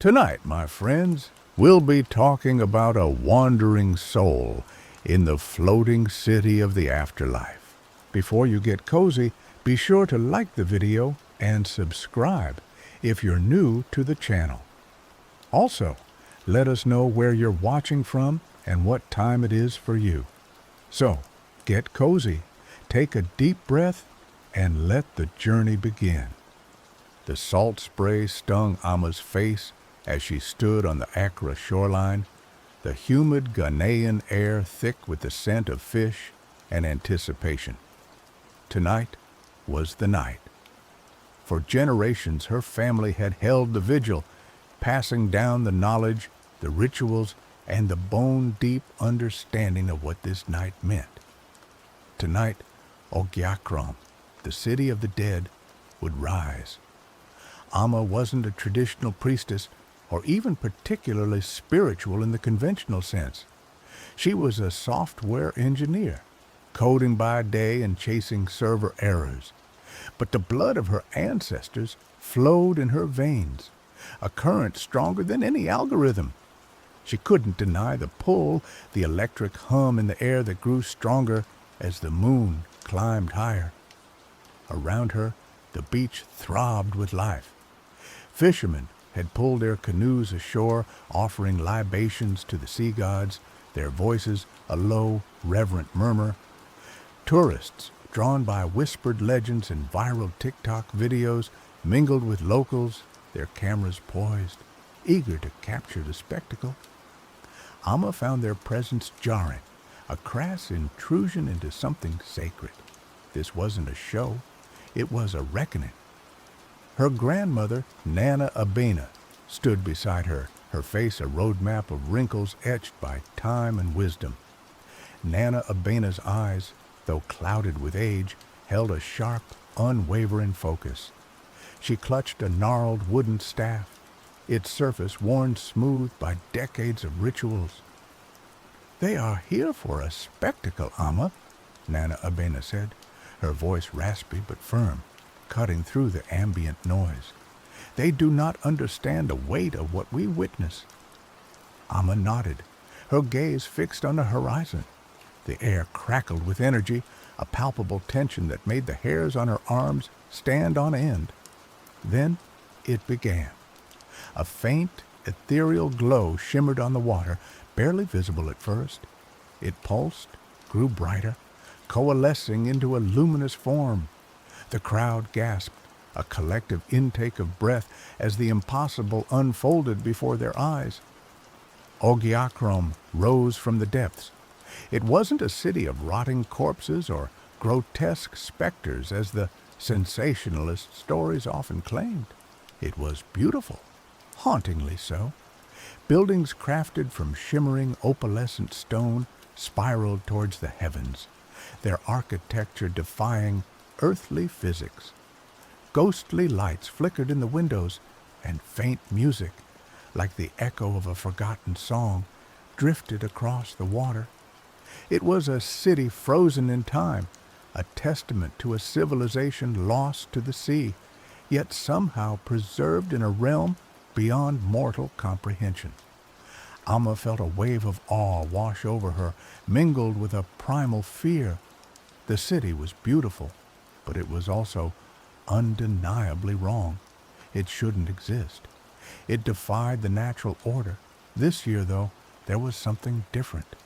Tonight, my friends, we'll be talking about a wandering soul in the floating city of the afterlife. Before you get cozy, be sure to like the video and subscribe if you're new to the channel. Also, let us know where you're watching from and what time it is for you. So, get cozy, take a deep breath, and let the journey begin. The salt spray stung Amma's face as she stood on the Accra shoreline, the humid Ghanaian air thick with the scent of fish and anticipation. Tonight was the night. For generations her family had held the vigil, passing down the knowledge, the rituals, and the bone-deep understanding of what this night meant. Tonight, Ogiakrom, the city of the dead, would rise. Amma wasn't a traditional priestess or even particularly spiritual in the conventional sense. She was a software engineer, coding by day and chasing server errors. But the blood of her ancestors flowed in her veins, a current stronger than any algorithm. She couldn't deny the pull, the electric hum in the air that grew stronger as the moon climbed higher. Around her, the beach throbbed with life. Fishermen had pulled their canoes ashore, offering libations to the sea gods, their voices a low, reverent murmur. Tourists, drawn by whispered legends and viral TikTok videos, mingled with locals, their cameras poised, eager to capture the spectacle. Amma found their presence jarring, a crass intrusion into something sacred. This wasn't a show, it was a reckoning. Her grandmother, Nana Abena, stood beside her, her face a roadmap of wrinkles etched by time and wisdom. Nana Abena's eyes, though clouded with age, held a sharp, unwavering focus. She clutched a gnarled wooden staff, its surface worn smooth by decades of rituals. "They are here for a spectacle, Amma," Nana Abena said, her voice raspy but firm, cutting through the ambient noise. "They do not understand the weight of what we witness." Amma nodded, her gaze fixed on the horizon. The air crackled with energy, a palpable tension that made the hairs on her arms stand on end. Then it began. A faint, ethereal glow shimmered on the water, barely visible at first. It pulsed, grew brighter, coalescing into a luminous form. The crowd gasped, a collective intake of breath as the impossible unfolded before their eyes. Ogiakrom rose from the depths. It wasn't a city of rotting corpses or grotesque specters as the sensationalist stories often claimed. It was beautiful, hauntingly so. Buildings crafted from shimmering opalescent stone spiraled towards the heavens, their architecture defying earthly physics. Ghostly lights flickered in the windows, and faint music, like the echo of a forgotten song, drifted across the water. It was a city frozen in time, a testament to a civilization lost to the sea, yet somehow preserved in a realm beyond mortal comprehension. Amma felt a wave of awe wash over her, mingled with a primal fear. The city was beautiful, but it was also undeniably wrong. It shouldn't exist. It defied the natural order. This year, though, there was something different.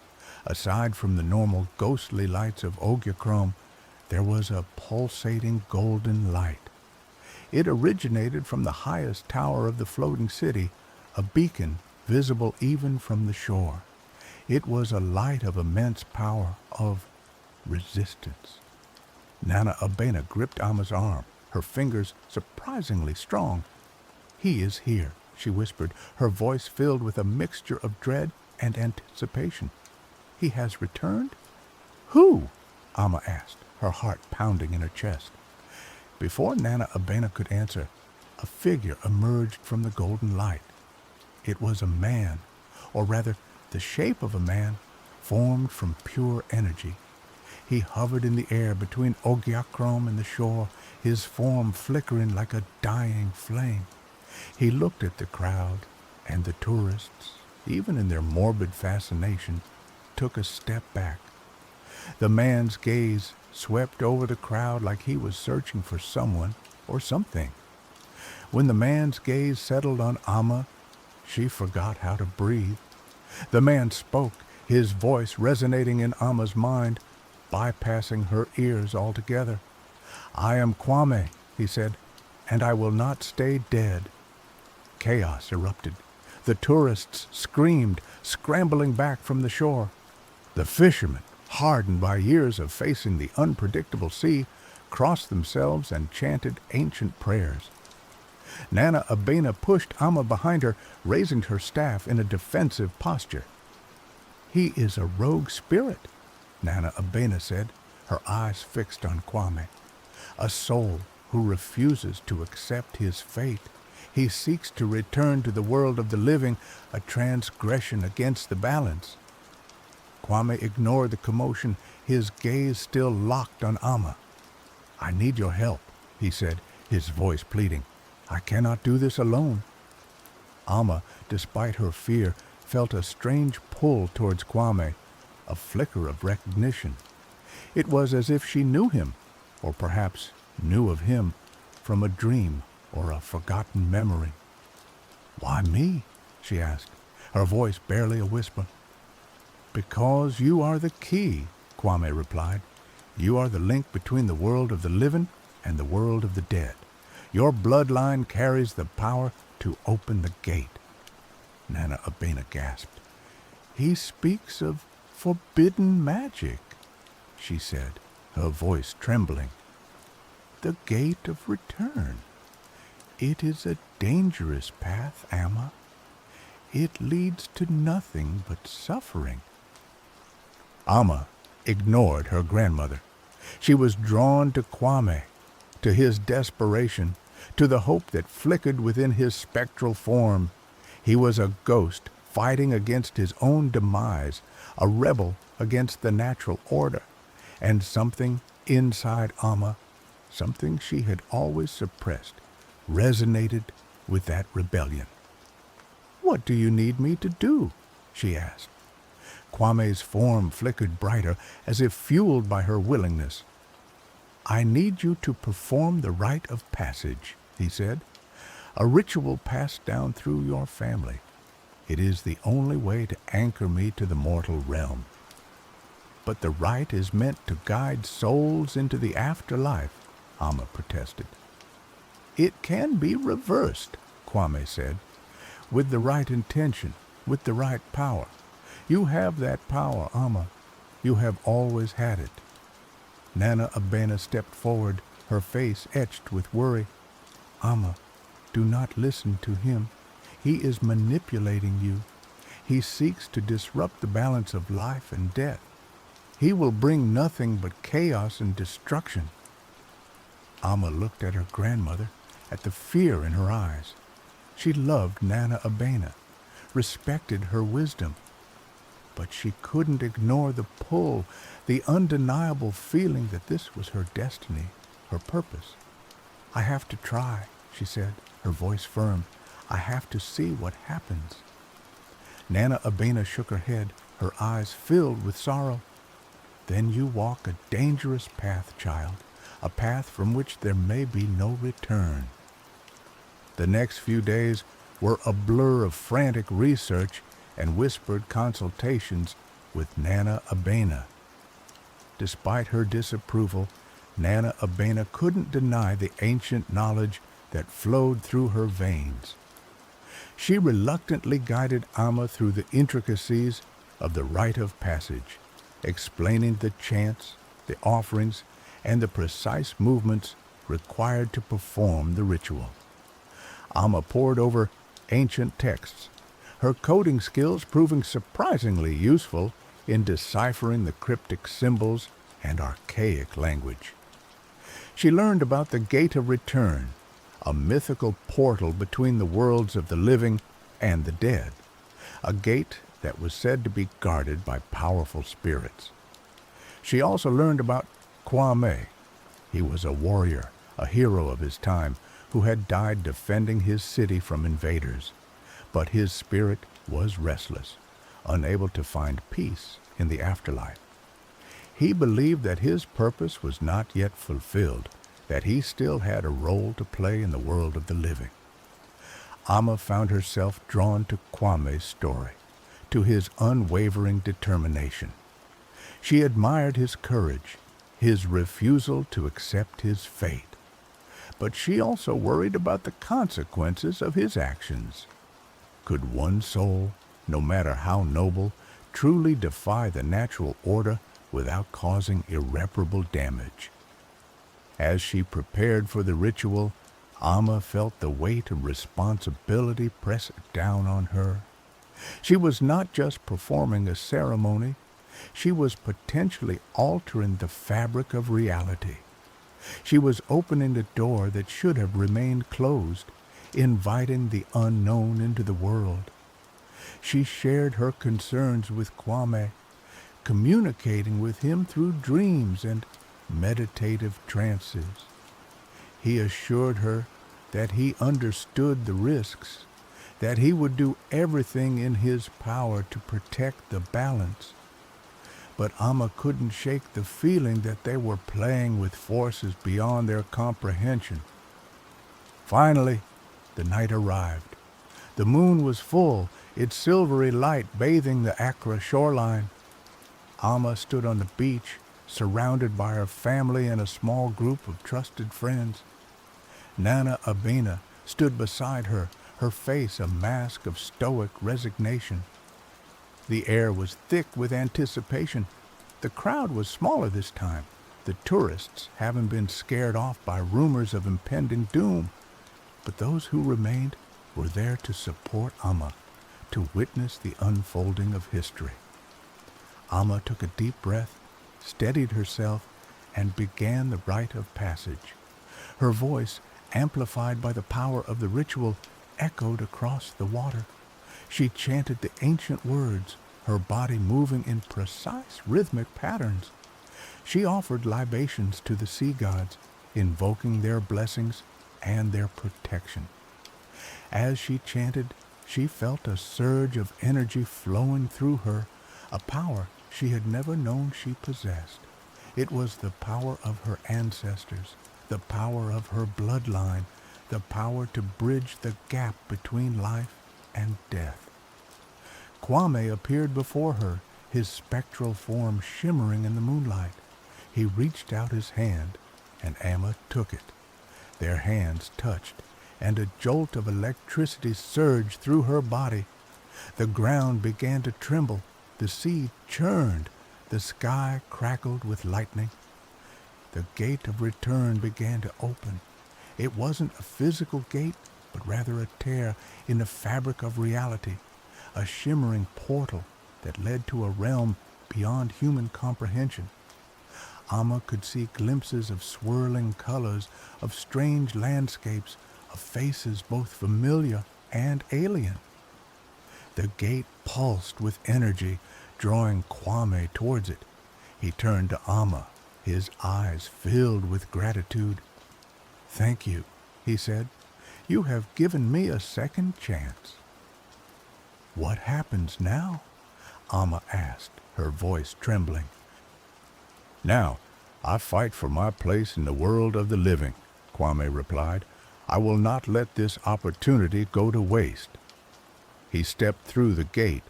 Aside from the normal ghostly lights of Ogiakrom, there was a pulsating golden light. It originated from the highest tower of the floating city, a beacon visible even from the shore. It was a light of immense power, of resistance. Nana Abena gripped Amma's arm, her fingers surprisingly strong. "He is here," she whispered, her voice filled with a mixture of dread and anticipation. "He has returned?" "Who?" Amma asked, her heart pounding in her chest. Before Nana Abena could answer, a figure emerged from the golden light. It was a man, or rather the shape of a man, formed from pure energy. He hovered in the air between Ogiakrom and the shore, his form flickering like a dying flame. He looked at the crowd, And the tourists, even in their morbid fascination, took a step back. The man's gaze swept over the crowd like he was searching for someone or something. When the man's gaze settled on Amma, she forgot how to breathe. The man spoke, his voice resonating in Amma's mind, bypassing her ears altogether. "I am Kwame," he said, "and I will not stay dead." Chaos erupted. The tourists screamed, scrambling back from the shore. The fishermen, hardened by years of facing the unpredictable sea, crossed themselves and chanted ancient prayers. Nana Abena pushed Amma behind her, raising her staff in a defensive posture. "He is a rogue spirit," Nana Abena said, her eyes fixed on Kwame. "A soul who refuses to accept his fate. He seeks to return to the world of the living, a transgression against the balance." Kwame ignored the commotion, his gaze still locked on Amma. "I need your help," he said, his voice pleading. "I cannot do this alone." Amma, despite her fear, felt a strange pull towards Kwame, a flicker of recognition. It was as if she knew him, or perhaps knew of him, from a dream or a forgotten memory. "Why me?" she asked, her voice barely a whisper. "Because you are the key," Kwame replied. "You are the link between the world of the living and the world of the dead. Your bloodline carries the power to open the gate." Nana Abena gasped. "He speaks of forbidden magic," she said, her voice trembling. "The gate of return. It is a dangerous path, Amma. It leads to nothing but suffering." Amma ignored her grandmother. She was drawn to Kwame, to his desperation, to the hope that flickered within his spectral form. He was a ghost fighting against his own demise, a rebel against the natural order, and something inside Amma, something she had always suppressed, resonated with that rebellion. "What do you need me to do?" she asked. Kwame's form flickered brighter, as if fueled by her willingness. "I need you to perform the rite of passage," he said, "a ritual passed down through your family. It is the only way to anchor me to the mortal realm." "But the rite is meant to guide souls into the afterlife," Amma protested. "It can be reversed," Kwame said, "with the right intention, with the right power. You have that power, Amma. You have always had it." Nana Abena stepped forward, her face etched with worry. "Amma, do not listen to him. He is manipulating you. He seeks to disrupt the balance of life and death. He will bring nothing but chaos and destruction." Amma looked at her grandmother, at the fear in her eyes. She loved Nana Abena, respected her wisdom. But she couldn't ignore the pull, the undeniable feeling that this was her destiny, her purpose. "I have to try," she said, her voice firm. "I have to see what happens." Nana Abena shook her head, her eyes filled with sorrow. "Then you walk a dangerous path, child, a path from which there may be no return." The next few days were a blur of frantic research and whispered consultations with Nana Abena. Despite her disapproval, Nana Abena couldn't deny the ancient knowledge that flowed through her veins. She reluctantly guided Amma through the intricacies of the rite of passage, explaining the chants, the offerings, and the precise movements required to perform the ritual. Amma pored over ancient texts, her coding skills proving surprisingly useful in deciphering the cryptic symbols and archaic language. She learned about the Gate of Return, a mythical portal between the worlds of the living and the dead, a gate that was said to be guarded by powerful spirits. She also learned about Kwame. He was a warrior, a hero of his time, who had died defending his city from invaders. but his spirit was restless, unable to find peace in the afterlife. He believed that his purpose was not yet fulfilled, that he still had a role to play in the world of the living. Amma found herself drawn to Kwame's story, to his unwavering determination. She admired his courage, his refusal to accept his fate. But she also worried about the consequences of his actions. Could one soul, no matter how noble, truly defy the natural order without causing irreparable damage? As she prepared for the ritual, Amma felt the weight of responsibility press down on her. She was not just performing a ceremony, she was potentially altering the fabric of reality. She was opening a door that should have remained closed, inviting the unknown into the world. She shared her concerns with Kwame, communicating with him through dreams and meditative trances. He assured her that he understood the risks, that he would do everything in his power to protect the balance. But Amma couldn't shake the feeling that they were playing with forces beyond their comprehension. Finally, the night arrived. The moon was full, its silvery light bathing the Accra shoreline. Amma stood on the beach, surrounded by her family and a small group of trusted friends. Nana Abena stood beside her, her face a mask of stoic resignation. The air was thick with anticipation. The crowd was smaller this time, the tourists having been scared off by rumors of impending doom. But those who remained were there to support Amma, to witness the unfolding of history. Amma took a deep breath, steadied herself, and began the rite of passage. Her voice, amplified by the power of the ritual, echoed across the water. She chanted the ancient words, her body moving in precise rhythmic patterns. She offered libations to the sea gods, invoking their blessings and their protection. As she chanted, she felt a surge of energy flowing through her, a power she had never known she possessed. It was the power of her ancestors, the power of her bloodline, the power to bridge the gap between life and death. Kwame appeared before her, his spectral form shimmering in the moonlight. He reached out his hand, and Amma took it. Their hands touched, and a jolt of electricity surged through her body. The ground began to tremble, the sea churned, the sky crackled with lightning. The gate of return began to open. It wasn't a physical gate, but rather a tear in the fabric of reality, a shimmering portal that led to a realm beyond human comprehension. Amma could see glimpses of swirling colors, of strange landscapes, of faces both familiar and alien. The gate pulsed with energy, drawing Kwame towards it. He turned to Amma, his eyes filled with gratitude. "Thank you," he said. "You have given me a second chance." "What happens now?" Amma asked, her voice trembling. "Now, I fight for my place in the world of the living," Kwame replied. "I will not let this opportunity go to waste." He stepped through the gate.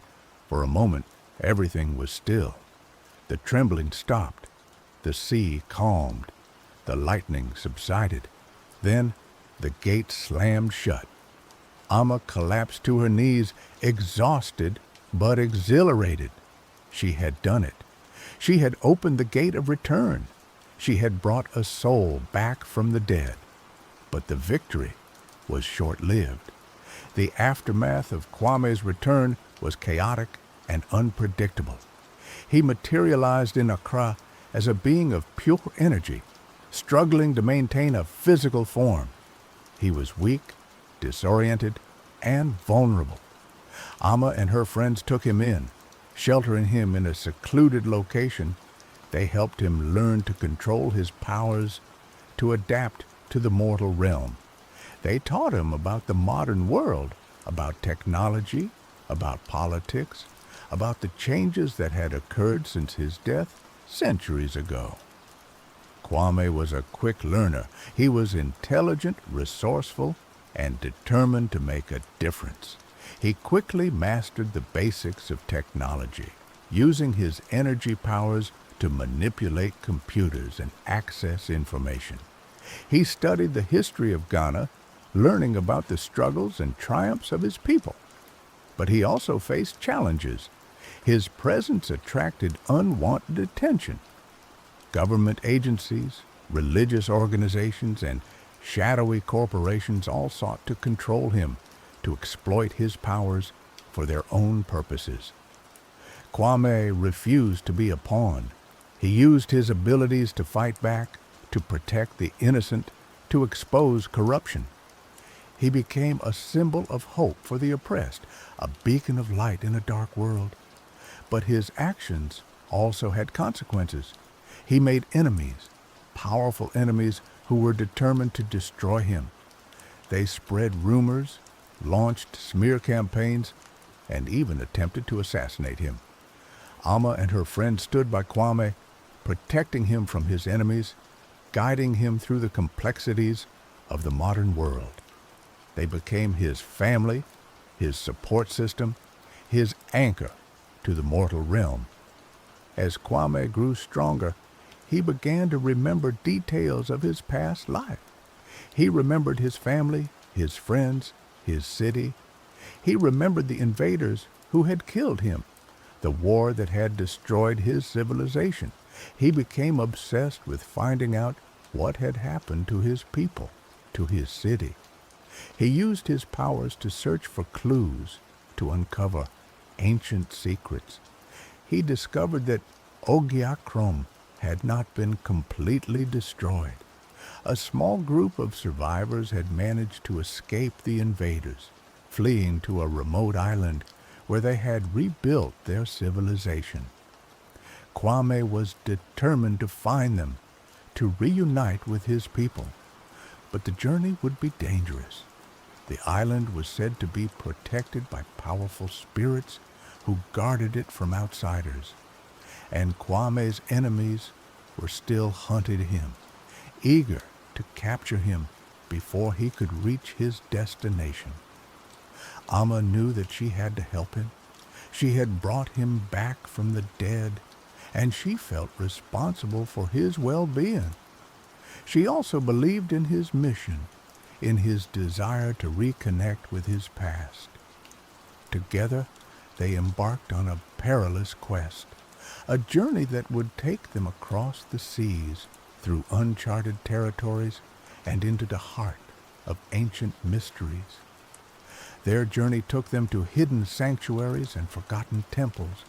For a moment, everything was still. The trembling stopped. The sea calmed. The lightning subsided. Then the gate slammed shut. Amma collapsed to her knees, exhausted but exhilarated. She had done it. She had opened the gate of return. She had brought a soul back from the dead. But the victory was short-lived. The aftermath of Kwame's return was chaotic and unpredictable. He materialized in Accra as a being of pure energy, struggling to maintain a physical form. He was weak, disoriented, and vulnerable. Amma and her friends took him in, sheltering him in a secluded location. They helped him learn to control his powers, to adapt to the mortal realm. They taught him about the modern world, about technology, about politics, about the changes that had occurred since his death centuries ago. Kwame was a quick learner. He was intelligent, resourceful, and determined to make a difference. He quickly mastered the basics of technology, using his energy powers to manipulate computers and access information. He studied the history of Ghana, learning about the struggles and triumphs of his people. But he also faced challenges. His presence attracted unwanted attention. Government agencies, religious organizations, and shadowy corporations all sought to control him, to exploit his powers for their own purposes. Kwame refused to be a pawn. He used his abilities to fight back, to protect the innocent, to expose corruption. He became a symbol of hope for the oppressed, a beacon of light in a dark world. But his actions also had consequences. He made enemies, powerful enemies who were determined to destroy him. They spread rumors, launched smear campaigns, and even attempted to assassinate him. Amma and her friends stood by Kwame, protecting him from his enemies, guiding him through the complexities of the modern world. They became his family, his support system, his anchor to the mortal realm. As Kwame grew stronger, he began to remember details of his past life. He remembered his family, his friends, his city. He remembered the invaders who had killed him, the war that had destroyed his civilization. He became obsessed with finding out what had happened to his people, to his city. He used his powers to search for clues, to uncover ancient secrets. He discovered that Ogiakrom had not been completely destroyed. A small group of survivors had managed to escape the invaders, fleeing to a remote island where they had rebuilt their civilization. Kwame was determined to find them, to reunite with his people. But the journey would be dangerous. The island was said to be protected by powerful spirits who guarded it from outsiders. And Kwame's enemies were still hunting him, eager to capture him before he could reach his destination. Amma knew that she had to help him. She had brought him back from the dead, and she felt responsible for his well-being. She also believed in his mission, in his desire to reconnect with his past. Together, they embarked on a perilous quest, a journey that would take them across the seas, through uncharted territories, and into the heart of ancient mysteries. Their journey took them to hidden sanctuaries and forgotten temples,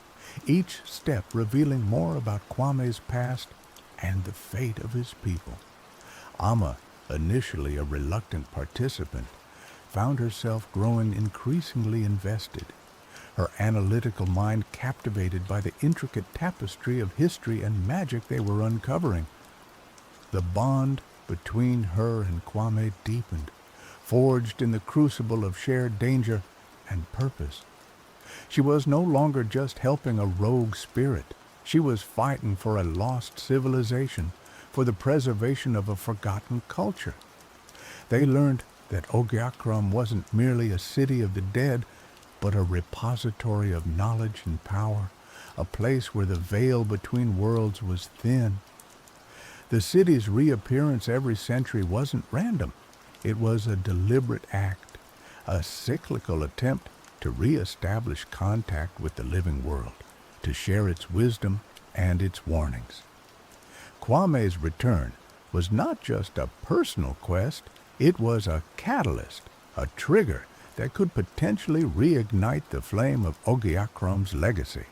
each step revealing more about Kwame's past and the fate of his people. Amma, initially a reluctant participant, found herself growing increasingly invested, her analytical mind captivated by the intricate tapestry of history and magic they were uncovering. The bond between her and Kwame deepened, forged in the crucible of shared danger and purpose. She was no longer just helping a rogue spirit. She was fighting for a lost civilization, for the preservation of a forgotten culture. They learned that Ogiakrom wasn't merely a city of the dead, but a repository of knowledge and power, a place where the veil between worlds was thin. The city's reappearance every century wasn't random. It was a deliberate act, a cyclical attempt to re-establish contact with the living world, to share its wisdom and its warnings. Kwame's return was not just a personal quest, it was a catalyst, a trigger that could potentially reignite the flame of Ogiakrom's legacy.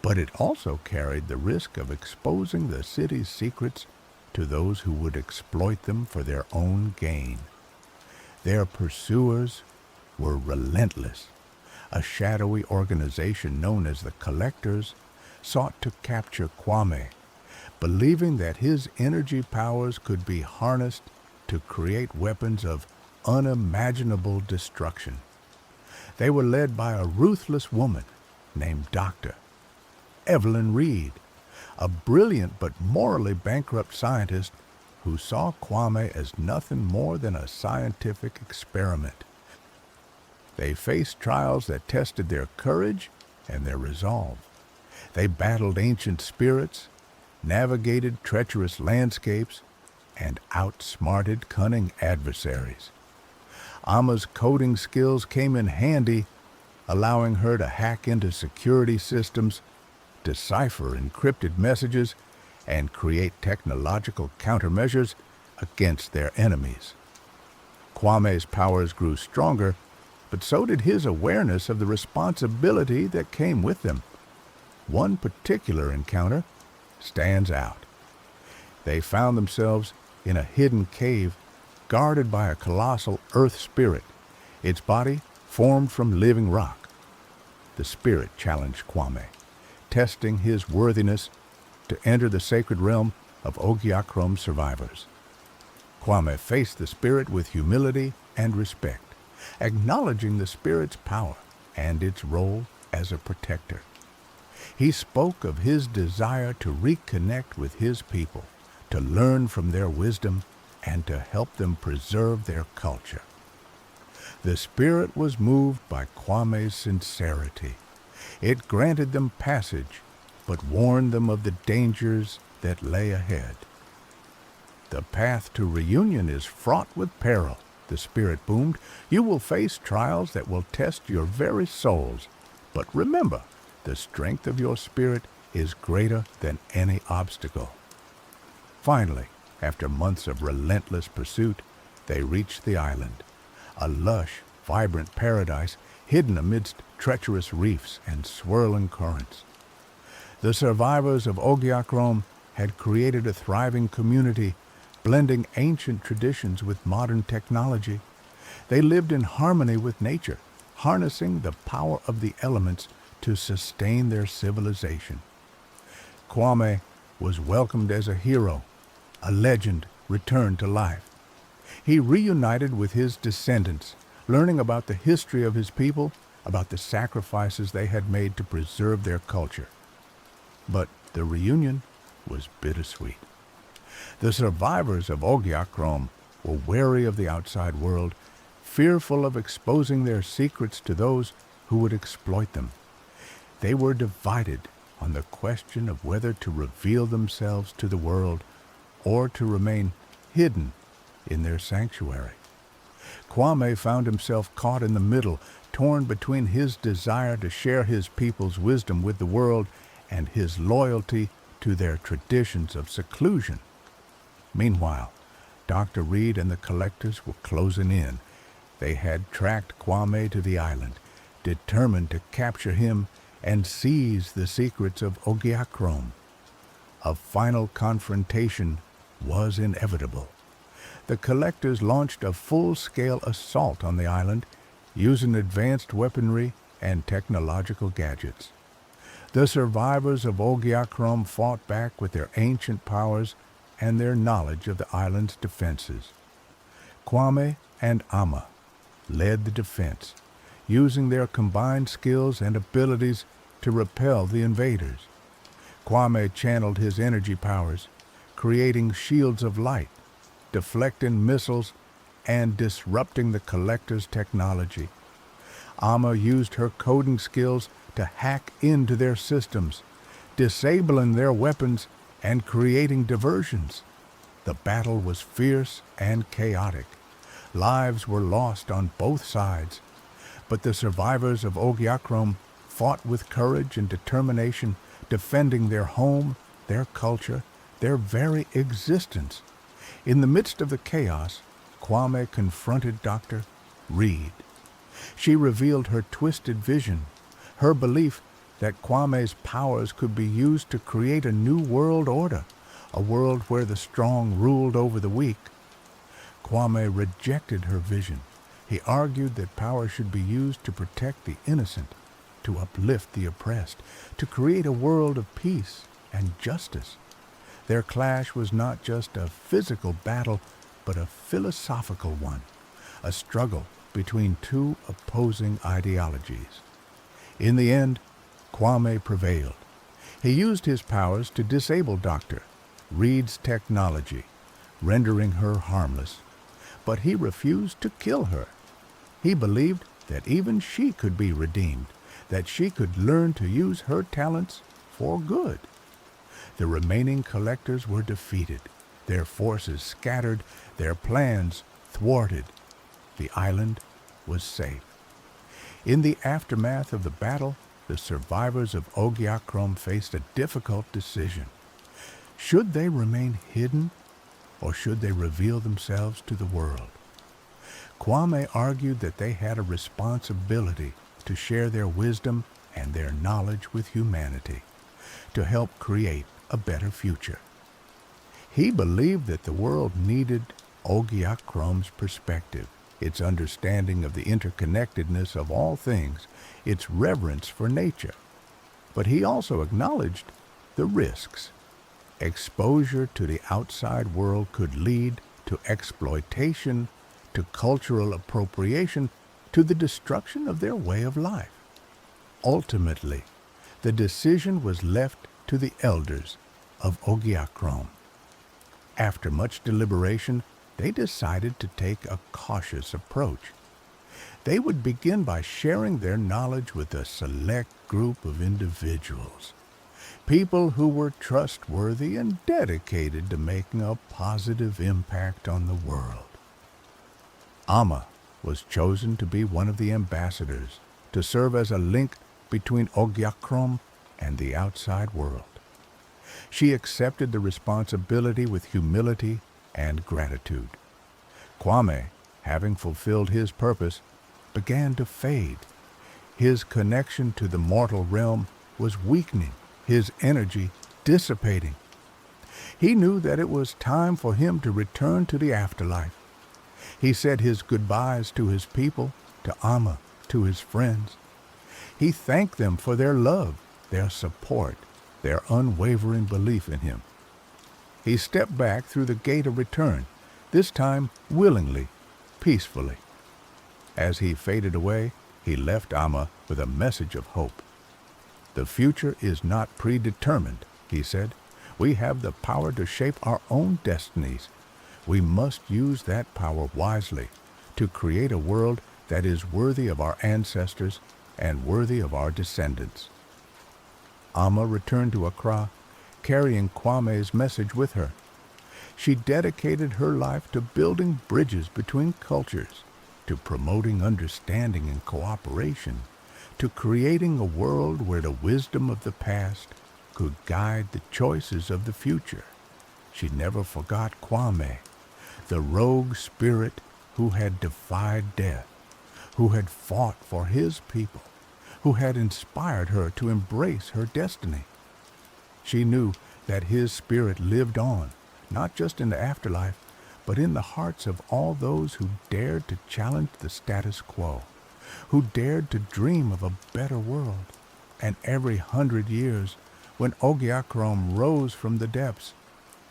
But it also carried the risk of exposing the city's secrets to those who would exploit them for their own gain. Their pursuers were relentless. A shadowy organization known as the Collectors sought to capture Kwame, believing that his energy powers could be harnessed to create weapons of unimaginable destruction. They were led by a ruthless woman named Dr. Evelyn Reed, a brilliant but morally bankrupt scientist who saw Kwame as nothing more than a scientific experiment. They faced trials that tested their courage and their resolve. They battled ancient spirits, navigated treacherous landscapes, and outsmarted cunning adversaries. Amma's coding skills came in handy, allowing her to hack into security systems, decipher encrypted messages, and create technological countermeasures against their enemies. Kwame's powers grew stronger, but so did his awareness of the responsibility that came with them. One particular encounter stands out. They found themselves in a hidden cave guarded by a colossal earth spirit, its body formed from living rock. The spirit challenged Kwame, testing his worthiness to enter the sacred realm of Ogiakrom's survivors. Kwame faced the spirit with humility and respect, acknowledging the spirit's power and its role as a protector. He spoke of his desire to reconnect with his people, to learn from their wisdom, and to help them preserve their culture. The spirit was moved by Kwame's sincerity. It granted them passage, but warned them of the dangers that lay ahead. The path to reunion is fraught with peril, the spirit boomed. You will face trials that will test your very souls. But remember, the strength of your spirit is greater than any obstacle. Finally, after months of relentless pursuit, they reached the island, a lush, vibrant paradise hidden amidst treacherous reefs and swirling currents. The survivors of Ogiakrom had created a thriving community, blending ancient traditions with modern technology. They lived in harmony with nature, harnessing the power of the elements to sustain their civilization. Kwame was welcomed as a hero, a legend returned to life. He reunited with his descendants, learning about the history of his people, about the sacrifices they had made to preserve their culture. But the reunion was bittersweet. The survivors of Ogiakrom were wary of the outside world, fearful of exposing their secrets to those who would exploit them. They were divided on the question of whether to reveal themselves to the world or to remain hidden in their sanctuary. Kwame found himself caught in the middle, torn between his desire to share his people's wisdom with the world and his loyalty to their traditions of seclusion. Meanwhile, Dr. Reed and the collectors were closing in. They had tracked Kwame to the island, determined to capture him and seize the secrets of Ogiakrom. A final confrontation was inevitable. The collectors launched a full-scale assault on the island, using advanced weaponry and technological gadgets. The survivors of Ogiakrom fought back with their ancient powers and their knowledge of the island's defenses. Kwame and Amma led the defense, using their combined skills and abilities to repel the invaders. Kwame channeled his energy powers, creating shields of light, deflecting missiles, and disrupting the collector's technology. Amma used her coding skills to hack into their systems, disabling their weapons and creating diversions. The battle was fierce and chaotic. Lives were lost on both sides, but the survivors of Ogiakrom fought with courage and determination, defending their home, their culture, their very existence. In the midst of the chaos, Kwame confronted Dr. Reed. She revealed her twisted vision, her belief that Kwame's powers could be used to create a new world order, a world where the strong ruled over the weak. Kwame rejected her vision. He argued that power should be used to protect the innocent, to uplift the oppressed, to create a world of peace and justice. Their clash was not just a physical battle, but a philosophical one, a struggle between two opposing ideologies. In the end, Kwame prevailed. He used his powers to disable Dr. Reed's technology, rendering her harmless. But he refused to kill her. He believed that even she could be redeemed, that she could learn to use her talents for good. The remaining collectors were defeated, their forces scattered, their plans thwarted. The island was safe. In the aftermath of the battle, the survivors of Ogiakrom faced a difficult decision. Should they remain hidden, or should they reveal themselves to the world? Kwame argued that they had a responsibility to share their wisdom and their knowledge with humanity, to help create a better future. He believed that the world needed Ogyakrom's perspective, its understanding of the interconnectedness of all things, its reverence for nature. But he also acknowledged the risks. Exposure to the outside world could lead to exploitation, to cultural appropriation, to the destruction of their way of life. Ultimately, the decision was left to the elders of Ogiakrom. After much deliberation, they decided to take a cautious approach. They would begin by sharing their knowledge with a select group of individuals, people who were trustworthy and dedicated to making a positive impact on the world. Amma was chosen to be one of the ambassadors, to serve as a link between Ogiakrom and the outside world. She accepted the responsibility with humility and gratitude. Kwame, having fulfilled his purpose, began to fade. His connection to the mortal realm was weakening, his energy dissipating. He knew that it was time for him to return to the afterlife. He said his goodbyes to his people, to Amma, to his friends. He thanked them for their love, their support, their unwavering belief in him. He stepped back through the gate of return, this time willingly, peacefully. As he faded away, he left Amma with a message of hope. "The future is not predetermined," he said. "We have the power to shape our own destinies. We must use that power wisely to create a world that is worthy of our ancestors and worthy of our descendants." Amma returned to Accra, carrying Kwame's message with her. She dedicated her life to building bridges between cultures, to promoting understanding and cooperation, to creating a world where the wisdom of the past could guide the choices of the future. She never forgot Kwame, the rogue spirit who had defied death, who had fought for his people, who had inspired her to embrace her destiny. She knew that his spirit lived on, not just in the afterlife, but in the hearts of all those who dared to challenge the status quo, who dared to dream of a better world. And every 100 years, when Ogiakrom rose from the depths,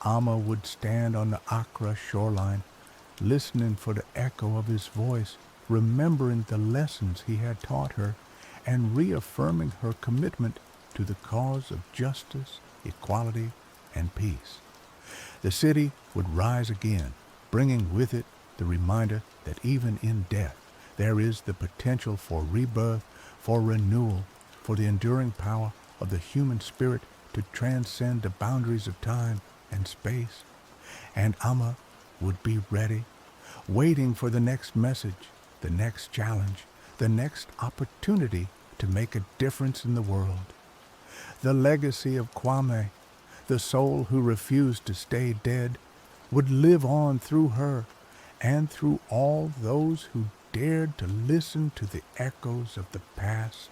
Amma would stand on the Accra shoreline, listening for the echo of his voice, remembering the lessons he had taught her, and reaffirming her commitment to the cause of justice, equality, and peace. The city would rise again, bringing with it the reminder that even in death, there is the potential for rebirth, for renewal, for the enduring power of the human spirit to transcend the boundaries of time and space. And Amma would be ready, waiting for the next message, the next challenge, the next opportunity to make a difference in the world. The legacy of Kwame, the soul who refused to stay dead, would live on through her and through all those who dared to listen to the echoes of the past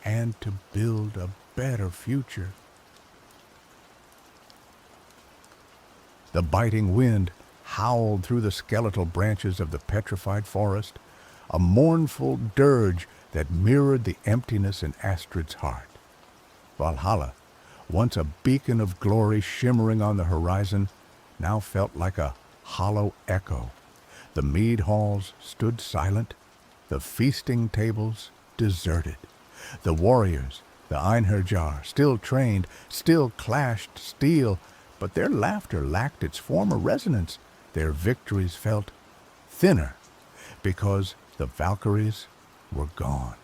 and to build a better future. The biting wind howled through the skeletal branches of the petrified forest, a mournful dirge that mirrored the emptiness in Astrid's heart. Valhalla, once a beacon of glory shimmering on the horizon, now felt like a hollow echo. The mead halls stood silent, the feasting tables deserted. The warriors, the Einherjar, still trained, still clashed steel, but their laughter lacked its former resonance. Their victories felt thinner because the Valkyries were gone.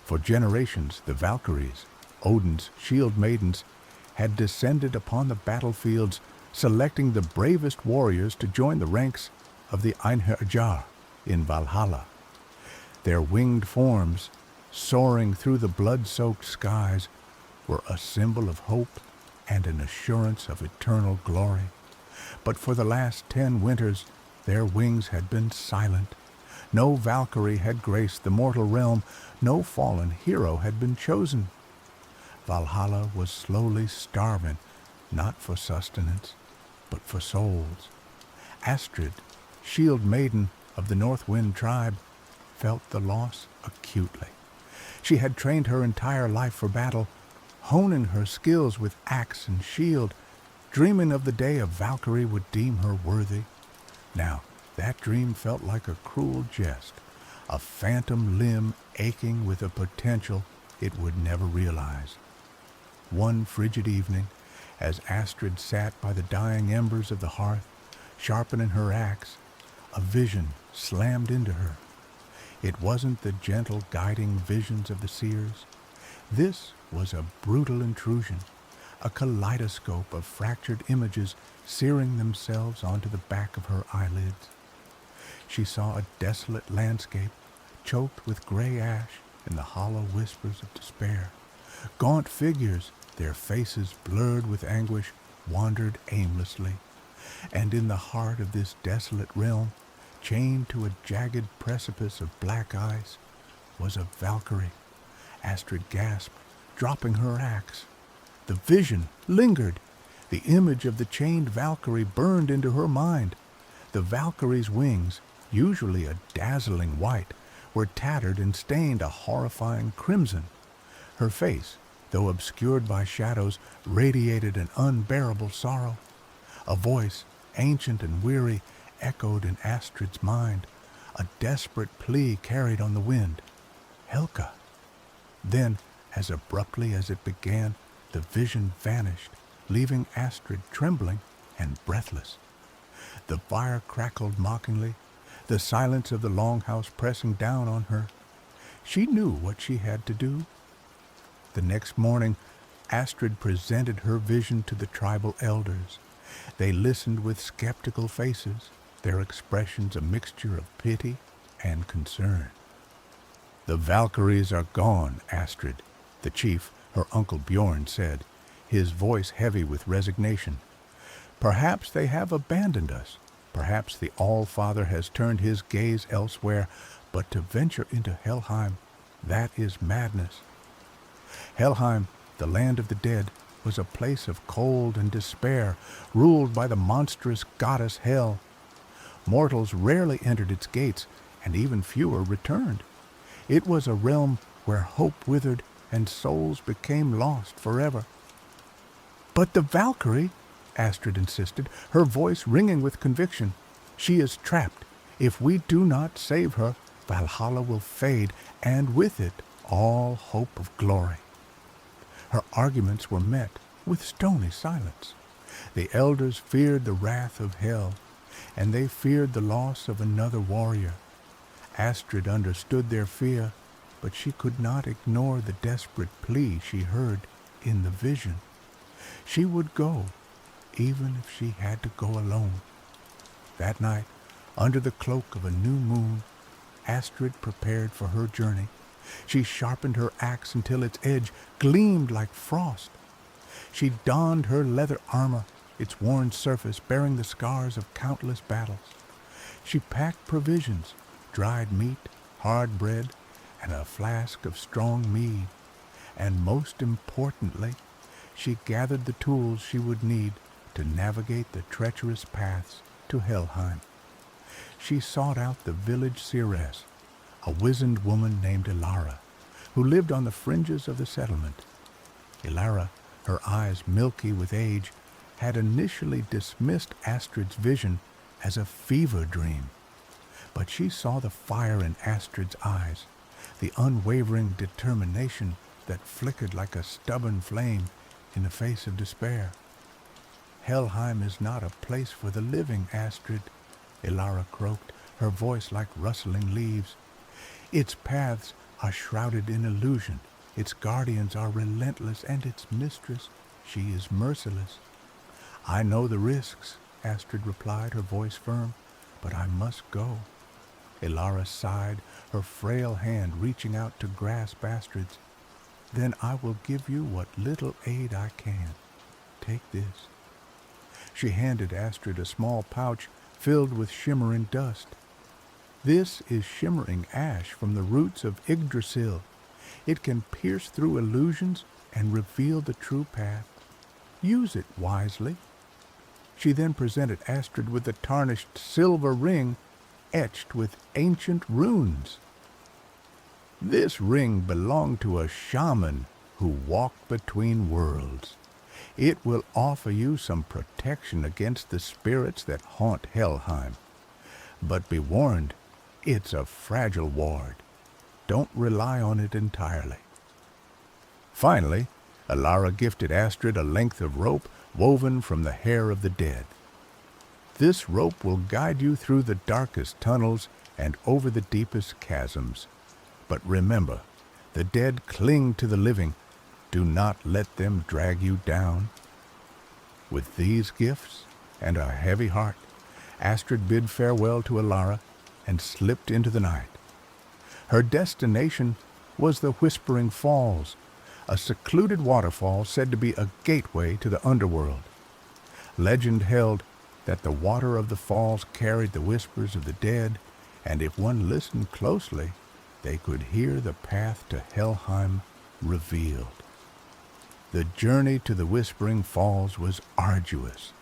For generations, the Valkyries, Odin's shield maidens, had descended upon the battlefields, selecting the bravest warriors to join the ranks of the Einherjar in Valhalla. Their winged forms, soaring through the blood-soaked skies, were a symbol of hope and an assurance of eternal glory. But for the last 10 winters, their wings had been silent. No Valkyrie had graced the mortal realm. No fallen hero had been chosen. Valhalla was slowly starving, not for sustenance, but for souls. Astrid, shield maiden of the North Wind tribe, felt the loss acutely. She had trained her entire life for battle, honing her skills with axe and shield, dreaming of the day a Valkyrie would deem her worthy. Now, that dream felt like a cruel jest, a phantom limb aching with a potential it would never realize. One frigid evening, as Astrid sat by the dying embers of the hearth, sharpening her axe, a vision slammed into her. It wasn't the gentle guiding visions of the seers. This was a brutal intrusion, a kaleidoscope of fractured images searing themselves onto the back of her eyelids. She saw a desolate landscape, choked with gray ash and the hollow whispers of despair. Gaunt figures, their faces blurred with anguish, wandered aimlessly. And in the heart of this desolate realm, chained to a jagged precipice of black ice, was a Valkyrie. Astrid gasped, dropping her axe. The vision lingered. The image of the chained Valkyrie burned into her mind. The Valkyrie's wings, usually a dazzling white, were tattered and stained a horrifying crimson. Her face, though obscured by shadows, radiated an unbearable sorrow. A voice, ancient and weary, echoed in Astrid's mind, a desperate plea carried on the wind. Helka. Then, as abruptly as it began, the vision vanished, leaving Astrid trembling and breathless. The fire crackled mockingly, the silence of the longhouse pressing down on her. She knew what she had to do. The next morning, Astrid presented her vision to the tribal elders. They listened with skeptical faces, their expressions a mixture of pity and concern. "The Valkyries are gone, Astrid," the chief, her uncle Bjorn, said, his voice heavy with resignation. "Perhaps they have abandoned us. Perhaps the All-Father has turned his gaze elsewhere, but to venture into Helheim, that is madness." Helheim, the land of the dead, was a place of cold and despair, ruled by the monstrous goddess Hel. Mortals rarely entered its gates, and even fewer returned. It was a realm where hope withered and souls became lost forever. "But the Valkyrie," Astrid insisted, her voice ringing with conviction. "She is trapped. If we do not save her, Valhalla will fade, and with it all hope of glory." Her arguments were met with stony silence. The elders feared the wrath of Hel, and they feared the loss of another warrior. Astrid understood their fear, but she could not ignore the desperate plea she heard in the vision. She would go, even if she had to go alone. That night, under the cloak of a new moon, Astrid prepared for her journey. She sharpened her axe until its edge gleamed like frost. She donned her leather armor, its worn surface bearing the scars of countless battles. She packed provisions, dried meat, hard bread, and a flask of strong mead. And most importantly, she gathered the tools she would need to navigate the treacherous paths to Helheim. She sought out the village seeress, a wizened woman named Ilara, who lived on the fringes of the settlement. Ilara, her eyes milky with age, had initially dismissed Astrid's vision as a fever dream. But she saw the fire in Astrid's eyes, the unwavering determination that flickered like a stubborn flame in the face of despair. "Helheim is not a place for the living, Astrid," Elara croaked, her voice like rustling leaves. "Its paths are shrouded in illusion, its guardians are relentless, and its mistress, she is merciless." "I know the risks," Astrid replied, her voice firm, "but I must go." Elara sighed, her frail hand reaching out to grasp Astrid's. "Then I will give you what little aid I can. Take this." She handed Astrid a small pouch filled with shimmering dust. "This is shimmering ash from the roots of Yggdrasil. It can pierce through illusions and reveal the true path. Use it wisely." She then presented Astrid with a tarnished silver ring etched with ancient runes. This ring belonged to a shaman who walked between worlds. It will offer you some protection against the spirits that haunt Helheim. But be warned, it's a fragile ward. Don't rely on it entirely. Finally, Elara gifted Astrid a length of rope woven from the hair of the dead. "This rope will guide you through the darkest tunnels and over the deepest chasms. But remember, the dead cling to the living. Do not let them drag you down." With these gifts and a heavy heart, Astrid bid farewell to Elara and slipped into the night. Her destination was the Whispering Falls, a secluded waterfall said to be a gateway to the underworld. Legend held that the water of the falls carried the whispers of the dead, and if one listened closely, they could hear the path to Helheim revealed. The journey to the Whispering Falls was arduous.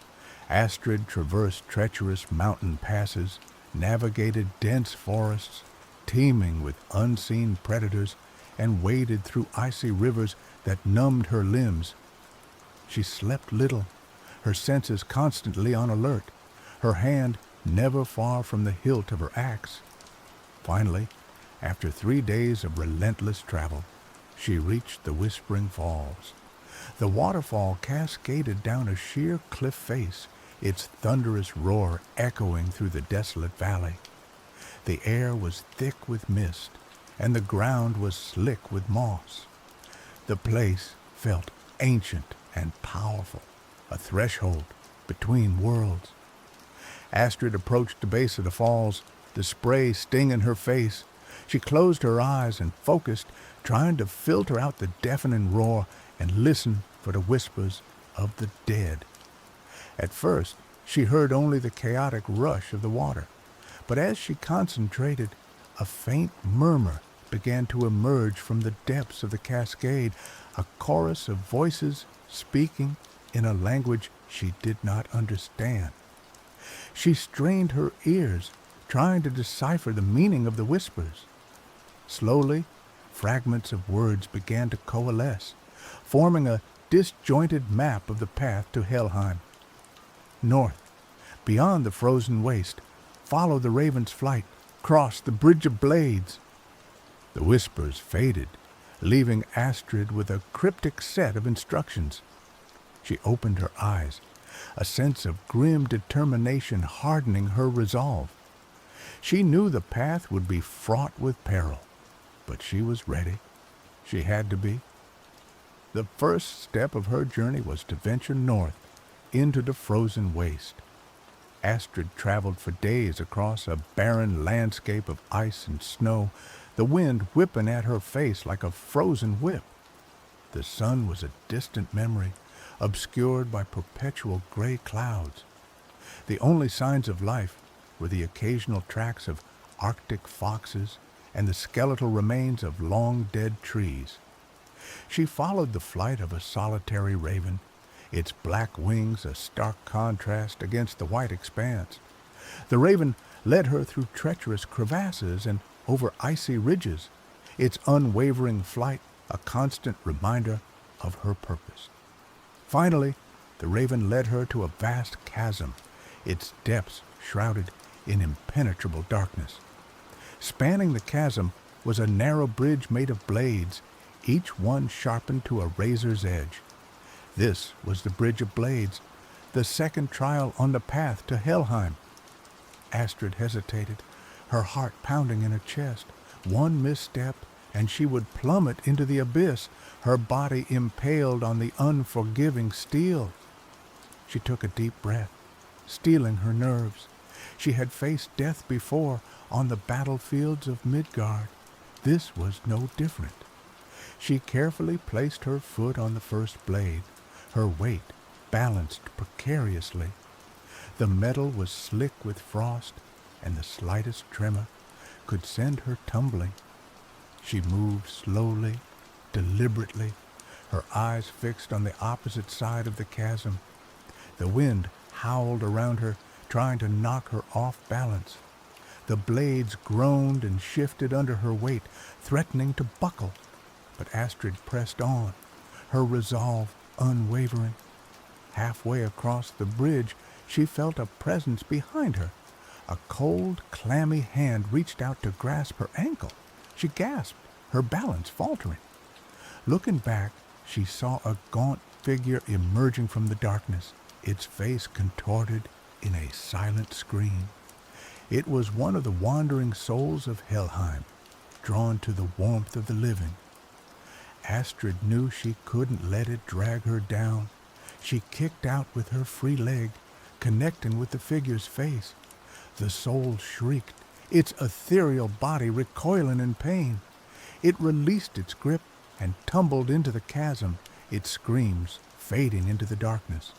Astrid traversed treacherous mountain passes, navigated dense forests, teeming with unseen predators, and waded through icy rivers that numbed her limbs. She slept little, her senses constantly on alert, her hand never far from the hilt of her axe. Finally, after 3 days of relentless travel, she reached the Whispering Falls. The waterfall cascaded down a sheer cliff face, its thunderous roar echoing through the desolate valley. The air was thick with mist, and the ground was slick with moss. The place felt ancient and powerful, a threshold between worlds. Astrid approached the base of the falls, the spray stinging her face. She closed her eyes and focused, trying to filter out the deafening roar and listen for the whispers of the dead. At first, she heard only the chaotic rush of the water, but as she concentrated, a faint murmur began to emerge from the depths of the cascade, a chorus of voices speaking in a language she did not understand. She strained her ears, trying to decipher the meaning of the whispers. Slowly, fragments of words began to coalesce, forming a disjointed map of the path to Helheim. North, beyond the frozen waste, follow the raven's flight, cross the bridge of blades. The whispers faded, leaving Astrid with a cryptic set of instructions. She opened her eyes, a sense of grim determination hardening her resolve. She knew the path would be fraught with peril, but she was ready. She had to be. The first step of her journey was to venture north, into the frozen waste. Astrid traveled for days across a barren landscape of ice and snow, the wind whipping at her face like a frozen whip. The sun was a distant memory, obscured by perpetual gray clouds. The only signs of life were the occasional tracks of Arctic foxes and the skeletal remains of long-dead trees. She followed the flight of a solitary raven, its black wings a stark contrast against the white expanse. The raven led her through treacherous crevasses and over icy ridges, its unwavering flight a constant reminder of her purpose. Finally, the raven led her to a vast chasm, its depths shrouded in impenetrable darkness. Spanning the chasm was a narrow bridge made of blades, each one sharpened to a razor's edge. This was the Bridge of Blades, the second trial on the path to Helheim. Astrid hesitated, her heart pounding in her chest. One misstep, and she would plummet into the abyss, her body impaled on the unforgiving steel. She took a deep breath, steeling her nerves. She had faced death before on the battlefields of Midgard. This was no different. She carefully placed her foot on the first blade, her weight balanced precariously. The metal was slick with frost, and the slightest tremor could send her tumbling. She moved slowly, deliberately, her eyes fixed on the opposite side of the chasm. The wind howled around her, trying to knock her off balance. The blades groaned and shifted under her weight, threatening to buckle. But Astrid pressed on, her resolve unwavering. Halfway across the bridge, she felt a presence behind her. A cold, clammy hand reached out to grasp her ankle. She gasped, her balance faltering. Looking back, she saw a gaunt figure emerging from the darkness, its face contorted in a silent scream. It was one of the wandering souls of Helheim, drawn to the warmth of the living. Astrid knew she couldn't let it drag her down. She kicked out with her free leg, connecting with the figure's face. The soul shrieked, its ethereal body recoiling in pain. It released its grip and tumbled into the chasm, its screams fading into the darkness.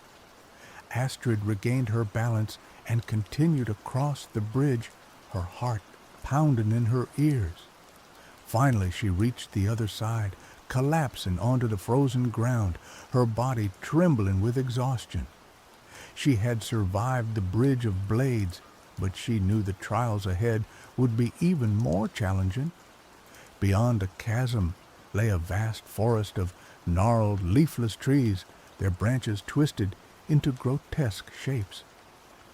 Astrid regained her balance and continued across the bridge, her heart pounding in her ears. Finally she reached the other side, collapsing onto the frozen ground, her body trembling with exhaustion. She had survived the Bridge of Blades, but she knew the trials ahead would be even more challenging. Beyond the chasm lay a vast forest of gnarled, leafless trees, their branches twisted into grotesque shapes.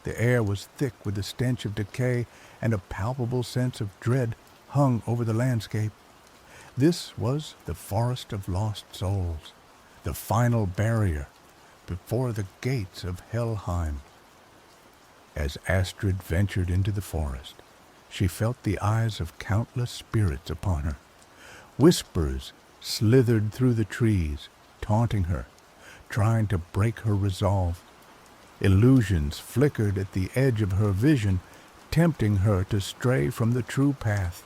The air was thick with the stench of decay, and a palpable sense of dread hung over the landscape. This was the Forest of Lost Souls, the final barrier before the gates of Helheim. As Astrid ventured into the forest, she felt the eyes of countless spirits upon her. Whispers slithered through the trees, taunting her, trying to break her resolve. Illusions flickered at the edge of her vision, tempting her to stray from the true path.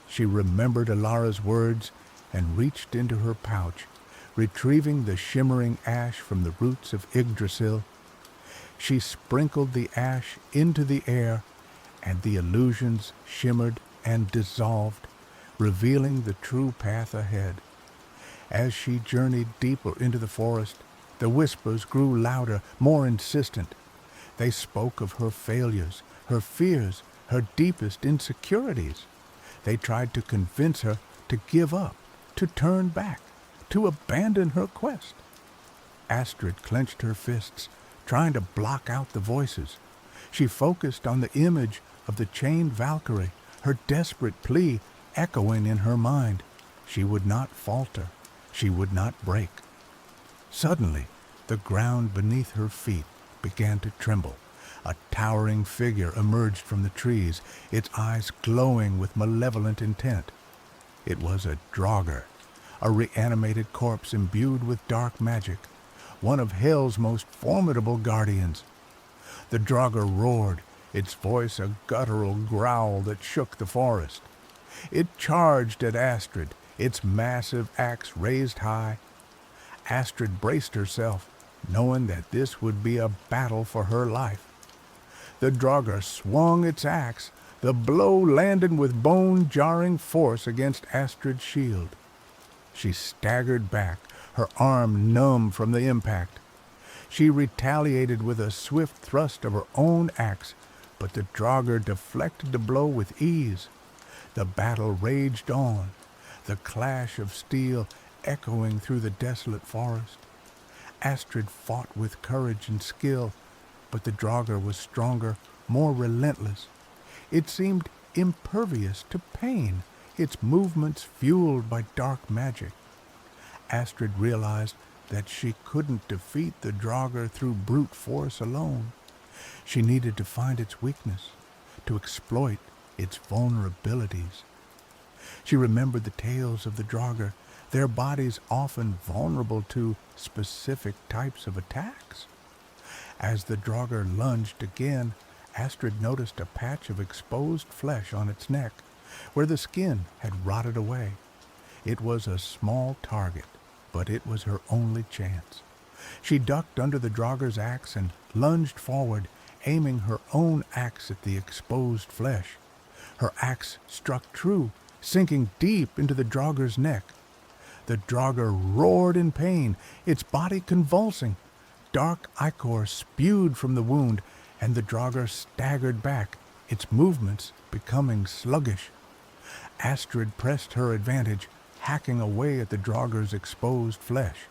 She remembered Alara's words and reached into her pouch, retrieving the shimmering ash from the roots of Yggdrasil. She sprinkled the ash into the air, and the illusions shimmered and dissolved, revealing the true path ahead. As she journeyed deeper into the forest, the whispers grew louder, more insistent. They spoke of her failures, her fears, her deepest insecurities. They tried to convince her to give up, to turn back, to abandon her quest. Astrid clenched her fists, trying to block out the voices. She focused on the image of the chained Valkyrie, her desperate plea echoing in her mind. She would not falter. She would not break. Suddenly, the ground beneath her feet began to tremble. A towering figure emerged from the trees, its eyes glowing with malevolent intent. It was a Draugr, a reanimated corpse imbued with dark magic, one of Hell's most formidable guardians. The Draugr roared, its voice a guttural growl that shook the forest. It charged at Astrid, its massive axe raised high. Astrid braced herself, knowing that this would be a battle for her life. The Draugr swung its axe, the blow landed with bone-jarring force against Astrid's shield. She staggered back, her arm numb from the impact. She retaliated with a swift thrust of her own axe, but the Draugr deflected the blow with ease. The battle raged on, the clash of steel echoing through the desolate forest. Astrid fought with courage and skill, but the Draugr was stronger, more relentless. It seemed impervious to pain, its movements fueled by dark magic. Astrid realized that she couldn't defeat the Draugr through brute force alone. She needed to find its weakness, to exploit its vulnerabilities. She remembered the tales of the Draugr, their bodies often vulnerable to specific types of attacks. As the Draugr lunged again, Astrid noticed a patch of exposed flesh on its neck, where the skin had rotted away. It was a small target, but it was her only chance. She ducked under the Draugr's axe and lunged forward, aiming her own axe at the exposed flesh. Her axe struck true, sinking deep into the Draugr's neck. The Draugr roared in pain, its body convulsing. Dark ichor spewed from the wound, and the Draugr staggered back, its movements becoming sluggish. Astrid pressed her advantage, hacking away at the Draugr's exposed flesh.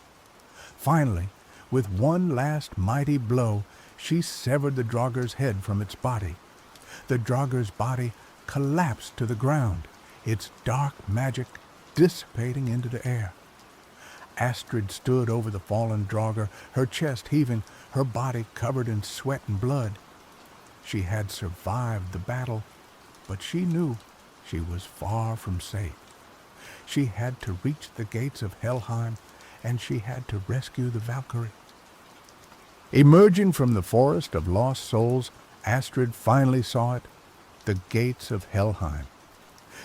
Finally, with one last mighty blow, she severed the Draugr's head from its body. The Draugr's body collapsed to the ground, its dark magic dissipating into the air. Astrid stood over the fallen Draugr, her chest heaving, her body covered in sweat and blood. She had survived the battle, but she knew she was far from safe. She had to reach the gates of Helheim, and she had to rescue the Valkyrie. Emerging from the forest of lost souls, Astrid finally saw it, the gates of Helheim.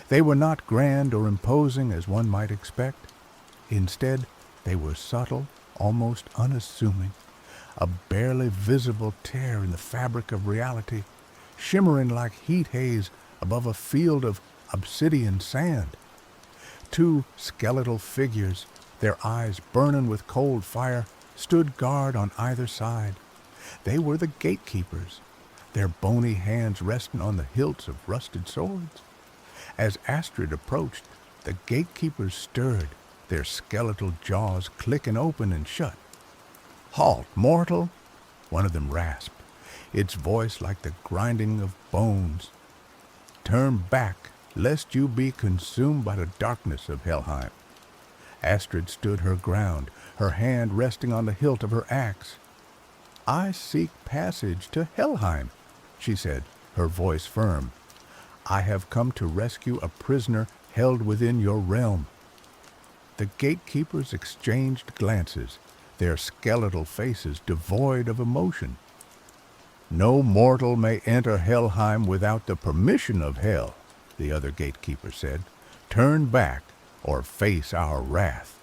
They were not grand or imposing as one might expect. Instead, they were subtle, almost unassuming, a barely visible tear in the fabric of reality, shimmering like heat haze above a field of obsidian sand. Two skeletal figures, their eyes burning with cold fire, stood guard on either side. They were the gatekeepers, their bony hands resting on the hilts of rusted swords. As Astrid approached, the gatekeepers stirred, their skeletal jaws clicking open and shut. "Halt, mortal!" one of them rasped, its voice like the grinding of bones. "Turn back, lest you be consumed by the darkness of Helheim." Astrid stood her ground, her hand resting on the hilt of her axe. "I seek passage to Helheim," she said, her voice firm. "I have come to rescue a prisoner held within your realm." The gatekeepers exchanged glances, their skeletal faces devoid of emotion. "No mortal may enter Helheim without the permission of Hel," the other gatekeeper said. "Turn back or face our wrath."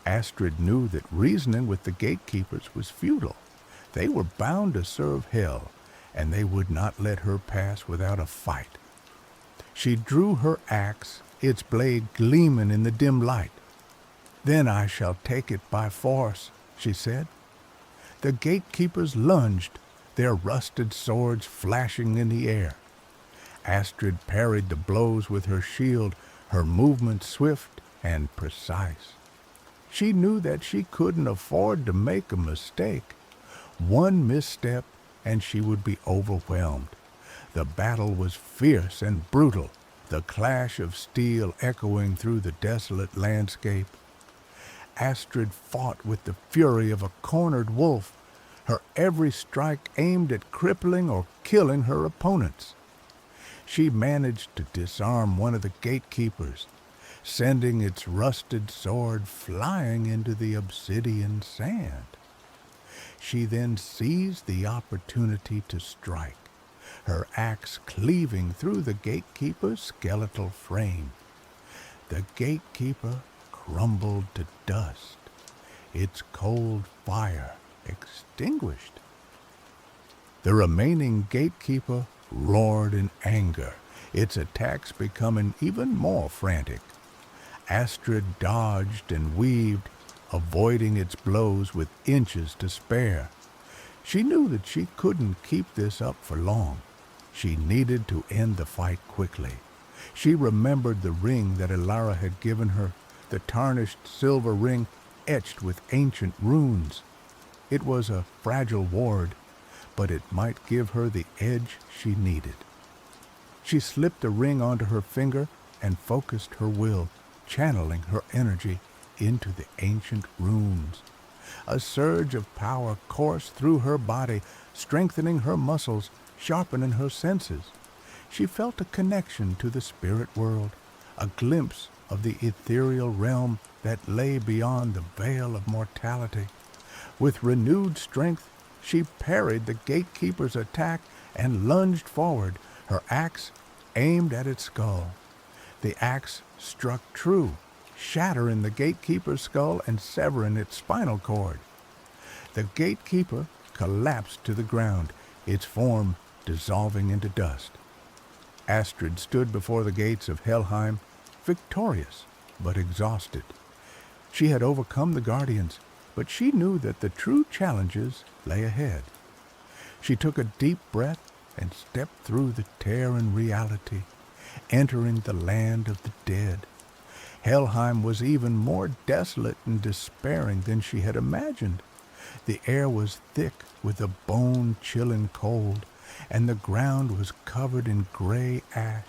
Astrid knew that reasoning with the gatekeepers was futile. They were bound to serve Hel, and they would not let her pass without a fight. She drew her axe, its blade gleaming in the dim light. "Then I shall take it by force," she said. The gatekeepers lunged, their rusted swords flashing in the air. Astrid parried the blows with her shield, her movements swift and precise. She knew that she couldn't afford to make a mistake. One misstep and she would be overwhelmed. The battle was fierce and brutal, the clash of steel echoing through the desolate landscape. Astrid fought with the fury of a cornered wolf, her every strike aimed at crippling or killing her opponents. She managed to disarm one of the gatekeepers, sending its rusted sword flying into the obsidian sand. She then seized the opportunity to strike, her axe cleaving through the gatekeeper's skeletal frame. The gatekeeper crumbled to dust, its cold fire extinguished. The remaining gatekeeper roared in anger, its attacks becoming even more frantic. Astrid dodged and weaved, avoiding its blows with inches to spare. She knew that she couldn't keep this up for long. She needed to end the fight quickly. She remembered the ring that Elara had given her, the tarnished silver ring etched with ancient runes. It was a fragile ward, but it might give her the edge she needed. She slipped the ring onto her finger and focused her will, channeling her energy into the ancient runes. A surge of power coursed through her body, strengthening her muscles, sharpening her senses. She felt a connection to the spirit world, a glimpse of the ethereal realm that lay beyond the veil of mortality. With renewed strength, she parried the gatekeeper's attack and lunged forward, her axe aimed at its skull. The axe struck true, shattering the gatekeeper's skull and severing its spinal cord. The gatekeeper collapsed to the ground, its form dissolving into dust. Astrid stood before the gates of Helheim, victorious but exhausted. She had overcome the guardians, but she knew that the true challenges lay ahead. She took a deep breath and stepped through the Terran reality, entering the land of the dead. Helheim was even more desolate and despairing than she had imagined. The air was thick with a bone-chilling cold, and the ground was covered in gray ash.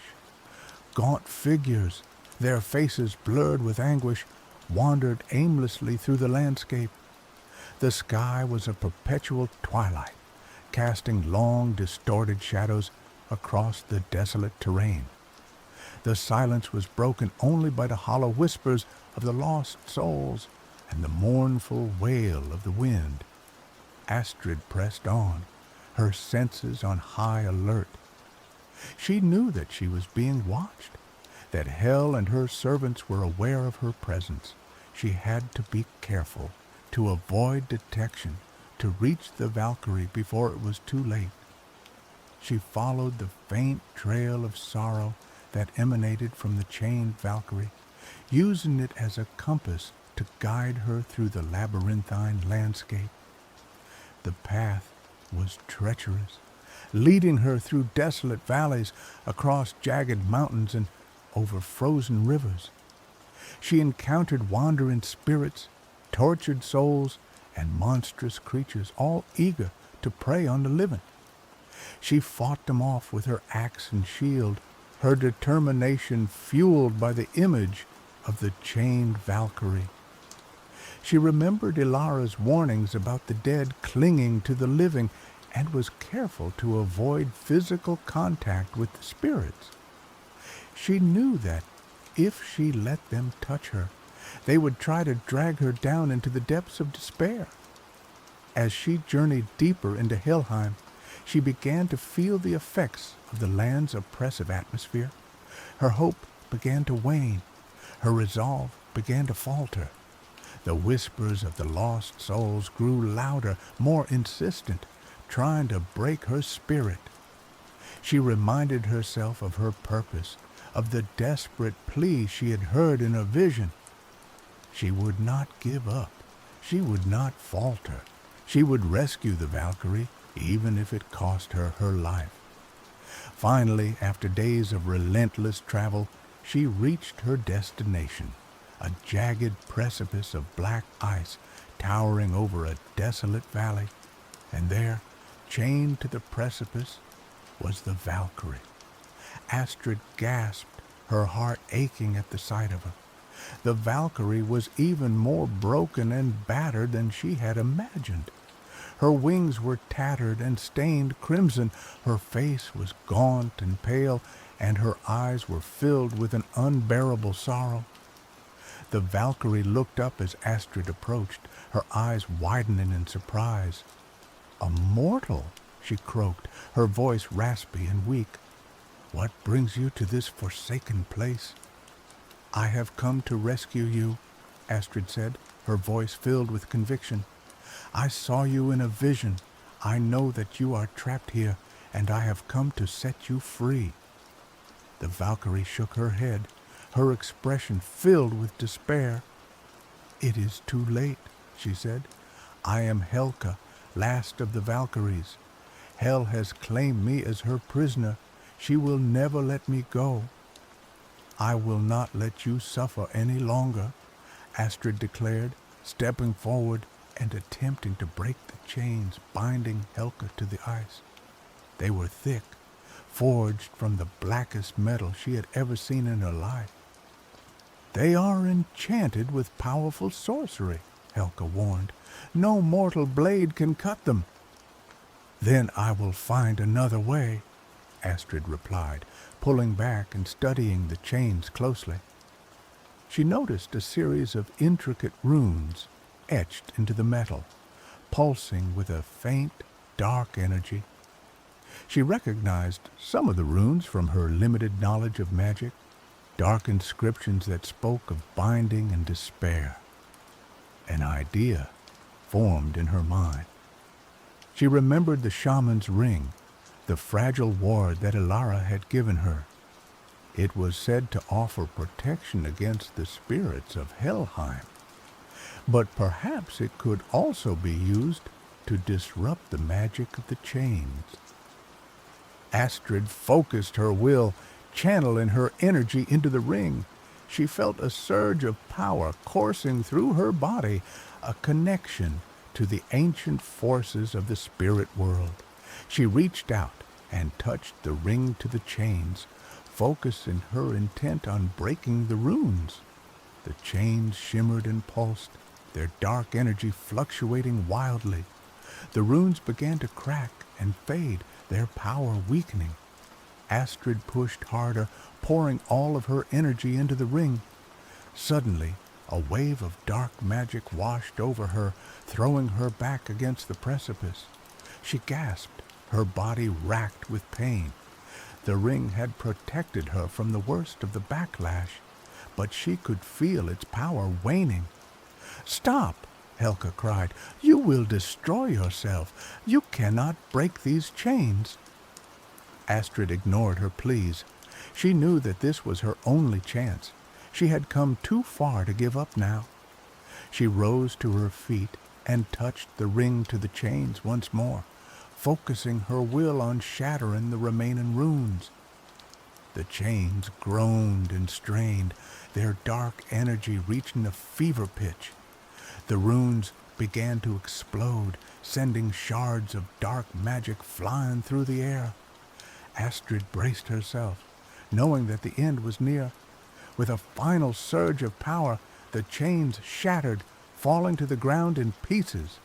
Gaunt figures, their faces blurred with anguish, wandered aimlessly through the landscape. The sky was a perpetual twilight, casting long, distorted shadows across the desolate terrain. The silence was broken only by the hollow whispers of the lost souls and the mournful wail of the wind. Astrid pressed on, her senses on high alert. She knew that she was being watched, that Hel and her servants were aware of her presence. She had to be careful, to avoid detection, to reach the Valkyrie before it was too late. She followed the faint trail of sorrow that emanated from the chained Valkyrie, using it as a compass to guide her through the labyrinthine landscape. The path was treacherous, leading her through desolate valleys, across jagged mountains, and over frozen rivers. She encountered wandering spirits, tortured souls, and monstrous creatures, all eager to prey on the living. She fought them off with her axe and shield, her determination fueled by the image of the chained Valkyrie. She remembered Ilara's warnings about the dead clinging to the living and was careful to avoid physical contact with the spirits. She knew that if she let them touch her, they would try to drag her down into the depths of despair. As she journeyed deeper into Helheim, she began to feel the effects of the land's oppressive atmosphere. Her hope began to wane. Her resolve began to falter. The whispers of the lost souls grew louder, more insistent, trying to break her spirit. She reminded herself of her purpose, of the desperate plea she had heard in a vision. She would not give up. She would not falter. She would rescue the Valkyrie, even if it cost her her life. Finally, after days of relentless travel, she reached her destination, a jagged precipice of black ice towering over a desolate valley. And there, chained to the precipice, was the Valkyrie. Astrid gasped, her heart aching at the sight of her. The Valkyrie was even more broken and battered than she had imagined. Her wings were tattered and stained crimson, her face was gaunt and pale, and her eyes were filled with an unbearable sorrow. The Valkyrie looked up as Astrid approached, her eyes widening in surprise. "A mortal," she croaked, her voice raspy and weak. "What brings you to this forsaken place?" "I have come to rescue you," Astrid said, her voice filled with conviction. "I saw you in a vision. I know that you are trapped here, and I have come to set you free." The Valkyrie shook her head, her expression filled with despair. "It is too late," she said. "I am Helka, last of the Valkyries. Hel has claimed me as her prisoner. She will never let me go." "I will not let you suffer any longer," Astrid declared, stepping forward, and attempting to break the chains binding Helka to the ice. They were thick, forged from the blackest metal she had ever seen in her life. "They are enchanted with powerful sorcery," Helka warned. "No mortal blade can cut them." "Then I will find another way," Astrid replied, pulling back and studying the chains closely. She noticed a series of intricate runes etched into the metal, pulsing with a faint, dark energy. She recognized some of the runes from her limited knowledge of magic, dark inscriptions that spoke of binding and despair. An idea formed in her mind. She remembered the shaman's ring, the fragile ward that Ilara had given her. It was said to offer protection against the spirits of Helheim, but perhaps it could also be used to disrupt the magic of the chains. Astrid focused her will, channeling her energy into the ring. She felt a surge of power coursing through her body, a connection to the ancient forces of the spirit world. She reached out and touched the ring to the chains, focusing her intent on breaking the runes. The chains shimmered and pulsed, their dark energy fluctuating wildly. The runes began to crack and fade, their power weakening. Astrid pushed harder, pouring all of her energy into the ring. Suddenly, a wave of dark magic washed over her, throwing her back against the precipice. She gasped, her body racked with pain. The ring had protected her from the worst of the backlash, but she could feel its power waning. "Stop!" Helka cried. "You will destroy yourself. You cannot break these chains." Astrid ignored her pleas. She knew that this was her only chance. She had come too far to give up now. She rose to her feet and touched the ring to the chains once more, focusing her will on shattering the remaining runes. The chains groaned and strained, their dark energy reaching a fever pitch. The runes began to explode, sending shards of dark magic flying through the air. Astrid braced herself, knowing that the end was near. With a final surge of power, the chains shattered, falling to the ground in pieces.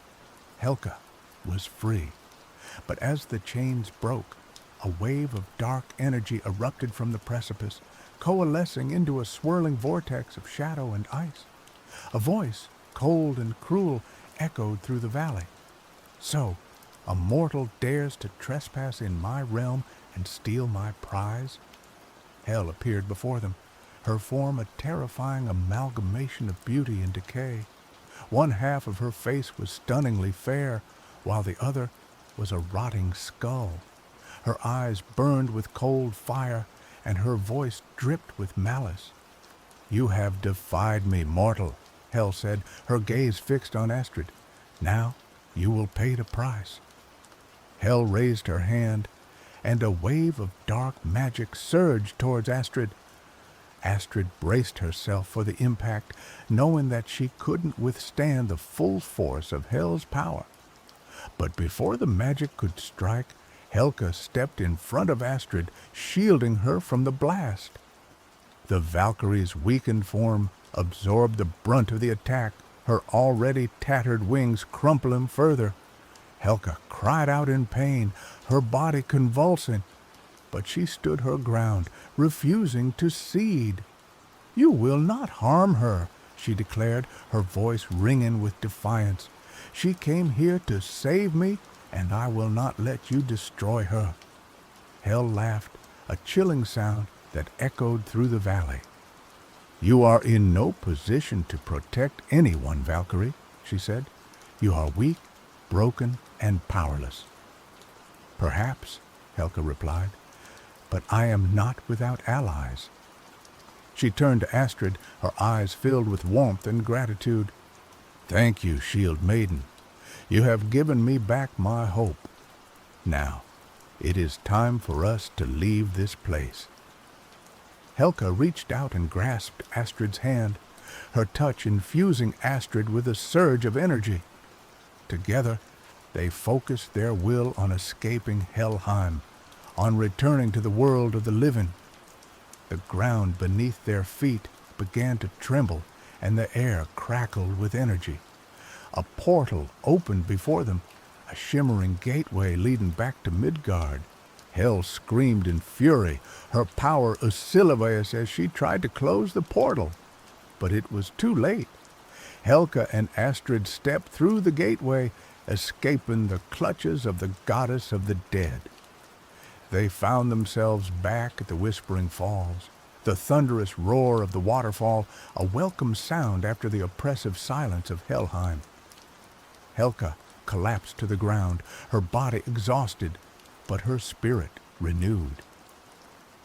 Helka was free. But as the chains broke, a wave of dark energy erupted from the precipice, coalescing into a swirling vortex of shadow and ice. A voice, cold and cruel, echoed through the valley. "So, a mortal dares to trespass in my realm and steal my prize?" Hell appeared before them, her form a terrifying amalgamation of beauty and decay. One half of her face was stunningly fair, while the other was a rotting skull. Her eyes burned with cold fire, and her voice dripped with malice. "You have defied me, mortal," Hel said, her gaze fixed on Astrid. "Now you will pay the price." Hel raised her hand, and a wave of dark magic surged towards Astrid. Astrid braced herself for the impact, knowing that she couldn't withstand the full force of Hel's power. But before the magic could strike, Helka stepped in front of Astrid, shielding her from the blast. The Valkyrie's weakened form absorbed the brunt of the attack, her already tattered wings crumpling further. Helka cried out in pain, her body convulsing, but she stood her ground, refusing to cede. "You will not harm her," she declared, her voice ringing with defiance. "She came here to save me, and I will not let you destroy her." Hel laughed, a chilling sound that echoed through the valley. "You are in no position to protect anyone, Valkyrie," she said. "You are weak, broken, and powerless." "Perhaps," Helka replied, "but I am not without allies." She turned to Astrid, her eyes filled with warmth and gratitude. "Thank you, Shield Maiden. You have given me back my hope. Now, it is time for us to leave this place." Helka reached out and grasped Astrid's hand, her touch infusing Astrid with a surge of energy. Together, they focused their will on escaping Helheim, on returning to the world of the living. The ground beneath their feet began to tremble, and the air crackled with energy. A portal opened before them, a shimmering gateway leading back to Midgard. Hel screamed in fury, her power oscillable as she tried to close the portal. But it was too late. Helka and Astrid stepped through the gateway, escaping the clutches of the goddess of the dead. They found themselves back at the Whispering Falls, the thunderous roar of the waterfall, a welcome sound after the oppressive silence of Helheim. Helka collapsed to the ground, her body exhausted, but her spirit renewed.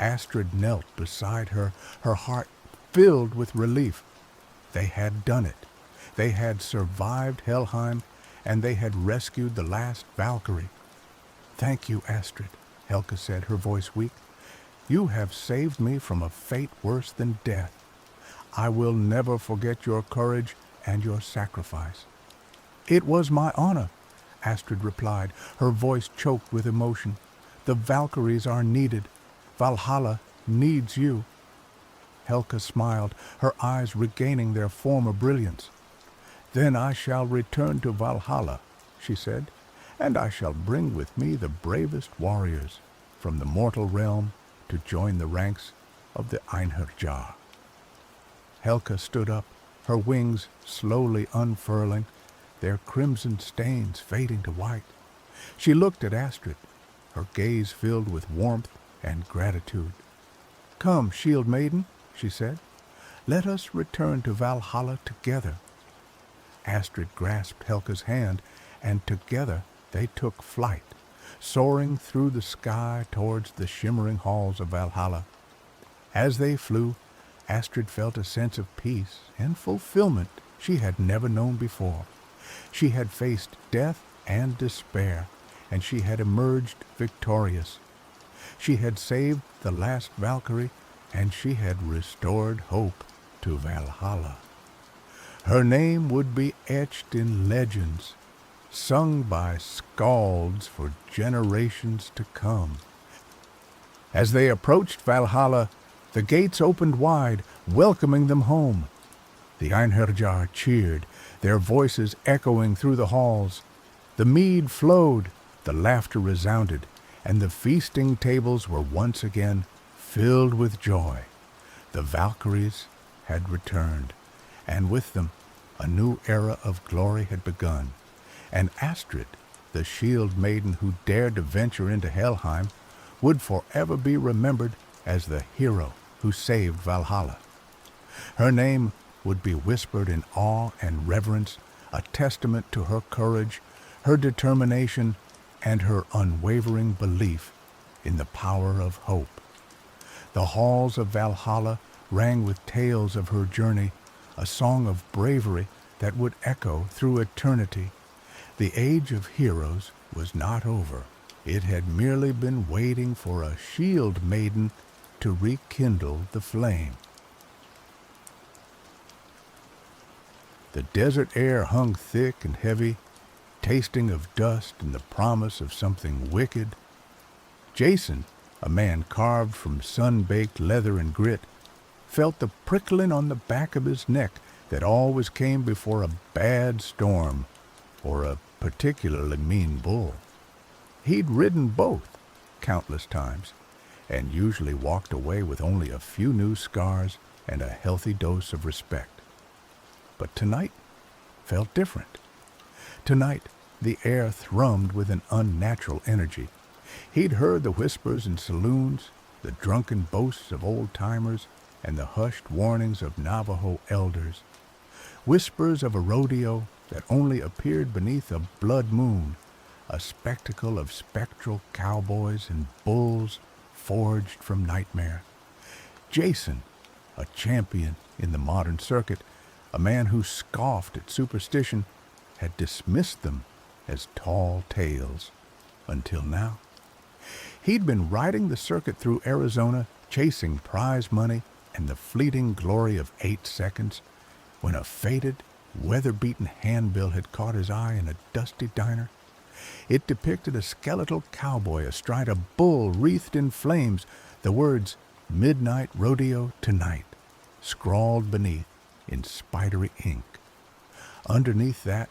Astrid knelt beside her, her heart filled with relief. They had done it. They had survived Helheim, and they had rescued the last Valkyrie. "Thank you, Astrid," Helka said, her voice weak. "You have saved me from a fate worse than death. I will never forget your courage and your sacrifice." "It was my honor," Astrid replied, her voice choked with emotion. "The Valkyries are needed. Valhalla needs you." Helka smiled, her eyes regaining their former brilliance. "Then I shall return to Valhalla," she said, "and I shall bring with me the bravest warriors from the mortal realm to join the ranks of the Einherjar." Helka stood up, her wings slowly unfurling, their crimson stains fading to white. She looked at Astrid, her gaze filled with warmth and gratitude. "Come, Shield Maiden," she said. "Let us return to Valhalla together." Astrid grasped Helka's hand, and together they took flight, soaring through the sky towards the shimmering halls of Valhalla. As they flew, Astrid felt a sense of peace and fulfillment she had never known before. She had faced death and despair, and she had emerged victorious. She had saved the last Valkyrie, and she had restored hope to Valhalla. Her name would be etched in legends, sung by skalds for generations to come. As they approached Valhalla, the gates opened wide, welcoming them home. The Einherjar cheered, their voices echoing through the halls. The mead flowed, the laughter resounded, and the feasting tables were once again filled with joy. The Valkyries had returned, and with them a new era of glory had begun. And Astrid, the Shield Maiden who dared to venture into Helheim, would forever be remembered as the hero who saved Valhalla. Her name would be whispered in awe and reverence, a testament to her courage, her determination, and her unwavering belief in the power of hope. The halls of Valhalla rang with tales of her journey, a song of bravery that would echo through eternity. The age of heroes was not over. It had merely been waiting for a Shield Maiden to rekindle the flame. The desert air hung thick and heavy, tasting of dust and the promise of something wicked. Jason, a man carved from sun-baked leather and grit, felt the prickling on the back of his neck that always came before a bad storm or a particularly mean bull. He'd ridden both countless times, and usually walked away with only a few new scars and a healthy dose of respect. But tonight felt different. Tonight, the air thrummed with an unnatural energy. He'd heard the whispers in saloons, the drunken boasts of old-timers, and the hushed warnings of Navajo elders. Whispers of a rodeo that only appeared beneath a blood moon, a spectacle of spectral cowboys and bulls forged from nightmare. Jason, a champion in the modern circuit, a man who scoffed at superstition, had dismissed them as tall tales, until now. He'd been riding the circuit through Arizona, chasing prize money and the fleeting glory of 8 seconds, when a fated weather-beaten handbill had caught his eye in a dusty diner. It depicted a skeletal cowboy astride a bull wreathed in flames, the words, "Midnight Rodeo Tonight," scrawled beneath in spidery ink. Underneath that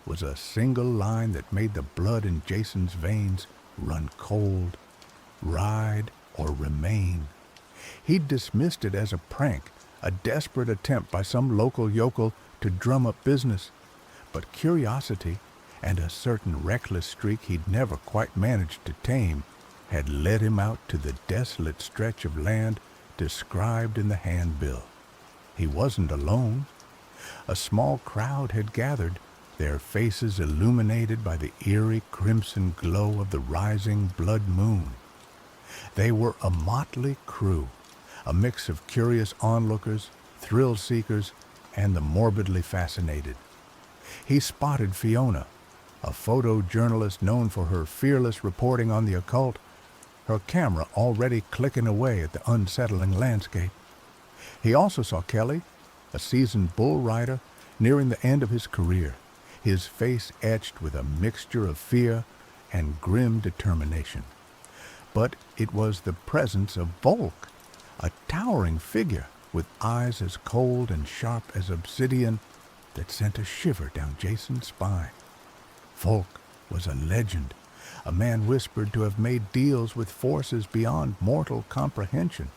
was a single line that made the blood in Jason's veins run cold. Ride or remain. He'd dismissed it as a prank, a desperate attempt by some local yokel to drum up business. But curiosity and a certain reckless streak he'd never quite managed to tame had led him out to the desolate stretch of land described in the handbill. He wasn't alone. A small crowd had gathered, their faces illuminated by the eerie crimson glow of the rising blood moon. They were a motley crew, a mix of curious onlookers, thrill-seekers, and the morbidly fascinated. He spotted Fiona, a photojournalist known for her fearless reporting on the occult, her camera already clicking away at the unsettling landscape. He also saw Kelly, a seasoned bull rider nearing the end of his career, his face etched with a mixture of fear and grim determination. But it was the presence of Volk, a towering figure with eyes as cold and sharp as obsidian, that sent a shiver down Jason's spine. Volk was a legend, a man whispered to have made deals with forces beyond mortal comprehension.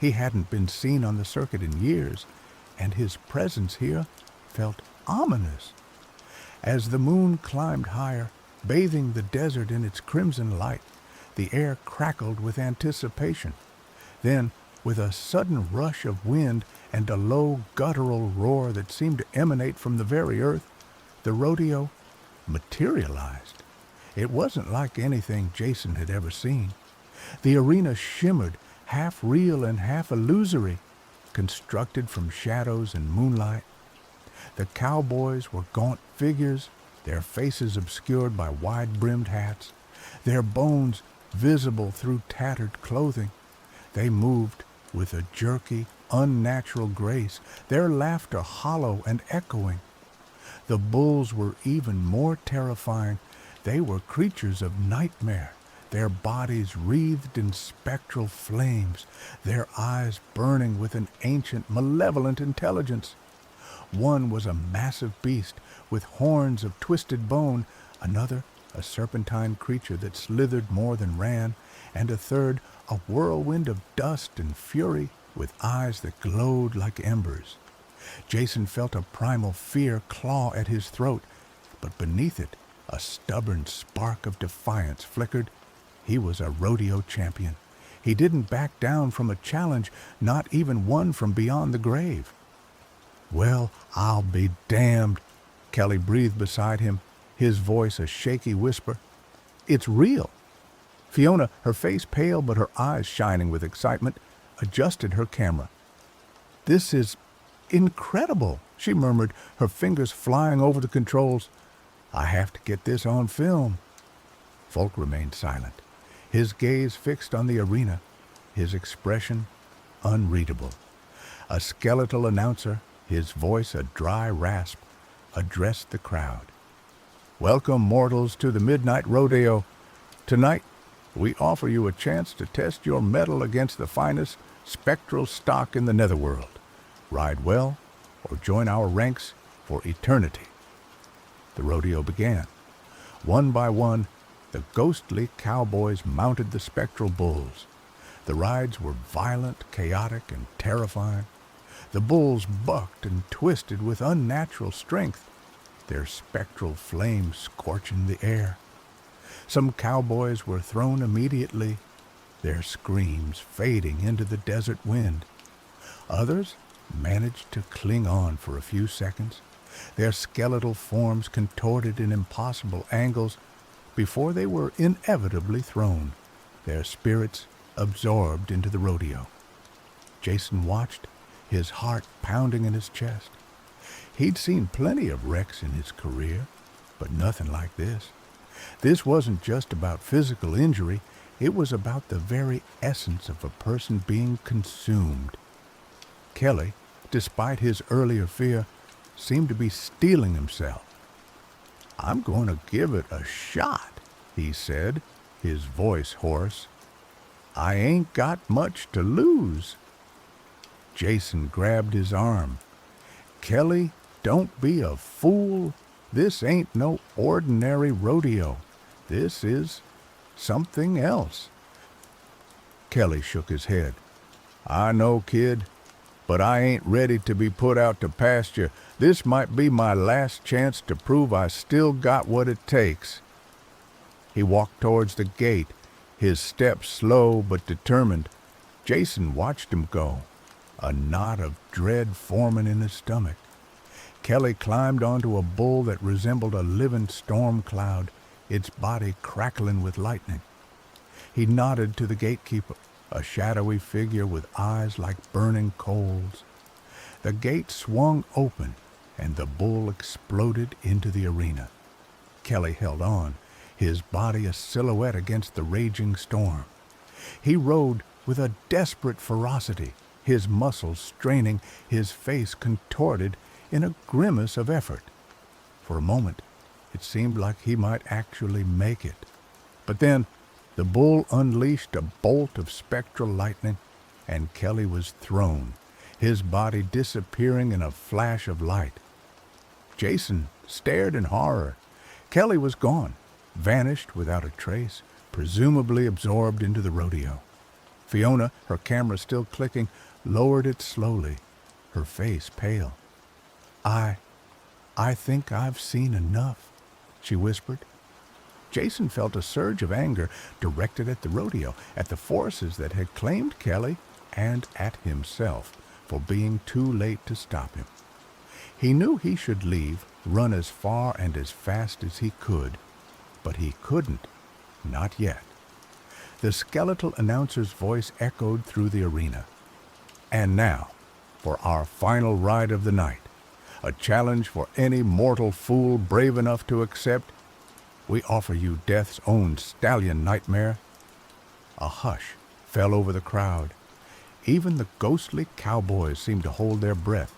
He hadn't been seen on the circuit in years, and his presence here felt ominous. As the moon climbed higher, bathing the desert in its crimson light, the air crackled with anticipation. Then, with a sudden rush of wind and a low guttural roar that seemed to emanate from the very earth, the rodeo materialized. It wasn't like anything Jason had ever seen. The arena shimmered, half real and half illusory, constructed from shadows and moonlight. The cowboys were gaunt figures, their faces obscured by wide-brimmed hats, their bones visible through tattered clothing. They moved with a jerky, unnatural grace, their laughter hollow and echoing. The bulls were even more terrifying. They were creatures of nightmare, their bodies wreathed in spectral flames, their eyes burning with an ancient, malevolent intelligence. One was a massive beast with horns of twisted bone, another a serpentine creature that slithered more than ran, and a third a whirlwind of dust and fury with eyes that glowed like embers. Jason felt a primal fear claw at his throat, but beneath it a stubborn spark of defiance flickered. He was a rodeo champion. He didn't back down from a challenge, not even one from beyond the grave. "Well, I'll be damned," Kelly breathed beside him, his voice a shaky whisper. "It's real." Fiona, her face pale but her eyes shining with excitement, adjusted her camera. "This is incredible," she murmured, her fingers flying over the controls. "I have to get this on film." Folk remained silent, his gaze fixed on the arena, his expression unreadable. A skeletal announcer, his voice a dry rasp, addressed the crowd. "Welcome, mortals, to the Midnight Rodeo. Tonight, we offer you a chance to test your mettle against the finest spectral stock in the netherworld. Ride well, or join our ranks for eternity." The rodeo began. One by one, the ghostly cowboys mounted the spectral bulls. The rides were violent, chaotic, and terrifying. The bulls bucked and twisted with unnatural strength, their spectral flames scorching the air. Some cowboys were thrown immediately, their screams fading into the desert wind. Others managed to cling on for a few seconds, their skeletal forms contorted in impossible angles before they were inevitably thrown, their spirits absorbed into the rodeo. Jason watched, his heart pounding in his chest. He'd seen plenty of wrecks in his career, but nothing like this. This wasn't just about physical injury, it was about the very essence of a person being consumed. Kelly, despite his earlier fear, seemed to be steeling himself. "I'm going to give it a shot," he said, his voice hoarse. "I ain't got much to lose." Jason grabbed his arm. "Kelly, don't be a fool. This ain't no ordinary rodeo. This is something else." Kelly shook his head. "I know, kid, but I ain't ready to be put out to pasture. This might be my last chance to prove I still got what it takes." He walked towards the gate, his steps slow but determined. Jason watched him go, a knot of dread forming in his stomach. Kelly climbed onto a bull that resembled a living storm cloud, its body crackling with lightning. He nodded to the gatekeeper, a shadowy figure with eyes like burning coals. The gate swung open, and the bull exploded into the arena. Kelly held on, his body a silhouette against the raging storm. He rode with a desperate ferocity, his muscles straining, his face contorted in a grimace of effort. For a moment, it seemed like he might actually make it. But then, the bull unleashed a bolt of spectral lightning, and Kelly was thrown, his body disappearing in a flash of light. Jason stared in horror. Kelly was gone, vanished without a trace, presumably absorbed into the rodeo. Fiona, her camera still clicking, lowered it slowly, her face pale. I think I've seen enough," she whispered. Jason felt a surge of anger directed at the rodeo, at the forces that had claimed Kelly, and at himself for being too late to stop him. He knew he should leave, run as far and as fast as he could, but he couldn't, not yet. The skeletal announcer's voice echoed through the arena. "And now, for our final ride of the night, a challenge for any mortal fool brave enough to accept, we offer you death's own stallion, Nightmare." A hush fell over the crowd. Even the ghostly cowboys seemed to hold their breath.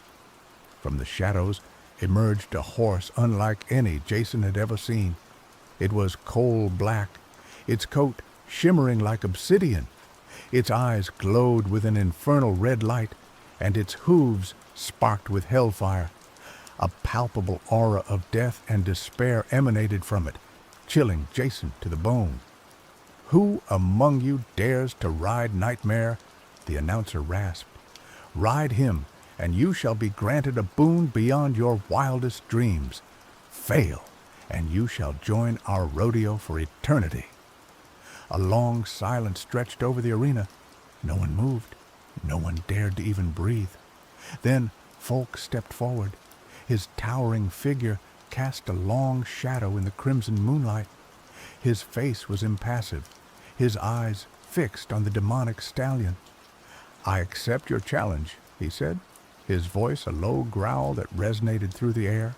From the shadows emerged a horse unlike any Jason had ever seen. It was coal black, its coat shimmering like obsidian. Its eyes glowed with an infernal red light, and its hooves sparked with hellfire. A palpable aura of death and despair emanated from it, chilling Jason to the bone. "Who among you dares to ride Nightmare?" the announcer rasped. "Ride him, and you shall be granted a boon beyond your wildest dreams. Fail, and you shall join our rodeo for eternity." A long silence stretched over the arena. No one moved. No one dared to even breathe. Then Folk stepped forward. His towering figure cast a long shadow in the crimson moonlight. His face was impassive, his eyes fixed on the demonic stallion. "I accept your challenge," he said, his voice a low growl that resonated through the air.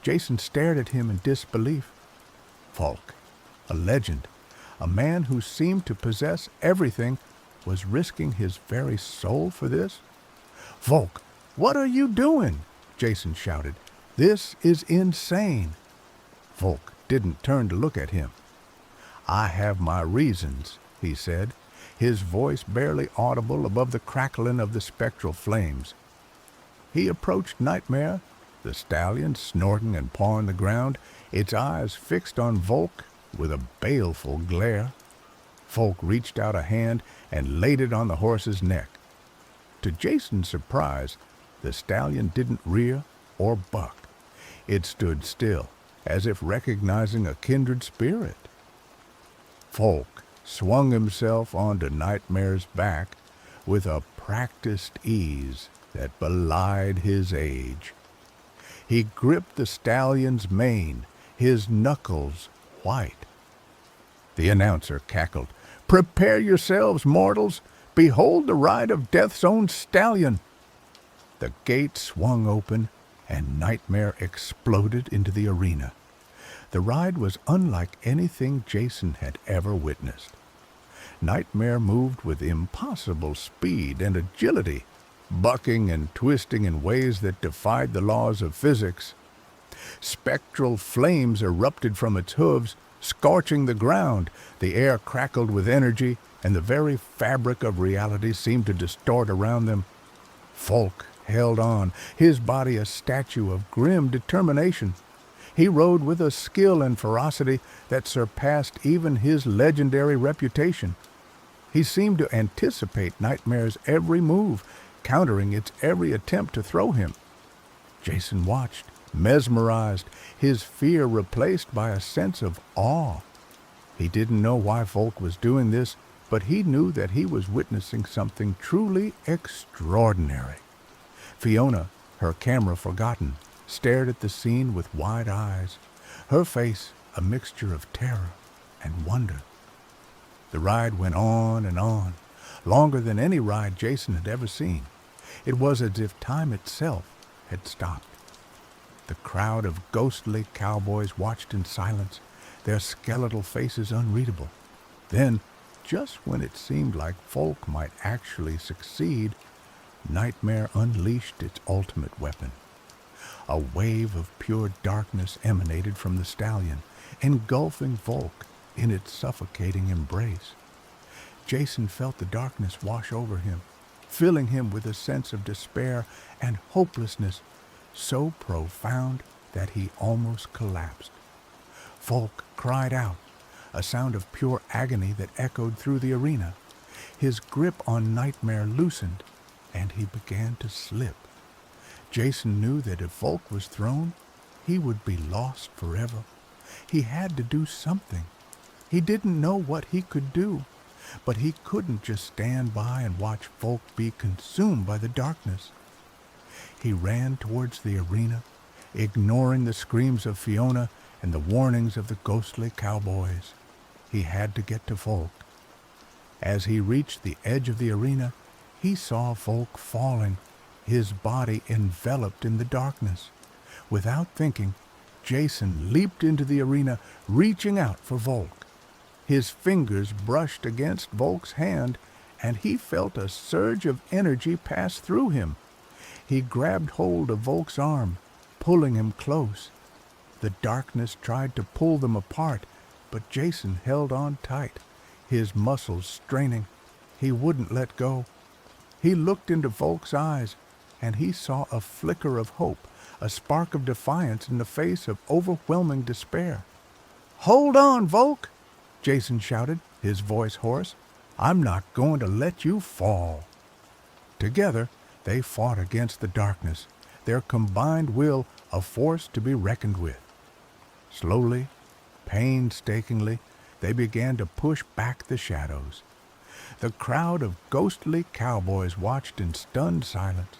Jason stared at him in disbelief. Folk, a legend, a man who seemed to possess everything, was risking his very soul for this? "Folk, what are you doing?" Jason shouted. "This is insane." Folk didn't turn to look at him. "I have my reasons," he said, his voice barely audible above the crackling of the spectral flames. He approached Nightmare, the stallion snorting and pawing the ground, its eyes fixed on Volk with a baleful glare. Volk reached out a hand and laid it on the horse's neck. To Jason's surprise, the stallion didn't rear or buck. It stood still, as if recognizing a kindred spirit. Volk swung himself onto Nightmare's back with a practiced ease that belied his age. He gripped the stallion's mane, his knuckles white. The announcer cackled, "Prepare yourselves, mortals! Behold the ride of Death's own stallion!" The gate swung open, and Nightmare exploded into the arena. The ride was unlike anything Jason had ever witnessed. Nightmare moved with impossible speed and agility, bucking and twisting in ways that defied the laws of physics. Spectral flames erupted from its hooves, scorching the ground. The air crackled with energy, and the very fabric of reality seemed to distort around them. Folk held on, his body a statue of grim determination. He rode with a skill and ferocity that surpassed even his legendary reputation. He seemed to anticipate Nightmare's every move, countering its every attempt to throw him. Jason watched, mesmerized, his fear replaced by a sense of awe. He didn't know why Folk was doing this, but he knew that he was witnessing something truly extraordinary. Fiona, her camera forgotten, stared at the scene with wide eyes, her face a mixture of terror and wonder. The ride went on and on, longer than any ride Jason had ever seen. It was as if time itself had stopped. The crowd of ghostly cowboys watched in silence, their skeletal faces unreadable. Then, just when it seemed like Folk might actually succeed, Nightmare unleashed its ultimate weapon. A wave of pure darkness emanated from the stallion, engulfing Folk in its suffocating embrace. Jason felt the darkness wash over him, filling him with a sense of despair and hopelessness so profound that he almost collapsed. Folk cried out, a sound of pure agony that echoed through the arena. His grip on Nightmare loosened, and he began to slip. Jason knew that if Folk was thrown, he would be lost forever. He had to do something. He didn't know what he could do, but he couldn't just stand by and watch Folk be consumed by the darkness. He ran towards the arena, ignoring the screams of Fiona and the warnings of the ghostly cowboys. He had to get to Folk. As he reached the edge of the arena, he saw Folk falling, his body enveloped in the darkness. Without thinking, Jason leaped into the arena, reaching out for Volk. His fingers brushed against Volk's hand, and he felt a surge of energy pass through him. He grabbed hold of Volk's arm, pulling him close. The darkness tried to pull them apart, but Jason held on tight, his muscles straining. He wouldn't let go. He looked into Volk's eyes, and he saw a flicker of hope, a spark of defiance in the face of overwhelming despair. "Hold on, Volk!" Jason shouted, his voice hoarse. "I'm not going to let you fall." Together, they fought against the darkness, their combined will a force to be reckoned with. Slowly, painstakingly, they began to push back the shadows. The crowd of ghostly cowboys watched in stunned silence.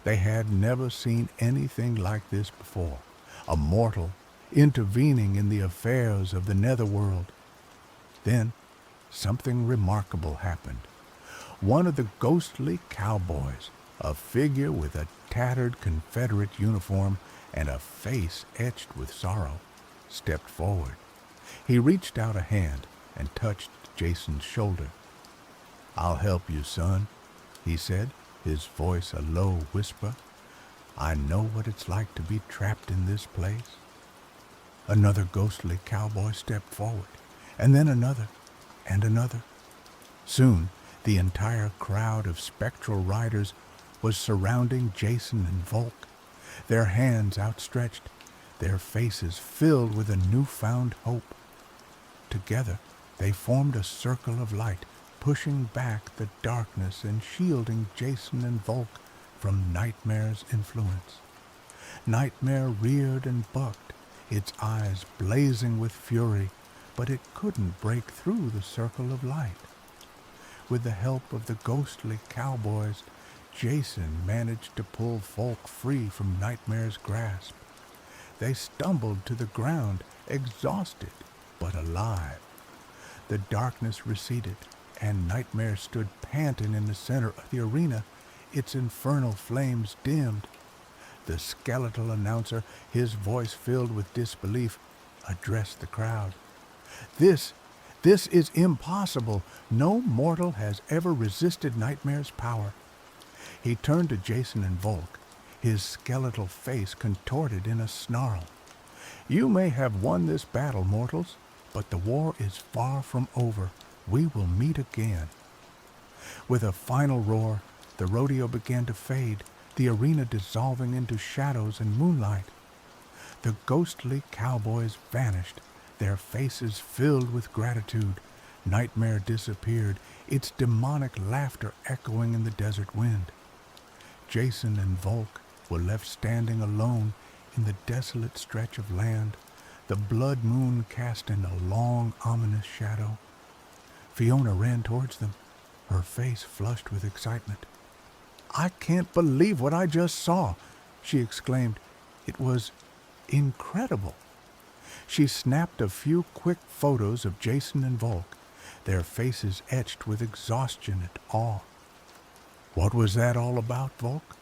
They had never seen anything like this before, a mortal intervening in the affairs of the netherworld. Then, something remarkable happened. One of the ghostly cowboys, a figure with a tattered Confederate uniform and a face etched with sorrow, stepped forward. He reached out a hand and touched Jason's shoulder. "I'll help you, son," he said, his voice a low whisper. "I know what it's like to be trapped in this place." Another ghostly cowboy stepped forward, and then another, and another. Soon, the entire crowd of spectral riders was surrounding Jason and Volk, their hands outstretched, their faces filled with a newfound hope. Together, they formed a circle of light, pushing back the darkness and shielding Jason and Volk from Nightmare's influence. Nightmare reared and bucked, its eyes blazing with fury, but it couldn't break through the circle of light. With the help of the ghostly cowboys, Jason managed to pull Volk free from Nightmare's grasp. They stumbled to the ground, exhausted but alive. The darkness receded, and Nightmare stood panting in the center of the arena, its infernal flames dimmed. The skeletal announcer, his voice filled with disbelief, addressed the crowd. This is impossible. No mortal has ever resisted Nightmare's power. He turned to Jason and Volk, his skeletal face contorted in a snarl. "You may have won this battle, mortals, but the war is far from over. We will meet again." With a final roar, the rodeo began to fade, the arena dissolving into shadows and moonlight. The ghostly cowboys vanished, their faces filled with gratitude. Nightmare disappeared, its demonic laughter echoing in the desert wind. Jason and Volk were left standing alone in the desolate stretch of land, the blood moon casting a long, ominous shadow. Fiona ran towards them, her face flushed with excitement. "I can't believe what I just saw," she exclaimed. "It was incredible." She snapped a few quick photos of Jason and Volk, their faces etched with exhaustion and awe. "What was that all about, Volk?"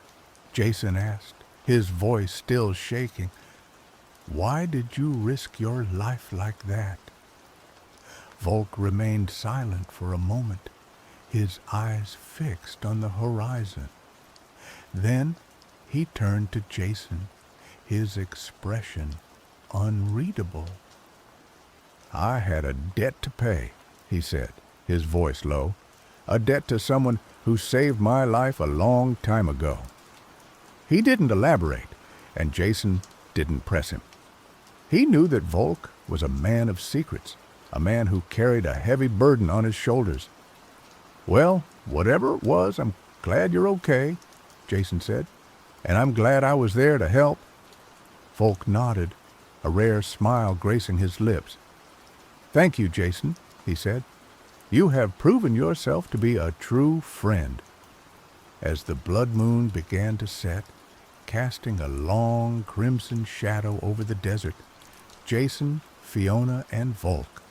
Jason asked, his voice still shaking. "Why did you risk your life like that?" Volk remained silent for a moment, his eyes fixed on the horizon. Then he turned to Jason, his expression unreadable. "I had a debt to pay," he said, his voice low. "A debt to someone who saved my life a long time ago." He didn't elaborate, and Jason didn't press him. He knew that Volk was a man of secrets, a man who carried a heavy burden on his shoulders. "Well, whatever it was, I'm glad you're okay," Jason said, "and I'm glad I was there to help." Volk nodded, a rare smile gracing his lips. "Thank you, Jason," he said. "You have proven yourself to be a true friend." As the blood moon began to set, casting a long crimson shadow over the desert, Jason, Fiona, and Volk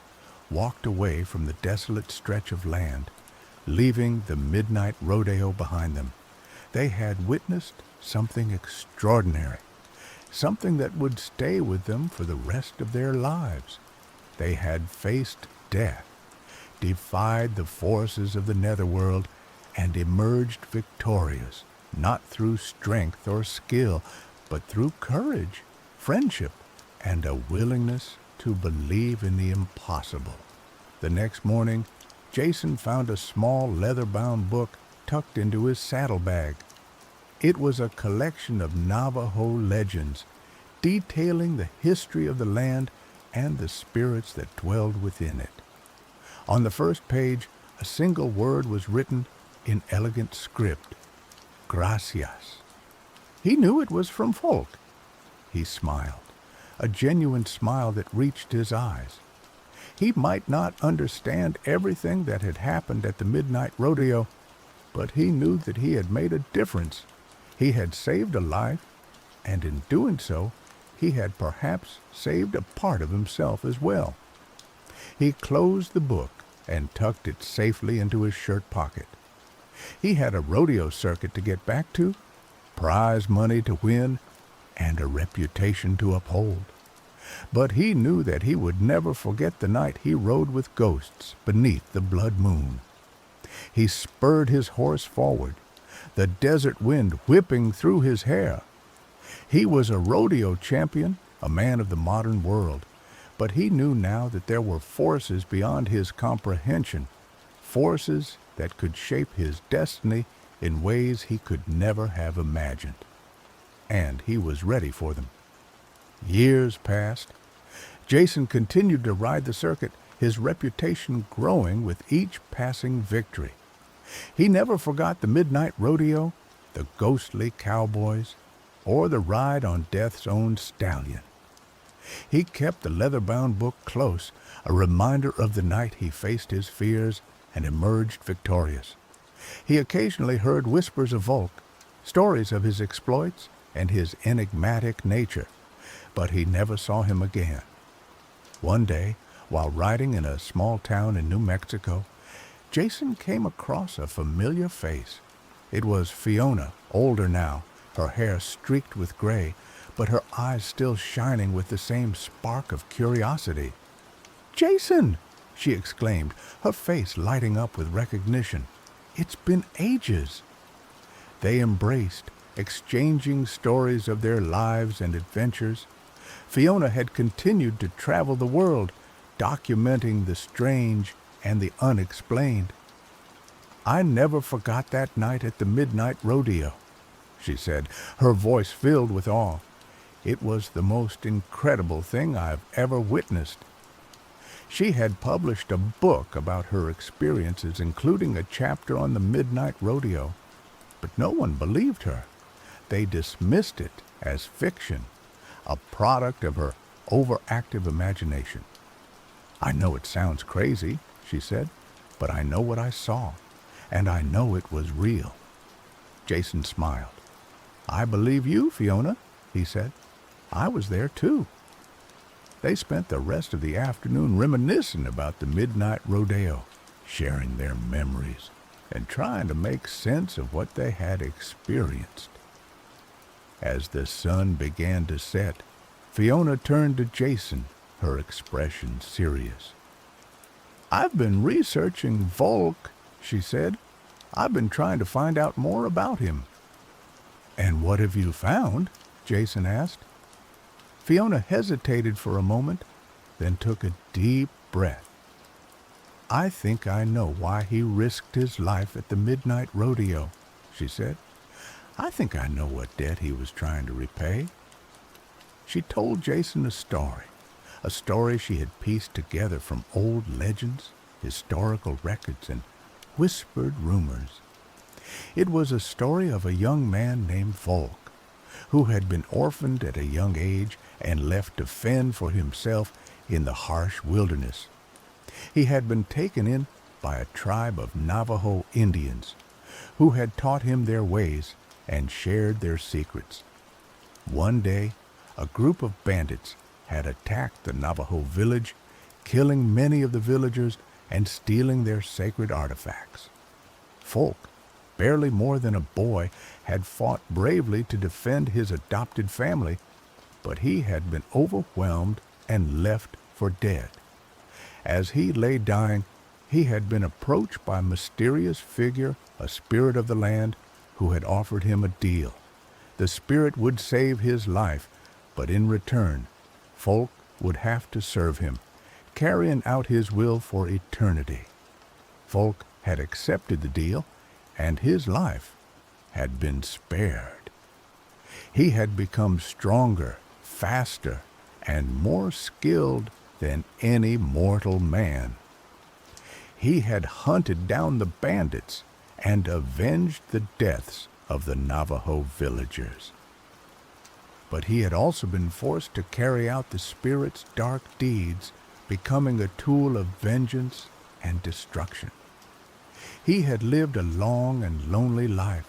walked away from the desolate stretch of land, leaving the midnight rodeo behind them. They had witnessed something extraordinary, something that would stay with them for the rest of their lives. They had faced death, defied the forces of the netherworld, and emerged victorious, not through strength or skill, but through courage, friendship, and a willingness to believe in the impossible. The next morning, Jason found a small leather-bound book tucked into his saddlebag. It was a collection of Navajo legends, detailing the history of the land and the spirits that dwelled within it. On the first page, a single word was written in elegant script: "Gracias." He knew it was from Volk. He smiled, a genuine smile that reached his eyes. He might not understand everything that had happened at the midnight rodeo, but he knew that he had made a difference. He had saved a life, and in doing so, he had perhaps saved a part of himself as well. He closed the book and tucked it safely into his shirt pocket. He had a rodeo circuit to get back to, prize money to win, and a reputation to uphold. But he knew that he would never forget the night he rode with ghosts beneath the blood moon. He spurred his horse forward, the desert wind whipping through his hair. He was a rodeo champion, a man of the modern world, but he knew now that there were forces beyond his comprehension, forces that could shape his destiny in ways he could never have imagined. And he was ready for them. Years passed. Jason continued to ride the circuit, his reputation growing with each passing victory. He never forgot the midnight rodeo, the ghostly cowboys, or the ride on death's own stallion. He kept the leather-bound book close, a reminder of the night he faced his fears and emerged victorious. He occasionally heard whispers of Volk, stories of his exploits and his enigmatic nature, but he never saw him again. One day, while riding in a small town in New Mexico, Jason came across a familiar face. It was Fiona, older now, her hair streaked with gray, but her eyes still shining with the same spark of curiosity. "Jason!" she exclaimed, her face lighting up with recognition. "It's been ages." They embraced, exchanging stories of their lives and adventures. Fiona had continued to travel the world, documenting the strange and the unexplained. "I never forgot that night at the midnight rodeo," she said, her voice filled with awe. "It was the most incredible thing I've ever witnessed." She had published a book about her experiences, including a chapter on the midnight rodeo, but no one believed her. They dismissed it as fiction, a product of her overactive imagination. "I know it sounds crazy," she said, "but I know what I saw, and I know it was real." Jason smiled. "I believe you, Fiona," he said. "I was there too." They spent the rest of the afternoon reminiscing about the midnight rodeo, sharing their memories, and trying to make sense of what they had experienced. As the sun began to set, Fiona turned to Jason, her expression serious. "I've been researching Volk," she said. "I've been trying to find out more about him." "And what have you found?" Jason asked. Fiona hesitated for a moment, then took a deep breath. "I think I know why he risked his life at the midnight rodeo," she said. "I think I know what debt he was trying to repay." She told Jason a story she had pieced together from old legends, historical records, and whispered rumors. It was a story of a young man named Volk, who had been orphaned at a young age and left to fend for himself in the harsh wilderness. He had been taken in by a tribe of Navajo Indians who had taught him their ways and shared their secrets. One day, a group of bandits had attacked the Navajo village, killing many of the villagers and stealing their sacred artifacts. Volk, barely more than a boy, had fought bravely to defend his adopted family, but he had been overwhelmed and left for dead. As he lay dying, he had been approached by a mysterious figure, a spirit of the land, who had offered him a deal. The spirit would save his life, but in return, Volk would have to serve him, carrying out his will for eternity. Volk had accepted the deal, and his life had been spared. He had become stronger, faster, and more skilled than any mortal man. He had hunted down the bandits and avenged the deaths of the Navajo villagers. But he had also been forced to carry out the spirit's dark deeds, becoming a tool of vengeance and destruction. He had lived a long and lonely life,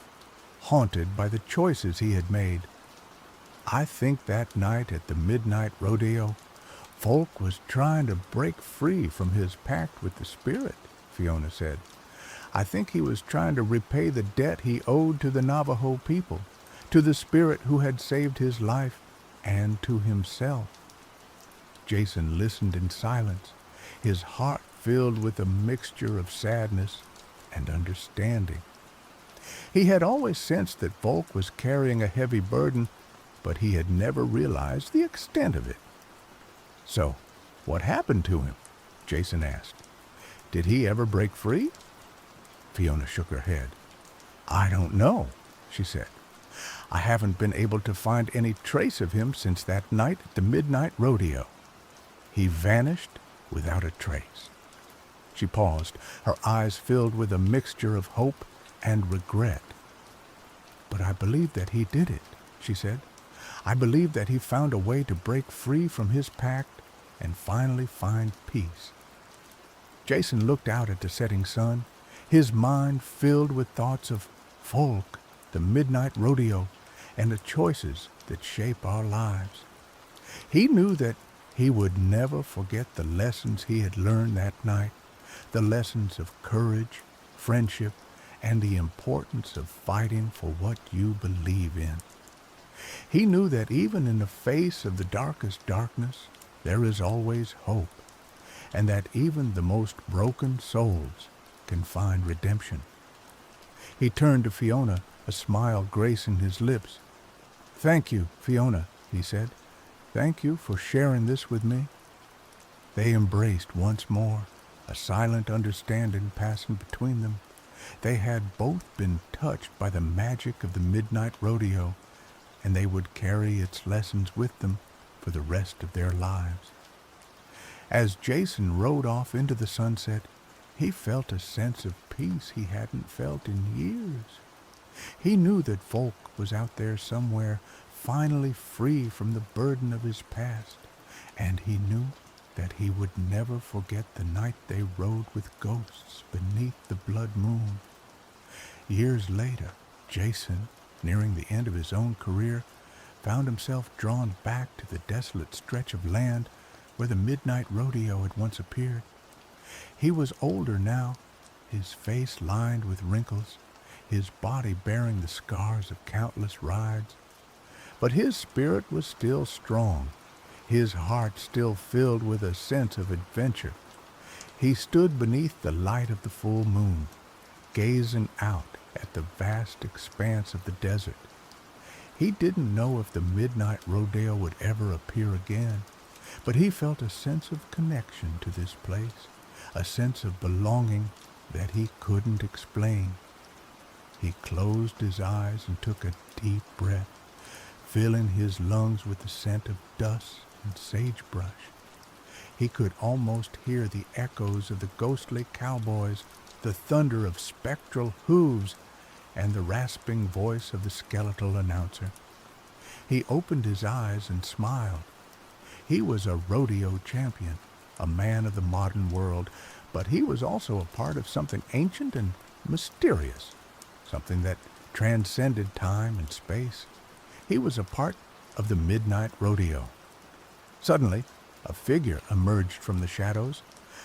haunted by the choices he had made. I think that night at the midnight rodeo, Volk was trying to break free from his pact with the spirit, Fiona said. I think he was trying to repay the debt he owed to the Navajo people, to the spirit who had saved his life, and to himself. Jason listened in silence, his heart filled with a mixture of sadness and understanding. He had always sensed that Volk was carrying a heavy burden, but he had never realized the extent of it. "So, what happened to him?" Jason asked. "Did he ever break free?" Fiona shook her head. "I don't know," she said. "I haven't been able to find any trace of him since that night at the midnight rodeo. He vanished without a trace." She paused, her eyes filled with a mixture of hope and regret. "But I believe that he did it," she said. "I believe that he found a way to break free from his pact and finally find peace." Jason looked out at the setting sun, his mind filled with thoughts of Volk, the midnight rodeo, and the choices that shape our lives. He knew that he would never forget the lessons he had learned that night, the lessons of courage, friendship, and the importance of fighting for what you believe in. He knew that even in the face of the darkest darkness, there is always hope, and that even the most broken souls can find redemption. He turned to Fiona, a smile gracing his lips. "Thank you, Fiona," he said. "Thank you for sharing this with me." They embraced once more, a silent understanding passing between them. They had both been touched by the magic of the midnight rodeo, and they would carry its lessons with them for the rest of their lives. As Jason rode off into the sunset, he felt a sense of peace he hadn't felt in years. He knew that Folk was out there somewhere, finally free from the burden of his past, and he knew that he would never forget the night they rode with ghosts beneath the blood moon. Years later, Jason, nearing the end of his own career, found himself drawn back to the desolate stretch of land where the midnight rodeo had once appeared. He was older now, his face lined with wrinkles, his body bearing the scars of countless rides. But his spirit was still strong, his heart still filled with a sense of adventure. He stood beneath the light of the full moon, gazing out at the vast expanse of the desert. He didn't know if the midnight rodeo would ever appear again, but he felt a sense of connection to this place, a sense of belonging that he couldn't explain. He closed his eyes and took a deep breath, filling his lungs with the scent of dust and sagebrush. He could almost hear the echoes of the ghostly cowboys, the thunder of spectral hooves, and the rasping voice of the skeletal announcer. He opened his eyes and smiled. He was a rodeo champion, a man of the modern world, but he was also a part of something ancient and mysterious, something that transcended time and space. He was a part of the midnight rodeo. Suddenly, a figure emerged from the shadows,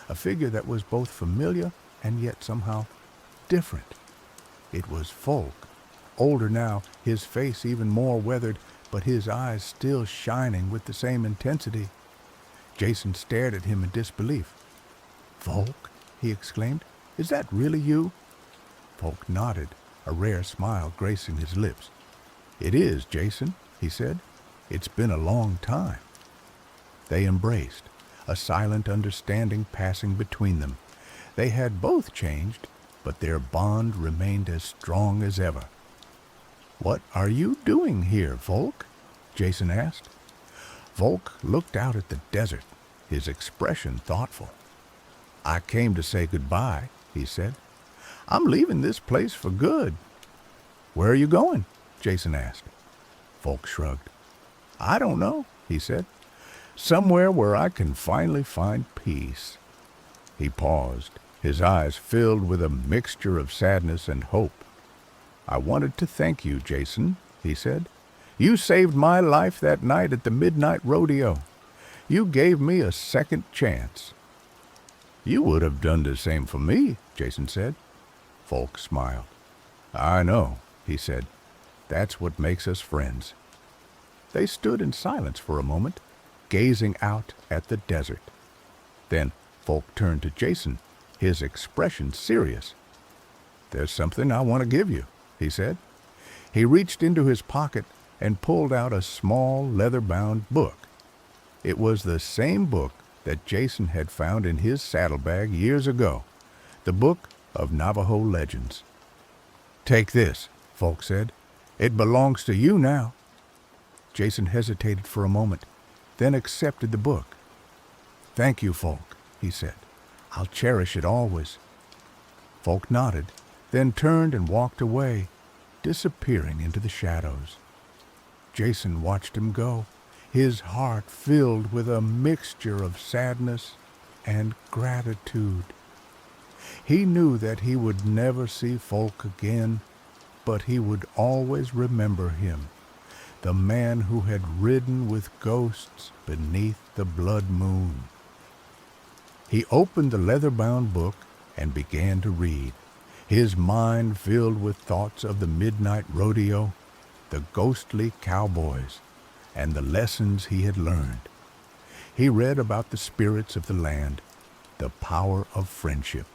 a figure that was both familiar and yet somehow different. It was Folk, older now, his face even more weathered, but his eyes still shining with the same intensity. Jason stared at him in disbelief. "Folk?" he exclaimed. "Is that really you?" Folk nodded, a rare smile gracing his lips. "It is, Jason," he said. "It's been a long time." They embraced, a silent understanding passing between them. They had both changed, but their bond remained as strong as ever. "What are you doing here, Folk?" Jason asked. Folk looked out at the desert, his expression thoughtful. "I came to say goodbye," he said. "I'm leaving this place for good." "Where are you going?" Jason asked. Folk shrugged. "I don't know," he said. "Somewhere where I can finally find peace." He paused, his eyes filled with a mixture of sadness and hope. "I wanted to thank you, Jason," he said. "You saved my life that night at the midnight rodeo. You gave me a second chance." "You would have done the same for me," Jason said. Folk smiled. "I know," he said. "That's what makes us friends." They stood in silence for a moment, gazing out at the desert. Then Folk turned to Jason, his expression serious. "There's something I want to give you," he said. He reached into his pocket and pulled out a small leather-bound book. It was the same book that Jason had found in his saddlebag years ago, the book of Navajo legends. "Take this," Folk said. "It belongs to you now." Jason hesitated for a moment, then accepted the book. "Thank you, Folk," he said. "I'll cherish it always." Folk nodded, then turned and walked away, disappearing into the shadows. Jason watched him go, his heart filled with a mixture of sadness and gratitude. He knew that he would never see Folk again, but he would always remember him, the man who had ridden with ghosts beneath the blood moon. He opened the leather-bound book and began to read, his mind filled with thoughts of the midnight rodeo, the ghostly cowboys, and the lessons he had learned. He read about the spirits of the land, the power of friendship,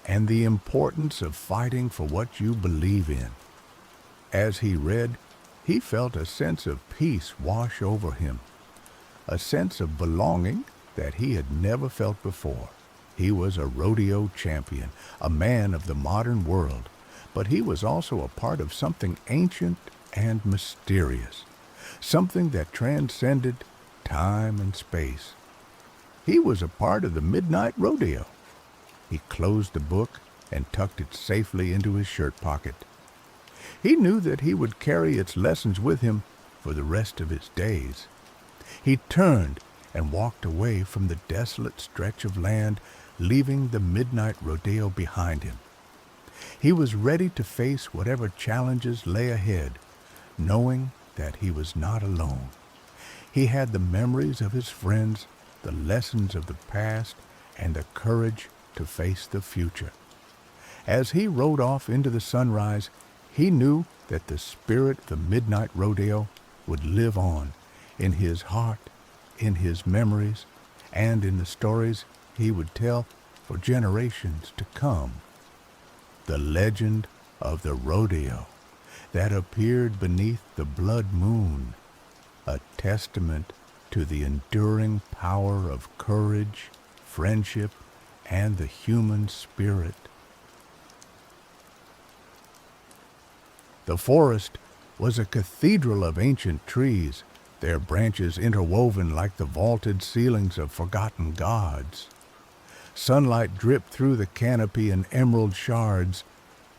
and the importance of fighting for what you believe in. As he read, he felt a sense of peace wash over him, a sense of belonging that he had never felt before. He was a rodeo champion, a man of the modern world, but he was also a part of something ancient and mysterious, something that transcended time and space. He was a part of the Midnight Rodeo. He closed the book and tucked it safely into his shirt pocket. He knew that he would carry its lessons with him for the rest of his days. He turned and walked away from the desolate stretch of land, leaving the Midnight Rodeo behind him. He was ready to face whatever challenges lay ahead, knowing that he was not alone. He had the memories of his friends, the lessons of the past, and the courage to face the future. As he rode off into the sunrise, he knew that the spirit of the Midnight Rodeo would live on in his heart, in his memories, and in the stories he would tell for generations to come. The legend of the rodeo that appeared beneath the blood moon, a testament to the enduring power of courage, friendship, and the human spirit. The forest was a cathedral of ancient trees, their branches interwoven like the vaulted ceilings of forgotten gods. Sunlight dripped through the canopy in emerald shards,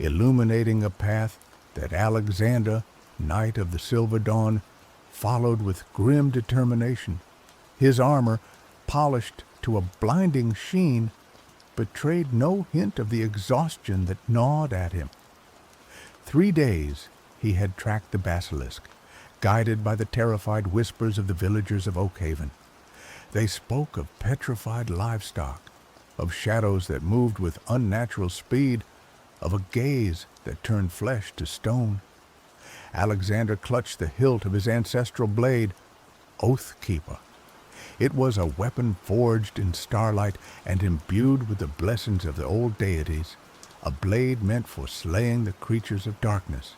illuminating a path that Alexander, Knight of the Silver Dawn, followed with grim determination. His armor, polished to a blinding sheen, betrayed no hint of the exhaustion that gnawed at him. 3 days he had tracked the basilisk, guided by the terrified whispers of the villagers of Oakhaven. They spoke of petrified livestock, of shadows that moved with unnatural speed, of a gaze that turned flesh to stone. Alexander clutched the hilt of his ancestral blade, Oathkeeper. It was a weapon forged in starlight and imbued with the blessings of the old deities, a blade meant for slaying the creatures of darkness.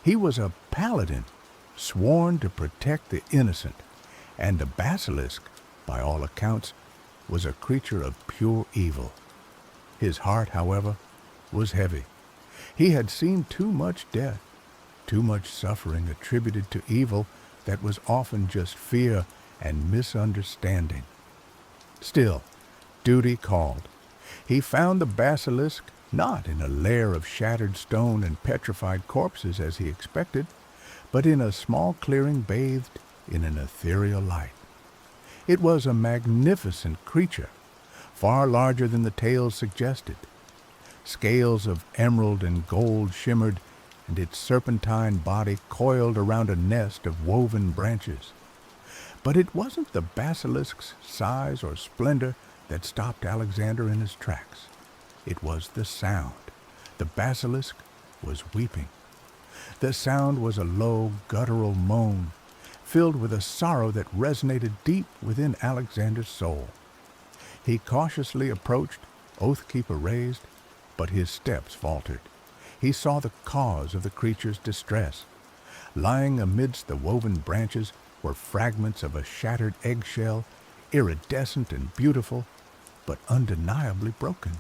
He was a paladin, sworn to protect the innocent, and the basilisk, by all accounts, was a creature of pure evil. His heart, however, was heavy. He had seen too much death, too much suffering attributed to evil that was often just fear and misunderstanding. Still, duty called. He found the basilisk not in a lair of shattered stone and petrified corpses as he expected, but in a small clearing bathed in an ethereal light. It was a magnificent creature, far larger than the tales suggested. Scales of emerald and gold shimmered, and its serpentine body coiled around a nest of woven branches. But it wasn't the basilisk's size or splendor that stopped Alexander in his tracks. It was the sound. The basilisk was weeping. The sound was a low, guttural moan, filled with a sorrow that resonated deep within Alexander's soul. He cautiously approached, Oathkeeper raised, but his steps faltered. He saw the cause of the creature's distress. Lying amidst the woven branches were fragments of a shattered eggshell, iridescent and beautiful, but undeniably broken.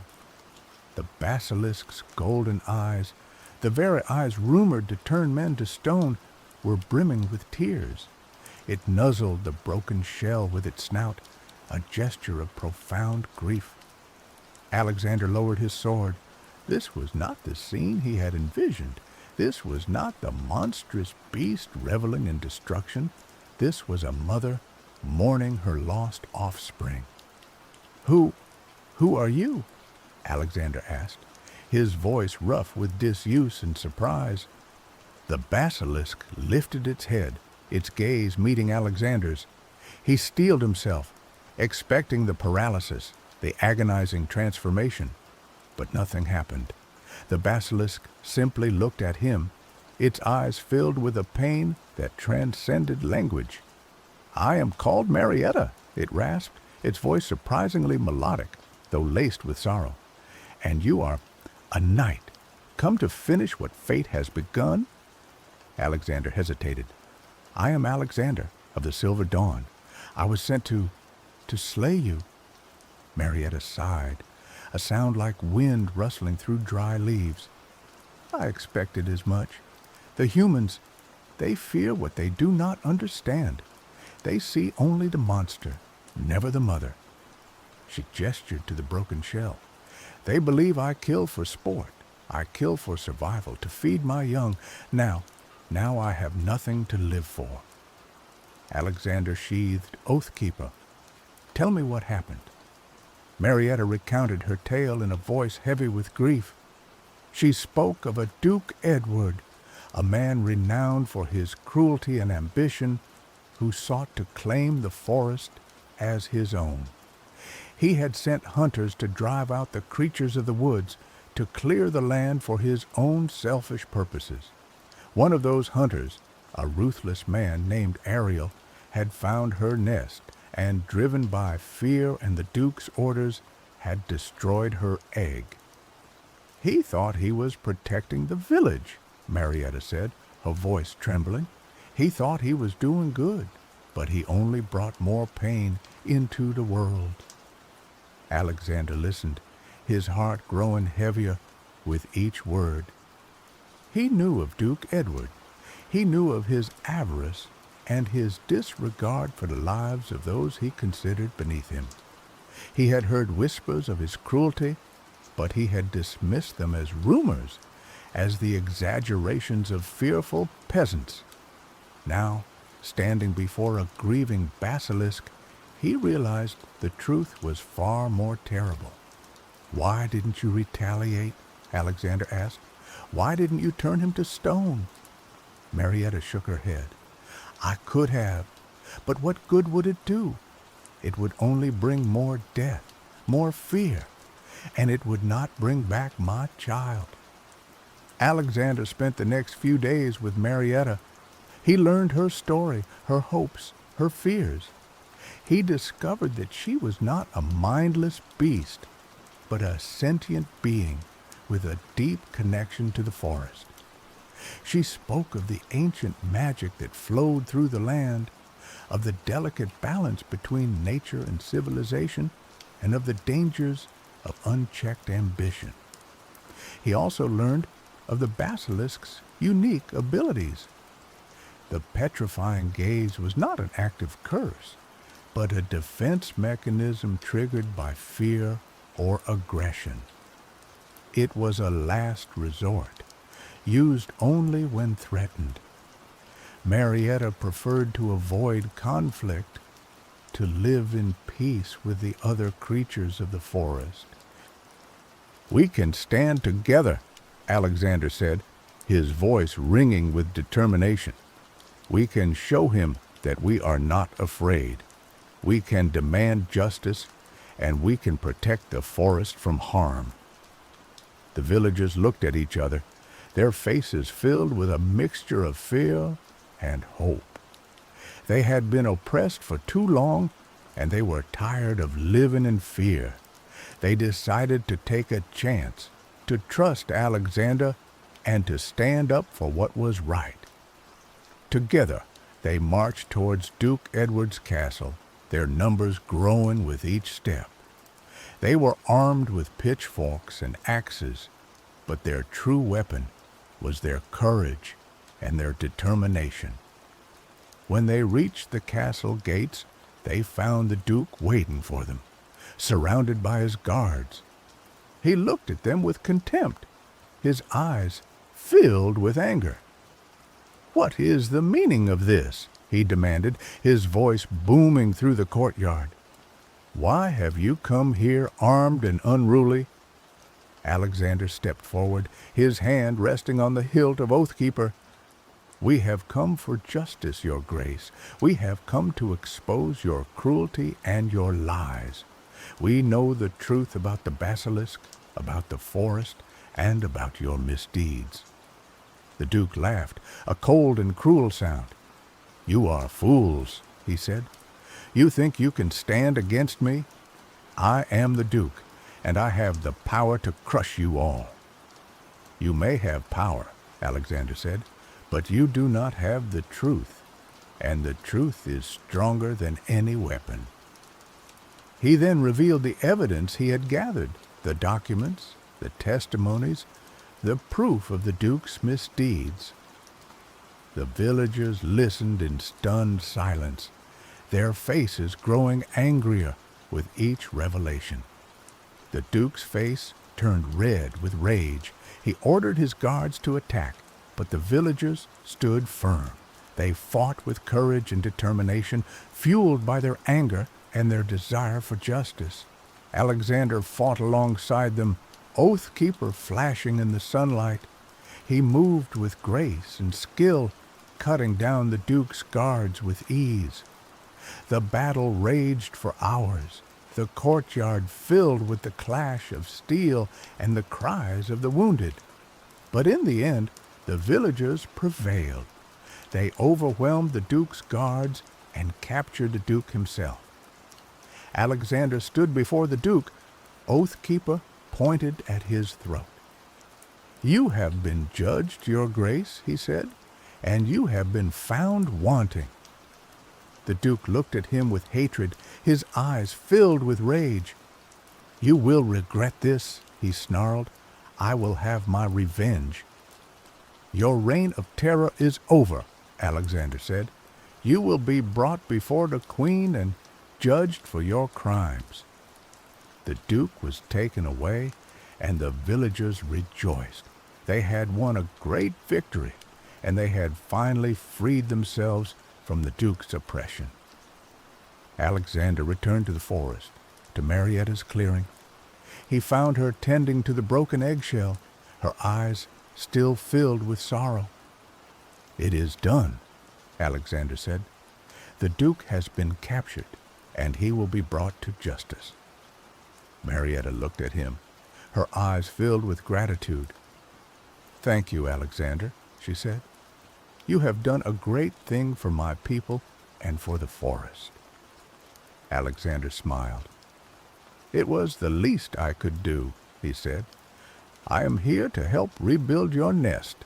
The basilisk's golden eyes, the very eyes rumored to turn men to stone, were brimming with tears. It nuzzled the broken shell with its snout, a gesture of profound grief. Alexander lowered his sword. This was not the scene he had envisioned. This was not the monstrous beast reveling in destruction. This was a mother mourning her lost offspring. Who are you?" Alexander asked, his voice rough with disuse and surprise. The basilisk lifted its head, its gaze meeting Alexander's. He steeled himself, expecting the paralysis, the agonizing transformation. But nothing happened. The basilisk simply looked at him, its eyes filled with a pain that transcended language. "I am called Marietta," it rasped, its voice surprisingly melodic, though laced with sorrow. "And you are a knight, come to finish what fate has begun?" Alexander hesitated. "I am Alexander of the Silver Dawn. I was sent to slay you." Marietta sighed, a sound like wind rustling through dry leaves. "I expected as much. The humans, they fear what they do not understand. They see only the monster, never the mother." She gestured to the broken shell. "They believe I kill for sport. I kill for survival, to feed my young. Now I have nothing to live for." Alexander sheathed Oathkeeper. "Tell me what happened." Marietta recounted her tale in a voice heavy with grief. She spoke of a Duke Edward, a man renowned for his cruelty and ambition, who sought to claim the forest as his own. He had sent hunters to drive out the creatures of the woods, to clear the land for his own selfish purposes. One of those hunters, a ruthless man named Ariel, had found her nest and, driven by fear and the Duke's orders, had destroyed her egg. "He thought he was protecting the village," Marietta said, her voice trembling. "He thought he was doing good, but he only brought more pain into the world." Alexander listened, his heart growing heavier with each word. He knew of Duke Edward. He knew of his avarice and his disregard for the lives of those he considered beneath him. He had heard whispers of his cruelty, but he had dismissed them as rumors, as the exaggerations of fearful peasants. Now, standing before a grieving basilisk, he realized the truth was far more terrible. "Why didn't you retaliate?" Alexander asked. "Why didn't you turn him to stone?" Marietta shook her head. "I could have, but what good would it do? It would only bring more death, more fear, and it would not bring back my child." Alexander spent the next few days with Marietta. He learned her story, her hopes, her fears. He discovered that she was not a mindless beast, but a sentient being with a deep connection to the forest. She spoke of the ancient magic that flowed through the land, of the delicate balance between nature and civilization, and of the dangers of unchecked ambition. He also learned of the basilisk's unique abilities. The petrifying gaze was not an active curse, but a defense mechanism triggered by fear or aggression. It was a last resort, used only when threatened. Marietta preferred to avoid conflict, to live in peace with the other creatures of the forest. "We can stand together," Alexander said, his voice ringing with determination. "We can show him that we are not afraid. We can demand justice, and we can protect the forest from harm." The villagers looked at each other, their faces filled with a mixture of fear and hope. They had been oppressed for too long, and they were tired of living in fear. They decided to take a chance, to trust Alexander, and to stand up for what was right. Together, they marched towards Duke Edward's castle, their numbers growing with each step. They were armed with pitchforks and axes, but their true weapon was their courage and their determination. When they reached the castle gates, they found the Duke waiting for them, surrounded by his guards. He looked at them with contempt, his eyes filled with anger. "What is the meaning of this?" he demanded, his voice booming through the courtyard. "Why have you come here armed and unruly?" Alexander stepped forward, his hand resting on the hilt of Oathkeeper. "We have come for justice, your grace. We have come to expose your cruelty and your lies. We know the truth about the basilisk, about the forest, and about your misdeeds." The Duke laughed, a cold and cruel sound. "You are fools," he said. "You think you can stand against me? I am the Duke, and I have the power to crush you all." "You may have power," Alexander said, but you do not have the truth, and the truth is stronger than any weapon." He then revealed the evidence he had gathered, the documents, the testimonies, the proof of the Duke's misdeeds. The villagers listened in stunned silence, their faces growing angrier with each revelation. The Duke's face turned red with rage. He ordered his guards to attack, but the villagers stood firm. They fought with courage and determination, fueled by their anger and their desire for justice. Alexander fought alongside them, oath-keeper flashing in the sunlight. He moved with grace and skill, cutting down the Duke's guards with ease. The battle raged for hours, the courtyard filled with the clash of steel and the cries of the wounded. But in the end, the villagers prevailed. They overwhelmed the Duke's guards and captured the Duke himself. Alexander stood before the Duke, oath-keeper pointed at his throat. "You have been judged, Your Grace," he said, "and you have been found wanting." The Duke looked at him with hatred, his eyes filled with rage. "You will regret this," he snarled. "I will have my revenge." "Your reign of terror is over," Alexander said. "You will be brought before the Queen and judged for your crimes." The Duke was taken away, and the villagers rejoiced. They had won a great victory, and they had finally freed themselves from the Duke's oppression. Alexander returned to the forest, to Marietta's clearing. He found her tending to the broken eggshell, her eyes still filled with sorrow. "It is done," Alexander said. "The Duke has been captured, and he will be brought to justice." Marietta looked at him, her eyes filled with gratitude. "Thank you, Alexander," she said. "You have done a great thing for my people and for the forest." Alexander smiled. "It was the least I could do," he said. "I am here to help rebuild your nest,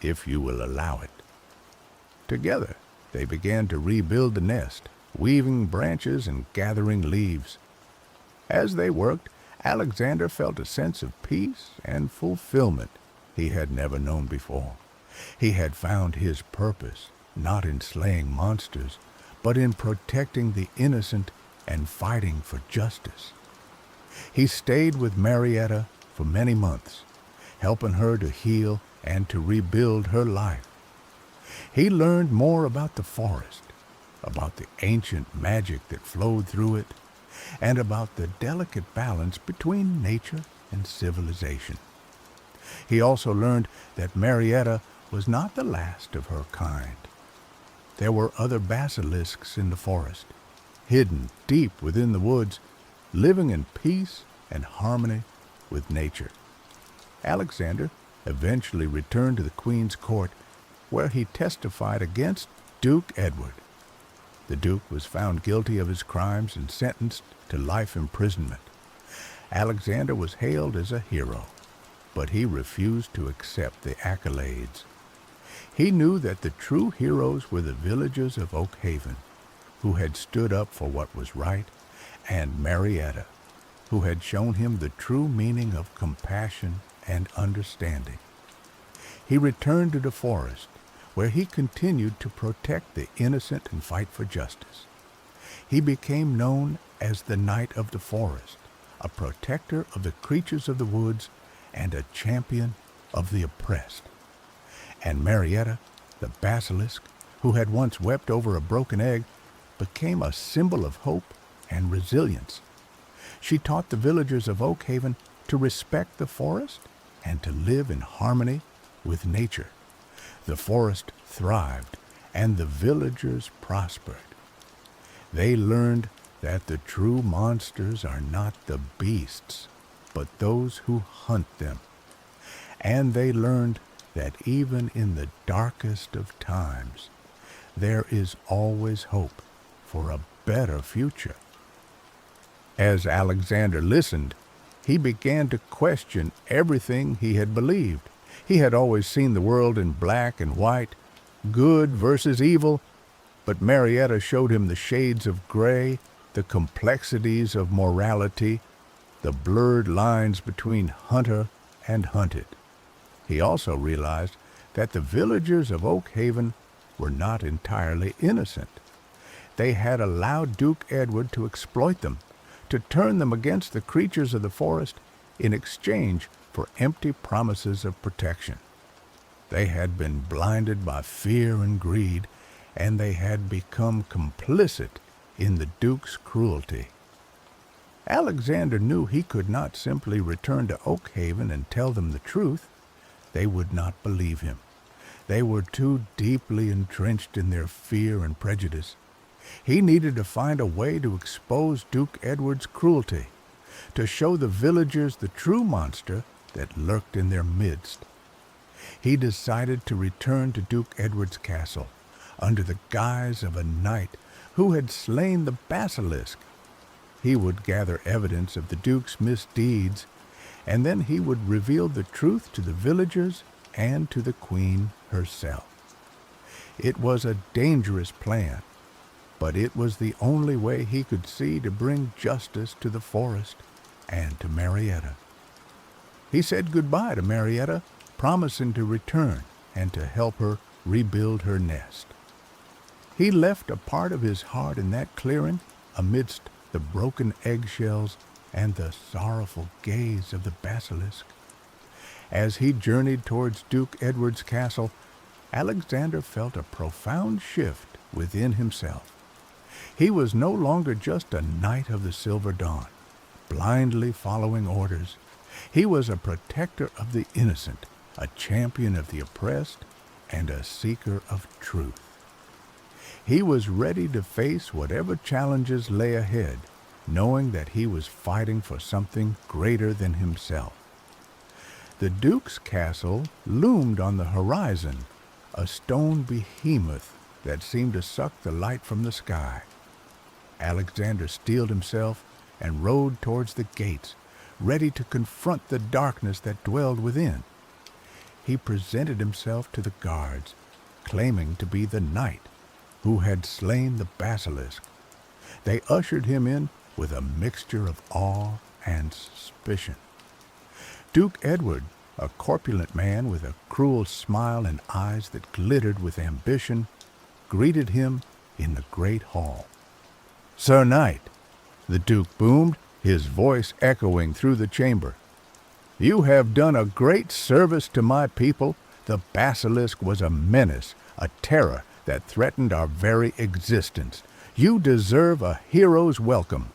if you will allow it." Together, they began to rebuild the nest, weaving branches and gathering leaves. As they worked, Alexander felt a sense of peace and fulfillment he had never known before. He had found his purpose, not in slaying monsters, but in protecting the innocent and fighting for justice. He stayed with Marietta for many months, helping her to heal and to rebuild her life. He learned more about the forest, about the ancient magic that flowed through it, and about the delicate balance between nature and civilization. He also learned that Marietta was not the last of her kind. There were other basilisks in the forest, hidden deep within the woods, living in peace and harmony with nature. Alexander eventually returned to the Queen's court, where he testified against Duke Edward. The Duke was found guilty of his crimes and sentenced to life imprisonment. Alexander was hailed as a hero, but he refused to accept the accolades. He knew that the true heroes were the villagers of Oak Haven, who had stood up for what was right, and Marietta, who had shown him the true meaning of compassion and understanding. He returned to the forest, where he continued to protect the innocent and fight for justice. He became known as the Knight of the Forest, a protector of the creatures of the woods and a champion of the oppressed. And Marietta, the basilisk, who had once wept over a broken egg, became a symbol of hope and resilience. She taught the villagers of Oak Haven to respect the forest and to live in harmony with nature. The forest thrived, and the villagers prospered. They learned that the true monsters are not the beasts, but those who hunt them. And they learned that even in the darkest of times, there is always hope for a better future. As Alexander listened, he began to question everything he had believed. He had always seen the world in black and white, good versus evil, but Marietta showed him the shades of gray, the complexities of morality, the blurred lines between hunter and hunted. He also realized that the villagers of Oak Haven were not entirely innocent. They had allowed Duke Edward to exploit them, to turn them against the creatures of the forest in exchange for empty promises of protection. They had been blinded by fear and greed, and they had become complicit in the Duke's cruelty. Alexander knew he could not simply return to Oak Haven and tell them the truth. They would not believe him. They were too deeply entrenched in their fear and prejudice. He needed to find a way to expose Duke Edward's cruelty, to show the villagers the true monster that lurked in their midst. He decided to return to Duke Edward's castle under the guise of a knight who had slain the basilisk. He would gather evidence of the Duke's misdeeds, and then he would reveal the truth to the villagers and to the Queen herself. It was a dangerous plan, but it was the only way he could see to bring justice to the forest and to Marietta. He said goodbye to Marietta, promising to return and to help her rebuild her nest. He left a part of his heart in that clearing amidst the broken eggshells and the sorrowful gaze of the basilisk. As he journeyed towards Duke Edward's castle, Alexander felt a profound shift within himself. He was no longer just a knight of the Silver Dawn, blindly following orders. He was a protector of the innocent, a champion of the oppressed, and a seeker of truth. He was ready to face whatever challenges lay ahead, knowing that he was fighting for something greater than himself. The Duke's castle loomed on the horizon, a stone behemoth that seemed to suck the light from the sky. Alexander steeled himself and rode towards the gates, ready to confront the darkness that dwelled within. He presented himself to the guards, claiming to be the knight who had slain the basilisk. They ushered him in with a mixture of awe and suspicion. Duke Edward, a corpulent man with a cruel smile and eyes that glittered with ambition, greeted him in the great hall. "Sir Knight," the Duke boomed, his voice echoing through the chamber, "you have done a great service to my people. The basilisk was a menace, a terror that threatened our very existence. You deserve a hero's welcome."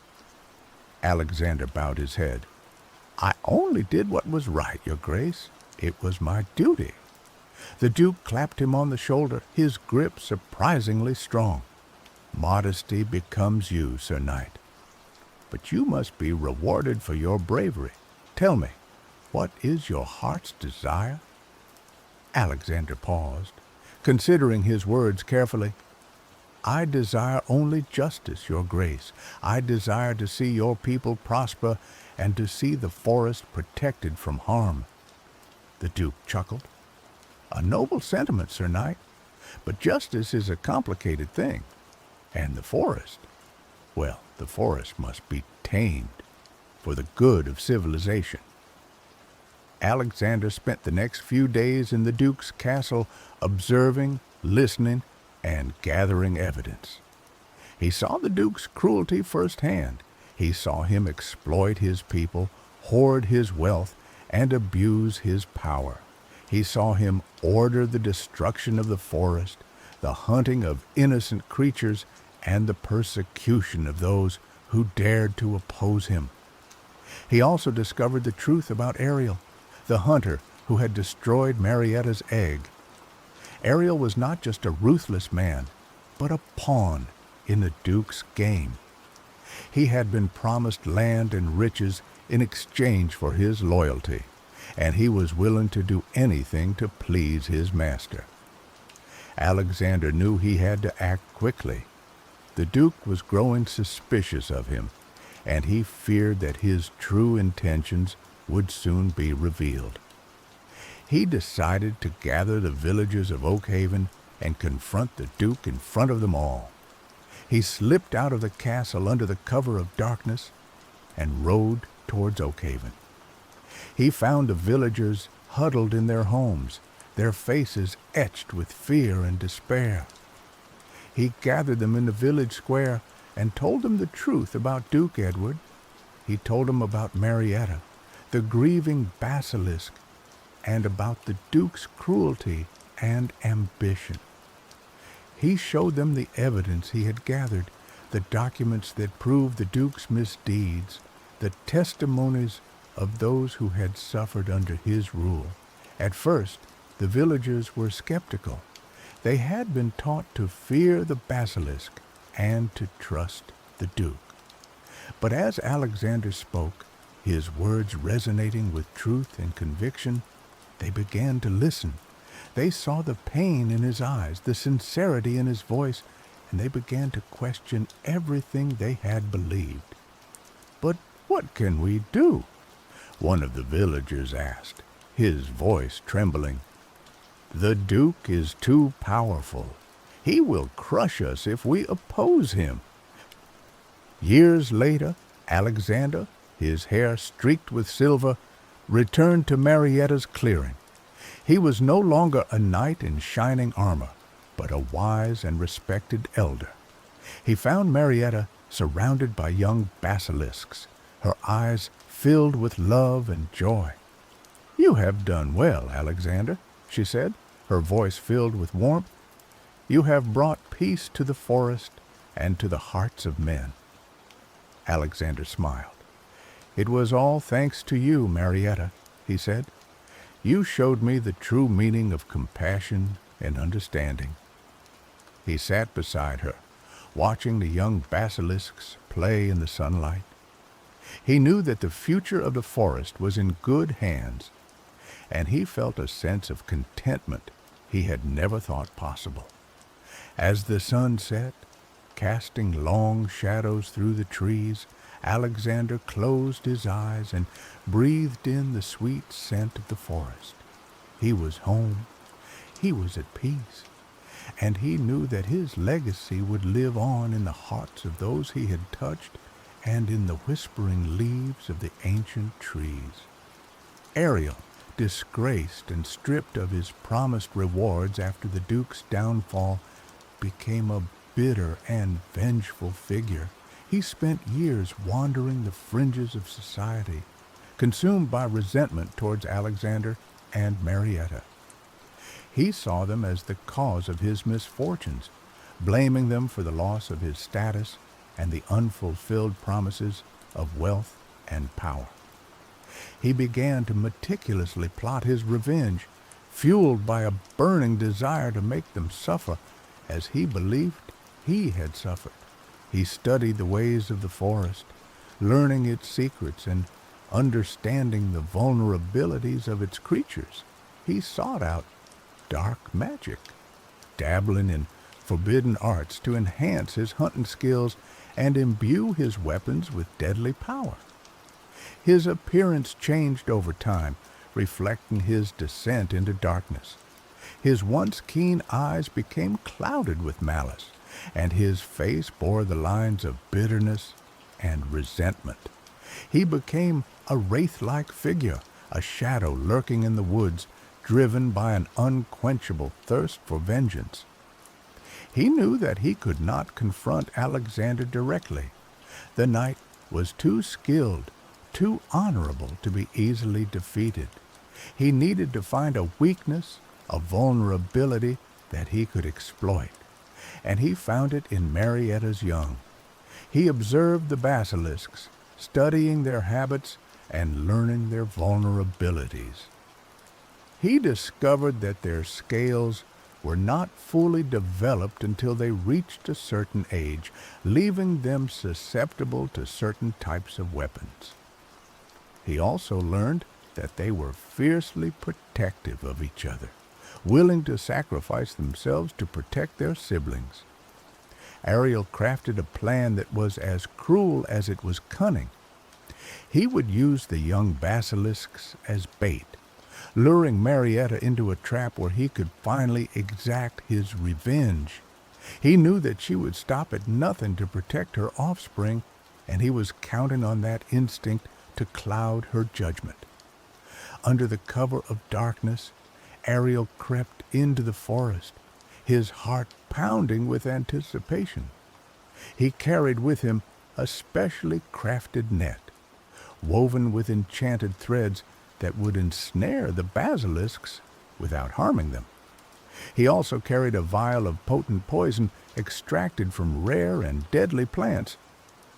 Alexander bowed his head. "I only did what was right, Your Grace. It was my duty." The Duke clapped him on the shoulder, his grip surprisingly strong. "Modesty becomes you, Sir Knight. But you must be rewarded for your bravery. Tell me, what is your heart's desire?" Alexander paused, considering his words carefully. "I desire only justice, Your Grace. I desire to see your people prosper and to see the forest protected from harm." The Duke chuckled. "A noble sentiment, Sir Knight, but justice is a complicated thing. And the forest, well, the forest must be tamed for the good of civilization." Alexander spent the next few days in the Duke's castle, observing, listening, and gathering evidence. He saw the Duke's cruelty firsthand. He saw him exploit his people, hoard his wealth, and abuse his power. He saw him order the destruction of the forest, the hunting of innocent creatures, and the persecution of those who dared to oppose him. He also discovered the truth about Ariel, the hunter who had destroyed Marietta's egg. Ariel was not just a ruthless man, but a pawn in the Duke's game. He had been promised land and riches in exchange for his loyalty, and he was willing to do anything to please his master. Alexander knew he had to act quickly. The Duke was growing suspicious of him, and he feared that his true intentions would soon be revealed. He decided to gather the villagers of Oak Haven and confront the Duke in front of them all. He slipped out of the castle under the cover of darkness and rode towards Oakhaven. He found the villagers huddled in their homes, their faces etched with fear and despair. He gathered them in the village square and told them the truth about Duke Edward. He told them about Marietta, the grieving basilisk, and about the Duke's cruelty and ambition. He showed them the evidence he had gathered, the documents that proved the Duke's misdeeds, the testimonies of those who had suffered under his rule. At first, the villagers were skeptical. They had been taught to fear the basilisk and to trust the Duke. But as Alexander spoke, his words resonating with truth and conviction, they began to listen. They saw the pain in his eyes, the sincerity in his voice, and they began to question everything they had believed. "But what can we do?" one of the villagers asked, his voice trembling. "The Duke is too powerful. He will crush us if we oppose him." Years later, Alexander, his hair streaked with silver, returned to Marietta's clearing. He was no longer a knight in shining armor, but a wise and respected elder. He found Marietta surrounded by young basilisks, her eyes filled with love and joy. "You have done well, Alexander," she said, her voice filled with warmth. "You have brought peace to the forest and to the hearts of men." Alexander smiled. "It was all thanks to you, Marietta," he said. "You showed me the true meaning of compassion and understanding." He sat beside her, watching the young basilisks play in the sunlight. He knew that the future of the forest was in good hands, and he felt a sense of contentment he had never thought possible. As the sun set, casting long shadows through the trees, Alexander closed his eyes and breathed in the sweet scent of the forest. He was home. He was at peace. And he knew that his legacy would live on in the hearts of those he had touched and in the whispering leaves of the ancient trees. Ariel, disgraced and stripped of his promised rewards after the Duke's downfall, became a bitter and vengeful figure. He spent years wandering the fringes of society, consumed by resentment towards Alexander and Marietta. He saw them as the cause of his misfortunes, blaming them for the loss of his status and the unfulfilled promises of wealth and power. He began to meticulously plot his revenge, fueled by a burning desire to make them suffer as he believed he had suffered. He studied the ways of the forest, learning its secrets and understanding the vulnerabilities of its creatures. He sought out dark magic, dabbling in forbidden arts to enhance his hunting skills and imbue his weapons with deadly power. His appearance changed over time, reflecting his descent into darkness. His once keen eyes became clouded with malice, and his face bore the lines of bitterness and resentment. He became a wraith-like figure, a shadow lurking in the woods, driven by an unquenchable thirst for vengeance. He knew that he could not confront Alexander directly. The knight was too skilled, too honorable to be easily defeated. He needed to find a weakness, a vulnerability that he could exploit, and he found it in Marietta's young. He observed the basilisks, studying their habits and learning their vulnerabilities. He discovered that their scales were not fully developed until they reached a certain age, leaving them susceptible to certain types of weapons. He also learned that they were fiercely protective of each other, willing to sacrifice themselves to protect their siblings. Ariel crafted a plan that was as cruel as it was cunning. He would use the young basilisks as bait, luring Marietta into a trap where he could finally exact his revenge. He knew that she would stop at nothing to protect her offspring, and he was counting on that instinct to cloud her judgment. Under the cover of darkness, Ariel crept into the forest, his heart pounding with anticipation. He carried with him a specially crafted net, woven with enchanted threads that would ensnare the basilisks without harming them. He also carried a vial of potent poison extracted from rare and deadly plants,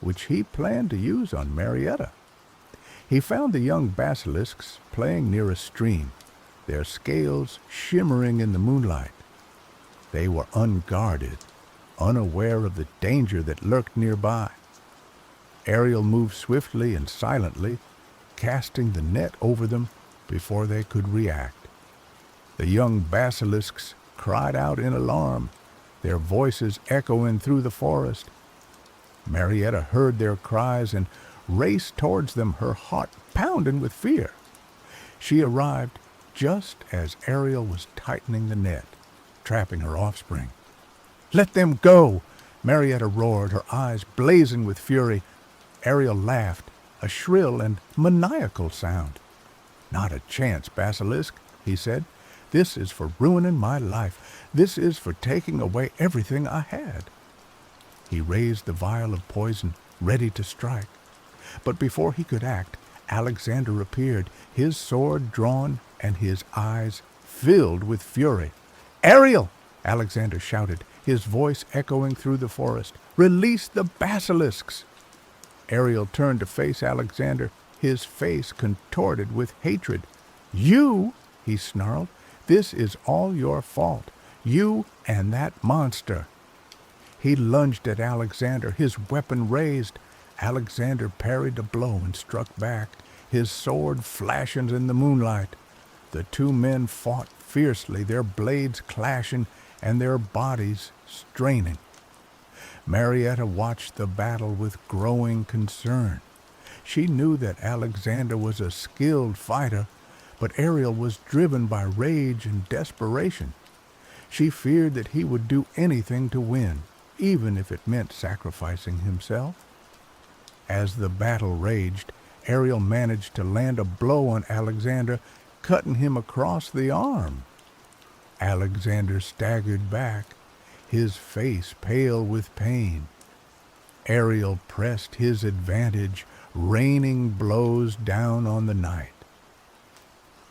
which he planned to use on Marietta. He found the young basilisks playing near a stream, their scales shimmering in the moonlight. They were unguarded, unaware of the danger that lurked nearby. Ariel moved swiftly and silently, casting the net over them before they could react. The young basilisks cried out in alarm, their voices echoing through the forest. Marietta heard their cries and raced towards them, her heart pounding with fear. She arrived just as Ariel was tightening the net, trapping her offspring. "Let them go!" Marietta roared, her eyes blazing with fury. Ariel laughed, a shrill and maniacal sound. "Not a chance, Basilisk," he said. "This is for ruining my life. This is for taking away everything I had." He raised the vial of poison, ready to strike. But before he could act, Alexander appeared, his sword drawn and his eyes filled with fury. "Ariel!" Alexander shouted, his voice echoing through the forest. "Release the basilisks!" Ariel turned to face Alexander, his face contorted with hatred. "You!" he snarled. "This is all your fault. You and that monster." He lunged at Alexander, his weapon raised. Alexander parried a blow and struck back, his sword flashing in the moonlight. The two men fought fiercely, their blades clashing and their bodies straining. Marietta watched the battle with growing concern. She knew that Alexander was a skilled fighter, but Ariel was driven by rage and desperation. She feared that he would do anything to win, even if it meant sacrificing himself. As the battle raged, Ariel managed to land a blow on Alexander, cutting him across the arm. Alexander staggered back, his face pale with pain. Ariel pressed his advantage, raining blows down on the night.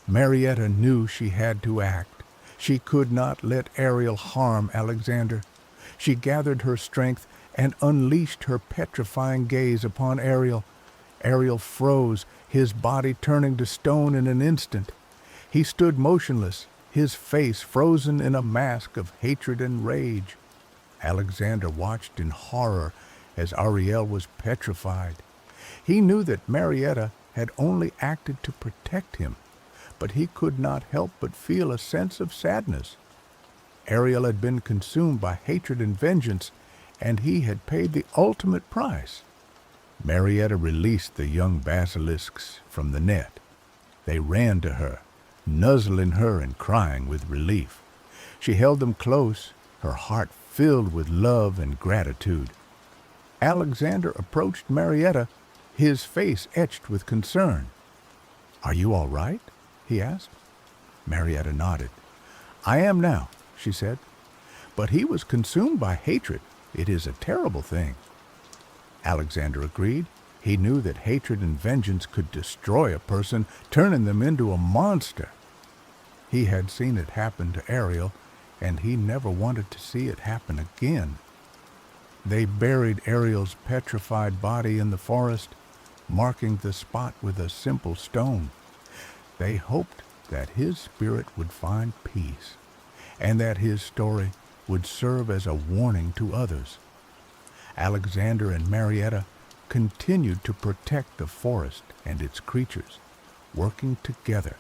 Marietta knew she had to act. She could not let Ariel harm Alexander. She gathered her strength and unleashed her petrifying gaze upon Ariel. Ariel froze, his body turning to stone in an instant. He stood motionless, his face frozen in a mask of hatred and rage. Alexander watched in horror as Ariel was petrified. He knew that Marietta had only acted to protect him, but he could not help but feel a sense of sadness. Ariel had been consumed by hatred and vengeance, and he had paid the ultimate price. Marietta released the young basilisks from the net. They ran to her, nuzzling her and crying with relief. She held them close, her heart filled with love and gratitude. Alexander approached Marietta, his face etched with concern. "Are you all right?" he asked. Marietta nodded. "I am now," she said. "But he was consumed by hatred. It is a terrible thing." Alexander agreed. He knew that hatred and vengeance could destroy a person, turning them into a monster. He had seen it happen to Ariel, and he never wanted to see it happen again. They buried Ariel's petrified body in the forest, marking the spot with a simple stone. They hoped that his spirit would find peace, and that his story would serve as a warning to others. Alexander and Marietta continued to protect the forest and its creatures, working together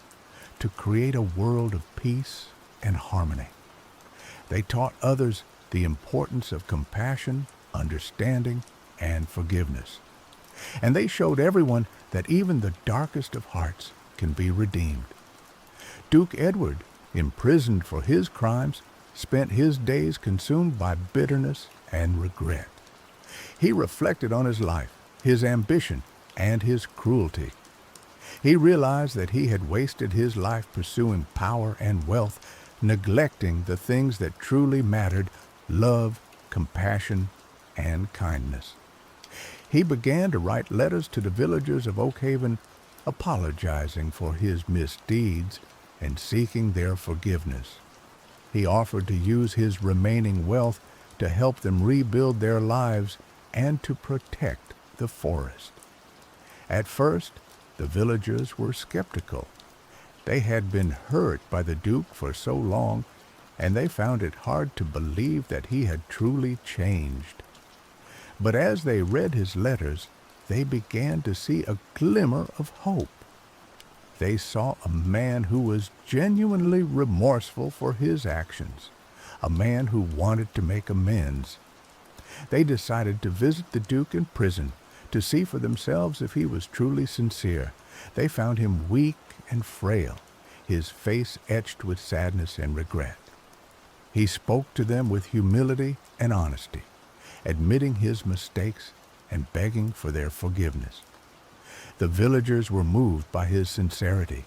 to create a world of peace and harmony. They taught others the importance of compassion, understanding, and forgiveness. And they showed everyone that even the darkest of hearts can be redeemed. Duke Edward, imprisoned for his crimes, spent his days consumed by bitterness and regret. He reflected on his life, his ambition, and his cruelty. He realized that he had wasted his life pursuing power and wealth, neglecting the things that truly mattered: love, compassion, and kindness. He began to write letters to the villagers of Oakhaven, apologizing for his misdeeds and seeking their forgiveness. He offered to use his remaining wealth to help them rebuild their lives and to protect the forest. At first, the villagers were skeptical. They had been hurt by the Duke for so long, and they found it hard to believe that he had truly changed. But as they read his letters, they began to see a glimmer of hope. They saw a man who was genuinely remorseful for his actions, a man who wanted to make amends. They decided to visit the Duke in prison to see for themselves if he was truly sincere. They found him weak and frail, his face etched with sadness and regret. He spoke to them with humility and honesty, admitting his mistakes and begging for their forgiveness. The villagers were moved by his sincerity.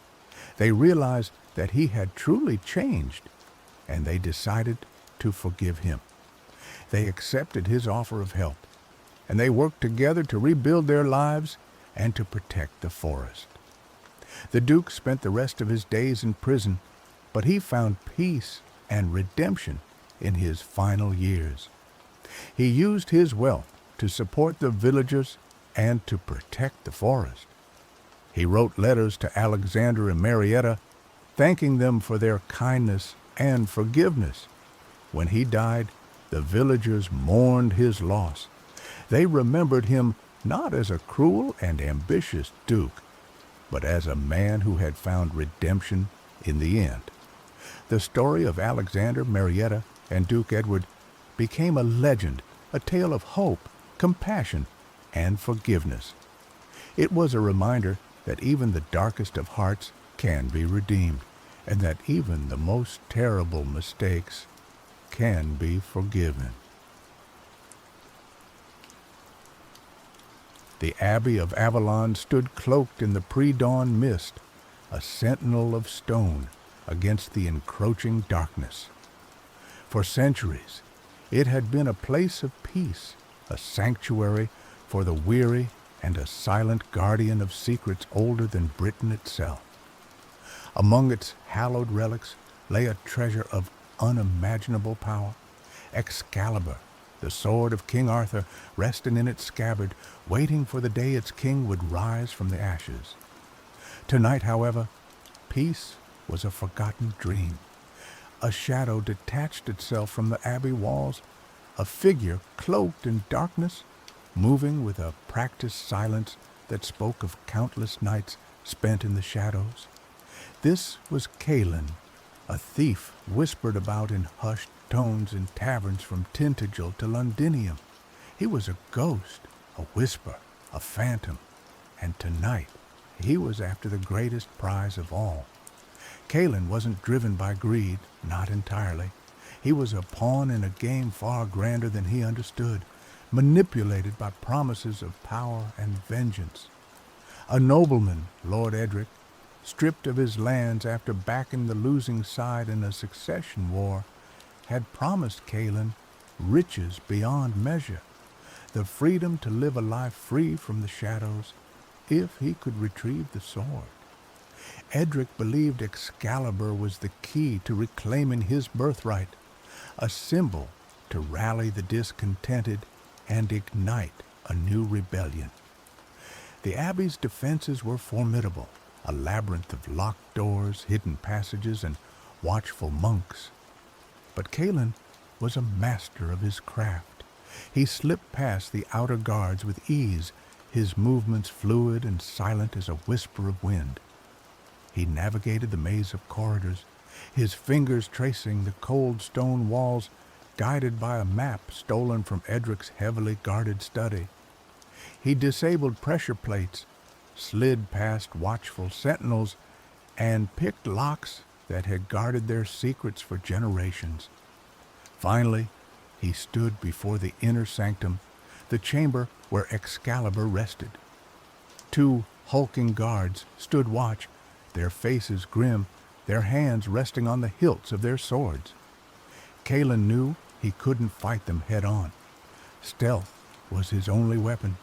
They realized that he had truly changed, and they decided to forgive him. They accepted his offer of help, and they worked together to rebuild their lives and to protect the forest. The Duke spent the rest of his days in prison, but he found peace and redemption in his final years. He used his wealth to support the villagers and to protect the forest. He wrote letters to Alexander and Marietta, thanking them for their kindness and forgiveness. When he died, the villagers mourned his loss. They remembered him not as a cruel and ambitious duke, but as a man who had found redemption in the end. The story of Alexander, Marietta, and Duke Edward became a legend, a tale of hope, compassion, and forgiveness. It was a reminder that even the darkest of hearts can be redeemed, and that even the most terrible mistakes can be forgiven. The Abbey of Avalon stood cloaked in the pre-dawn mist, a sentinel of stone against the encroaching darkness. For centuries, it had been a place of peace, a sanctuary for the weary and a silent guardian of secrets older than Britain itself. Among its hallowed relics lay a treasure of unimaginable power: Excalibur, the sword of King Arthur, resting in its scabbard, waiting for the day its king would rise from the ashes. Tonight, however, peace was a forgotten dream. A shadow detached itself from the abbey walls, a figure cloaked in darkness, moving with a practiced silence that spoke of countless nights spent in the shadows. This was Caelan, a thief whispered about in hushed tones in taverns from Tintagel to Londinium. He was a ghost, a whisper, a phantom, and tonight he was after the greatest prize of all. Caelan wasn't driven by greed, not entirely. He was a pawn in a game far grander than he understood, manipulated by promises of power and vengeance. A nobleman, Lord Edric, stripped of his lands after backing the losing side in a succession war, had promised Caelan riches beyond measure, the freedom to live a life free from the shadows if he could retrieve the sword. Edric believed Excalibur was the key to reclaiming his birthright, a symbol to rally the discontented and ignite a new rebellion. The abbey's defenses were formidable, a labyrinth of locked doors, hidden passages, and watchful monks. But Caelan was a master of his craft. He slipped past the outer guards with ease, his movements fluid and silent as a whisper of wind. He navigated the maze of corridors, his fingers tracing the cold stone walls, guided by a map stolen from Edric's heavily guarded study. He disabled pressure plates, slid past watchful sentinels, and picked locks that had guarded their secrets for generations. Finally, he stood before the inner sanctum, the chamber where Excalibur rested. Two hulking guards stood watch, their faces grim, their hands resting on the hilts of their swords. Kalen knew he couldn't fight them head on. Stealth was his only weapon.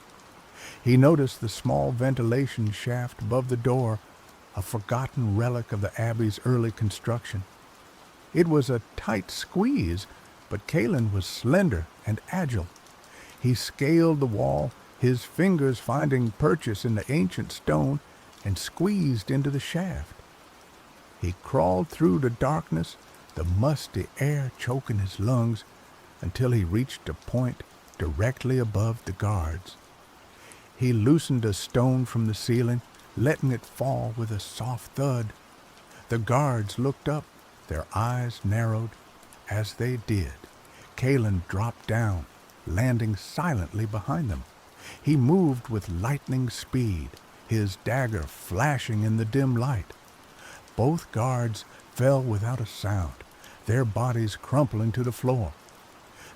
He noticed the small ventilation shaft above the door, a forgotten relic of the Abbey's early construction. It was a tight squeeze, but Kalen was slender and agile. He scaled the wall, his fingers finding purchase in the ancient stone, and squeezed into the shaft. He crawled through the darkness, the musty air choking his lungs, until he reached a point directly above the guards. He loosened a stone from the ceiling, letting it fall with a soft thud. The guards looked up, their eyes narrowed. As they did, Kalen dropped down, landing silently behind them. He moved with lightning speed, his dagger flashing in the dim light. Both guards fell without a sound, their bodies crumpling to the floor.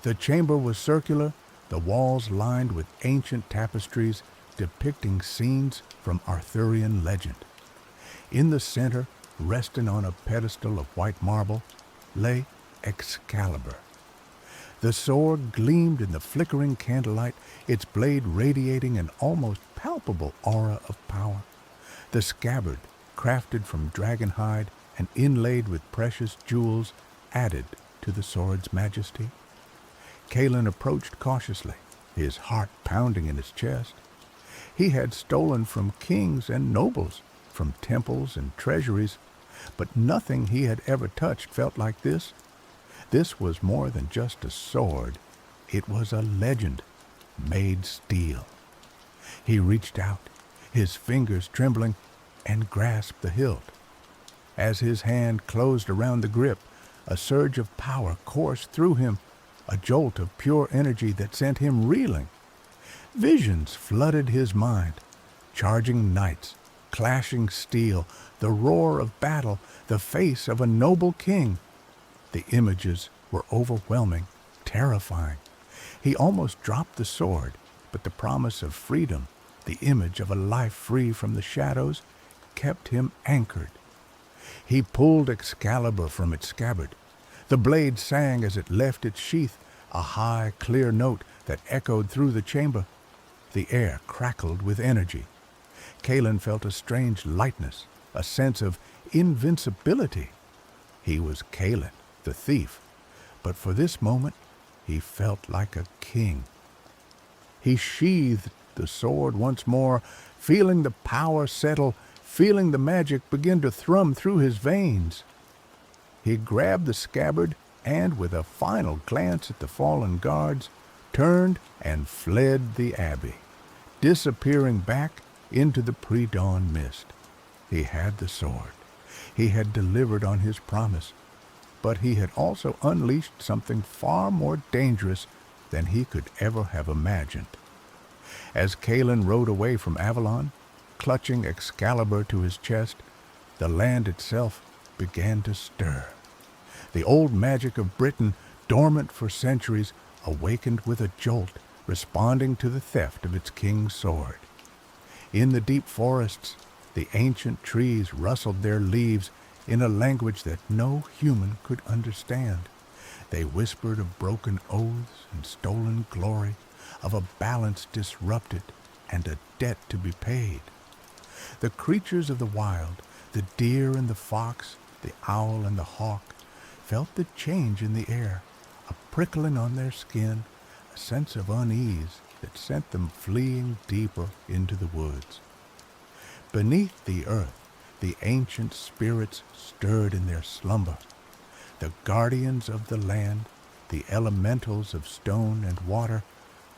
The chamber was circular, the walls lined with ancient tapestries depicting scenes from Arthurian legend. In the center, resting on a pedestal of white marble, lay Excalibur. The sword gleamed in the flickering candlelight, its blade radiating an almost palpable aura of power. The scabbard, crafted from dragon hide and inlaid with precious jewels, added to the sword's majesty. Kalen approached cautiously, his heart pounding in his chest. He had stolen from kings and nobles, from temples and treasuries, but nothing he had ever touched felt like this. This was more than just a sword. It was a legend, made steel. He reached out, his fingers trembling, and grasped the hilt. As his hand closed around the grip, a surge of power coursed through him, a jolt of pure energy that sent him reeling. Visions flooded his mind, charging knights, clashing steel, the roar of battle, the face of a noble king. The images were overwhelming, terrifying. He almost dropped the sword, but the promise of freedom, the image of a life free from the shadows, kept him anchored. He pulled Excalibur from its scabbard. The blade sang as it left its sheath, a high, clear note that echoed through the chamber. The air crackled with energy. Kalen felt a strange lightness, a sense of invincibility. He was Kalen, the thief, but for this moment he felt like a king. He sheathed the sword once more, feeling the power settle, feeling the magic begin to thrum through his veins. He grabbed the scabbard and, with a final glance at the fallen guards, turned and fled the abbey, disappearing back into the pre-dawn mist. He had the sword. He had delivered on his promise, but he had also unleashed something far more dangerous than he could ever have imagined. As Kalen rode away from Avalon, clutching Excalibur to his chest, the land itself began to stir. The old magic of Britain, dormant for centuries, awakened with a jolt, responding to the theft of its king's sword. In the deep forests, the ancient trees rustled their leaves in a language that no human could understand. They whispered of broken oaths and stolen glory, of a balance disrupted and a debt to be paid. The creatures of the wild, the deer and the fox, the owl and the hawk, felt the change in the air, a prickling on their skin, a sense of unease that sent them fleeing deeper into the woods. Beneath the earth, the ancient spirits stirred in their slumber. The guardians of the land, the elementals of stone and water,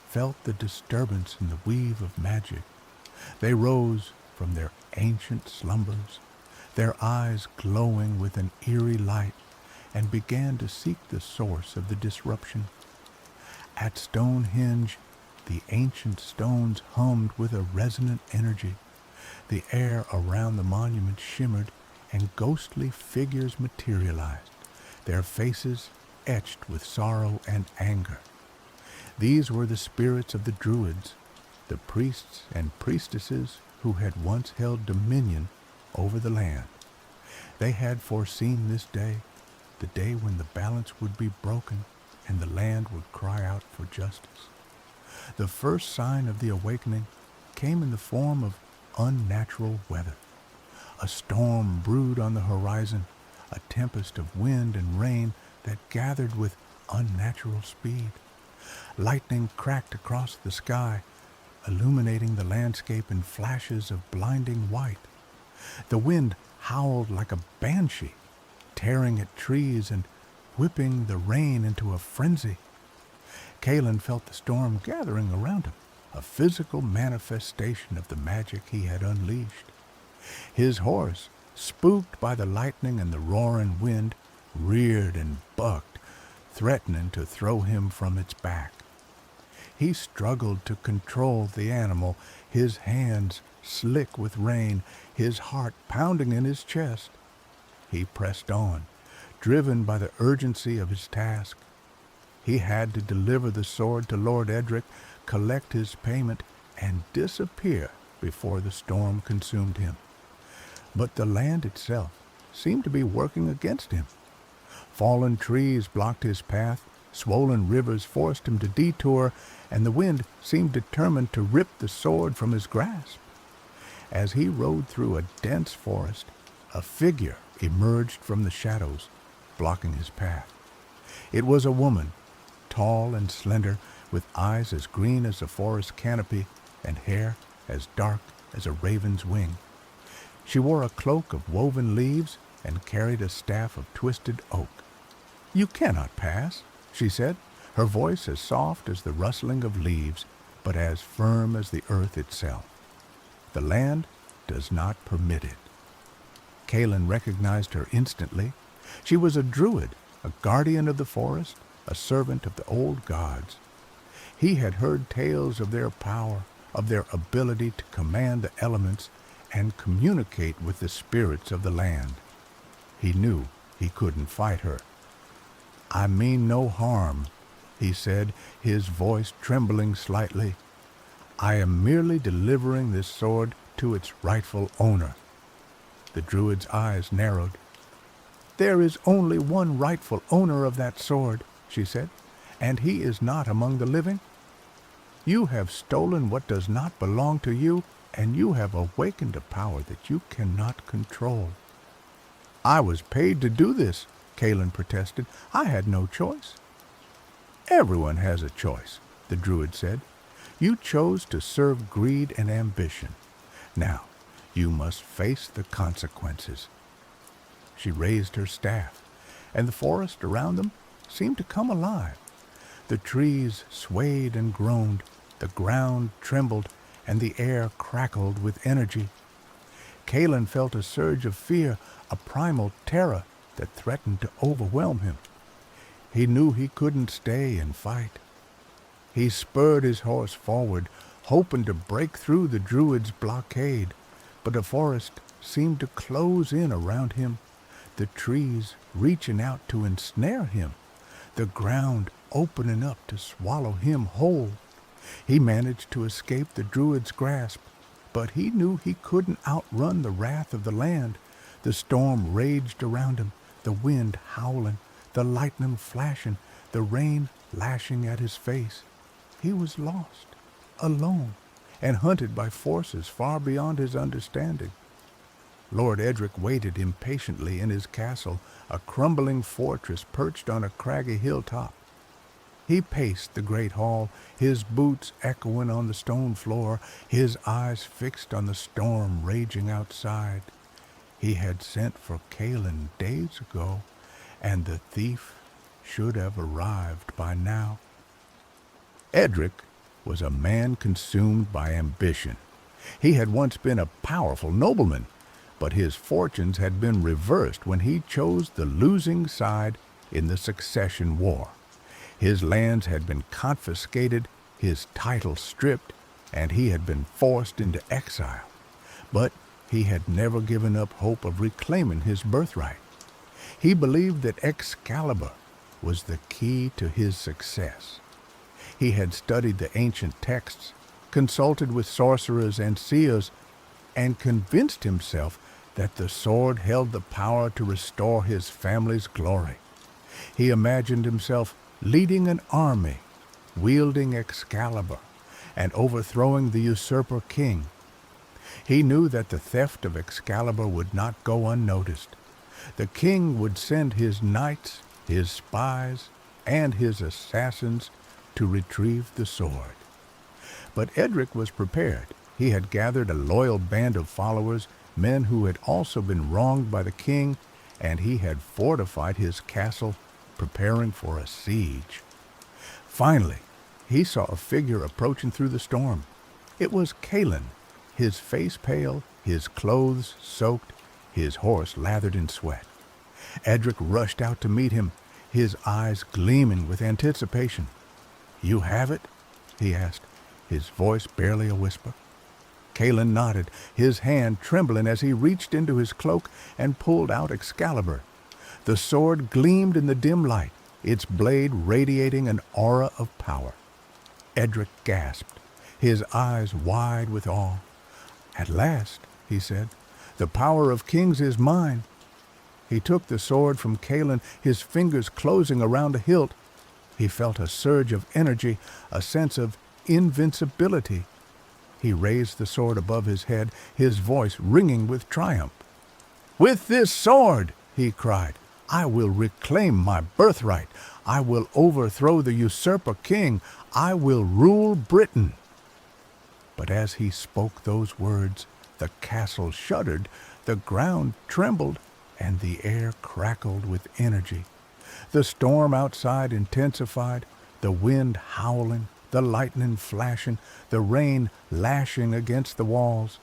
felt the disturbance in the weave of magic. They rose from their ancient slumbers, their eyes glowing with an eerie light, and began to seek the source of the disruption. At Stonehenge, the ancient stones hummed with a resonant energy. The air around the monument shimmered, and ghostly figures materialized, their faces etched with sorrow and anger. These were the spirits of the Druids, the priests and priestesses who had once held dominion over the land. They had foreseen this day, the day when the balance would be broken and the land would cry out for justice. The first sign of the awakening came in the form of unnatural weather. A storm brewed on the horizon, a tempest of wind and rain that gathered with unnatural speed. Lightning cracked across the sky, illuminating the landscape in flashes of blinding white. The wind howled like a banshee, tearing at trees and whipping the rain into a frenzy. Kalen felt the storm gathering around him, a physical manifestation of the magic he had unleashed. His horse, spooked by the lightning and the roaring wind, reared and bucked, threatening to throw him from its back. He struggled to control the animal, his hands slick with rain, his heart pounding in his chest. He pressed on, driven by the urgency of his task. He had to deliver the sword to Lord Edric, collect his payment, and disappear before the storm consumed him. But the land itself seemed to be working against him. Fallen trees blocked his path, swollen rivers forced him to detour, and the wind seemed determined to rip the sword from his grasp. As he rode through a dense forest, a figure emerged from the shadows, blocking his path. It was a woman, tall and slender, with eyes as green as a forest canopy and hair as dark as a raven's wing. She wore a cloak of woven leaves and carried a staff of twisted oak. "You cannot pass," she said, her voice as soft as the rustling of leaves, but as firm as the earth itself. "The land does not permit it." Kalen recognized her instantly. She was a druid, a guardian of the forest, a servant of the old gods. He had heard tales of their power, of their ability to command the elements and communicate with the spirits of the land. He knew he couldn't fight her. "I mean no harm," he said, his voice trembling slightly. "I am merely delivering this sword to its rightful owner." The druid's eyes narrowed. "There is only one rightful owner of that sword," she said, "and he is not among the living. You have stolen what does not belong to you, and you have awakened a power that you cannot control." "I was paid to do this," Kalen protested. "I had no choice." "Everyone has a choice," the druid said. "You chose to serve greed and ambition. Now, you must face the consequences." She raised her staff, and the forest around them seemed to come alive. The trees swayed and groaned, the ground trembled, and the air crackled with energy. Kalen felt a surge of fear, a primal terror that threatened to overwhelm him. He knew he couldn't stay and fight. He spurred his horse forward, hoping to break through the druid's blockade, but the forest seemed to close in around him, the trees reaching out to ensnare him, the ground opening up to swallow him whole. He managed to escape the druid's grasp, but he knew he couldn't outrun the wrath of the land. The storm raged around him, the wind howling, the lightning flashing, the rain lashing at his face. He was lost, alone, and hunted by forces far beyond his understanding. Lord Edric waited impatiently in his castle, a crumbling fortress perched on a craggy hilltop. He paced the great hall, his boots echoing on the stone floor, his eyes fixed on the storm raging outside. He had sent for Kalen days ago, and the thief should have arrived by now. Edric was a man consumed by ambition. He had once been a powerful nobleman, but his fortunes had been reversed when he chose the losing side in the succession war. His lands had been confiscated, his title stripped, and he had been forced into exile. But He had never given up hope of reclaiming his birthright. He believed that Excalibur was the key to his success. He had studied the ancient texts, consulted with sorcerers and seers, and convinced himself that the sword held the power to restore his family's glory. He imagined himself leading an army, wielding Excalibur, and overthrowing the usurper king. He knew that the theft of Excalibur would not go unnoticed. The king would send his knights, his spies, and his assassins to retrieve the sword. But Edric was prepared. He had gathered a loyal band of followers, men who had also been wronged by the king, and he had fortified his castle, preparing for a siege. Finally, he saw a figure approaching through the storm. It was Calin, his face pale, his clothes soaked, his horse lathered in sweat. Edric rushed out to meet him, his eyes gleaming with anticipation. "You have it?" he asked, his voice barely a whisper. Calin nodded, his hand trembling as he reached into his cloak and pulled out Excalibur. The sword gleamed in the dim light, its blade radiating an aura of power. Edric gasped, his eyes wide with awe. "At last," he said, "the power of kings is mine." He took the sword from Calin, his fingers closing around the hilt. He felt a surge of energy, a sense of invincibility. He raised the sword above his head, his voice ringing with triumph. "With this sword," he cried, "I will reclaim my birthright. I will overthrow the usurper king. I will rule Britain." But as he spoke those words, the castle shuddered, the ground trembled, and the air crackled with energy. The storm outside intensified, the wind howling, the lightning flashing, the rain lashing against the walls.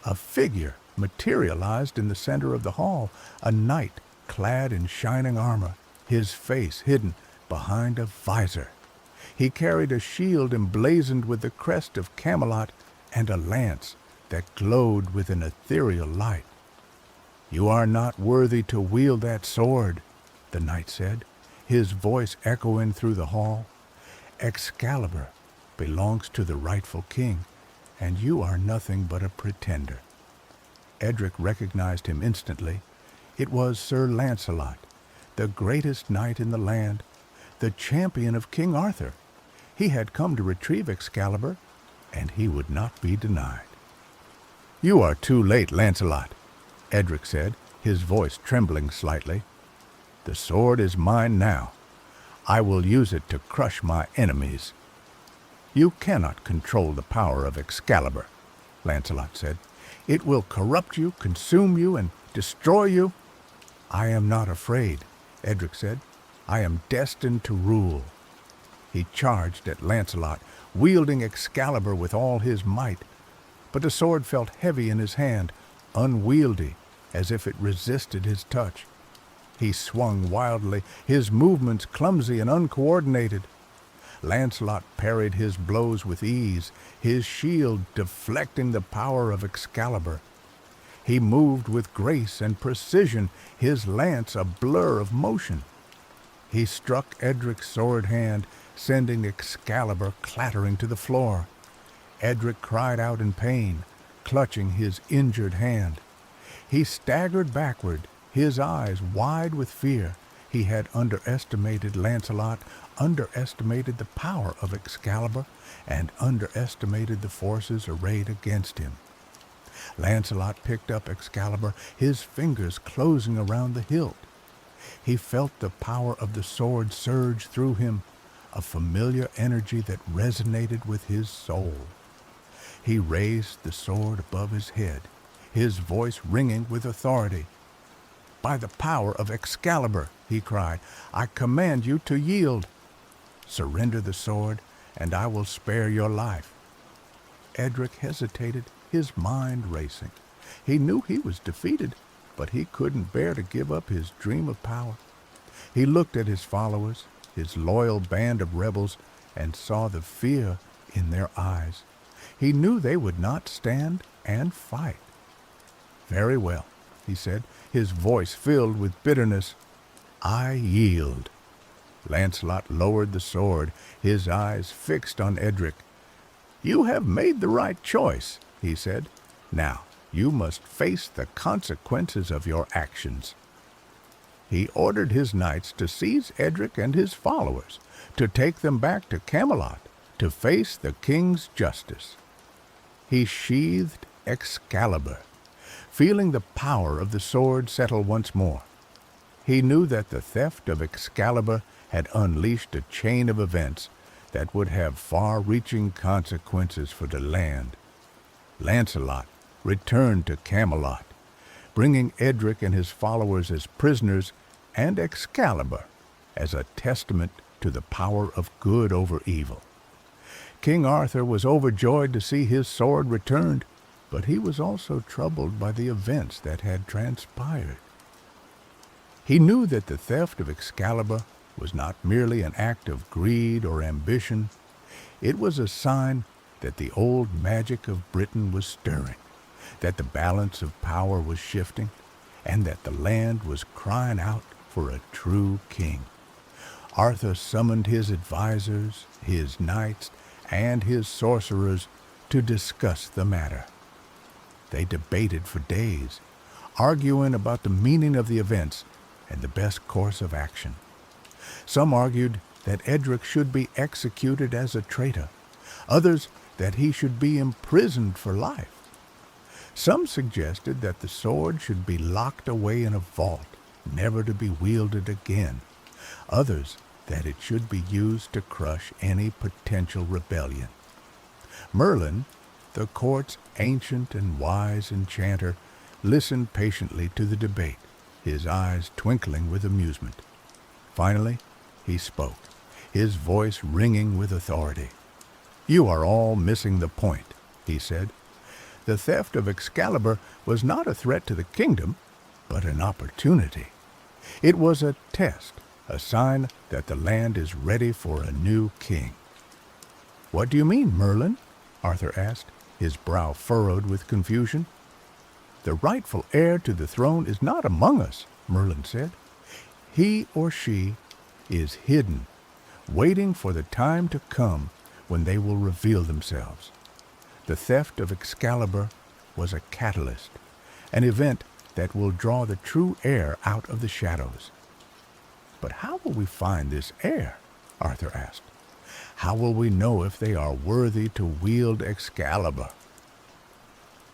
A figure materialized in the center of the hall, a knight clad in shining armor, his face hidden behind a visor. He carried a shield emblazoned with the crest of Camelot and a lance that glowed with an ethereal light. "You are not worthy to wield that sword," the knight said, his voice echoing through the hall. "Excalibur belongs to the rightful king, and you are nothing but a pretender." Edric recognized him instantly. It was Sir Lancelot, the greatest knight in the land, the champion of King Arthur. He had come to retrieve Excalibur, and he would not be denied. "You are too late, Lancelot," Edric said, his voice trembling slightly. "The sword is mine now. I will use it to crush my enemies." "You cannot control the power of Excalibur," Lancelot said. "It will corrupt you, consume you, and destroy you." "I am not afraid," Edric said. "I am destined to rule." He charged at Lancelot, wielding Excalibur with all his might. But the sword felt heavy in his hand, unwieldy, as if it resisted his touch. He swung wildly, his movements clumsy and uncoordinated. Lancelot parried his blows with ease, his shield deflecting the power of Excalibur. He moved with grace and precision, his lance a blur of motion. He struck Edric's sword hand, sending Excalibur clattering to the floor. Edric cried out in pain, clutching his injured hand. He staggered backward, his eyes wide with fear. He had underestimated Lancelot, underestimated the power of Excalibur, and underestimated the forces arrayed against him. Lancelot picked up Excalibur, his fingers closing around the hilt. He felt the power of the sword surge through him, a familiar energy that resonated with his soul. He raised the sword above his head, his voice ringing with authority. "By the power of Excalibur," he cried, "I command you to yield. Surrender the sword, and I will spare your life." Edric hesitated, his mind racing. He knew he was defeated, but he couldn't bear to give up his dream of power. He looked at his followers, his loyal band of rebels, and saw the fear in their eyes. He knew they would not stand and fight. "Very well," he said, his voice filled with bitterness. "I yield." Lancelot lowered the sword, his eyes fixed on Edric. "You have made the right choice," he said. "Now, you must face the consequences of your actions." He ordered his knights to seize Edric and his followers, to take them back to Camelot, to face the king's justice. He sheathed Excalibur, feeling the power of the sword settle once more. He knew that the theft of Excalibur had unleashed a chain of events that would have far-reaching consequences for the land. Lancelot returned to Camelot, bringing Edric and his followers as prisoners and Excalibur as a testament to the power of good over evil. King Arthur was overjoyed to see his sword returned, but he was also troubled by the events that had transpired. He knew that the theft of Excalibur was not merely an act of greed or ambition. It was a sign that the old magic of Britain was stirring, that the balance of power was shifting, and that the land was crying out for a true king. Arthur summoned his advisors, his knights, and his sorcerers to discuss the matter. They debated for days, arguing about the meaning of the events and the best course of action. Some argued that Edric should be executed as a traitor, others that he should be imprisoned for life. Some suggested that the sword should be locked away in a vault, never to be wielded again. Others that it should be used to crush any potential rebellion. Merlin, the court's ancient and wise enchanter, listened patiently to the debate, his eyes twinkling with amusement. Finally, he spoke, his voice ringing with authority. "You are all missing the point," he said. "The theft of Excalibur was not a threat to the kingdom, but an opportunity. It was a test, a sign that the land is ready for a new king." "What do you mean, Merlin?" Arthur asked, his brow furrowed with confusion. "The rightful heir to the throne is not among us," Merlin said. "He or she is hidden, waiting for the time to come when they will reveal themselves. The theft of Excalibur was a catalyst, an event that will draw the true heir out of the shadows." "But how will we find this heir?" Arthur asked. "How will we know if they are worthy to wield Excalibur?"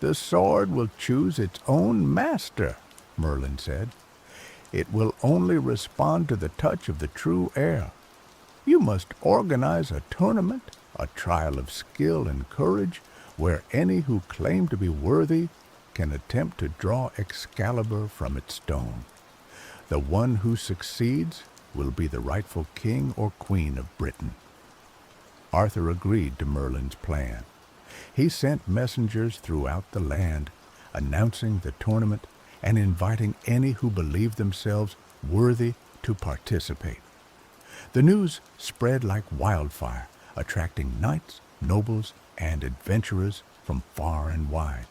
"The sword will choose its own master," Merlin said. "It will only respond to the touch of the true heir. You must organize a tournament, a trial of skill and courage, where any who claim to be worthy can attempt to draw Excalibur from its stone. The one who succeeds will be the rightful king or queen of Britain." Arthur agreed to Merlin's plan. He sent messengers throughout the land, announcing the tournament and inviting any who believed themselves worthy to participate. The news spread like wildfire, attracting knights, nobles, and adventurers from far and wide.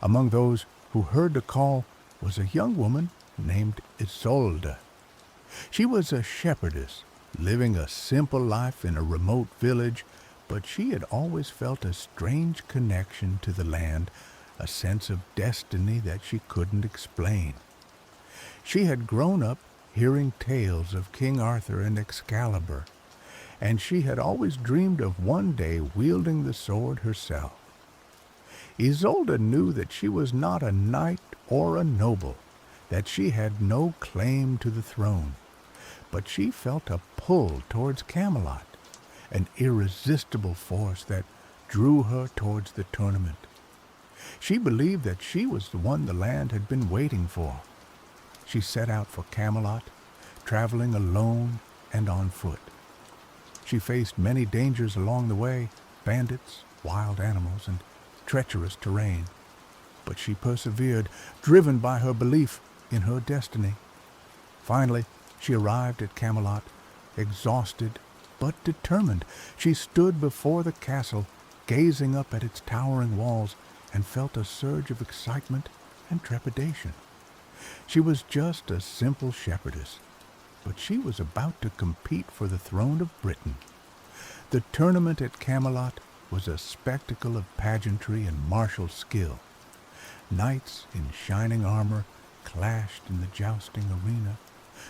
Among those who heard the call was a young woman named Isolde. She was a shepherdess, living a simple life in a remote village, but she had always felt a strange connection to the land, a sense of destiny that she couldn't explain. She had grown up hearing tales of King Arthur and Excalibur, and she had always dreamed of one day wielding the sword herself. Isolde knew that she was not a knight or a noble, that she had no claim to the throne, but she felt a pull towards Camelot, an irresistible force that drew her towards the tournament. She believed that she was the one the land had been waiting for. She set out for Camelot, traveling alone and on foot. She faced many dangers along the way, bandits, wild animals, and treacherous terrain. But she persevered, driven by her belief in her destiny. Finally, she arrived at Camelot, exhausted but determined. She stood before the castle, gazing up at its towering walls, and felt a surge of excitement and trepidation. She was just a simple shepherdess, but she was about to compete for the throne of Britain. The tournament at Camelot was a spectacle of pageantry and martial skill. Knights in shining armor clashed in the jousting arena,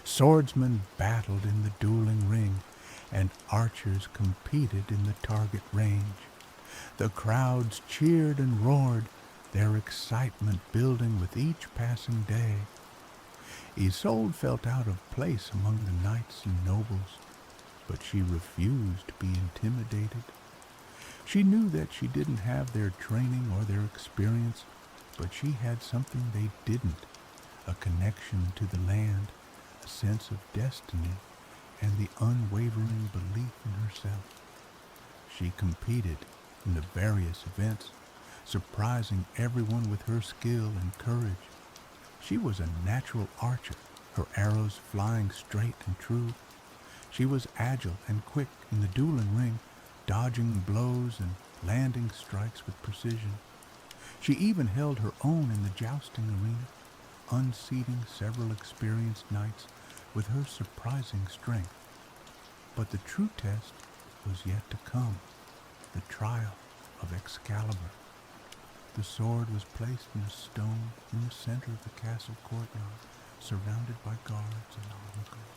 swordsmen battled in the dueling ring, and archers competed in the target range. The crowds cheered and roared, their excitement building with each passing day. Isolde felt out of place among the knights and nobles, but she refused to be intimidated. She knew that she didn't have their training or their experience, but she had something they didn't, a connection to the land, a sense of destiny, and the unwavering belief in herself. She competed in the various events, surprising everyone with her skill and courage. She was a natural archer, her arrows flying straight and true. She was agile and quick in the dueling ring, dodging blows and landing strikes with precision. She even held her own in the jousting arena, unseating several experienced knights with her surprising strength. But the true test was yet to come, the trial of Excalibur. The sword was placed in a stone in the center of the castle courtyard, surrounded by guards and onlookers.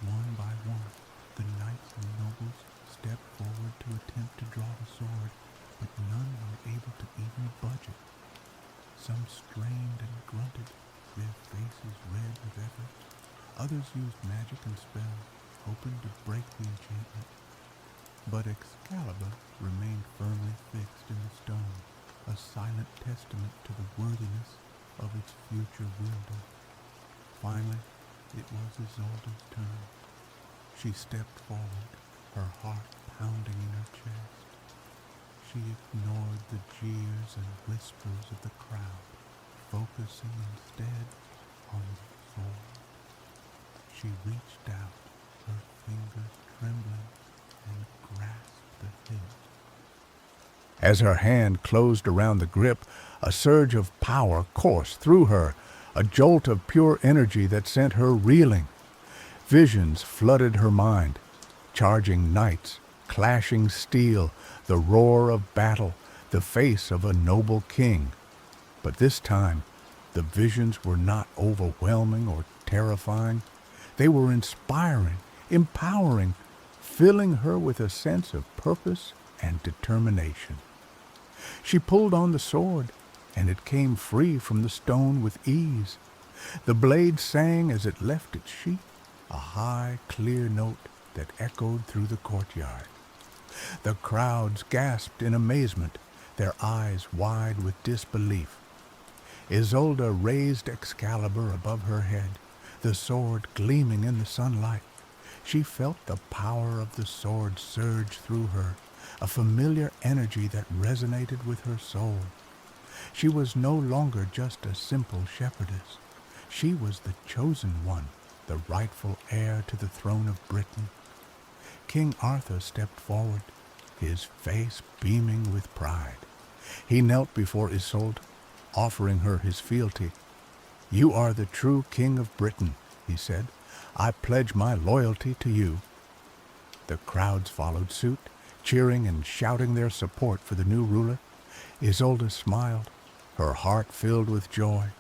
One by one, the knights and nobles stepped forward to attempt to draw the sword, but none were able to even budge it. Some strained and grunted, their faces red with effort. Others used magic and spells, hoping to break the enchantment. But Excalibur remained firmly fixed in the stone, a silent testament to the worthiness of its future wielder. Finally, it was Isolde's turn. She stepped forward, her heart pounding in her chest. She ignored the jeers and whispers of the crowd, focusing instead on the sword. She reached out, her fingers trembling, and grasped the hilt. As her hand closed around the grip, a surge of power coursed through her, a jolt of pure energy that sent her reeling. Visions flooded her mind, charging knights, clashing steel, the roar of battle, the face of a noble king. But this time, the visions were not overwhelming or terrifying. They were inspiring, empowering, filling her with a sense of purpose and determination. She pulled on the sword, and it came free from the stone with ease. The blade sang as it left its sheath, a high, clear note that echoed through the courtyard. The crowds gasped in amazement, their eyes wide with disbelief. Isolde raised Excalibur above her head, the sword gleaming in the sunlight. She felt the power of the sword surge through her, a familiar energy that resonated with her soul. She was no longer just a simple shepherdess. She was the chosen one, the rightful heir to the throne of Britain. King Arthur stepped forward, his face beaming with pride. He knelt before Isolde, offering her his fealty. "You are the true King of Britain," he said. "I pledge my loyalty to you." The crowds followed suit, cheering and shouting their support for the new ruler. Isolde smiled, her heart filled with joy.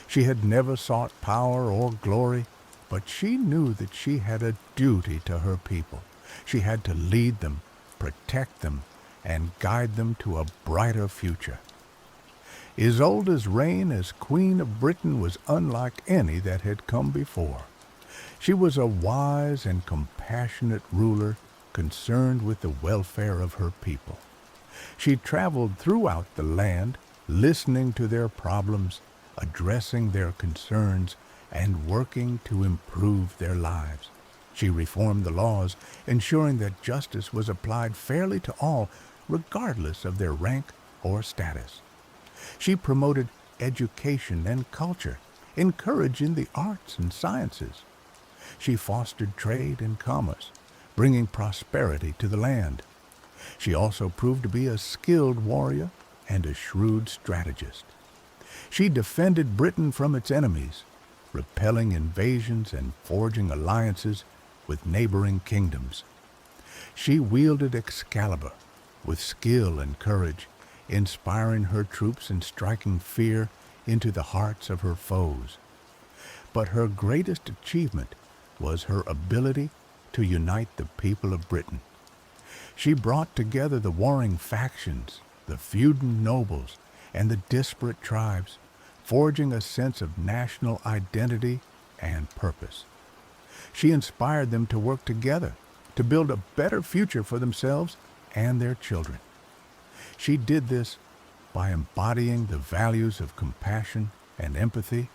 She had never sought power or glory, but she knew that she had a duty to her people. She had to lead them, protect them, and guide them to a brighter future. Isolde's reign as Queen of Britain was unlike any that had come before. She was a wise and compassionate ruler concerned with the welfare of her people. She traveled throughout the land, listening to their problems, addressing their concerns, and working to improve their lives. She reformed the laws, ensuring that justice was applied fairly to all, regardless of their rank or status. She promoted education and culture, encouraging the arts and sciences. She fostered trade and commerce, bringing prosperity to the land. She also proved to be a skilled warrior and a shrewd strategist. She defended Britain from its enemies, repelling invasions and forging alliances with neighboring kingdoms. She wielded Excalibur with skill and courage, inspiring her troops and striking fear into the hearts of her foes. But her greatest achievement was her ability to unite the people of Britain. She brought together the warring factions, the feuding nobles, and the disparate tribes, forging a sense of national identity and purpose. She inspired them to work together to build a better future for themselves and their children. She did this by embodying the values of compassion and empathy,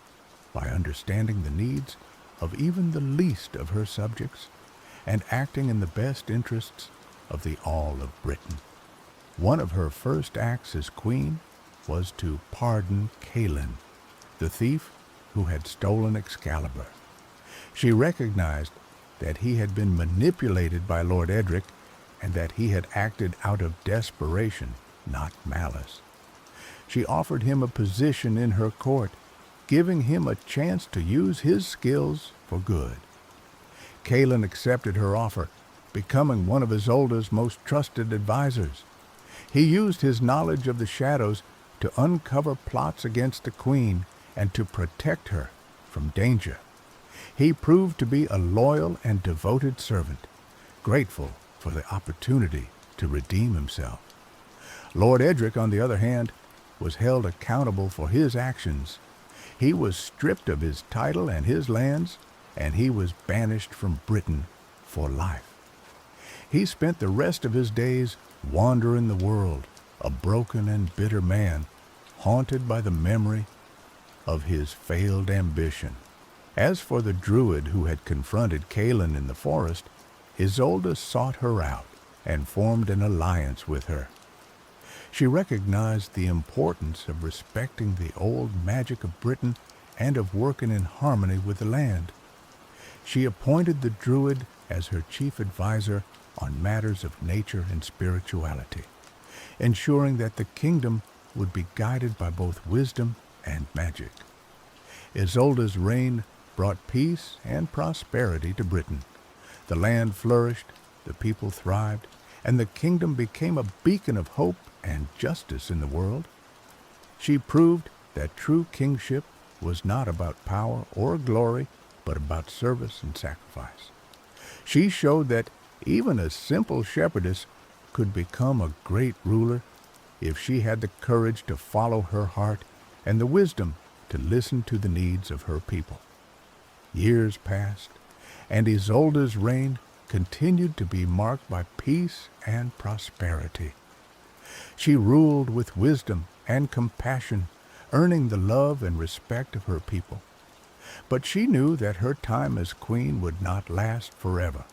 by understanding the needs of even the least of her subjects, and acting in the best interests of the all of Britain. One of her first acts as queen was to pardon Calin, the thief who had stolen Excalibur. She recognized that he had been manipulated by Lord Edric and that he had acted out of desperation, not malice. She offered him a position in her court, giving him a chance to use his skills for good. Calin accepted her offer, becoming one of Isolde's most trusted advisors. He used his knowledge of the shadows to uncover plots against the queen and to protect her from danger. He proved to be a loyal and devoted servant, grateful for the opportunity to redeem himself. Lord Edric, on the other hand, was held accountable for his actions. He was stripped of his title and his lands, and he was banished from Britain for life. He spent the rest of his days wandering the world, a broken and bitter man, haunted by the memory of his failed ambition. As for the druid who had confronted Calin in the forest, Isolde sought her out and formed an alliance with her. She recognized the importance of respecting the old magic of Britain and of working in harmony with the land. She appointed the druid as her chief advisor on matters of nature and spirituality, ensuring that the kingdom would be guided by both wisdom and magic. Isolde's reign brought peace and prosperity to Britain. The land flourished, the people thrived, and the kingdom became a beacon of hope and justice in the world. She proved that true kingship was not about power or glory, but about service and sacrifice. She showed that even a simple shepherdess could become a great ruler if she had the courage to follow her heart and the wisdom to listen to the needs of her people. Years passed, and Isolde's reign continued to be marked by peace and prosperity. She ruled with wisdom and compassion, earning the love and respect of her people. But she knew that her time as queen would not last forever.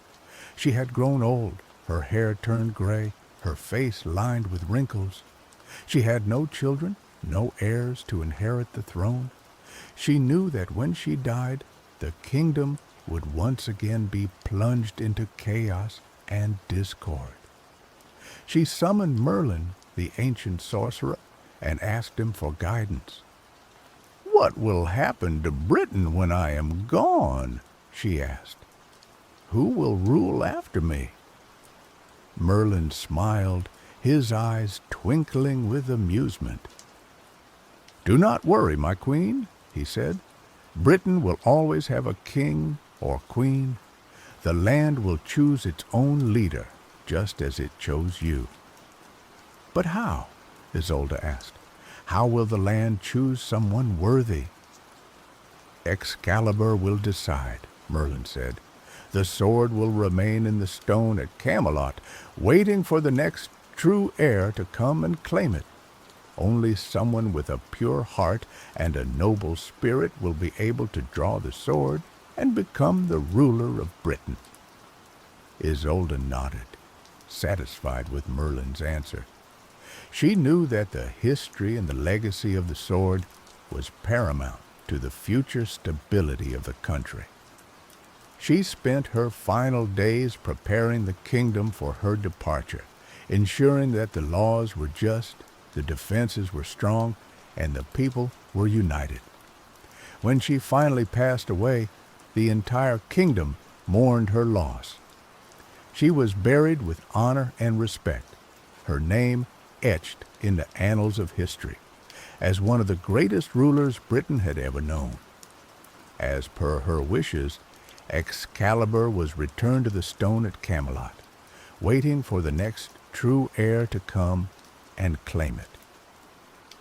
She had grown old, her hair turned gray, her face lined with wrinkles. She had no children, no heirs to inherit the throne. She knew that when she died, the kingdom would once again be plunged into chaos and discord. She summoned Merlin, the ancient sorcerer, and asked him for guidance. "What will happen to Britain when I am gone?" she asked. "Who will rule after me?" Merlin smiled, his eyes twinkling with amusement. "Do not worry, my queen," he said. "Britain will always have a king or queen. The land will choose its own leader, just as it chose you." "But how?" Isolde asked. "How will the land choose someone worthy?" "Excalibur will decide," Merlin said. "The sword will remain in the stone at Camelot, waiting for the next true heir to come and claim it. Only someone with a pure heart and a noble spirit will be able to draw the sword and become the ruler of Britain." Isolde nodded, satisfied with Merlin's answer. She knew that the history and the legacy of the sword was paramount to the future stability of the country. She spent her final days preparing the kingdom for her departure, ensuring that the laws were just, the defenses were strong, and the people were united. When she finally passed away, the entire kingdom mourned her loss. She was buried with honor and respect, her name etched in the annals of history, as one of the greatest rulers Britain had ever known. As per her wishes, Excalibur was returned to the stone at Camelot, waiting for the next true heir to come and claim it.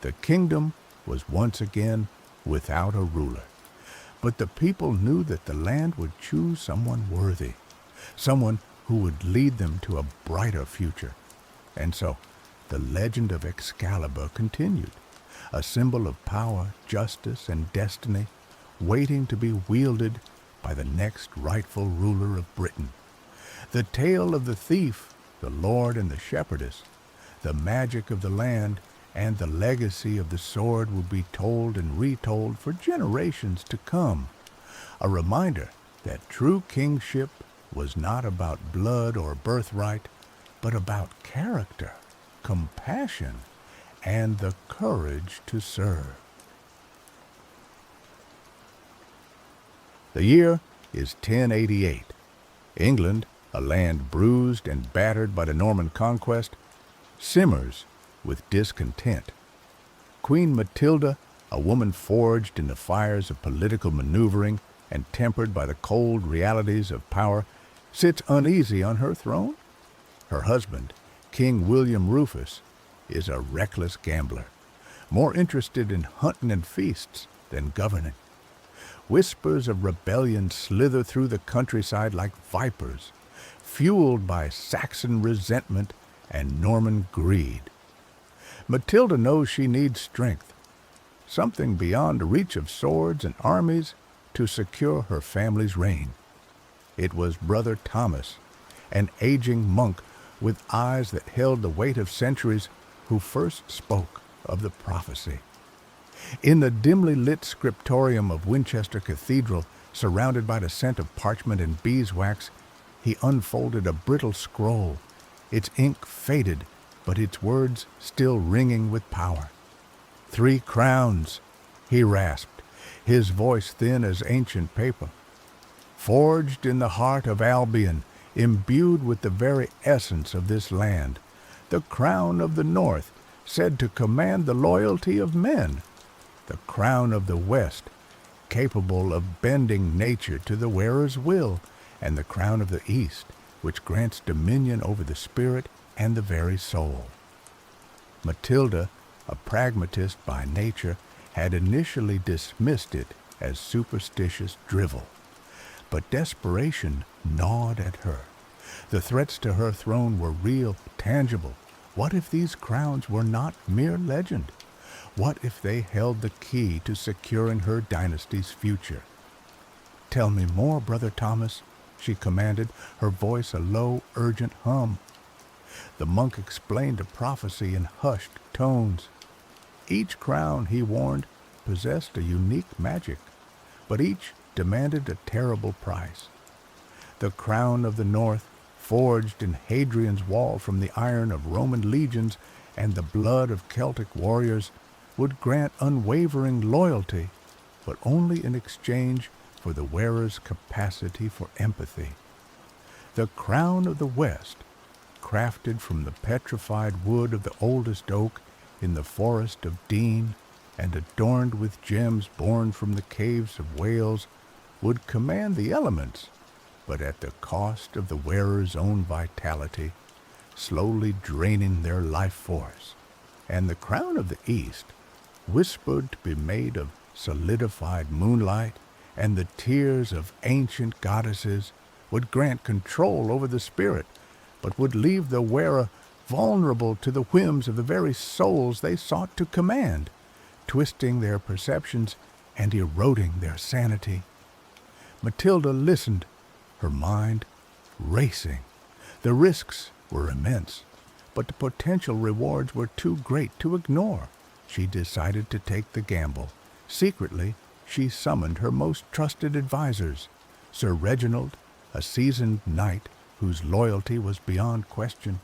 The kingdom was once again without a ruler, but the people knew that the land would choose someone worthy, someone who would lead them to a brighter future. And so, the legend of Excalibur continued, a symbol of power, justice, and destiny, waiting to be wielded by the next rightful ruler of Britain. The tale of the thief, the lord, and the shepherdess, the magic of the land, and the legacy of the sword will be told and retold for generations to come. A reminder that true kingship was not about blood or birthright, but about character, compassion, and the courage to serve. The year is 1088. England, a land bruised and battered by the Norman conquest, simmers with discontent. Queen Matilda, a woman forged in the fires of political maneuvering and tempered by the cold realities of power, sits uneasy on her throne. Her husband, King William Rufus, is a reckless gambler, more interested in hunting and feasts than governing. Whispers of rebellion slither through the countryside like vipers, fueled by Saxon resentment and Norman greed. Matilda knows she needs strength, something beyond the reach of swords and armies, to secure her family's reign. It was Brother Thomas, an aging monk with eyes that held the weight of centuries, who first spoke of the prophecy. In the dimly lit scriptorium of Winchester Cathedral, surrounded by the scent of parchment and beeswax, he unfolded a brittle scroll, its ink faded, but its words still ringing with power. 3 crowns, he rasped, his voice thin as ancient paper. Forged in the heart of Albion, imbued with the very essence of this land, the crown of the North, said to command the loyalty of men, the crown of the West, capable of bending nature to the wearer's will, and the crown of the East, which grants dominion over the spirit and the very soul. Matilda, a pragmatist by nature, had initially dismissed it as superstitious drivel, but desperation gnawed at her. The threats to her throne were real, tangible. What if these crowns were not mere legend? What if they held the key to securing her dynasty's future? "Tell me more, Brother Thomas," she commanded, her voice a low, urgent hum. The monk explained the prophecy in hushed tones. Each crown, he warned, possessed a unique magic, but each demanded a terrible price. The crown of the North, forged in Hadrian's wall from the iron of Roman legions and the blood of Celtic warriors, would grant unwavering loyalty, but only in exchange for the wearer's capacity for empathy. The crown of the West, crafted from the petrified wood of the oldest oak in the forest of Dean and adorned with gems born from the caves of Wales, would command the elements, but at the cost of the wearer's own vitality, slowly draining their life force. And the crown of the East, whispered to be made of solidified moonlight and the tears of ancient goddesses, would grant control over the spirit, but would leave the wearer vulnerable to the whims of the very souls they sought to command, twisting their perceptions and eroding their sanity. Matilda listened, her mind racing. The risks were immense, but the potential rewards were too great to ignore. She decided to take the gamble. Secretly, she summoned her most trusted advisers, Sir Reginald, a seasoned knight whose loyalty was beyond question,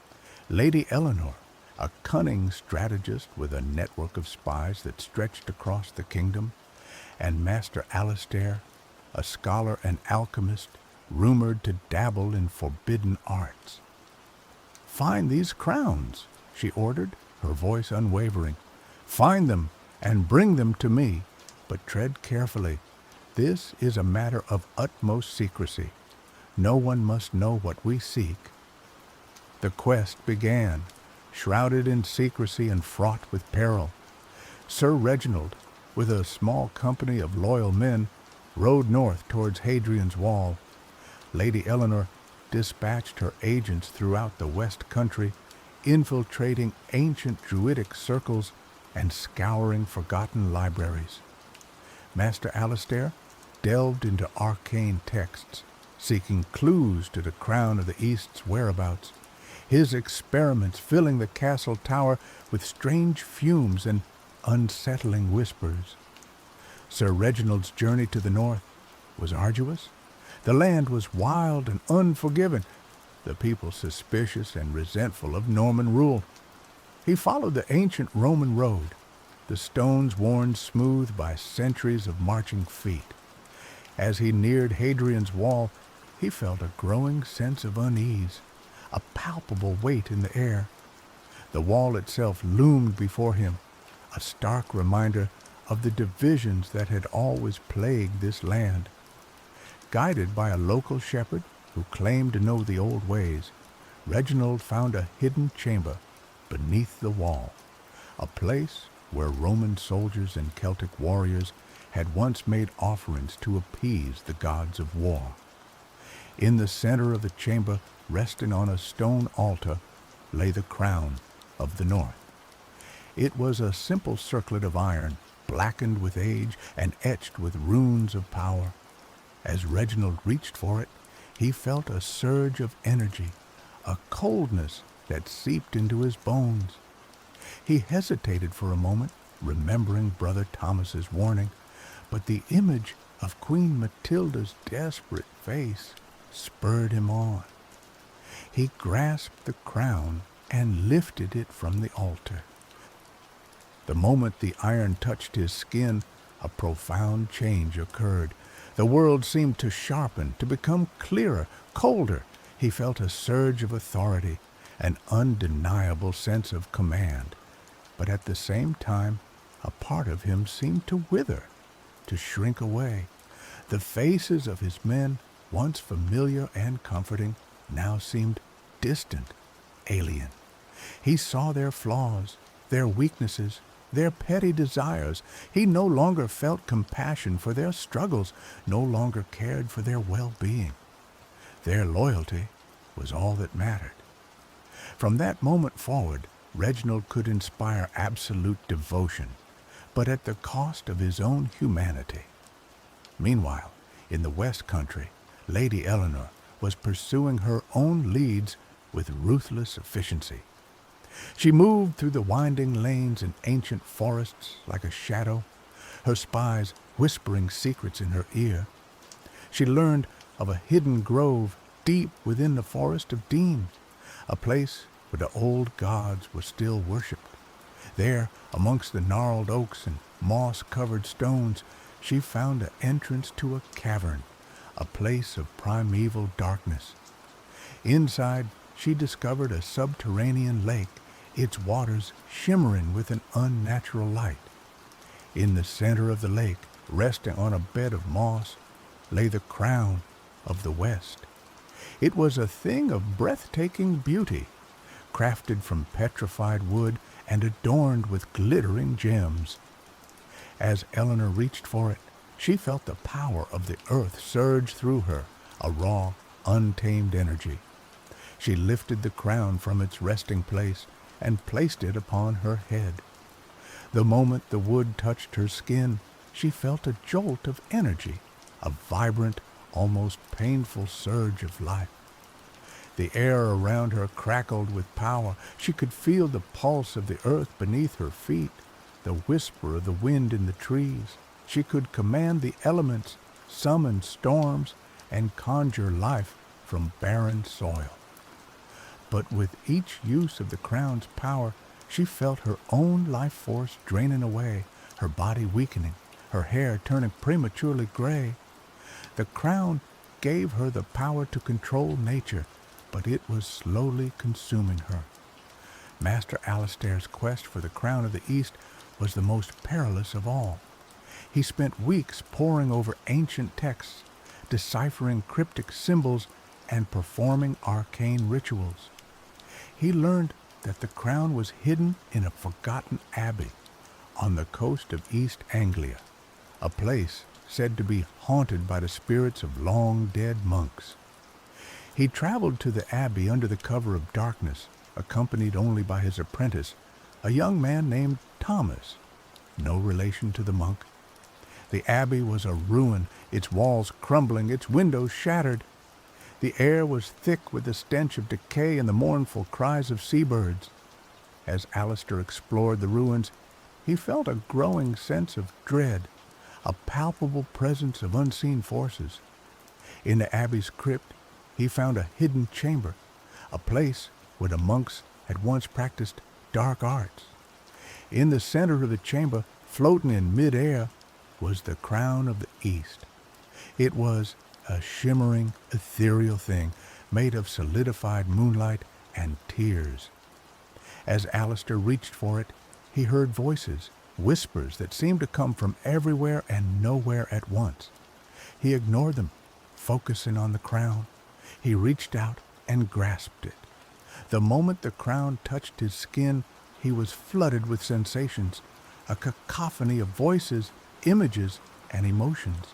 Lady Eleanor, a cunning strategist with a network of spies that stretched across the kingdom, and Master Alastair, a scholar and alchemist rumored to dabble in forbidden arts. "Find these crowns," she ordered, her voice unwavering. "Find them and bring them to me, but tread carefully. This is a matter of utmost secrecy. No one must know what we seek." The quest began, shrouded in secrecy and fraught with peril. Sir Reginald, with a small company of loyal men, rode north towards Hadrian's Wall. Lady Eleanor dispatched her agents throughout the West Country, infiltrating ancient Druidic circles and scouring forgotten libraries. Master Alastair delved into arcane texts, seeking clues to the Crown of the East's whereabouts, his experiments filling the castle tower with strange fumes and unsettling whispers. Sir Reginald's journey to the north was arduous. The land was wild and unforgiving, the people suspicious and resentful of Norman rule. He followed the ancient Roman road, the stones worn smooth by centuries of marching feet. As he neared Hadrian's Wall, he felt a growing sense of unease, a palpable weight in the air. The wall itself loomed before him, a stark reminder of the divisions that had always plagued this land. Guided by a local shepherd who claimed to know the old ways, Reginald found a hidden chamber beneath the wall, a place where Roman soldiers and Celtic warriors had once made offerings to appease the gods of war. In the center of the chamber, resting on a stone altar, lay the crown of the North. It was a simple circlet of iron, blackened with age and etched with runes of power. As Reginald reached for it, he felt a surge of energy, a coldness that seeped into his bones. He hesitated for a moment, remembering Brother Thomas's warning, but the image of Queen Matilda's desperate face spurred him on. He grasped the crown and lifted it from the altar. The moment the iron touched his skin, a profound change occurred. The world seemed to sharpen, to become clearer, colder. He felt a surge of authority, an undeniable sense of command. But at the same time, a part of him seemed to wither, to shrink away. The faces of his men, once familiar and comforting, now seemed distant, alien. He saw their flaws, their weaknesses, their petty desires. He no longer felt compassion for their struggles, no longer cared for their well-being. Their loyalty was all that mattered. From that moment forward, Reginald could inspire absolute devotion, but at the cost of his own humanity. Meanwhile, in the West Country, Lady Eleanor was pursuing her own leads with ruthless efficiency. She moved through the winding lanes and ancient forests like a shadow, her spies whispering secrets in her ear. She learned of a hidden grove deep within the forest of Dean, a place where the old gods were still worshipped. There, amongst the gnarled oaks and moss-covered stones, she found an entrance to a cavern, a place of primeval darkness. Inside, she discovered a subterranean lake, its waters shimmering with an unnatural light. In the center of the lake, resting on a bed of moss, lay the crown of the West. It was a thing of breathtaking beauty, crafted from petrified wood and adorned with glittering gems. As Eleanor reached for it, she felt the power of the earth surge through her, a raw, untamed energy. She lifted the crown from its resting place and placed it upon her head. The moment the wood touched her skin, she felt a jolt of energy, a vibrant, almost painful surge of life. The air around her crackled with power. She could feel the pulse of the earth beneath her feet, the whisper of the wind in the trees. She could command the elements, summon storms, and conjure life from barren soil. But with each use of the crown's power, She felt her own life force draining away, her body weakening, her hair turning prematurely gray. The crown gave her the power to control nature, but it was slowly consuming her. Master Alistair's quest for the crown of the East was the most perilous of all. He spent weeks poring over ancient texts, deciphering cryptic symbols, and performing arcane rituals. He learned that the crown was hidden in a forgotten abbey on the coast of East Anglia, a place said to be haunted by the spirits of long-dead monks. He traveled to the abbey under the cover of darkness, accompanied only by his apprentice, a young man named Thomas, no relation to the monk. The abbey was a ruin, its walls crumbling, its windows shattered. The air was thick with the stench of decay and the mournful cries of seabirds. As Alistair explored the ruins, he felt a growing sense of dread, a palpable presence of unseen forces. In the abbey's crypt, he found a hidden chamber, a place where the monks had once practiced dark arts. In the center of the chamber, floating in mid-air, was the crown of the East. It was a shimmering, ethereal thing made of solidified moonlight and tears. As Alistair reached for it, he heard voices, whispers that seemed to come from everywhere and nowhere at once. He ignored them, focusing on the crown. He reached out and grasped it. The moment the crown touched his skin, he was flooded with sensations, a cacophony of voices, images, and emotions.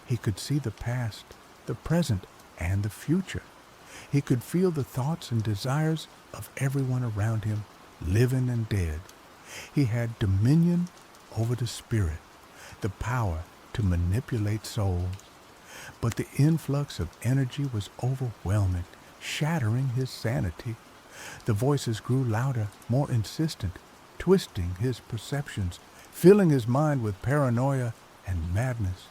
He could see the past, the present, and the future. He could feel the thoughts and desires of everyone around him, living and dead. He had dominion over the spirit, the power to manipulate souls. But the influx of energy was overwhelming, shattering his sanity. The voices grew louder, more insistent, twisting his perceptions, filling his mind with paranoia and madness.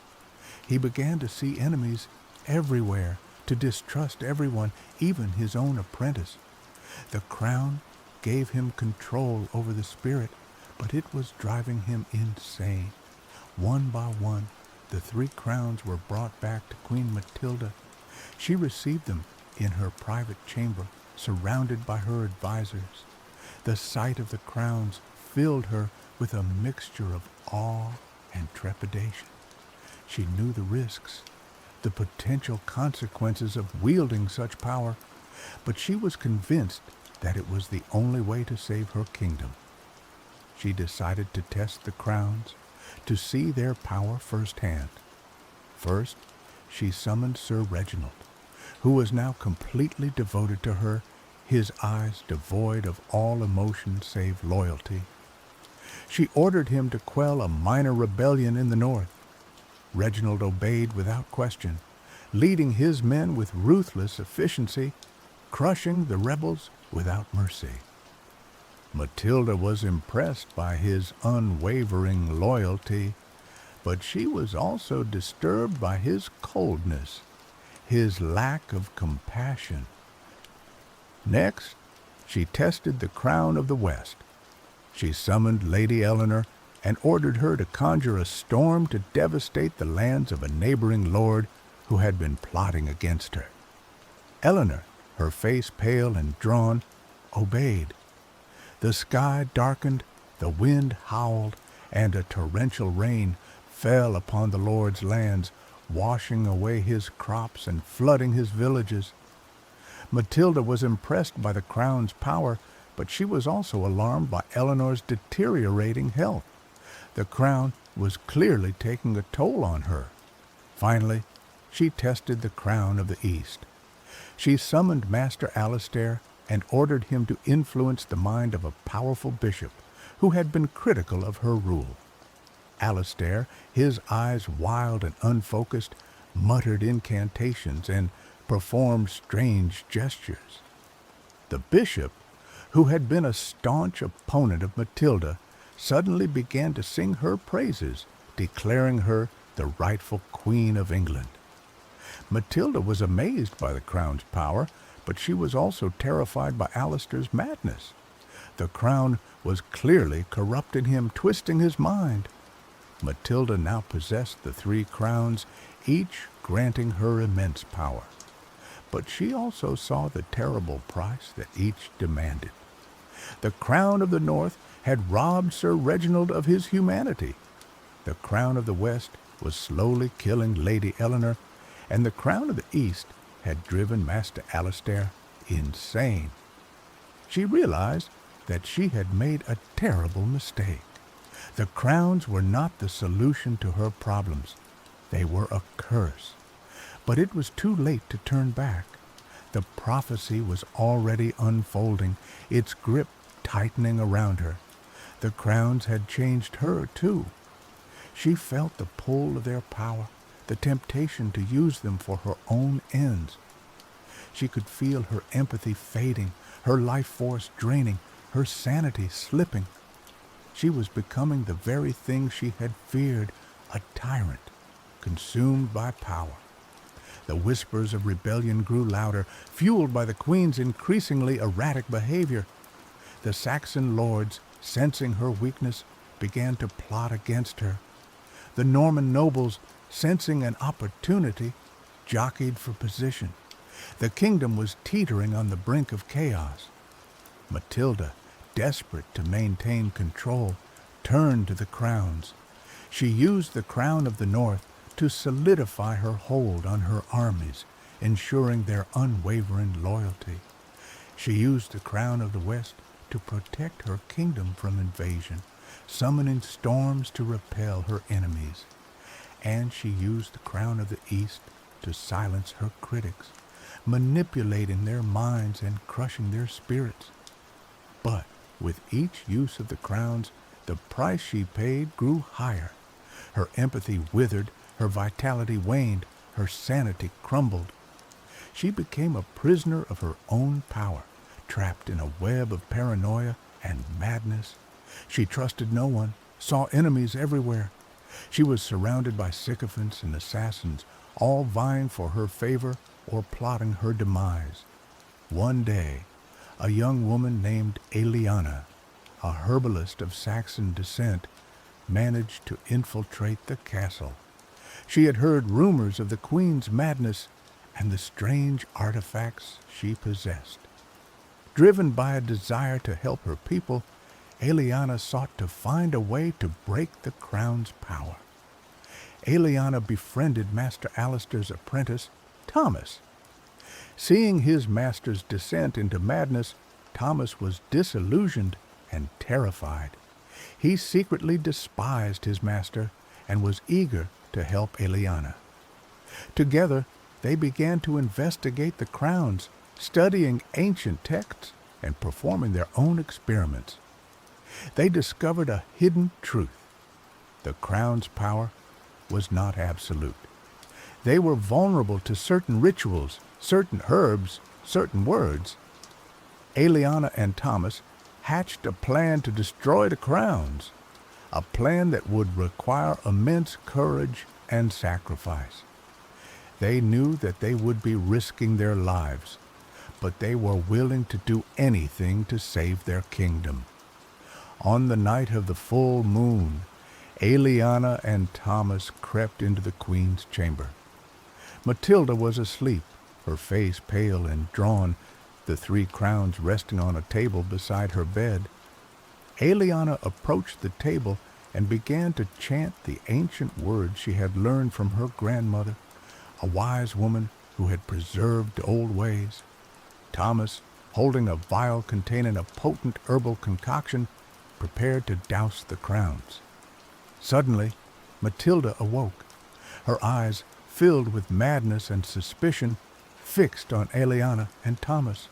He began to see enemies everywhere, to distrust everyone, even his own apprentice. The crown gave him control over the spirit, but it was driving him insane. One by one, the 3 crowns were brought back to Queen Matilda. She received them in her private chamber, surrounded by her advisors. The sight of the crowns filled her with a mixture of awe and trepidation. She knew the risks, the potential consequences of wielding such power, but she was convinced that it was the only way to save her kingdom. She decided to test the crowns, to see their power firsthand. First, she summoned Sir Reginald, who was now completely devoted to her, his eyes devoid of all emotion save loyalty. She ordered him to quell a minor rebellion in the north. Reginald obeyed without question, leading his men with ruthless efficiency, crushing the rebels without mercy. Matilda was impressed by his unwavering loyalty, but she was also disturbed by his coldness, his lack of compassion. Next, she tested the crown of the West. She summoned Lady Eleanor and ordered her to conjure a storm to devastate the lands of a neighboring lord who had been plotting against her. Eleanor, her face pale and drawn, obeyed. The sky darkened, the wind howled, and a torrential rain fell upon the lord's lands, washing away his crops and flooding his villages. Matilda was impressed by the crown's power, but she was also alarmed by Eleanor's deteriorating health. The crown was clearly taking a toll on her. Finally, she tested the crown of the East. She summoned Master Alistair and ordered him to influence the mind of a powerful bishop who had been critical of her rule. Alistair, his eyes wild and unfocused, muttered incantations and performed strange gestures. The bishop, who had been a staunch opponent of Matilda, suddenly began to sing her praises, declaring her the rightful Queen of England. Matilda was amazed by the crown's power, but she was also terrified by Alistair's madness. The crown was clearly corrupting him, twisting his mind. Matilda now possessed the 3 crowns, each granting her immense power. But she also saw the terrible price that each demanded. The crown of the North had robbed Sir Reginald of his humanity. The crown of the West was slowly killing Lady Eleanor, and the crown of the East had driven Master Alistair insane. She realized that she had made a terrible mistake. The crowns were not the solution to her problems. They were a curse. But it was too late to turn back. The prophecy was already unfolding, its grip tightening around her. The crowns had changed her, too. She felt the pull of their power, the temptation to use them for her own ends. She could feel her empathy fading, her life force draining, her sanity slipping. She was becoming the very thing she had feared, a tyrant, consumed by power. The whispers of rebellion grew louder, fueled by the Queen's increasingly erratic behavior. The Saxon lords, sensing her weakness, began to plot against her. The Norman nobles, sensing an opportunity, jockeyed for position. The kingdom was teetering on the brink of chaos. Matilda, desperate to maintain control, turned to the crowns. She used the crown of the North to solidify her hold on her armies, ensuring their unwavering loyalty. She used the crown of the West to protect her kingdom from invasion, summoning storms to repel her enemies. And she used the crown of the East to silence her critics, manipulating their minds and crushing their spirits. But with each use of the crowns, the price she paid grew higher. Her empathy withered, her vitality waned, her sanity crumbled. She became a prisoner of her own power, trapped in a web of paranoia and madness. She trusted no one, saw enemies everywhere. She was surrounded by sycophants and assassins, all vying for her favor or plotting her demise. One day, a young woman named Eliana, a herbalist of Saxon descent, managed to infiltrate the castle. She had heard rumors of the Queen's madness and the strange artifacts she possessed. Driven by a desire to help her people, Eliana sought to find a way to break the crown's power. Eliana befriended Master Alistair's apprentice, Thomas. Seeing his master's descent into madness, Thomas was disillusioned and terrified. He secretly despised his master and was eager to help Eliana. Together, they began to investigate the crowns, studying ancient texts and performing their own experiments. They discovered a hidden truth. The crown's power was not absolute. They were vulnerable to certain rituals, certain herbs, certain words. Eliana and Thomas hatched a plan to destroy the crowns, a plan that would require immense courage and sacrifice. They knew that they would be risking their lives, but they were willing to do anything to save their kingdom. On the night of the full moon, Eliana and Thomas crept into the Queen's chamber. Matilda was asleep, her face pale and drawn, the 3 crowns resting on a table beside her bed. Eliana approached the table and began to chant the ancient words she had learned from her grandmother, a wise woman who had preserved old ways. Thomas, holding a vial containing a potent herbal concoction, prepared to douse the crowns. Suddenly, Matilda awoke, her eyes filled with madness and suspicion, fixed on Eliana and Thomas.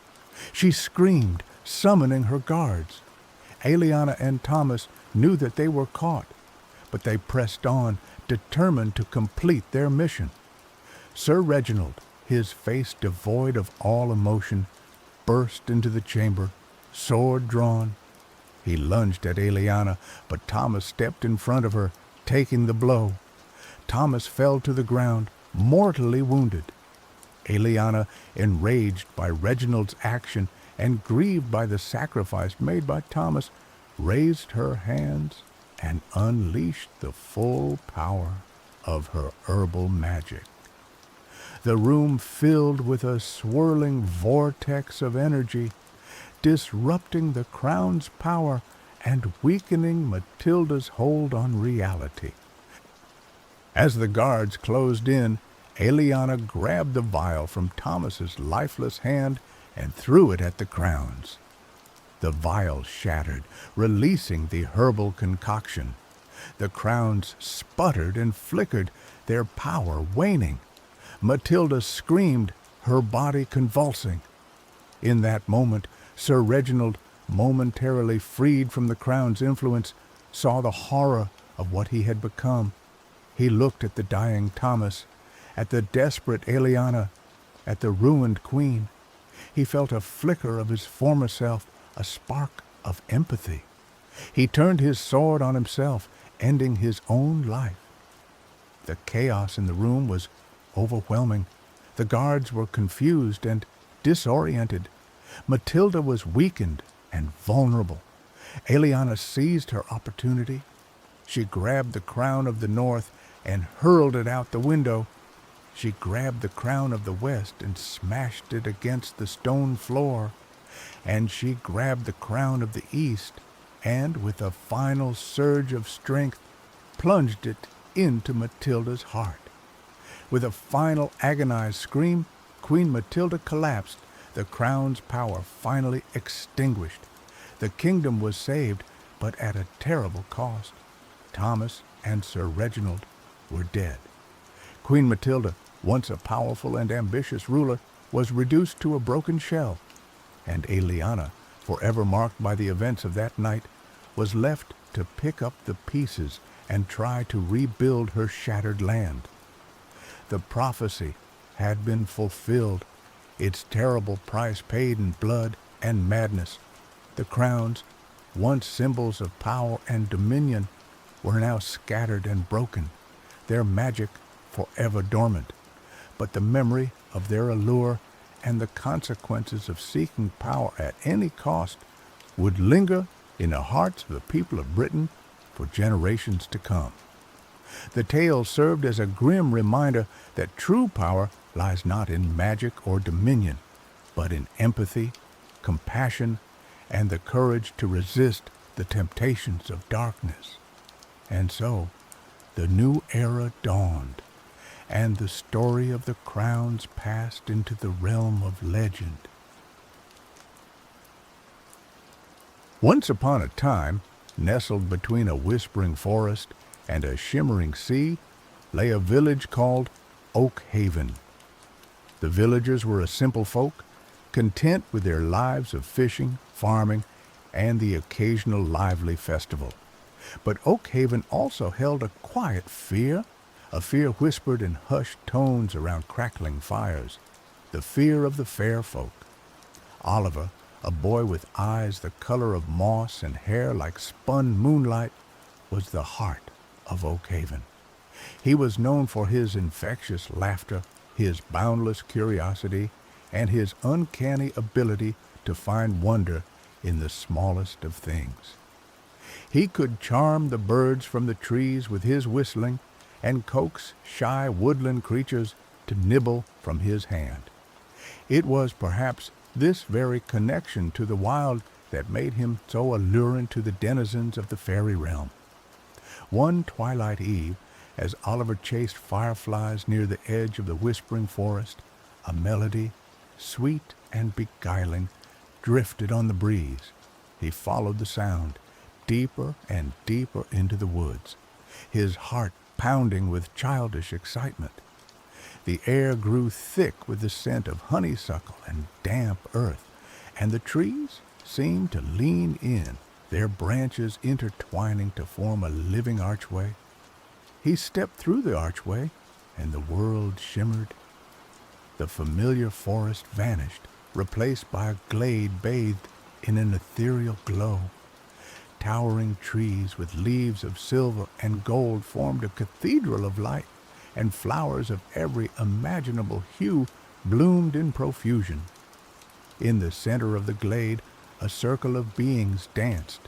She screamed, summoning her guards. Eliana and Thomas knew that they were caught, but they pressed on, determined to complete their mission. Sir Reginald, his face devoid of all emotion, burst into the chamber, sword drawn. He lunged at Eliana, but Thomas stepped in front of her, taking the blow. Thomas fell to the ground, mortally wounded. Eliana, enraged by Reginald's action and grieved by the sacrifice made by Thomas, raised her hands and unleashed the full power of her herbal magic. The room filled with a swirling vortex of energy, disrupting the crown's power and weakening Matilda's hold on reality. As the guards closed in, Eliana grabbed the vial from Thomas's lifeless hand and threw it at the crowns. The vial shattered, releasing the herbal concoction. The crowns sputtered and flickered, their power waning. Matilda screamed, her body convulsing. In that moment, Sir Reginald, momentarily freed from the crown's influence, saw the horror of what he had become. He looked at the dying Thomas, at the desperate Eliana, at the ruined queen. He felt a flicker of his former self, a spark of empathy. He turned his sword on himself, ending his own life. The chaos in the room was overwhelming. The guards were confused and disoriented. Matilda was weakened and vulnerable. Eliana seized her opportunity. She grabbed the crown of the north and hurled it out the window. She grabbed the crown of the west and smashed it against the stone floor. And she grabbed the crown of the east and, with a final surge of strength, plunged it into Matilda's heart. With a final agonized scream, Queen Matilda collapsed, the crown's power finally extinguished. The kingdom was saved, but at a terrible cost. Thomas and Sir Reginald were dead. Queen Matilda, once a powerful and ambitious ruler, was reduced to a broken shell, and Eliana, forever marked by the events of that night, was left to pick up the pieces and try to rebuild her shattered land. The prophecy had been fulfilled, its terrible price paid in blood and madness. The crowns, once symbols of power and dominion, were now scattered and broken, their magic forever dormant. But the memory of their allure and the consequences of seeking power at any cost would linger in the hearts of the people of Britain for generations to come. The tale served as a grim reminder that true power lies not in magic or dominion, but in empathy, compassion, and the courage to resist the temptations of darkness. And so, the new era dawned, and the story of the crowns passed into the realm of legend. Once upon a time, nestled between a whispering forest and a shimmering sea, lay a village called Oak Haven. The villagers were a simple folk, content with their lives of fishing, farming, and the occasional lively festival. But Oak Haven also held a quiet fear, a fear whispered in hushed tones around crackling fires, the fear of the fair folk. Oliver, a boy with eyes the color of moss and hair like spun moonlight, was the heart of Oak Haven. He was known for his infectious laughter, his boundless curiosity, and his uncanny ability to find wonder in the smallest of things. He could charm the birds from the trees with his whistling and coax shy woodland creatures to nibble from his hand. It was perhaps this very connection to the wild that made him so alluring to the denizens of the fairy realm. One twilight eve, as Oliver chased fireflies near the edge of the whispering forest, a melody, sweet and beguiling, drifted on the breeze. He followed the sound, deeper and deeper into the woods, his heart pounding with childish excitement. The air grew thick with the scent of honeysuckle and damp earth, and the trees seemed to lean in, their branches intertwining to form a living archway. He stepped through the archway, and the world shimmered. The familiar forest vanished, replaced by a glade bathed in an ethereal glow. Towering trees with leaves of silver and gold formed a cathedral of light, and flowers of every imaginable hue bloomed in profusion. In the center of the glade, a circle of beings danced,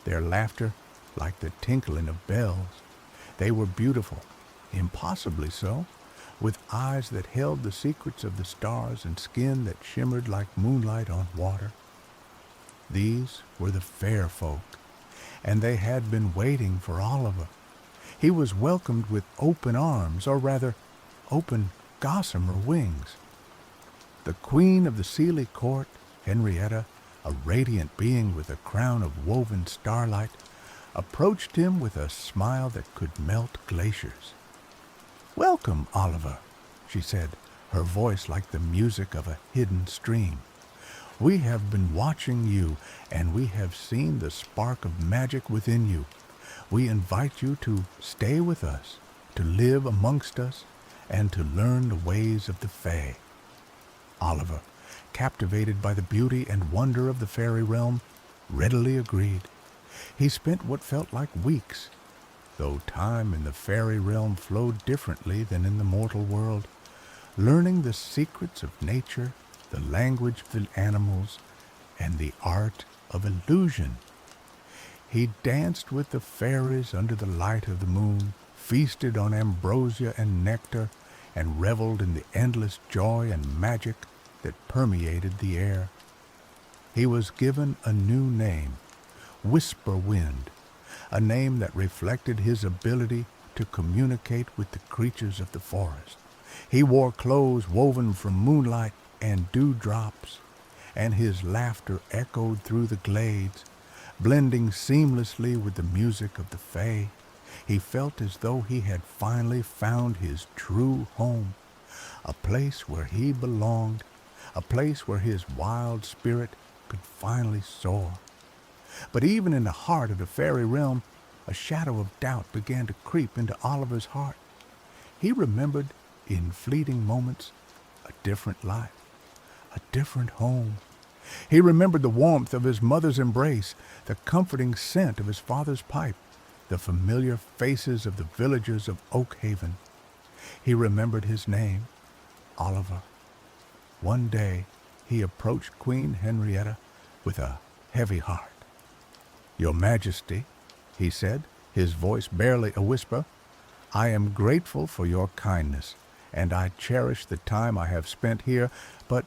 their laughter like the tinkling of bells. They were beautiful, impossibly so, with eyes that held the secrets of the stars and skin that shimmered like moonlight on water. These were the fair folk, and they had been waiting for Oliver. He was welcomed with open arms, or rather, open gossamer wings. The queen of the Seelie court, Henrietta, a radiant being with a crown of woven starlight, approached him with a smile that could melt glaciers. "Welcome, Oliver," she said, her voice like the music of a hidden stream. "We have been watching you, and we have seen the spark of magic within you. We invite you to stay with us, to live amongst us, and to learn the ways of the Fae." Oliver, captivated by the beauty and wonder of the fairy realm, readily agreed. He spent what felt like weeks, though time in the fairy realm flowed differently than in the mortal world, learning the secrets of nature, the language of the animals, and the art of illusion. He danced with the fairies under the light of the moon, feasted on ambrosia and nectar, and reveled in the endless joy and magic that permeated the air. He was given a new name, Whisper Wind, a name that reflected his ability to communicate with the creatures of the forest. He wore clothes woven from moonlight and dewdrops, and his laughter echoed through the glades, blending seamlessly with the music of the Fae. He felt as though he had finally found his true home, a place where he belonged, a place where his wild spirit could finally soar. But even in the heart of the fairy realm, a shadow of doubt began to creep into Oliver's heart. He remembered, in fleeting moments, a different life, a different home. He remembered the warmth of his mother's embrace, the comforting scent of his father's pipe, the familiar faces of the villagers of Oakhaven. He remembered his name, Oliver. One day, he approached Queen Henrietta with a heavy heart. "Your Majesty," he said, his voice barely a whisper, "I am grateful for your kindness, and I cherish the time I have spent here, but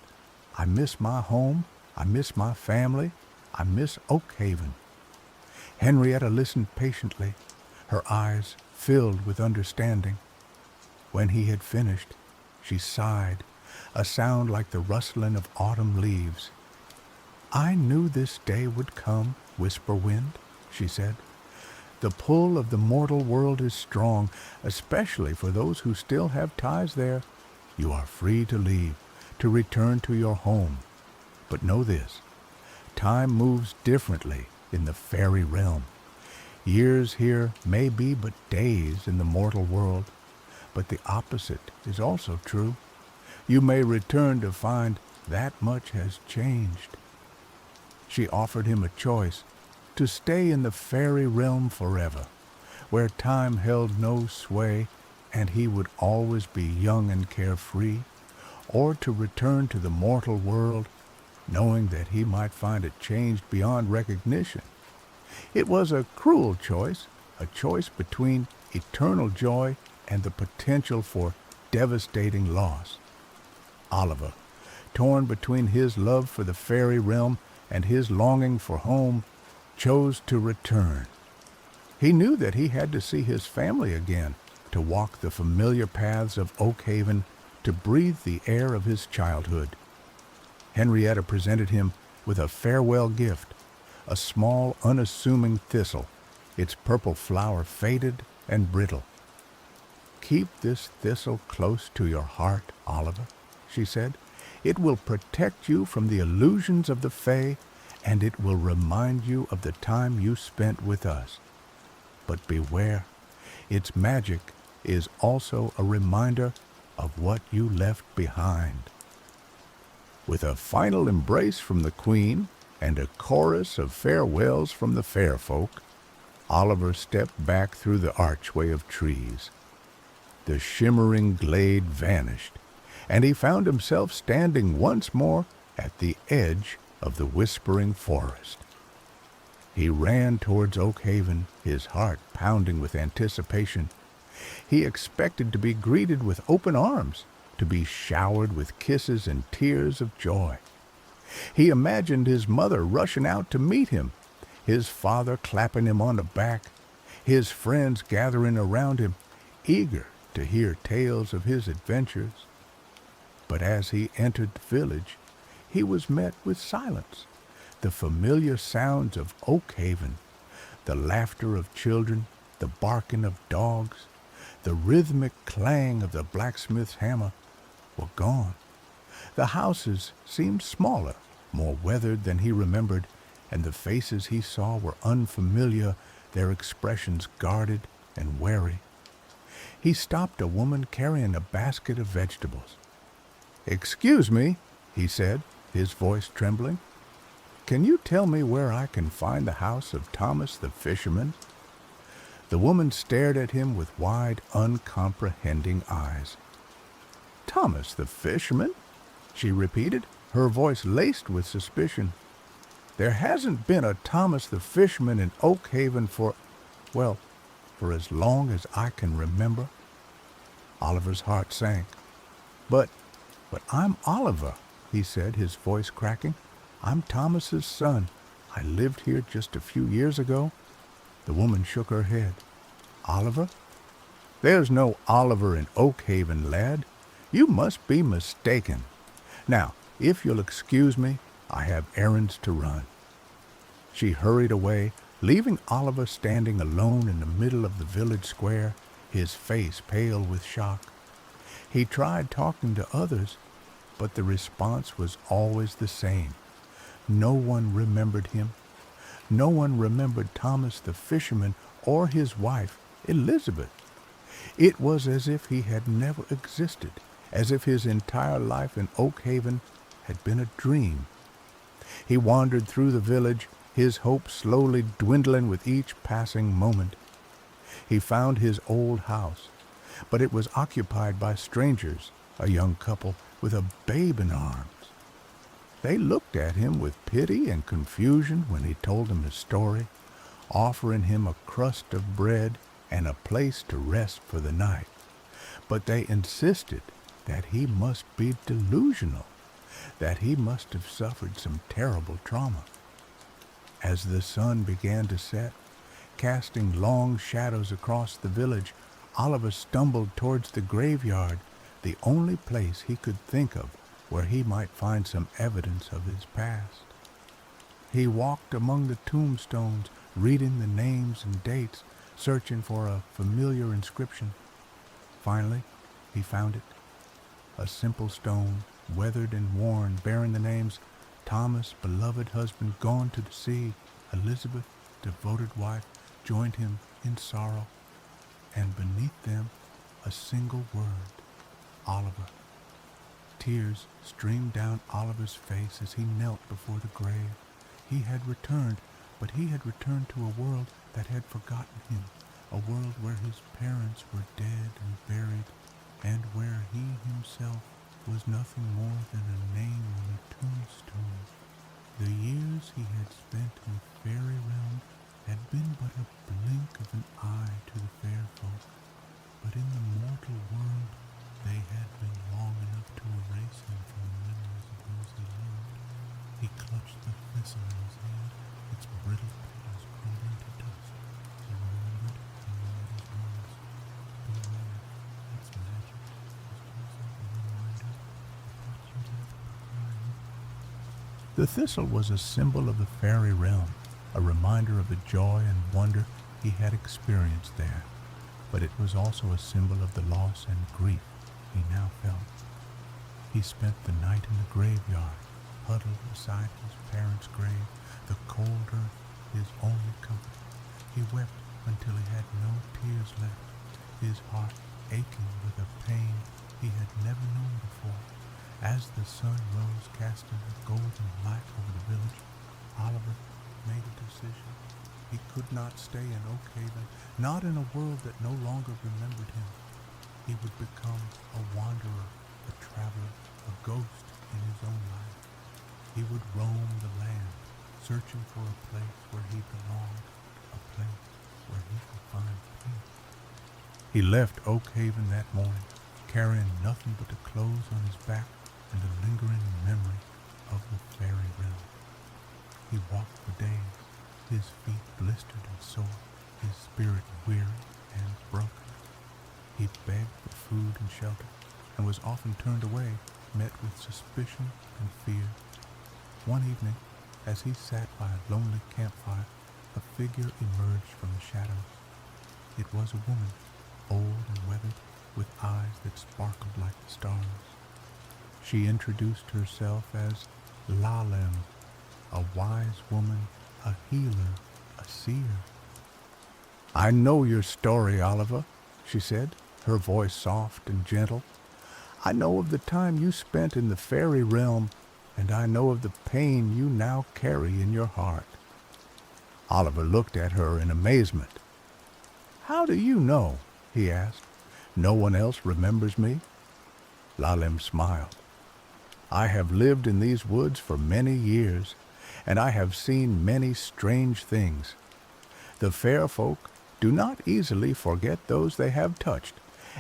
I miss my home, I miss my family, I miss Oakhaven." Henrietta listened patiently, her eyes filled with understanding. When he had finished, she sighed, a sound like the rustling of autumn leaves. "I knew this day would come, Whisper Wind," she said. "The pull of the mortal world is strong, especially for those who still have ties there. You are free to leave, to return to your home. But know this, time moves differently in the fairy realm. Years here may be but days in the mortal world, but the opposite is also true. You may return to find that much has changed." She offered him a choice, to stay in the fairy realm forever, where time held no sway and he would always be young and carefree, or to return to the mortal world, knowing that he might find it changed beyond recognition. It was a cruel choice, a choice between eternal joy and the potential for devastating loss. Oliver, torn between his love for the fairy realm and his longing for home, chose to return. He knew that he had to see his family again, to walk the familiar paths of Oakhaven, to breathe the air of his childhood. Henrietta presented him with a farewell gift, a small, unassuming thistle, its purple flower faded and brittle. "Keep this thistle close to your heart, Oliver," she said. "It will protect you from the illusions of the Fae, and it will remind you of the time you spent with us. But beware, its magic is also a reminder of what you left behind." With a final embrace from the Queen and a chorus of farewells from the fair folk, Oliver stepped back through the archway of trees. The shimmering glade vanished, and he found himself standing once more at the edge of the whispering forest. He ran towards Oak Haven, his heart pounding with anticipation. He expected to be greeted with open arms, to be showered with kisses and tears of joy. He imagined his mother rushing out to meet him, his father clapping him on the back, his friends gathering around him, eager to hear tales of his adventures. But as he entered the village, he was met with silence. The familiar sounds of Oak Haven, the laughter of children, the barking of dogs, the rhythmic clang of the blacksmith's hammer were gone. The houses seemed smaller, more weathered than he remembered, and the faces he saw were unfamiliar, their expressions guarded and wary. He stopped a woman carrying a basket of vegetables. "Excuse me," he said, his voice trembling. "Can you tell me where I can find the house of Thomas the fisherman?" The woman stared at him with wide, uncomprehending eyes. "Thomas the fisherman?" she repeated, her voice laced with suspicion. "There hasn't been a Thomas the fisherman in Oak Haven for as long as I can remember." Oliver's heart sank. But I'm Oliver," he said, his voice cracking. "I'm Thomas's son. I lived here just a few years ago." The woman shook her head. "Oliver? There's no Oliver in Oak Haven, lad. You must be mistaken. Now, if you'll excuse me, I have errands to run." She hurried away, leaving Oliver standing alone in the middle of the village square, his face pale with shock. He tried talking to others, but the response was always the same. No one remembered him. No one remembered Thomas the fisherman or his wife, Elizabeth. It was as if he had never existed, as if his entire life in Oak Haven had been a dream. He wandered through the village, his hopes slowly dwindling with each passing moment. He found his old house, but it was occupied by strangers, a young couple with a babe in arms. They looked at him with pity and confusion when he told them his story, offering him a crust of bread and a place to rest for the night. But they insisted that he must be delusional, that he must have suffered some terrible trauma. As the sun began to set, casting long shadows across the village, Oliver stumbled towards the graveyard, the only place he could think of where he might find some evidence of his past. He walked among the tombstones, reading the names and dates, searching for a familiar inscription. Finally, he found it. A simple stone, weathered and worn, bearing the names Thomas, beloved husband, gone to the sea. Elizabeth, devoted wife, joined him in sorrow. And beneath them, a single word, Oliver. Tears streamed down Oliver's face as he knelt before the grave. He had returned, but he had returned to a world that had forgotten him, a world where his parents were dead and buried, and where he himself was nothing more than a name on a tombstone. The years he had spent in the fairy realm had been but a blink of an eye to the fair folk, but in the mortal world they had been long enough to erase him from the memories of those he loved. He clutched the thistle in his hand, its brittle petals crumbling to dust. He remembered his words. Beware, its magic was just a reminder of what you left behind. The thistle was a symbol of the fairy realm, a reminder of the joy and wonder he had experienced there, but it was also a symbol of the loss and grief he now felt. He spent the night in the graveyard, huddled beside his parents' grave, the cold earth his only comfort. He wept until he had no tears left, his heart aching with a pain he had never known before. As the sun rose, casting a golden light over the village, Oliver made a decision. He could not stay in Oak Haven, not in a world that no longer remembered him. He would become a wanderer, a traveler, a ghost in his own life. searching for a place where he belonged, a place where he could find peace. He left Oak Haven that morning, carrying nothing but the clothes on his back and the lingering memory of the fairy realm. He walked for days, his feet blistered and sore, his spirit weary and broken. He begged for food and shelter, and was often turned away, met with suspicion and fear. One evening, as he sat by a lonely campfire, a figure emerged from the shadows. It was a woman, old and weathered, with eyes that sparkled like the stars. She introduced herself as Lalem, a wise woman, a healer, a seer. "I know your story, Oliver," she said, her voice soft and gentle. "I know of the time you spent in the fairy realm, and I know of the pain you now carry in your heart." Oliver looked at her in amazement. "How do you know?" he asked. "No one else remembers me?" Lalem smiled. "I have lived in these woods for many years, and I have seen many strange things. The fair folk do not easily forget those they have touched,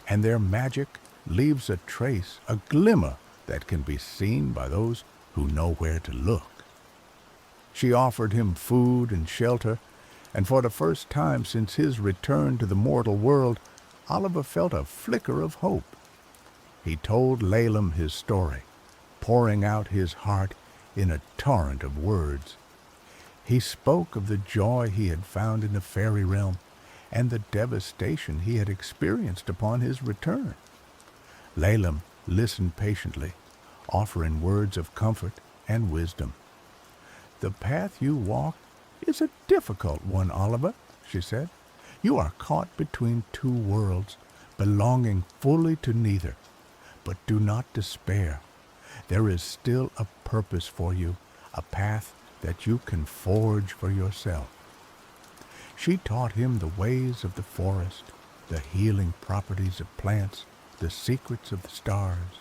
and their magic leaves a trace, a glimmer that can be seen by those who know where to look." She offered him food and shelter, and for the first time since his return to the mortal world, Oliver felt a flicker of hope. He told Lalem his story, pouring out his heart in a torrent of words. He spoke of the joy he had found in the fairy realm and the devastation he had experienced upon his return. Lalem listened patiently, offering words of comfort and wisdom. "The path you walk is a difficult one, Oliver," she said. "You are caught between two worlds, belonging fully to neither. But do not despair. There is still a purpose for you, a path that you can forge for yourself." She taught him the ways of the forest, the healing properties of plants, the secrets of the stars.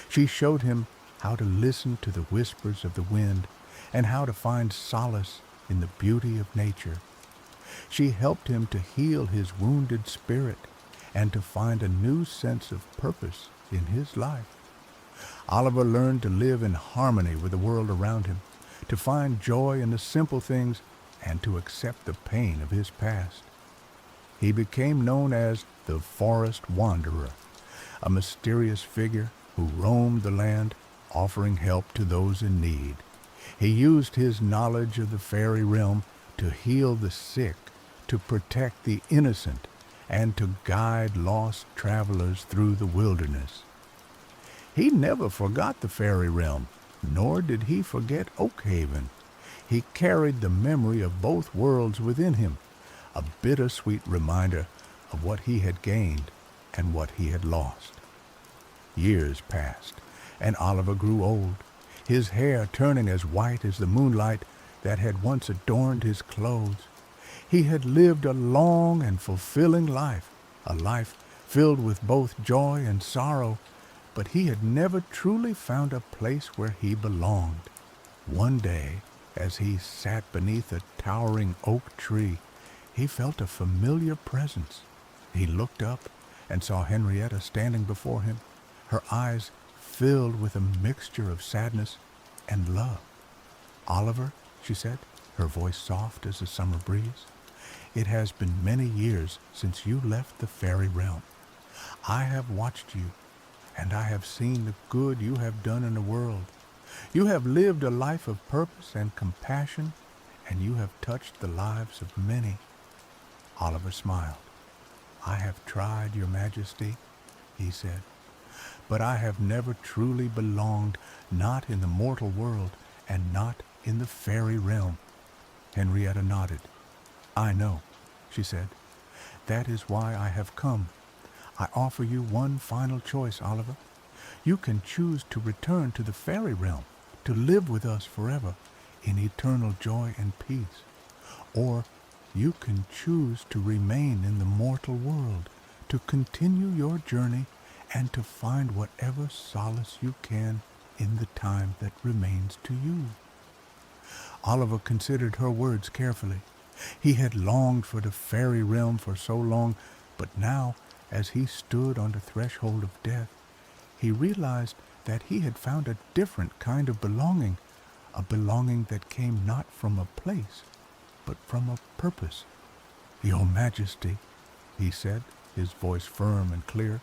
She showed him how to listen to the whispers of the wind and how to find solace in the beauty of nature. She helped him to heal his wounded spirit and to find a new sense of purpose in his life. Oliver learned to live in harmony with the world around him, to find joy in the simple things, and to accept the pain of his past. He became known as the Forest Wanderer, a mysterious figure who roamed the land, offering help to those in need. He used his knowledge of the fairy realm to heal the sick, to protect the innocent, and to guide lost travelers through the wilderness. He never forgot the fairy realm, nor did he forget Oak Haven. He carried the memory of both worlds within him, a bittersweet reminder of what he had gained and what he had lost. Years passed, and Oliver grew old, his hair turning as white as the moonlight that had once adorned his clothes. He had lived a long and fulfilling life, a life filled with both joy and sorrow, but he had never truly found a place where he belonged. One day, as he sat beneath a towering oak tree, he felt a familiar presence. He looked up and saw Henrietta standing before him, her eyes filled with a mixture of sadness and love. "Oliver," she said, her voice soft as a summer breeze, "it has been many years since you left the fairy realm. I have watched you, and I have seen the good you have done in the world. You have lived a life of purpose and compassion, and you have touched the lives of many." Oliver smiled. "I have tried, Your Majesty," he said, "but I have never truly belonged, not in the mortal world and not in the fairy realm." Henrietta nodded. "I know," she said. "That is why I have come. I offer you one final choice, Oliver. You can choose to return to the fairy realm, to live with us forever in eternal joy and peace. Or you can choose to remain in the mortal world, to continue your journey and to find whatever solace you can in the time that remains to you." Oliver considered her words carefully. He had longed for the fairy realm for so long, but now, as he stood on the threshold of death, he realized that he had found a different kind of belonging, a belonging that came not from a place, but from a purpose. "Your Majesty," he said, his voice firm and clear,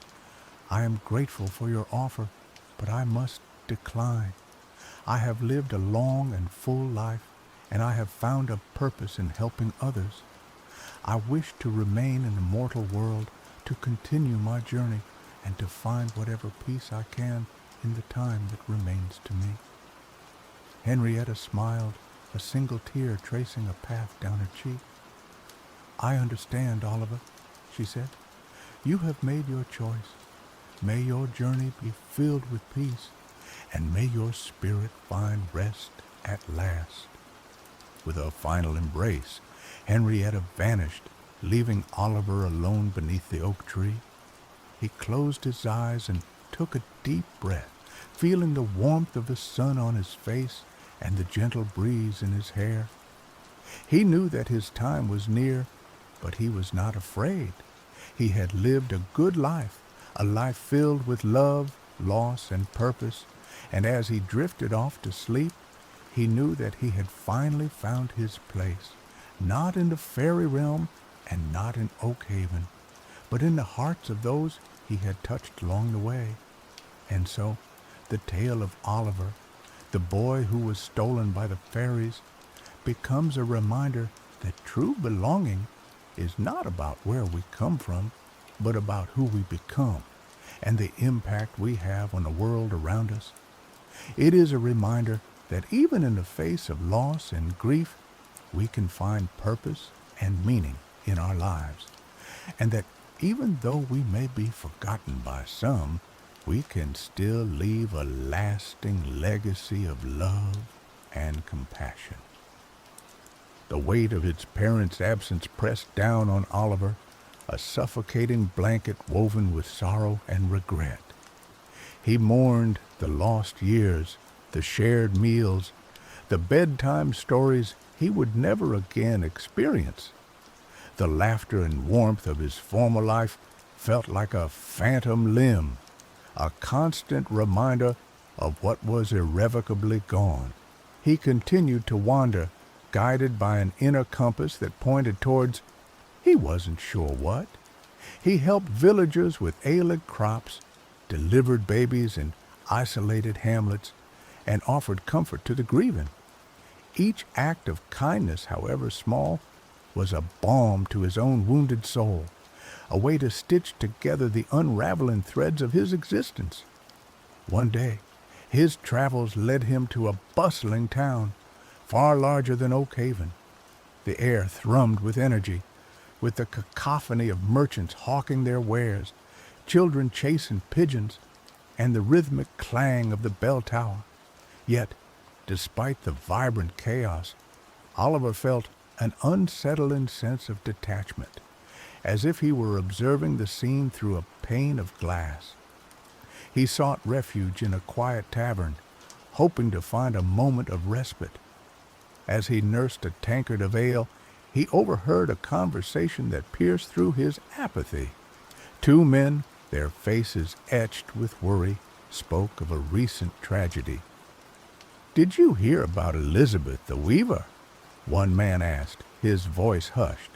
"I am grateful for your offer, but I must decline. I have lived a long and full life, and I have found a purpose in helping others. I wish to remain in the mortal world, to continue my journey, and to find whatever peace I can in the time that remains to me." Henrietta smiled, a single tear tracing a path down her cheek. "I understand, Oliver," she said. "You have made your choice. May your journey be filled with peace, and may your spirit find rest at last." With a final embrace, Henrietta vanished, leaving Oliver alone beneath the oak tree. He closed his eyes and took a deep breath, feeling the warmth of the sun on his face and the gentle breeze in his hair. He knew that his time was near, but he was not afraid. He had lived a good life, a life filled with love, loss, and purpose, and as he drifted off to sleep, he knew that he had finally found his place, not in the fairy realm and not in Oak Haven, but in the hearts of those he had touched along the way. And so, the tale of Oliver, the boy who was stolen by the fairies, becomes a reminder that true belonging is not about where we come from, but about who we become and the impact we have on the world around us. It is a reminder that even in the face of loss and grief, we can find purpose and meaning in our lives, and that even though we may be forgotten by some, we can still leave a lasting legacy of love and compassion. The weight of his parents' absence pressed down on Oliver, a suffocating blanket woven with sorrow and regret. He mourned the lost years, the shared meals, the bedtime stories he would never again experience. The laughter and warmth of his former life felt like a phantom limb, a constant reminder of what was irrevocably gone. He continued to wander, guided by an inner compass that pointed towards he wasn't sure what. He helped villagers with ailing crops, delivered babies in isolated hamlets, and offered comfort to the grieving. Each act of kindness, however small, was a balm to his own wounded soul, a way to stitch together the unraveling threads of his existence. One day, his travels led him to a bustling town, far larger than Oak Haven. The air thrummed with energy, with the cacophony of merchants hawking their wares, children chasing pigeons, and the rhythmic clang of the bell tower. Yet, despite the vibrant chaos, Oliver felt an unsettling sense of detachment, as if he were observing the scene through a pane of glass. He sought refuge in a quiet tavern, hoping to find a moment of respite. As he nursed a tankard of ale, he overheard a conversation that pierced through his apathy. Two men, their faces etched with worry, spoke of a recent tragedy. "Did you hear about Elizabeth the Weaver?" one man asked, his voice hushed.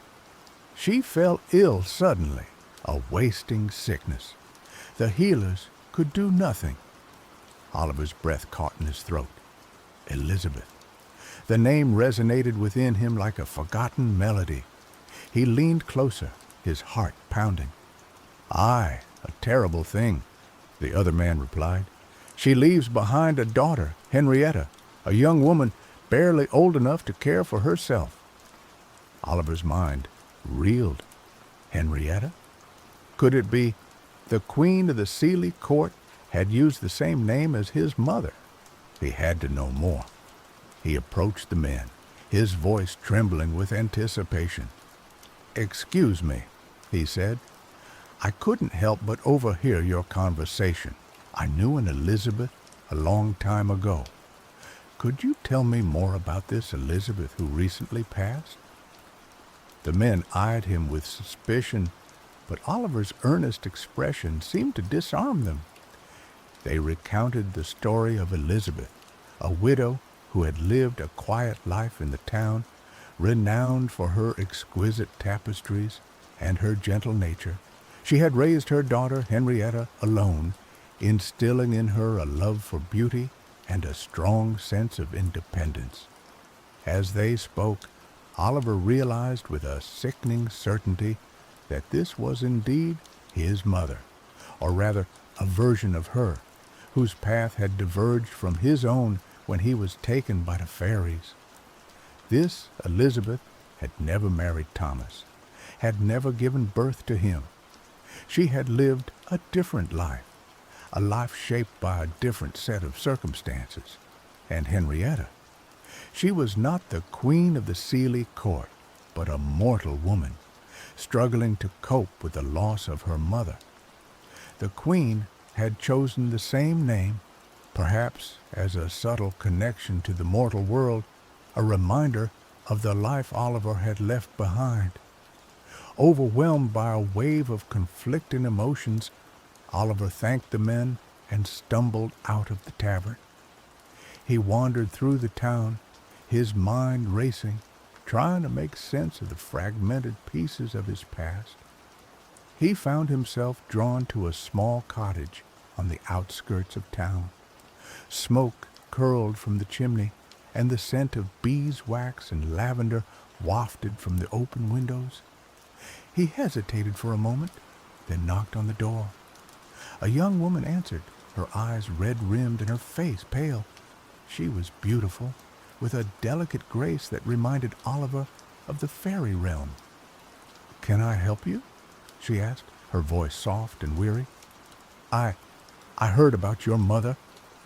"She fell ill suddenly, a wasting sickness. The healers could do nothing." Oliver's breath caught in his throat. Elizabeth. The name resonated within him like a forgotten melody. He leaned closer, his heart pounding. "Aye, a terrible thing," the other man replied. "She leaves behind a daughter, Henrietta, a young woman barely old enough to care for herself." Oliver's mind reeled. Henrietta? Could it be the Queen of the Sealy Court had used the same name as his mother? He had to know more. He approached the men, his voice trembling with anticipation. "Excuse me," he said. "I couldn't help but overhear your conversation. I knew an Elizabeth a long time ago. Could you tell me more about this Elizabeth who recently passed?" The men eyed him with suspicion, but Oliver's earnest expression seemed to disarm them. They recounted the story of Elizabeth, a widow who had lived a quiet life in the town, renowned for her exquisite tapestries and her gentle nature. She had raised her daughter Henrietta alone, instilling in her a love for beauty and a strong sense of independence. As they spoke, Oliver realized with a sickening certainty that this was indeed his mother, or rather a version of her, whose path had diverged from his own when he was taken by the fairies. This Elizabeth had never married Thomas, had never given birth to him. She had lived a different life, a life shaped by a different set of circumstances. And Henrietta, she was not the queen of the Seeley court, but a mortal woman, struggling to cope with the loss of her mother. The queen had chosen the same name, perhaps as a subtle connection to the mortal world, a reminder of the life Oliver had left behind. Overwhelmed by a wave of conflicting emotions, Oliver thanked the men and stumbled out of the tavern. He wandered through the town, his mind racing, trying to make sense of the fragmented pieces of his past. He found himself drawn to a small cottage on the outskirts of town. Smoke curled from the chimney, and the scent of beeswax and lavender wafted from the open windows. He hesitated for a moment, then knocked on the door. A young woman answered, her eyes red-rimmed and her face pale. She was beautiful, with a delicate grace that reminded Oliver of the fairy realm. "Can I help you?" she asked, her voice soft and weary. I heard about your mother,"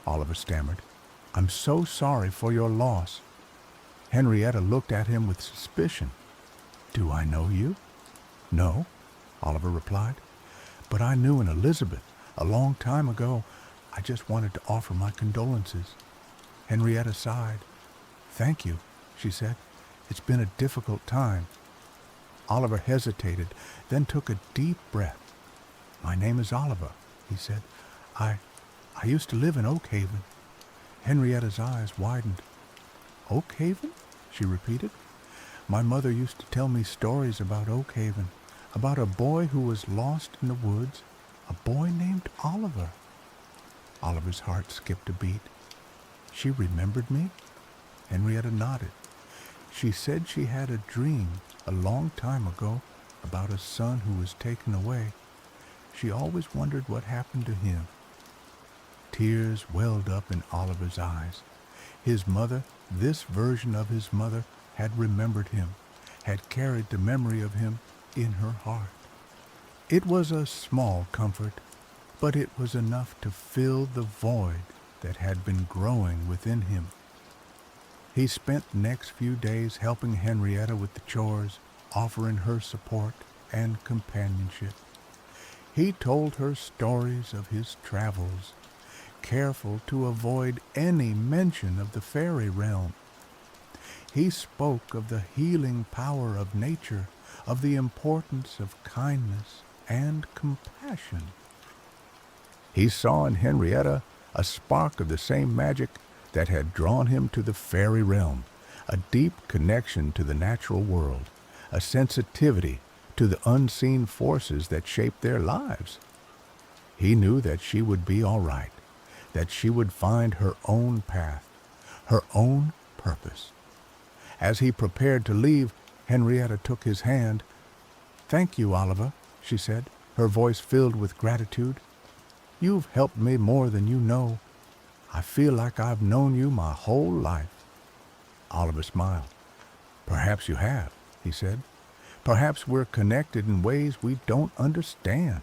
Oliver stammered. "I'm so sorry for your loss." Henrietta looked at him with suspicion. "Do I know you?" "No," Oliver replied, "but I knew an Elizabeth a long time ago. I just wanted to offer my condolences." Henrietta sighed. "Thank you," she said. "It's been a difficult time." Oliver hesitated, then took a deep breath. "My name is Oliver," he said. I used to live in Oakhaven." Henrietta's eyes widened. "Oakhaven?" she repeated. "My mother used to tell me stories about Oakhaven, about a boy who was lost in the woods, a boy named Oliver." Oliver's heart skipped a beat. "She remembered me?" Henrietta nodded. "She said she had a dream a long time ago about a son who was taken away. She always wondered what happened to him." Tears welled up in Oliver's eyes. His mother, this version of his mother, had remembered him, had carried the memory of him in her heart. It was a small comfort, but it was enough to fill the void that had been growing within him. He spent the next few days helping Henrietta with the chores, offering her support and companionship. He told her stories of his travels, careful to avoid any mention of the fairy realm. He spoke of the healing power of nature, of the importance of kindness and compassion. He saw in Henrietta a spark of the same magic that had drawn him to the fairy realm, a deep connection to the natural world, a sensitivity to the unseen forces that shaped their lives. He knew that she would be all right, that she would find her own path, her own purpose. As he prepared to leave, Henrietta took his hand. "Thank you, Oliver," she said, her voice filled with gratitude. "You've helped me more than you know. I feel like I've known you my whole life." Oliver smiled. "Perhaps you have," he said. "Perhaps we're connected in ways we don't understand."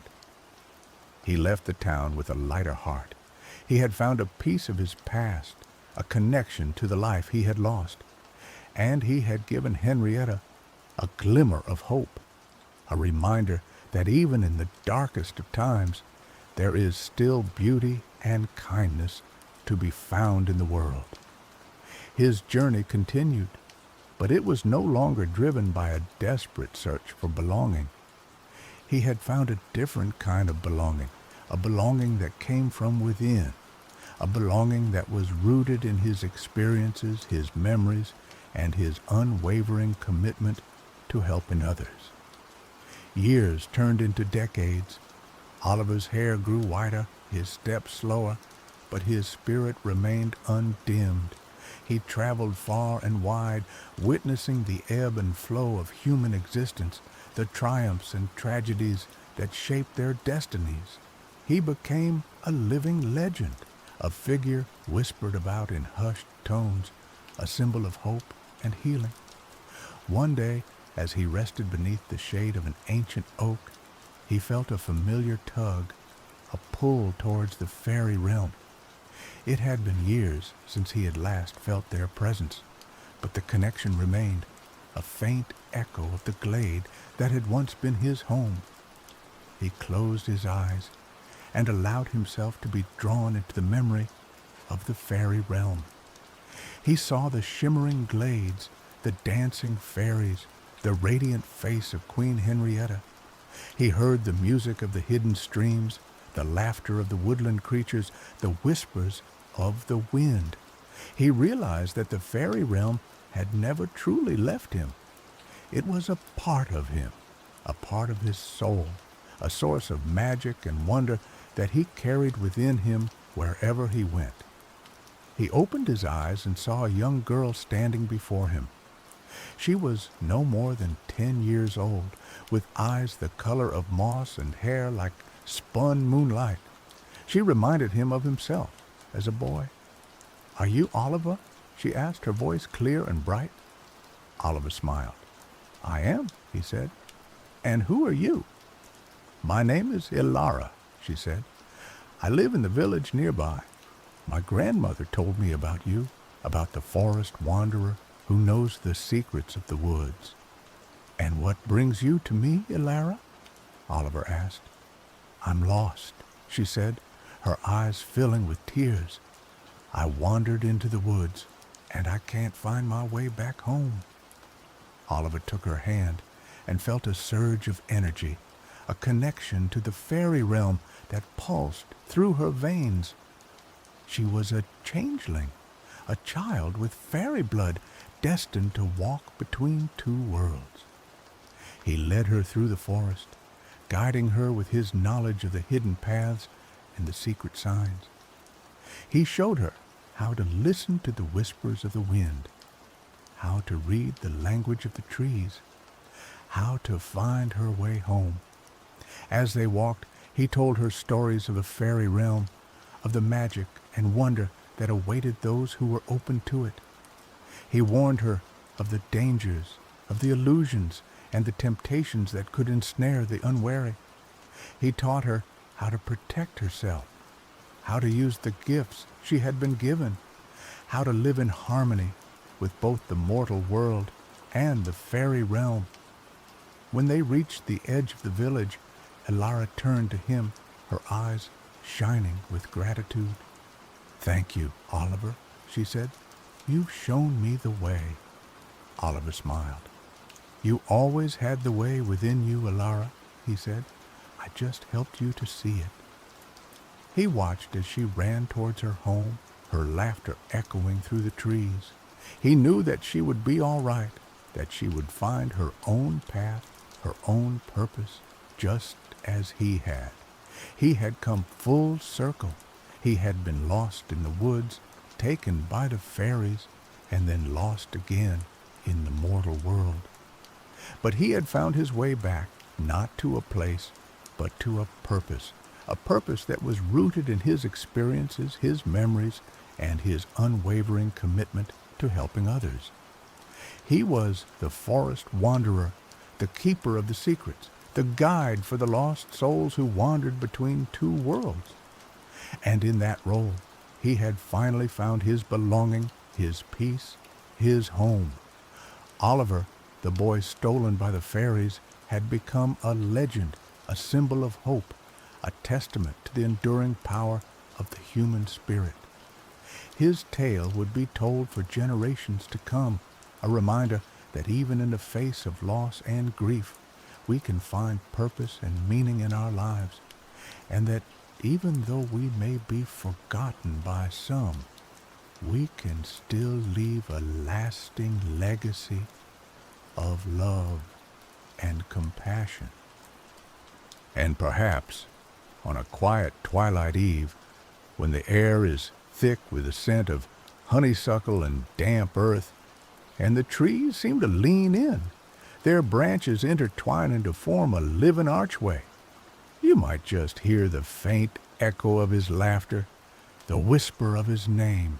He left the town with a lighter heart. He had found a piece of his past, a connection to the life he had lost. And he had given Henrietta a glimmer of hope, a reminder that even in the darkest of times, there is still beauty and kindness to be found in the world. His journey continued, but it was no longer driven by a desperate search for belonging. He had found a different kind of belonging, a belonging that came from within, a belonging that was rooted in his experiences, his memories, and his unwavering commitment to helping others. Years turned into decades. Oliver's hair grew whiter, his steps slower, but his spirit remained undimmed. He traveled far and wide, witnessing the ebb and flow of human existence, the triumphs and tragedies that shaped their destinies. He became a living legend, a figure whispered about in hushed tones, a symbol of hope and healing. One day, as he rested beneath the shade of an ancient oak, he felt a familiar tug, a pull towards the fairy realm. It had been years since he had last felt their presence, but the connection remained, a faint echo of the glade that had once been his home. He closed his eyes and allowed himself to be drawn into the memory of the fairy realm. He saw the shimmering glades, the dancing fairies, the radiant face of Queen Henrietta. He heard the music of the hidden streams, the laughter of the woodland creatures, the whispers of the wind. He realized that the fairy realm had never truly left him. It was a part of him, a part of his soul, a source of magic and wonder that he carried within him wherever he went. He opened his eyes and saw a young girl standing before him. She was no more than 10 years old, with eyes the color of moss and hair like spun moonlight. She reminded him of himself as a boy. "Are you Oliver?" she asked, her voice clear and bright. Oliver smiled. "I am," he said. "And who are you?" "My name is Ilara," she said. "I live in the village nearby. My grandmother told me about you, about the forest wanderer who knows the secrets of the woods." "And what brings you to me, Ilara?" Oliver asked. "I'm lost," she said, her eyes filling with tears. "I wandered into the woods, and I can't find my way back home." Oliver took her hand and felt a surge of energy, a connection to the fairy realm that pulsed through her veins. She was a changeling, a child with fairy blood, destined to walk between two worlds. He led her through the forest, guiding her with his knowledge of the hidden paths and the secret signs. He showed her how to listen to the whispers of the wind, how to read the language of the trees, how to find her way home. As they walked, he told her stories of the fairy realm, of the magic and wonder that awaited those who were open to it. He warned her of the dangers, of the illusions, and the temptations that could ensnare the unwary. He taught her how to protect herself, how to use the gifts she had been given, how to live in harmony with both the mortal world and the fairy realm. When they reached the edge of the village, Ilara turned to him, her eyes shining with gratitude. "Thank you, Oliver," she said. "You've shown me the way." Oliver smiled. "You always had the way within you, Ilara," he said. "I just helped you to see it." He watched as she ran towards her home, her laughter echoing through the trees. He knew that she would be all right, that she would find her own path, her own purpose, just as he had. He had come full circle. He had been lost in the woods, taken by the fairies, and then lost again in the mortal world. But he had found his way back, not to a place, but to a purpose that was rooted in his experiences, his memories, and his unwavering commitment to helping others. He was the forest wanderer, the keeper of the secrets, the guide for the lost souls who wandered between two worlds. And in that role, he had finally found his belonging, his peace, his home. Oliver, the boy stolen by the fairies, had become a legend, a symbol of hope, a testament to the enduring power of the human spirit. His tale would be told for generations to come, a reminder that even in the face of loss and grief, we can find purpose and meaning in our lives, and that even though we may be forgotten by some, we can still leave a lasting legacy of love and compassion. And perhaps, on a quiet twilight eve, when the air is thick with the scent of honeysuckle and damp earth, and the trees seem to lean in, their branches intertwining to form a living archway, you might just hear the faint echo of his laughter, the whisper of his name,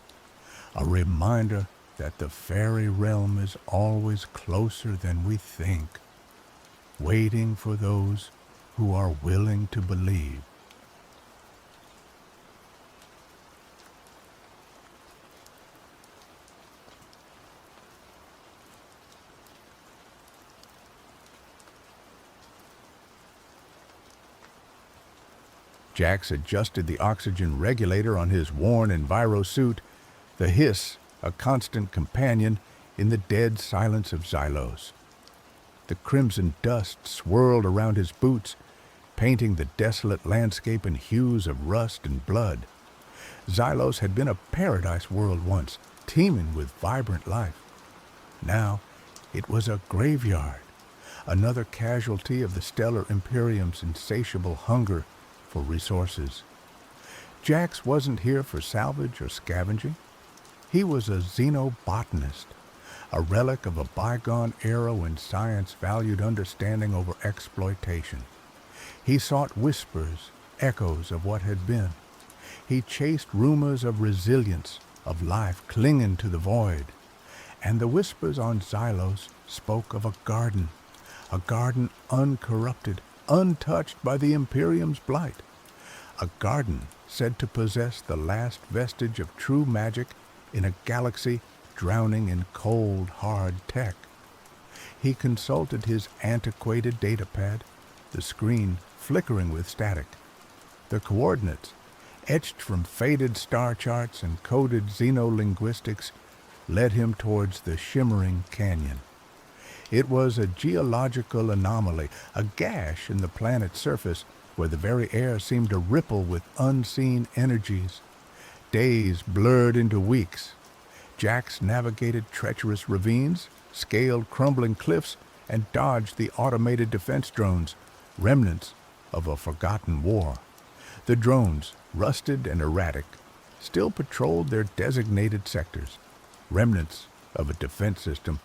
a reminder that the fairy realm is always closer than we think, waiting for those who are willing to believe. Jax adjusted the oxygen regulator on his worn enviro suit, the hiss a constant companion in the dead silence of Xylos. The crimson dust swirled around his boots, painting the desolate landscape in hues of rust and blood. Xylos had been a paradise world once, teeming with vibrant life. Now it was a graveyard, another casualty of the stellar Imperium's insatiable hunger for resources. Jax wasn't here for salvage or scavenging. He was a xenobotanist, a relic of a bygone era when science valued understanding over exploitation. He sought whispers, echoes of what had been. He chased rumors of resilience, of life clinging to the void. And the whispers on Xylos spoke of a garden uncorrupted, untouched by the Imperium's blight. A garden said to possess the last vestige of true magic in a galaxy drowning in cold, hard tech. He consulted his antiquated datapad, the screen flickering with static. The coordinates, etched from faded star charts and coded xenolinguistics, led him towards the shimmering canyon. It was a geological anomaly, a gash in the planet's surface where the very air seemed to ripple with unseen energies. Days blurred into weeks. Jax navigated treacherous ravines, scaled crumbling cliffs, and dodged the automated defense drones, remnants of a forgotten war. The drones, rusted and erratic, still patrolled their designated sectors, remnants of a defense system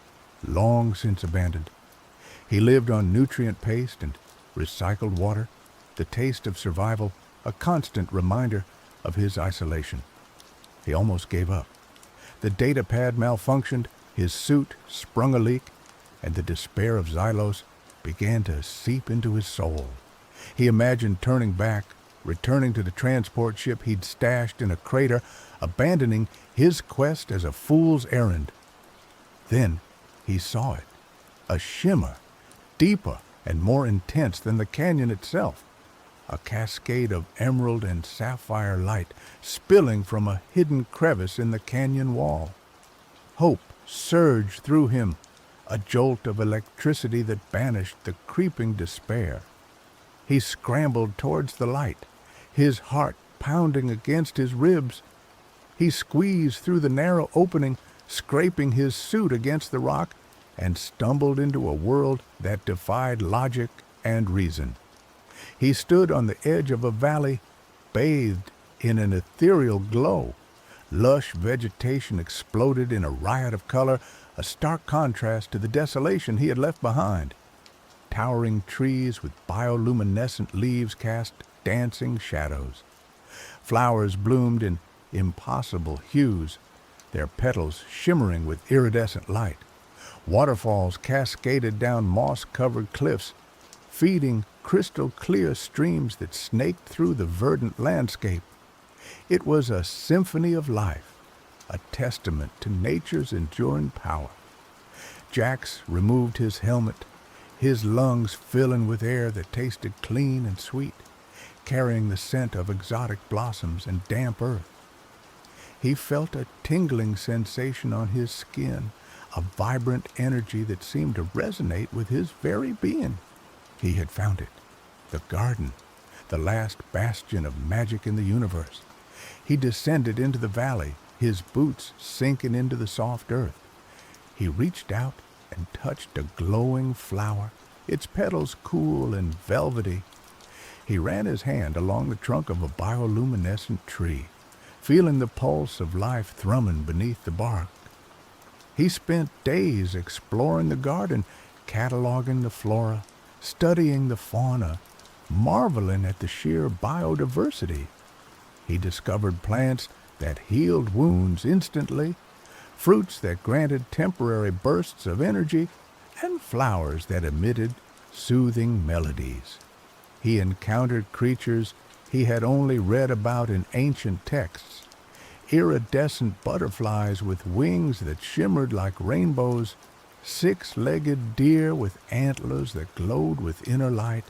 long since abandoned. He lived on nutrient paste and recycled water, the taste of survival a constant reminder of his isolation. He almost gave up. The datapad malfunctioned, his suit sprung a leak, and the despair of Xylos began to seep into his soul. He imagined turning back, returning to the transport ship he'd stashed in a crater, abandoning his quest as a fool's errand. Then he saw it, a shimmer, deeper and more intense than the canyon itself, a cascade of emerald and sapphire light spilling from a hidden crevice in the canyon wall. Hope surged through him, a jolt of electricity that banished the creeping despair. He scrambled towards the light, his heart pounding against his ribs. He squeezed through the narrow opening, scraping his suit against the rock, and stumbled into a world that defied logic and reason. He stood on the edge of a valley, bathed in an ethereal glow. Lush vegetation exploded in a riot of color, a stark contrast to the desolation he had left behind. Towering trees with bioluminescent leaves cast dancing shadows. Flowers bloomed in impossible hues, their petals shimmering with iridescent light. Waterfalls cascaded down moss-covered cliffs, feeding crystal-clear streams that snaked through the verdant landscape. It was a symphony of life, a testament to nature's enduring power. Jax removed his helmet, his lungs filling with air that tasted clean and sweet, carrying the scent of exotic blossoms and damp earth. He felt a tingling sensation on his skin, a vibrant energy that seemed to resonate with his very being. He had found it, the garden, the last bastion of magic in the universe. He descended into the valley, his boots sinking into the soft earth. He reached out and touched a glowing flower, its petals cool and velvety. He ran his hand along the trunk of a bioluminescent tree, feeling the pulse of life thrumming beneath the bark. He spent days exploring the garden, cataloging the flora, studying the fauna, marveling at the sheer biodiversity. He discovered plants that healed wounds instantly, fruits that granted temporary bursts of energy, and flowers that emitted soothing melodies. He encountered creatures he had only read about in ancient texts, iridescent butterflies with wings that shimmered like rainbows, six-legged deer with antlers that glowed with inner light,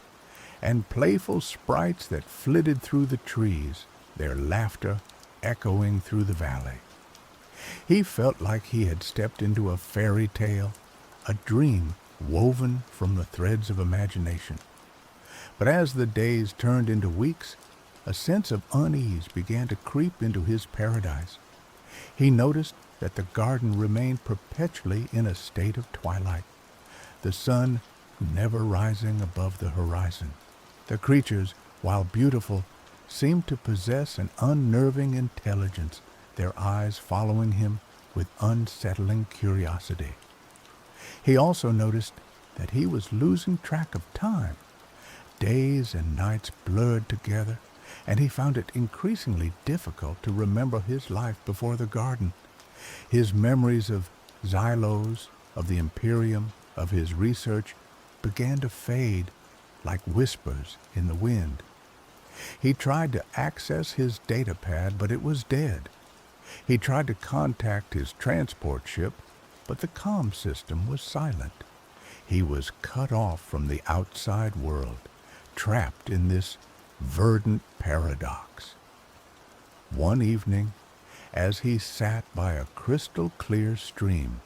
and playful sprites that flitted through the trees, their laughter echoing through the valley. He felt like he had stepped into a fairy tale, a dream woven from the threads of imagination. But as the days turned into weeks, a sense of unease began to creep into his paradise. He noticed that the garden remained perpetually in a state of twilight, the sun never rising above the horizon. The creatures, while beautiful, seemed to possess an unnerving intelligence, their eyes following him with unsettling curiosity. He also noticed that he was losing track of time. Days and nights blurred together, and he found it increasingly difficult to remember his life before the garden. His memories of Xylos, of the Imperium, of his research, began to fade like whispers in the wind. He tried to access his data pad, but it was dead. He tried to contact his transport ship, but the comm system was silent. He was cut off from the outside world, trapped in this verdant paradox. One evening, as he sat by a crystal-clear stream,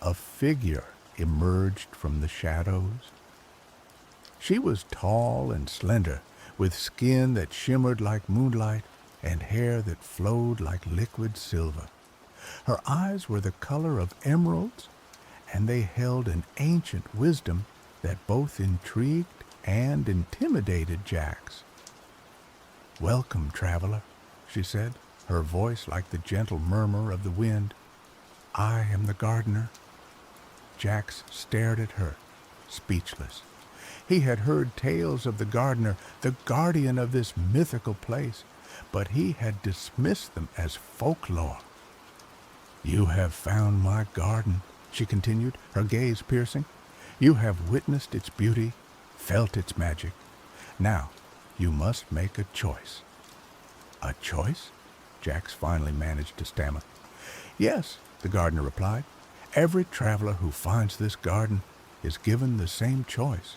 a figure emerged from the shadows. She was tall and slender, with skin that shimmered like moonlight and hair that flowed like liquid silver. Her eyes were the color of emeralds, and they held an ancient wisdom that both intrigued and intimidated Jax. "Welcome, traveler," she said, her voice like the gentle murmur of the wind. "I am the gardener." Jax stared at her, speechless. He had heard tales of the gardener, the guardian of this mythical place, but he had dismissed them as folklore. "You have found my garden," she continued, her gaze piercing. "You have witnessed its beauty, felt its magic. Now, you must make a choice." "A choice?" Jax finally managed to stammer. "Yes," the gardener replied. "Every traveler who finds this garden is given the same choice.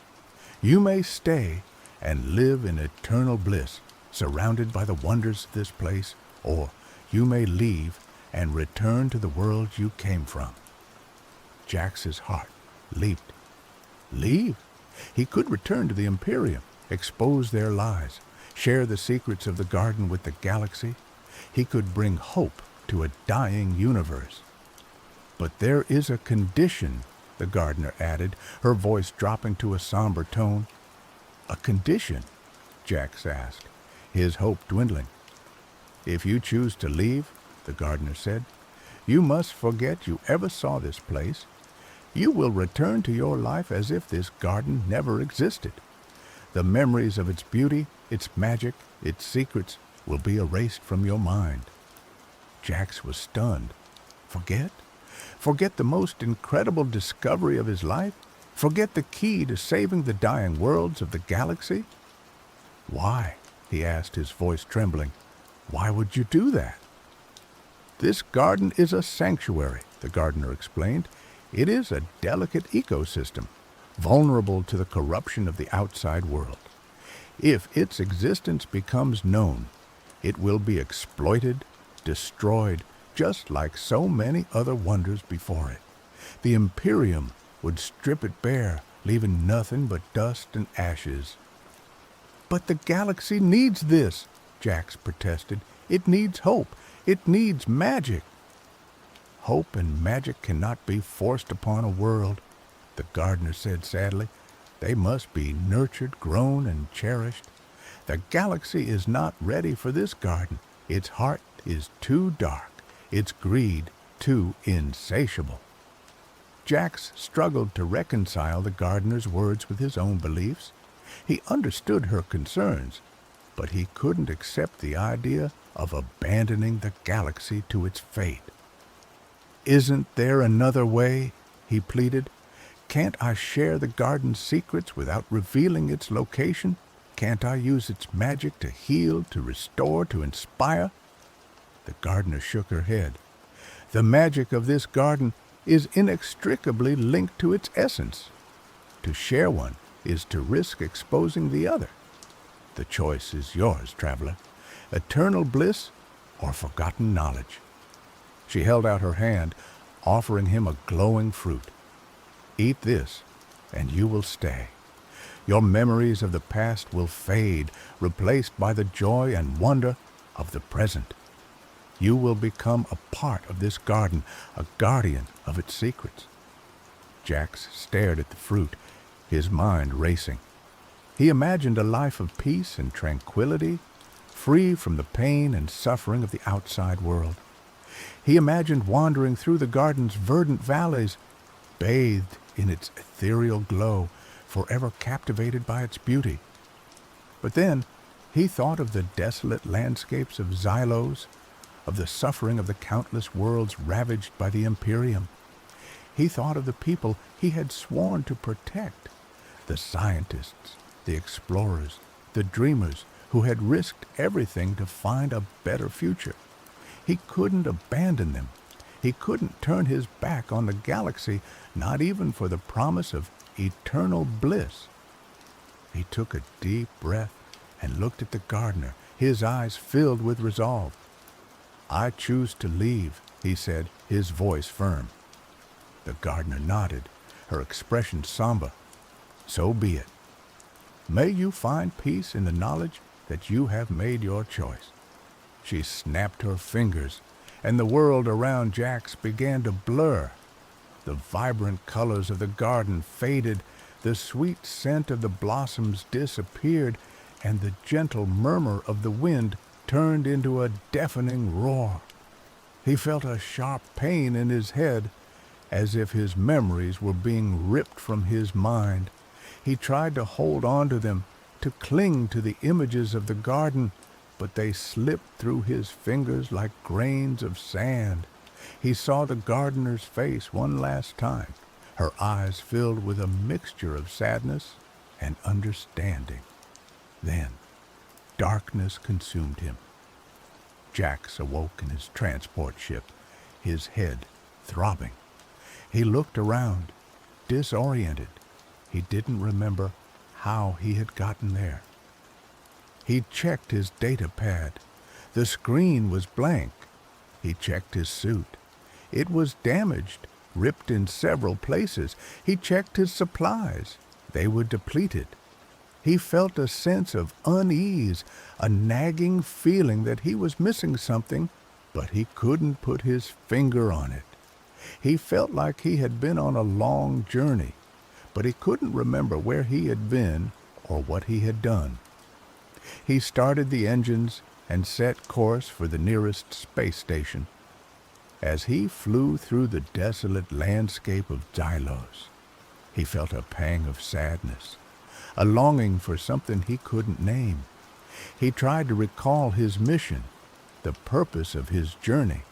You may stay and live in eternal bliss, surrounded by the wonders of this place, or you may leave and return to the world you came from." Jax's heart leaped. Leave? He could return to the Imperium, expose their lies, share the secrets of the garden with the galaxy. He could bring hope to a dying universe. "But there is a condition," the gardener added, her voice dropping to a somber tone. "A condition?" Jax asked, his hope dwindling. "If you choose to leave," the gardener said, "you must forget you ever saw this place. You will return to your life as if this garden never existed. The memories of its beauty, its magic, its secrets will be erased from your mind." Jax was stunned. Forget? Forget the most incredible discovery of his life? Forget the key to saving the dying worlds of the galaxy? "Why?" he asked, his voice trembling. "Why would you do that?" "This garden is a sanctuary," the gardener explained. "It is a delicate ecosystem, vulnerable to the corruption of the outside world. If its existence becomes known, it will be exploited, destroyed just like so many other wonders before it. The Imperium would strip it bare, leaving nothing but dust and ashes. "But the galaxy needs this," Jax protested. "It needs hope. It needs magic." "Hope and magic cannot be forced upon a world," the gardener said sadly. "They must be nurtured, grown, and cherished. The galaxy is not ready for this garden. Its heart is too dark, its greed too insatiable." Jax struggled to reconcile the gardener's words with his own beliefs. He understood her concerns, but he couldn't accept the idea of abandoning the galaxy to its fate. "Isn't there another way?" he pleaded. "Can't I share the garden's secrets without revealing its location? Can't I use its magic to heal, to restore, to inspire?" The gardener shook her head. "The magic of this garden is inextricably linked to its essence. To share one is to risk exposing the other. The choice is yours, traveler. Eternal bliss or forgotten knowledge." She held out her hand, offering him a glowing fruit. "Eat this, and you will stay. Your memories of the past will fade, replaced by the joy and wonder of the present. You will become a part of this garden, a guardian of its secrets." Jax stared at the fruit, his mind racing. He imagined a life of peace and tranquility, free from the pain and suffering of the outside world. He imagined wandering through the garden's verdant valleys, bathed in its ethereal glow, forever captivated by its beauty. But then he thought of the desolate landscapes of Xylos, of the suffering of the countless worlds ravaged by the Imperium. He thought of the people he had sworn to protect, the scientists, the explorers, the dreamers who had risked everything to find a better future. He couldn't abandon them. He couldn't turn his back on the galaxy, not even for the promise of eternal bliss. He took a deep breath and looked at the gardener, his eyes filled with resolve. "I choose to leave," he said, his voice firm. The gardener nodded, her expression somber. "So be it. May you find peace in the knowledge that you have made your choice." She snapped her fingers, and the world around Jax began to blur. The vibrant colors of the garden faded, the sweet scent of the blossoms disappeared, and the gentle murmur of the wind turned into a deafening roar. He felt a sharp pain in his head, as if his memories were being ripped from his mind. He tried to hold on to them, to cling to the images of the garden, but they slipped through his fingers like grains of sand. He saw the gardener's face one last time, her eyes filled with a mixture of sadness and understanding. Then darkness consumed him. Jax awoke in his transport ship, his head throbbing. He looked around, disoriented. He didn't remember how he had gotten there. He checked his data pad. The screen was blank. He checked his suit. It was damaged, ripped in several places. He checked his supplies. They were depleted. He felt a sense of unease, a nagging feeling that he was missing something, but he couldn't put his finger on it. He felt like he had been on a long journey, but he couldn't remember where he had been or what he had done. He started the engines and set course for the nearest space station. As he flew through the desolate landscape of Xylos, he felt a pang of sadness, a longing for something he couldn't name. He tried to recall his mission, the purpose of his journey.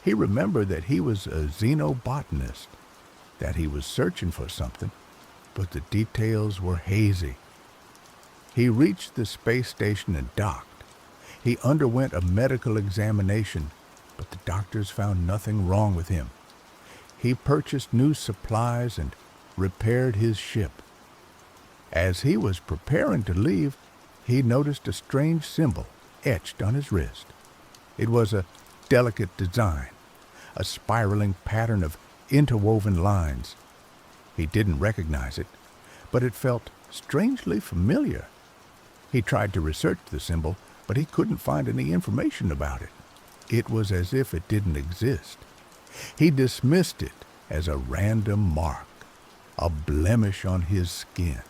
He remembered that he was a xenobotanist, that he was searching for something, but the details were hazy. He reached the space station and docked. He underwent a medical examination, but the doctors found nothing wrong with him. He purchased new supplies and repaired his ship. As he was preparing to leave, he noticed a strange symbol etched on his wrist. It was a delicate design, a spiraling pattern of interwoven lines. He didn't recognize it, but it felt strangely familiar. He tried to research the symbol, but he couldn't find any information about it. It was as if it didn't exist. He dismissed it as a random mark, a blemish on his skin.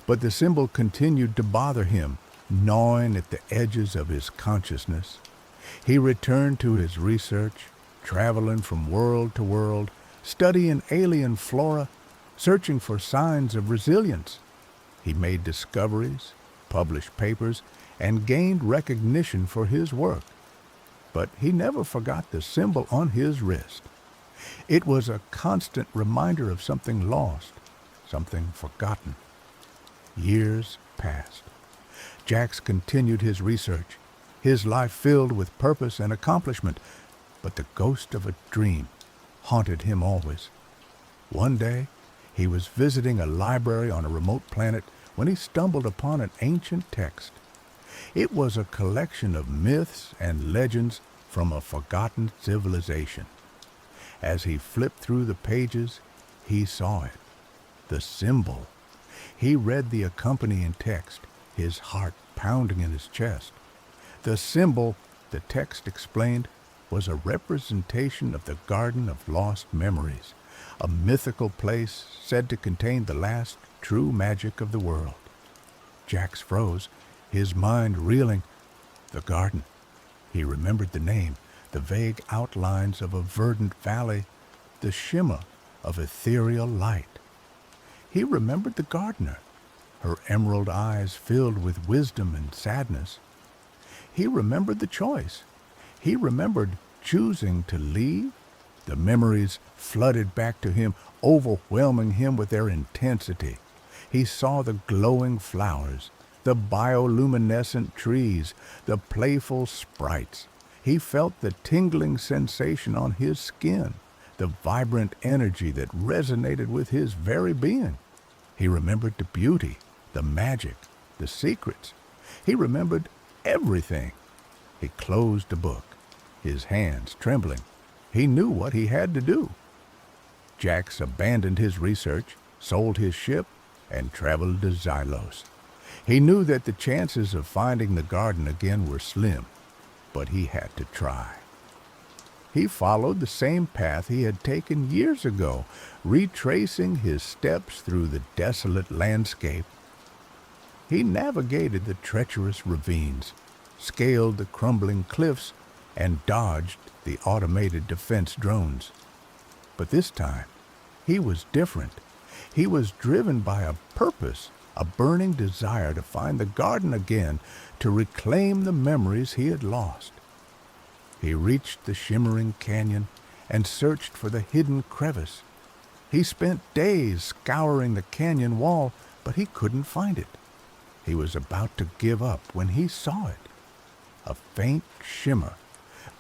But the symbol continued to bother him, gnawing at the edges of his consciousness. He returned to his research, traveling from world to world, studying alien flora, searching for signs of resilience. He made discoveries, published papers, and gained recognition for his work. But he never forgot the symbol on his wrist. It was a constant reminder of something lost, something forgotten. Years passed. Jax continued his research, his life filled with purpose and accomplishment, but the ghost of a dream haunted him always. One day, he was visiting a library on a remote planet when he stumbled upon an ancient text. It was a collection of myths and legends from a forgotten civilization. As he flipped through the pages, he saw it, the symbol. He read the accompanying text, his heart pounding in his chest. The symbol, the text explained, was a representation of the Garden of Lost Memories, a mythical place said to contain the last true magic of the world. Jax froze, his mind reeling. The garden. He remembered the name, the vague outlines of a verdant valley, the shimmer of ethereal light. He remembered the gardener, her emerald eyes filled with wisdom and sadness. He remembered the choice. He remembered choosing to leave. The memories flooded back to him, overwhelming him with their intensity. He saw the glowing flowers, the bioluminescent trees, the playful sprites. He felt the tingling sensation on his skin, the vibrant energy that resonated with his very being. He remembered the beauty, the magic, the secrets. He remembered everything. He closed the book, his hands trembling. He knew what he had to do. Jax abandoned his research, sold his ship, and traveled to Xylos. He knew that the chances of finding the garden again were slim, but he had to try. He followed the same path he had taken years ago, retracing his steps through the desolate landscape. He navigated the treacherous ravines, scaled the crumbling cliffs, and dodged the automated defense drones. But this time, he was different. He was driven by a purpose, a burning desire to find the garden again, to reclaim the memories he had lost. He reached the shimmering canyon and searched for the hidden crevice. He spent days scouring the canyon wall, but he couldn't find it. He was about to give up when he saw it. A faint shimmer,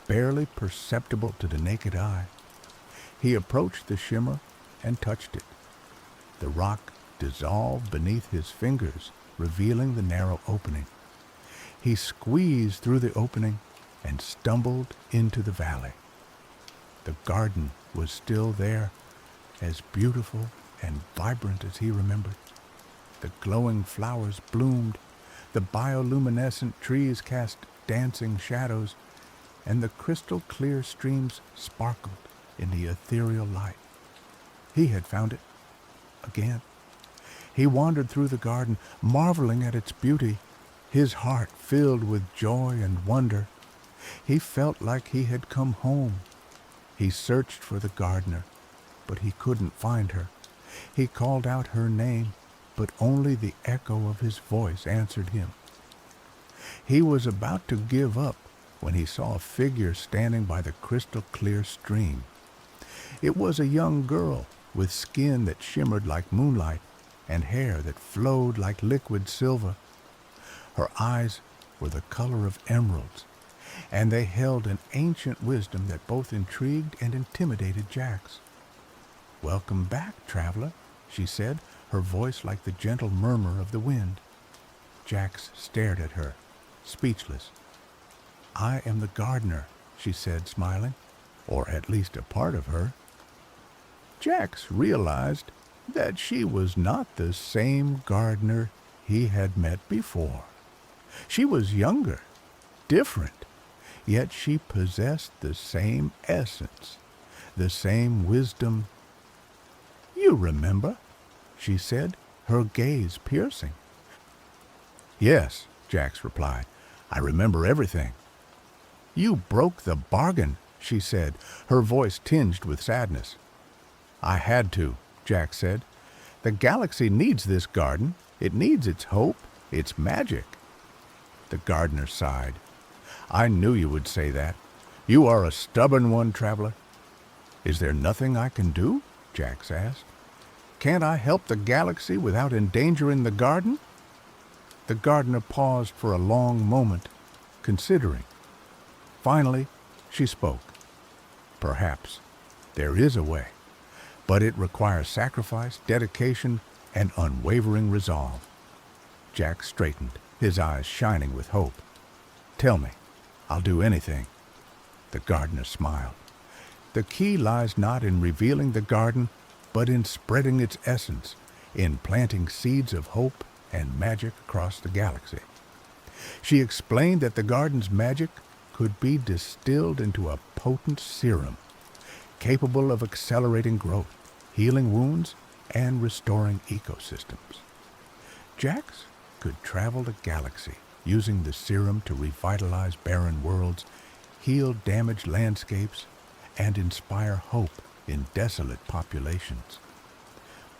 barely perceptible to the naked eye. He approached the shimmer and touched it. The rock dissolved beneath his fingers, revealing the narrow opening. He squeezed through the opening and stumbled into the valley. The garden was still there, as beautiful and vibrant as he remembered. The glowing flowers bloomed, the bioluminescent trees cast dancing shadows, and the crystal-clear streams sparkled in the ethereal light. He had found it again. He wandered through the garden, marveling at its beauty, his heart filled with joy and wonder. He felt like he had come home. He searched for the gardener, but he couldn't find her. He called out her name, but only the echo of his voice answered him. He was about to give up when he saw a figure standing by the crystal-clear stream. It was a young girl with skin that shimmered like moonlight and hair that flowed like liquid silver. Her eyes were the color of emeralds, and they held an ancient wisdom that both intrigued and intimidated Jax. "Welcome back, traveler," she said, her voice like the gentle murmur of the wind. Jax stared at her, speechless. "I am the gardener," she said, smiling, or at least a part of her. Jax realized that she was not the same gardener he had met before. She was younger, different, yet she possessed the same essence, the same wisdom. "You remember," she said, her gaze piercing. "Yes," Jax replied. "I remember everything." "You broke the bargain," she said, her voice tinged with sadness. "I had to," Jax said. "The galaxy needs this garden. It needs its hope, its magic." The gardener sighed. "I knew you would say that. You are a stubborn one, traveler." "Is there nothing I can do?" Jax asked. "Can't I help the galaxy without endangering the garden?" The gardener paused for a long moment, considering. Finally, she spoke. "Perhaps there is a way, but it requires sacrifice, dedication, and unwavering resolve." Jax straightened, his eyes shining with hope. "Tell me. I'll do anything." The gardener smiled. "The key lies not in revealing the garden, but in spreading its essence, in planting seeds of hope and magic across the galaxy." She explained that the garden's magic could be distilled into a potent serum, capable of accelerating growth, healing wounds, and restoring ecosystems. Jax could travel the galaxy, using the serum to revitalize barren worlds, heal damaged landscapes, and inspire hope in desolate populations.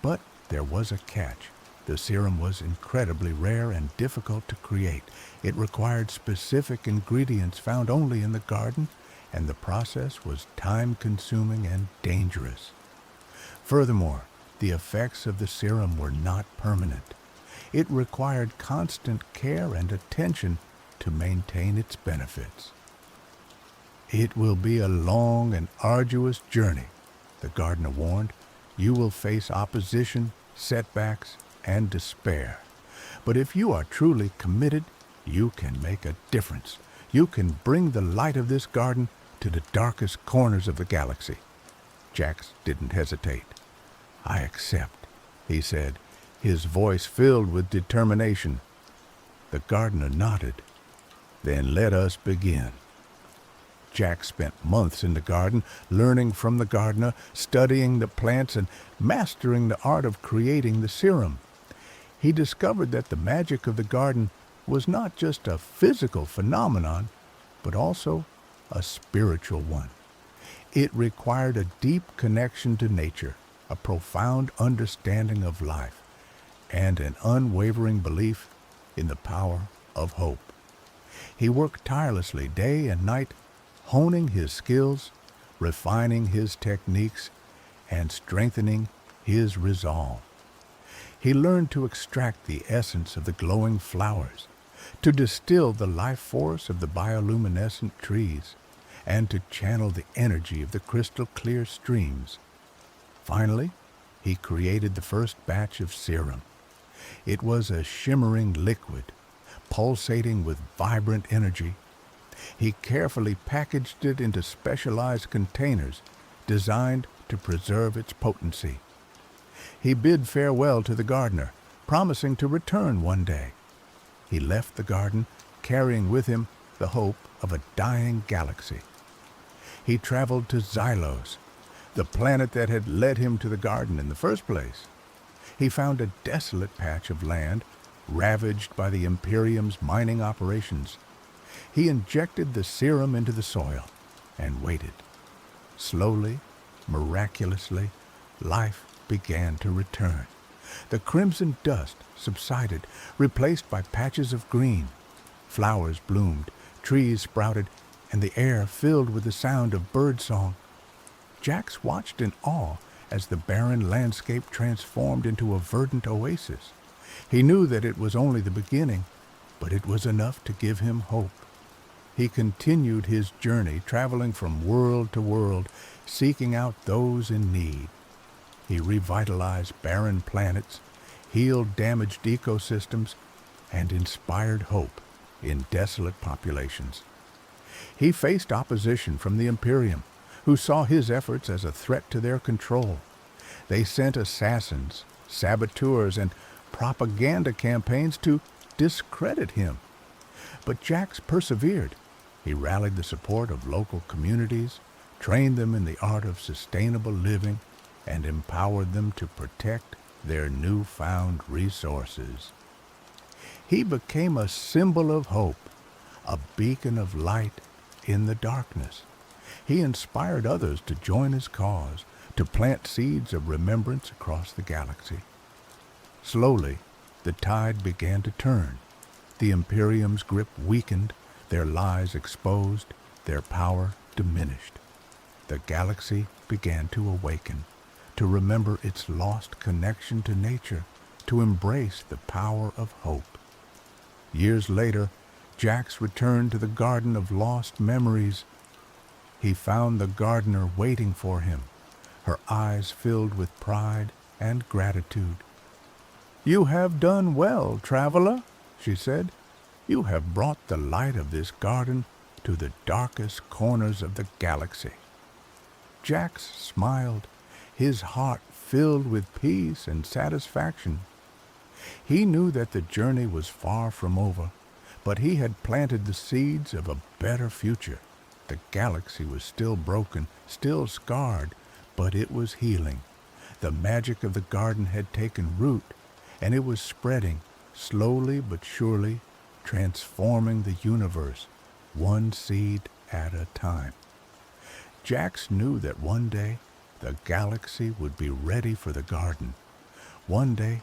But there was a catch. The serum was incredibly rare and difficult to create. It required specific ingredients found only in the garden, and the process was time-consuming and dangerous. Furthermore, the effects of the serum were not permanent. It required constant care and attention to maintain its benefits. "It will be a long and arduous journey," the gardener warned. "You will face opposition, setbacks, and despair. But if you are truly committed, you can make a difference. You can bring the light of this garden to the darkest corners of the galaxy." Jax didn't hesitate. "I accept," he said, his voice filled with determination. The gardener nodded. "Then let us begin." Jax spent months in the garden, learning from the gardener, studying the plants, and mastering the art of creating the serum. He discovered that the magic of the garden was not just a physical phenomenon, but also a spiritual one. It required a deep connection to nature, a profound understanding of life, and an unwavering belief in the power of hope. He worked tirelessly day and night, honing his skills, refining his techniques, and strengthening his resolve. He learned to extract the essence of the glowing flowers, to distill the life force of the bioluminescent trees, and to channel the energy of the crystal-clear streams. Finally, he created the first batch of serum. It was a shimmering liquid, pulsating with vibrant energy. He carefully packaged it into specialized containers designed to preserve its potency. He bid farewell to the gardener, promising to return one day. He left the garden, carrying with him the hope of a dying galaxy. He traveled to Xylos, the planet that had led him to the garden in the first place. He found a desolate patch of land, ravaged by the Imperium's mining operations. He injected the serum into the soil and waited. Slowly, miraculously, life began to return. The crimson dust subsided, replaced by patches of green. Flowers bloomed, trees sprouted, and the air filled with the sound of birdsong. Jax watched in awe as the barren landscape transformed into a verdant oasis. He knew that it was only the beginning, but it was enough to give him hope. He continued his journey, traveling from world to world, seeking out those in need. He revitalized barren planets, healed damaged ecosystems, and inspired hope in desolate populations. He faced opposition from the Imperium, who saw his efforts as a threat to their control. They sent assassins, saboteurs, and propaganda campaigns to discredit him. But Jax persevered. He rallied the support of local communities, trained them in the art of sustainable living, and empowered them to protect their newfound resources. He became a symbol of hope, a beacon of light in the darkness. He inspired others to join his cause, to plant seeds of remembrance across the galaxy. Slowly, the tide began to turn. The Imperium's grip weakened, their lies exposed, their power diminished. The galaxy began to awaken, to remember its lost connection to nature, to embrace the power of hope. Years later, Jax returned to the Garden of Lost Memories. He found the gardener waiting for him, her eyes filled with pride and gratitude. "You have done well, traveler," she said. "You have brought the light of this garden to the darkest corners of the galaxy." Jax smiled, his heart filled with peace and satisfaction. He knew that the journey was far from over, but he had planted the seeds of a better future. The galaxy was still broken, still scarred, but it was healing. The magic of the garden had taken root, and it was spreading, slowly but surely, transforming the universe, one seed at a time. Jax knew that one day the galaxy would be ready for the garden. One day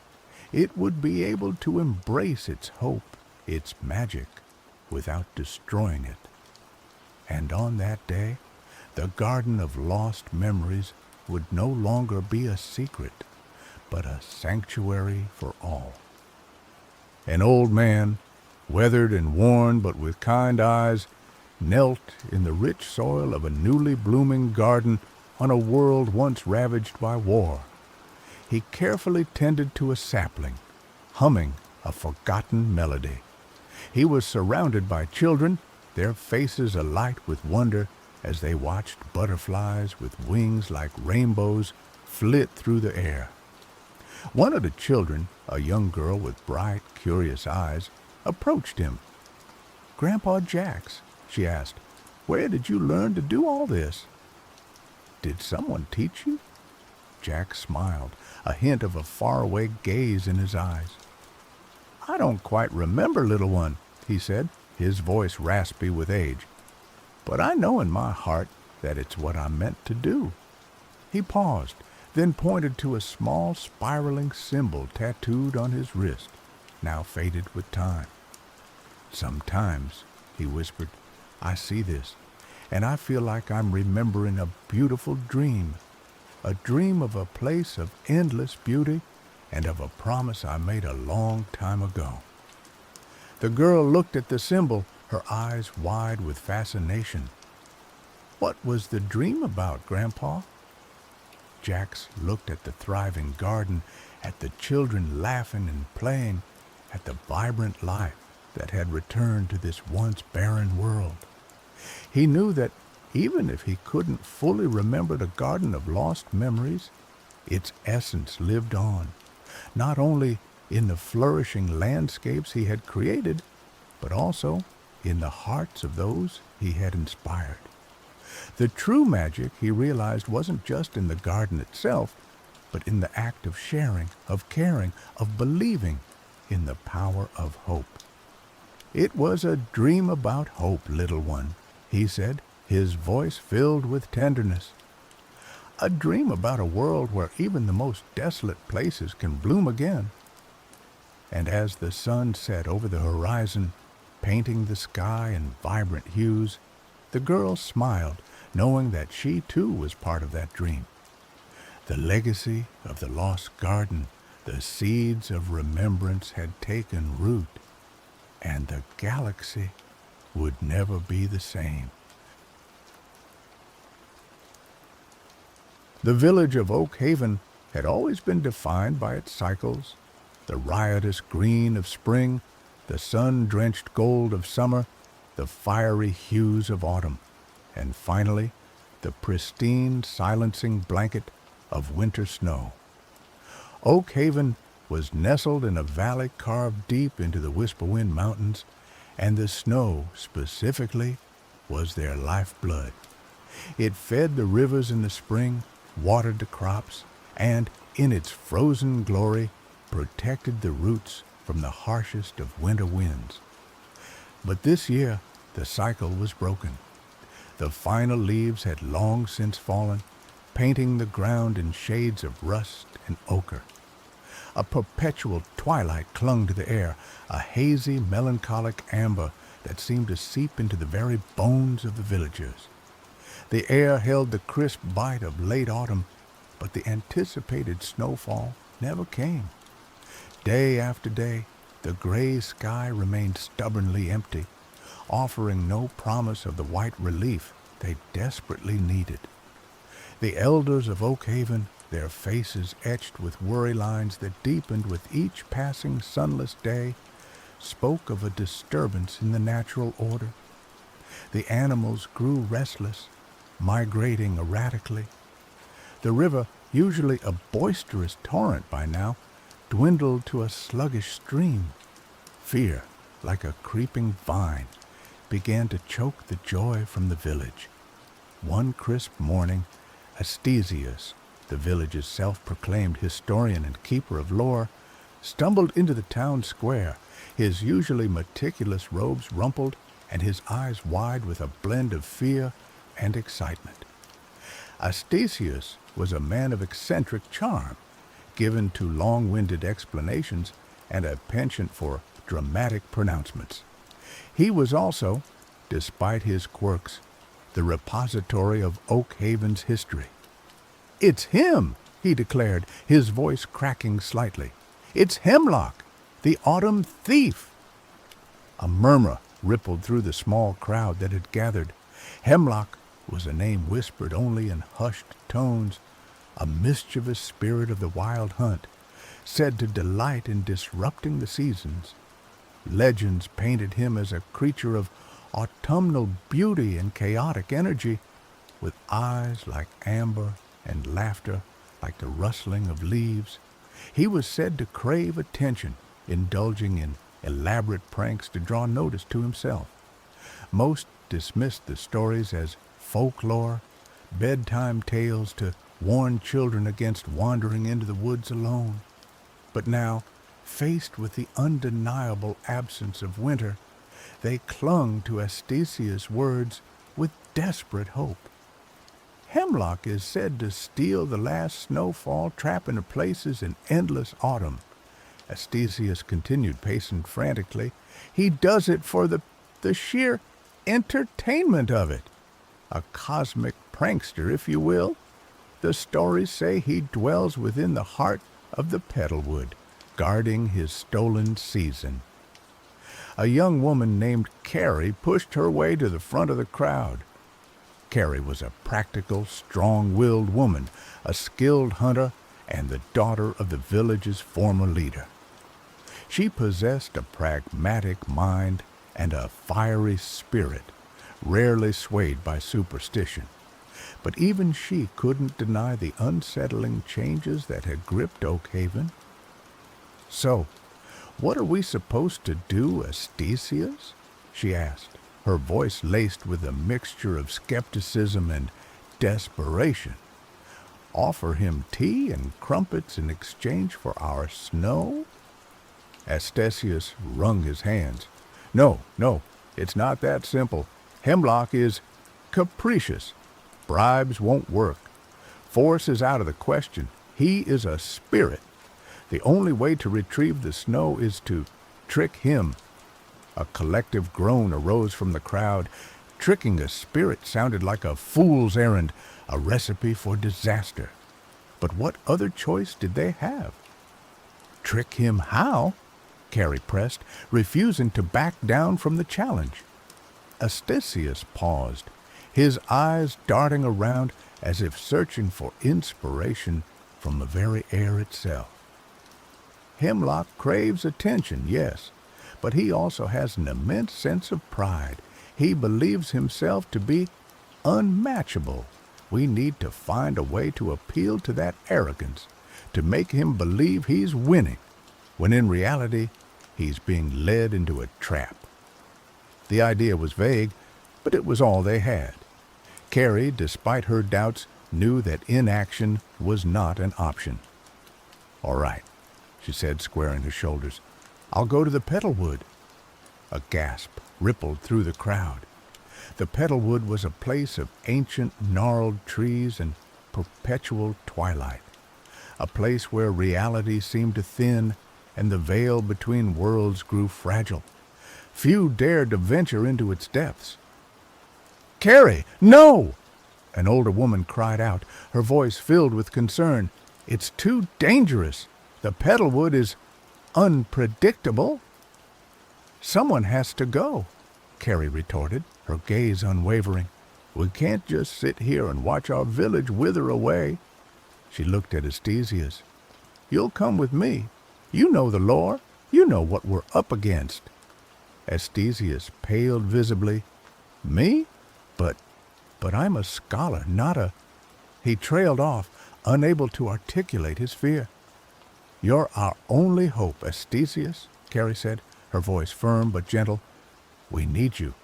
it would be able to embrace its hope, its magic, without destroying it. And on that day, the Garden of Lost Memories would no longer be a secret, but a sanctuary for all. An old man, weathered and worn but with kind eyes, knelt in the rich soil of a newly blooming garden on a world once ravaged by war. He carefully tended to a sapling, humming a forgotten melody. He was surrounded by children, their faces alight with wonder as they watched butterflies with wings like rainbows flit through the air. One of the children, a young girl with bright, curious eyes, approached him. "Grandpa Jax," she asked, "where did you learn to do all this?" "Did someone teach you?" Jax smiled, a hint of a faraway gaze in his eyes. "I don't quite remember, little one," he said, his voice raspy with age. "But I know in my heart that it's what I'm meant to do." He paused, then pointed to a small spiraling symbol tattooed on his wrist, now faded with time. "Sometimes," he whispered, "I see this, and I feel like I'm remembering a beautiful dream, a dream of a place of endless beauty and of a promise I made a long time ago." The girl looked at the symbol, her eyes wide with fascination. "What was the dream about, Grandpa?" Jax looked at the thriving garden, at the children laughing and playing, at the vibrant life that had returned to this once barren world. He knew that even if he couldn't fully remember the Garden of Lost Memories, its essence lived on, not only in the flourishing landscapes he had created, but also in the hearts of those he had inspired. The true magic, he realized, wasn't just in the garden itself, but in the act of sharing, of caring, of believing in the power of hope. "It was a dream about hope, little one," he said, his voice filled with tenderness. "A dream about a world where even the most desolate places can bloom again." And as the sun set over the horizon, painting the sky in vibrant hues, the girl smiled, knowing that she too was part of that dream. The legacy of the lost garden, the seeds of remembrance had taken root, and the galaxy would never be the same. The village of Oak Haven had always been defined by its cycles, the riotous green of spring, the sun-drenched gold of summer, the fiery hues of autumn, and finally, the pristine, silencing blanket of winter snow. Oak Haven was nestled in a valley carved deep into the Whisperwind Mountains, and the snow, specifically, was their lifeblood. It fed the rivers in the spring, watered the crops, and, in its frozen glory, protected the roots from the harshest of winter winds. But this year, the cycle was broken. The final leaves had long since fallen, painting the ground in shades of rust and ochre. A perpetual twilight clung to the air, a hazy, melancholic amber that seemed to seep into the very bones of the villagers. The air held the crisp bite of late autumn, but the anticipated snowfall never came. Day after day, the gray sky remained stubbornly empty, offering no promise of the white relief they desperately needed. The elders of Oak Haven, their faces etched with worry lines that deepened with each passing sunless day, spoke of a disturbance in the natural order. The animals grew restless, migrating erratically. The river, usually a boisterous torrent by now, dwindled to a sluggish stream. Fear, like a creeping vine, began to choke the joy from the village. One crisp morning, Astesius, the village's self-proclaimed historian and keeper of lore, stumbled into the town square, his usually meticulous robes rumpled and his eyes wide with a blend of fear and excitement. Astesius was a man of eccentric charm, given to long-winded explanations and a penchant for dramatic pronouncements. He was also, despite his quirks, the repository of Oak Haven's history. "It's him!" he declared, his voice cracking slightly. "It's Hemlock, the autumn thief!" A murmur rippled through the small crowd that had gathered. Hemlock was a name whispered only in hushed tones, a mischievous spirit of the wild hunt, said to delight in disrupting the seasons. Legends painted him as a creature of autumnal beauty and chaotic energy, with eyes like amber and laughter like the rustling of leaves. He was said to crave attention, indulging in elaborate pranks to draw notice to himself. Most dismissed the stories as folklore, bedtime tales to warn children against wandering into the woods alone. But now, faced with the undeniable absence of winter, they clung to Astesius' words with desperate hope. Hemlock is said to steal the last snowfall, trapping places in endless autumn. Astesius continued, pacing frantically. He does it for the sheer entertainment of it. A cosmic prankster, if you will. The stories say he dwells within the heart of the Petalwood, guarding his stolen season. A young woman named Carrie pushed her way to the front of the crowd. Carrie was a practical, strong-willed woman, a skilled hunter, and the daughter of the village's former leader. She possessed a pragmatic mind and a fiery spirit, rarely swayed by superstition. But even she couldn't deny the unsettling changes that had gripped Oak Haven. "So, what are we supposed to do, Astesius?" she asked, her voice laced with a mixture of skepticism and desperation. "Offer him tea and crumpets in exchange for our snow?" Astesius wrung his hands. No, it's not that simple. Hemlock is capricious. Bribes won't work. Force is out of the question. He is a spirit. The only way to retrieve the snow is to trick him. A collective groan arose from the crowd. Tricking a spirit sounded like a fool's errand, a recipe for disaster. But what other choice did they have? "Trick him how?" Carrie pressed, refusing to back down from the challenge. Astesius paused, his eyes darting around as if searching for inspiration from the very air itself. "Hemlock craves attention, yes, but he also has an immense sense of pride. He believes himself to be unmatchable. We need to find a way to appeal to that arrogance, to make him believe he's winning, when in reality, he's being led into a trap. The idea was vague, but it was all they had. Carrie, despite her doubts, knew that inaction was not an option. "All right," she said, squaring her shoulders. "I'll go to the Petalwood." A gasp rippled through the crowd. The Petalwood was a place of ancient, gnarled trees and perpetual twilight, a place where reality seemed to thin and the veil between worlds grew fragile. Few dared to venture into its depths. "Carrie, no!" An older woman cried out, her voice filled with concern. "It's too dangerous. The Petalwood is unpredictable." "Someone has to go," Carrie retorted, her gaze unwavering. "We can't just sit here and watch our village wither away." She looked at Astesius. "You'll come with me. You know the lore. You know what we're up against." Astesius paled visibly. "Me? But I'm a scholar, not a—" He trailed off, unable to articulate his fear. "You're our only hope, Astesius," Carrie said, her voice firm but gentle. "We need you."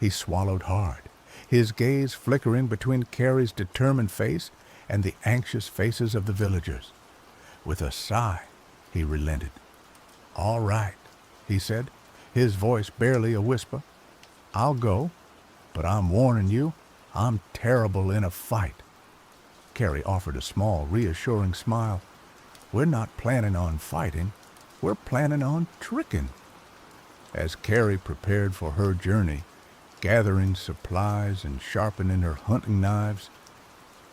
He swallowed hard, his gaze flickering between Carrie's determined face and the anxious faces of the villagers. With a sigh, he relented. "All right," he said, his voice barely a whisper. "I'll go, but I'm warning you, I'm terrible in a fight." Carrie offered a small, reassuring smile. "We're not planning on fighting. We're planning on tricking." As Carrie prepared for her journey, gathering supplies and sharpening her hunting knives,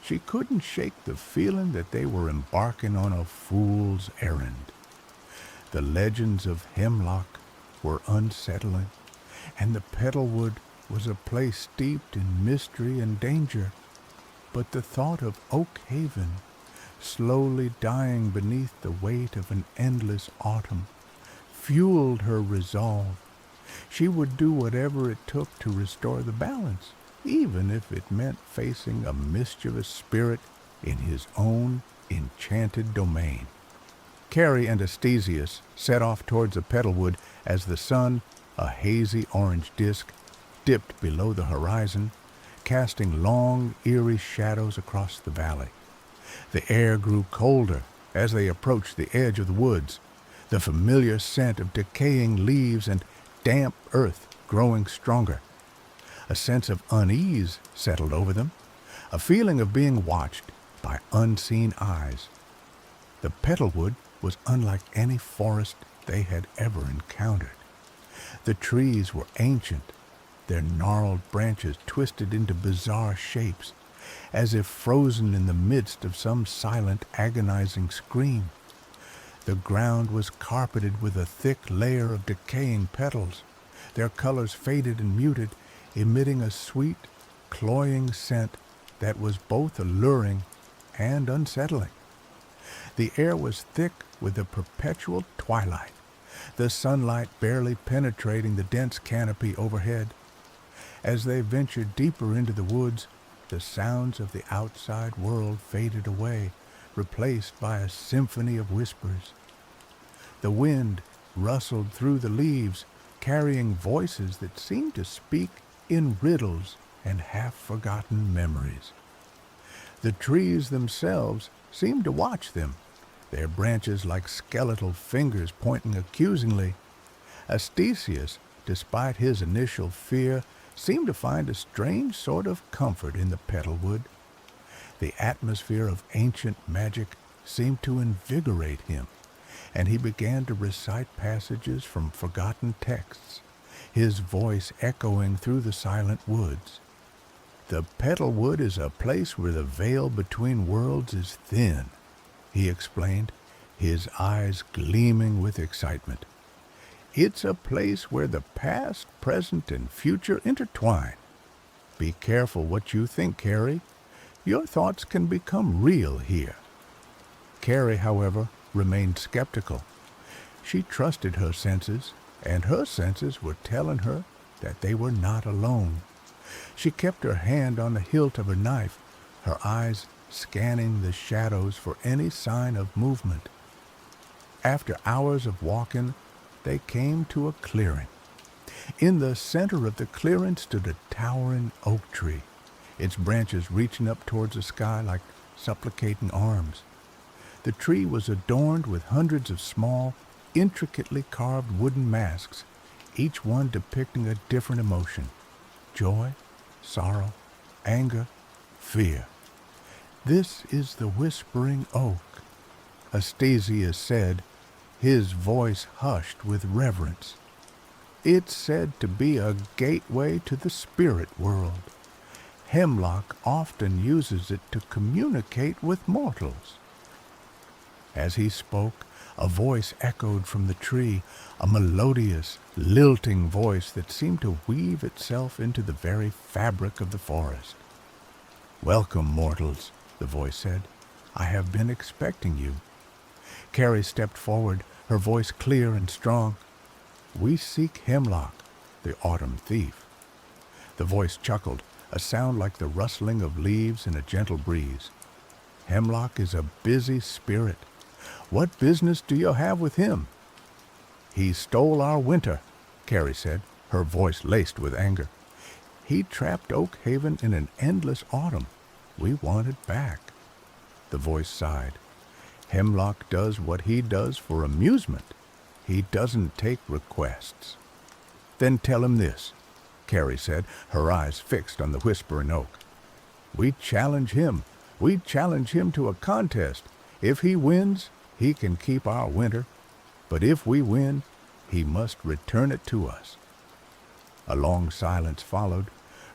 she couldn't shake the feeling that they were embarking on a fool's errand. The legends of Hemlock were unsettling, and the Petalwood was a place steeped in mystery and danger. But the thought of Oak Haven, slowly dying beneath the weight of an endless autumn, fueled her resolve. She would do whatever it took to restore the balance, even if it meant facing a mischievous spirit in his own enchanted domain. Carrie and Astesius set off towards the Petalwood as the sun, a hazy orange disk, dipped below the horizon, casting long, eerie shadows across the valley. The air grew colder as they approached the edge of the woods, the familiar scent of decaying leaves and damp earth growing stronger. A sense of unease settled over them, a feeling of being watched by unseen eyes. The Petalwood was unlike any forest they had ever encountered. The trees were ancient, their gnarled branches twisted into bizarre shapes, as if frozen in the midst of some silent, agonizing scream. The ground was carpeted with a thick layer of decaying petals, their colors faded and muted, emitting a sweet, cloying scent that was both alluring and unsettling. The air was thick with a perpetual twilight, the sunlight barely penetrating the dense canopy overhead. As they ventured deeper into the woods, the sounds of the outside world faded away, replaced by a symphony of whispers. The wind rustled through the leaves, carrying voices that seemed to speak in riddles and half-forgotten memories. The trees themselves seemed to watch them, their branches like skeletal fingers pointing accusingly. Astesius, despite his initial fear, seemed to find a strange sort of comfort in the Petalwood. The atmosphere of ancient magic seemed to invigorate him, and he began to recite passages from forgotten texts, his voice echoing through the silent woods. "The Petalwood is a place where the veil between worlds is thin," he explained, his eyes gleaming with excitement. "It's a place where the past, present, and future intertwine. Be careful what you think, Carrie. Your thoughts can become real here." Carrie, however, remained skeptical. She trusted her senses, and her senses were telling her that they were not alone. She kept her hand on the hilt of her knife, her eyes scanning the shadows for any sign of movement. After hours of walking, they came to a clearing. In the center of the clearing stood a towering oak tree, its branches reaching up towards the sky like supplicating arms. The tree was adorned with hundreds of small, intricately carved wooden masks, each one depicting a different emotion: joy, sorrow, anger, fear. "This is the whispering oak," Astasius said, his voice hushed with reverence. "It's said to be a gateway to the spirit world. Hemlock often uses it to communicate with mortals." As he spoke, a voice echoed from the tree, a melodious, lilting voice that seemed to weave itself into the very fabric of the forest. "Welcome, mortals," the voice said. "I have been expecting you." Carrie stepped forward, her voice clear and strong. "We seek Hemlock, the autumn thief." The voice chuckled, a sound like the rustling of leaves in a gentle breeze. "Hemlock is a busy spirit. What business do you have with him?" "He stole our winter," Carrie said, her voice laced with anger. "He trapped Oak Haven in an endless autumn. We want it back." The voice sighed. "Hemlock does what he does for amusement. He doesn't take requests." "Then tell him this," Carrie said, her eyes fixed on the whispering oak. "We challenge him. We challenge him to a contest. If he wins, he can keep our winter. But if we win, he must return it to us." A long silence followed,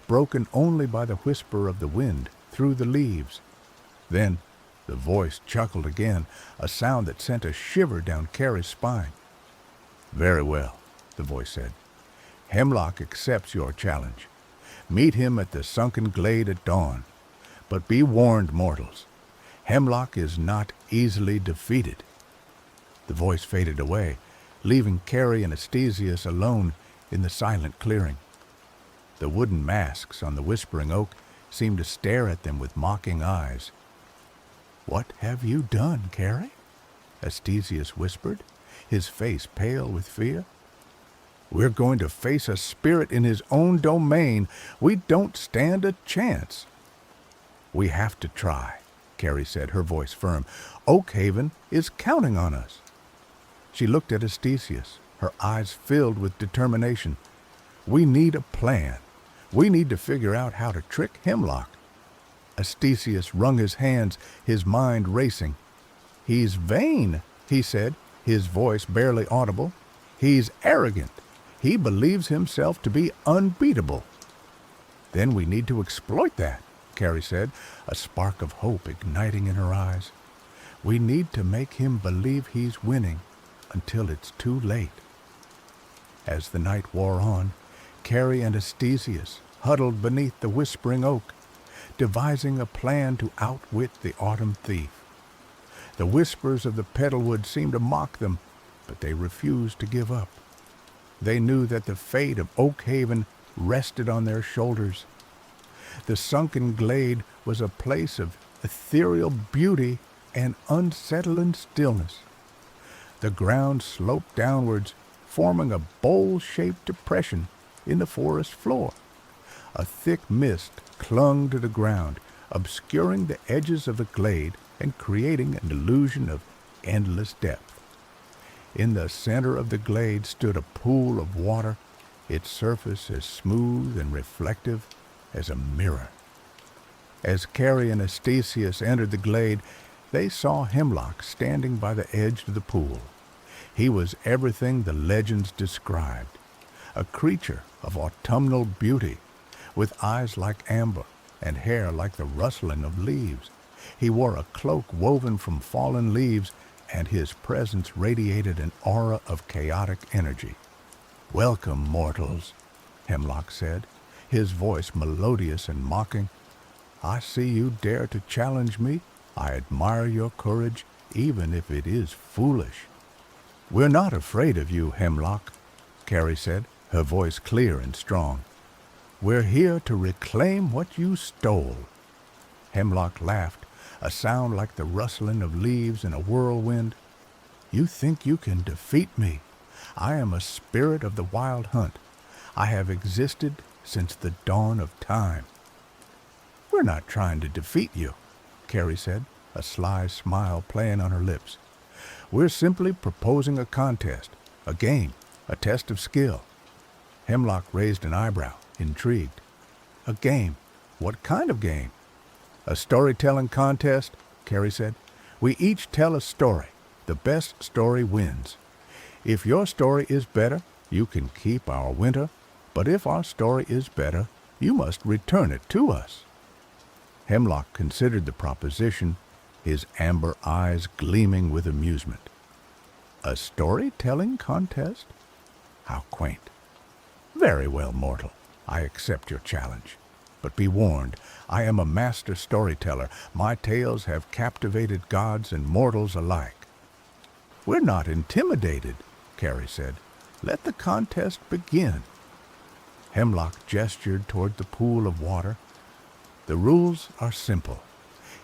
broken only by the whisper of the wind through the leaves. Then the voice chuckled again, a sound that sent a shiver down Carrie's spine. "Very well," the voice said. "Hemlock accepts your challenge. Meet him at the sunken glade at dawn. But be warned, mortals. Hemlock is not easily defeated." The voice faded away, leaving Carrie and Astasius alone in the silent clearing. The wooden masks on the whispering oak seemed to stare at them with mocking eyes. "What have you done, Carrie?" Astasius whispered, his face pale with fear. "We're going to face a spirit in his own domain. We don't stand a chance." "We have to try," Carrie said, her voice firm. "Oak Haven is counting on us." She looked at Astasius, her eyes filled with determination. "We need a plan. We need to figure out how to trick Hemlock." Astasius wrung his hands, his mind racing. "He's vain," he said, his voice barely audible. "He's arrogant. He believes himself to be unbeatable." "Then we need to exploit that," Carrie said, a spark of hope igniting in her eyes. "We need to make him believe he's winning until it's too late." As the night wore on, Carrie and Astasius huddled beneath the whispering oak, devising a plan to outwit the autumn thief. The whispers of the petalwood seemed to mock them, but they refused to give up. They knew that the fate of Oak Haven rested on their shoulders. The sunken glade was a place of ethereal beauty and unsettling stillness. The ground sloped downwards, forming a bowl-shaped depression in the forest floor. A thick mist clung to the ground, obscuring the edges of the glade and creating an illusion of endless depth. In the center of the glade stood a pool of water, its surface as smooth and reflective as a mirror. As Carrie and Astasius entered the glade, they saw Hemlock standing by the edge of the pool. He was everything the legends described, a creature of autumnal beauty, with eyes like amber and hair like the rustling of leaves. He wore a cloak woven from fallen leaves, and his presence radiated an aura of chaotic energy. "Welcome, mortals," Hemlock said, his voice melodious and mocking. "I see you dare to challenge me. I admire your courage, even if it is foolish." "We're not afraid of you, Hemlock," Carrie said, her voice clear and strong. "We're here to reclaim what you stole." Hemlock laughed, a sound like the rustling of leaves in a whirlwind. "You think you can defeat me? I am a spirit of the wild hunt. I have existed since the dawn of time." "We're not trying to defeat you," Carrie said, a sly smile playing on her lips. "We're simply proposing a contest, a game, a test of skill." Hemlock raised an eyebrow, intrigued. "A game? What kind of game?" "A storytelling contest," Carrie said. "We each tell a story. The best story wins. If your story is better, you can keep our winter, but if our story is better, you must return it to us." Hemlock considered the proposition, his amber eyes gleaming with amusement. "A storytelling contest? How quaint." "Very well, mortal. I accept your challenge. But be warned, I am a master storyteller. My tales have captivated gods and mortals alike." "We're not intimidated," Carrie said. "Let the contest begin." Hemlock gestured toward the pool of water. "The rules are simple.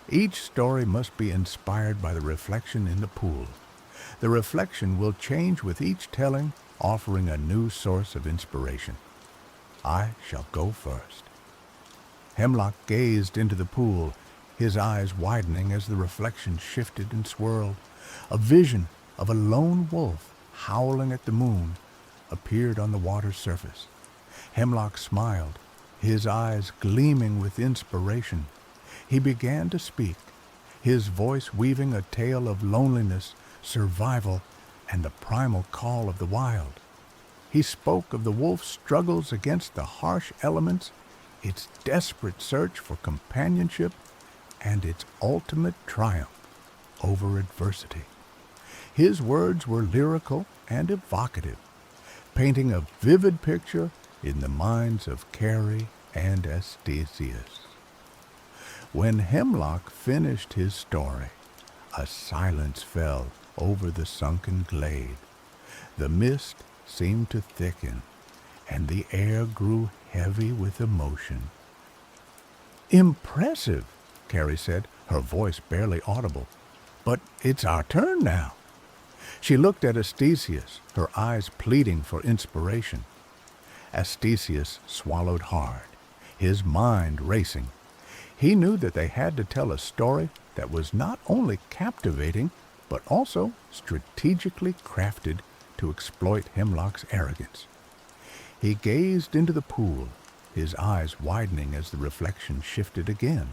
Each story must be inspired by the reflection in the pool. The reflection will change with each telling, offering a new source of inspiration. I shall go first." Hemlock gazed into the pool, his eyes widening as the reflection shifted and swirled. A vision of a lone wolf howling at the moon appeared on the water's surface. Hemlock smiled, his eyes gleaming with inspiration. He began to speak, his voice weaving a tale of loneliness, survival, and the primal call of the wild. He spoke of the wolf's struggles against the harsh elements, its desperate search for companionship, and its ultimate triumph over adversity. His words were lyrical and evocative, painting a vivid picture in the minds of Carrie and Astesius. When Hemlock finished his story, a silence fell over the sunken glade. The mist seemed to thicken, and the air grew heavy with emotion. "Impressive," Carrie said, her voice barely audible. "But it's our turn now." She looked at Astesius, her eyes pleading for inspiration. Astesius swallowed hard, his mind racing. He knew that they had to tell a story that was not only captivating, but also strategically crafted to exploit Hemlock's arrogance. He gazed into the pool, his eyes widening as the reflection shifted again.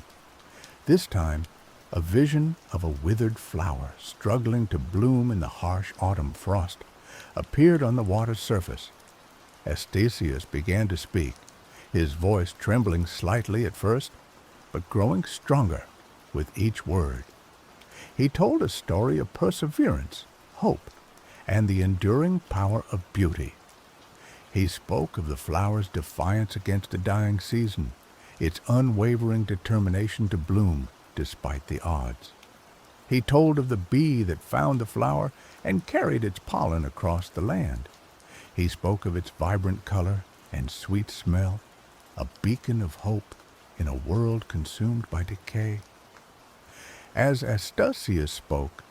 This time, a vision of a withered flower struggling to bloom in the harsh autumn frost appeared on the water's surface. Astesius began to speak, his voice trembling slightly at first, but growing stronger with each word. He told a story of perseverance, hope, and the enduring power of beauty. He spoke of the flower's defiance against the dying season, its unwavering determination to bloom despite the odds. He told of the bee that found the flower and carried its pollen across the land. He spoke of its vibrant color and sweet smell, a beacon of hope in a world consumed by decay. As Astesius spoke,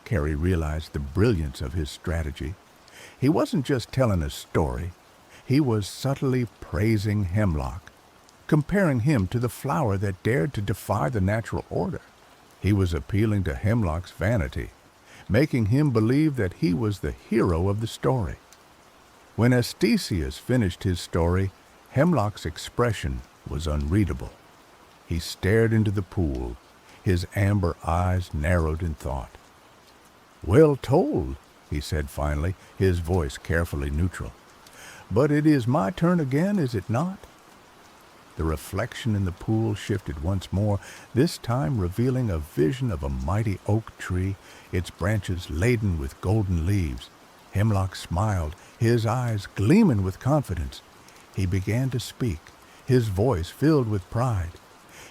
Carrie realized the brilliance of his strategy. He wasn't just telling a story. He was subtly praising Hemlock, comparing him to the flower that dared to defy the natural order. He was appealing to Hemlock's vanity, making him believe that he was the hero of the story. When Astesius finished his story, Hemlock's expression was unreadable. He stared into the pool, his amber eyes narrowed in thought. "Well told," he said finally, his voice carefully neutral. "But it is my turn again, is it not?" The reflection in the pool shifted once more, this time revealing a vision of a mighty oak tree, its branches laden with golden leaves. Hemlock smiled, his eyes gleaming with confidence. He began to speak, his voice filled with pride.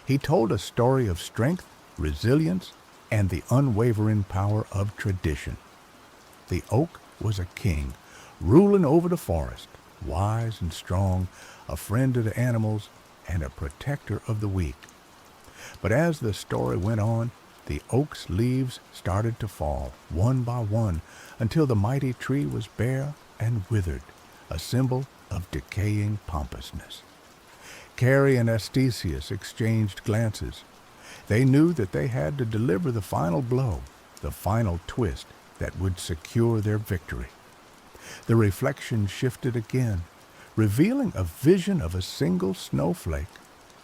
He told a story of strength, resilience, and the unwavering power of tradition. The oak was a king, ruling over the forest, wise and strong, a friend to the animals, and a protector of the weak. But as the story went on, the oak's leaves started to fall, one by one, until the mighty tree was bare and withered, a symbol of decaying pompousness. Carrie and Astesius exchanged glances. They knew that they had to deliver the final blow, the final twist that would secure their victory. The reflection shifted again, revealing a vision of a single snowflake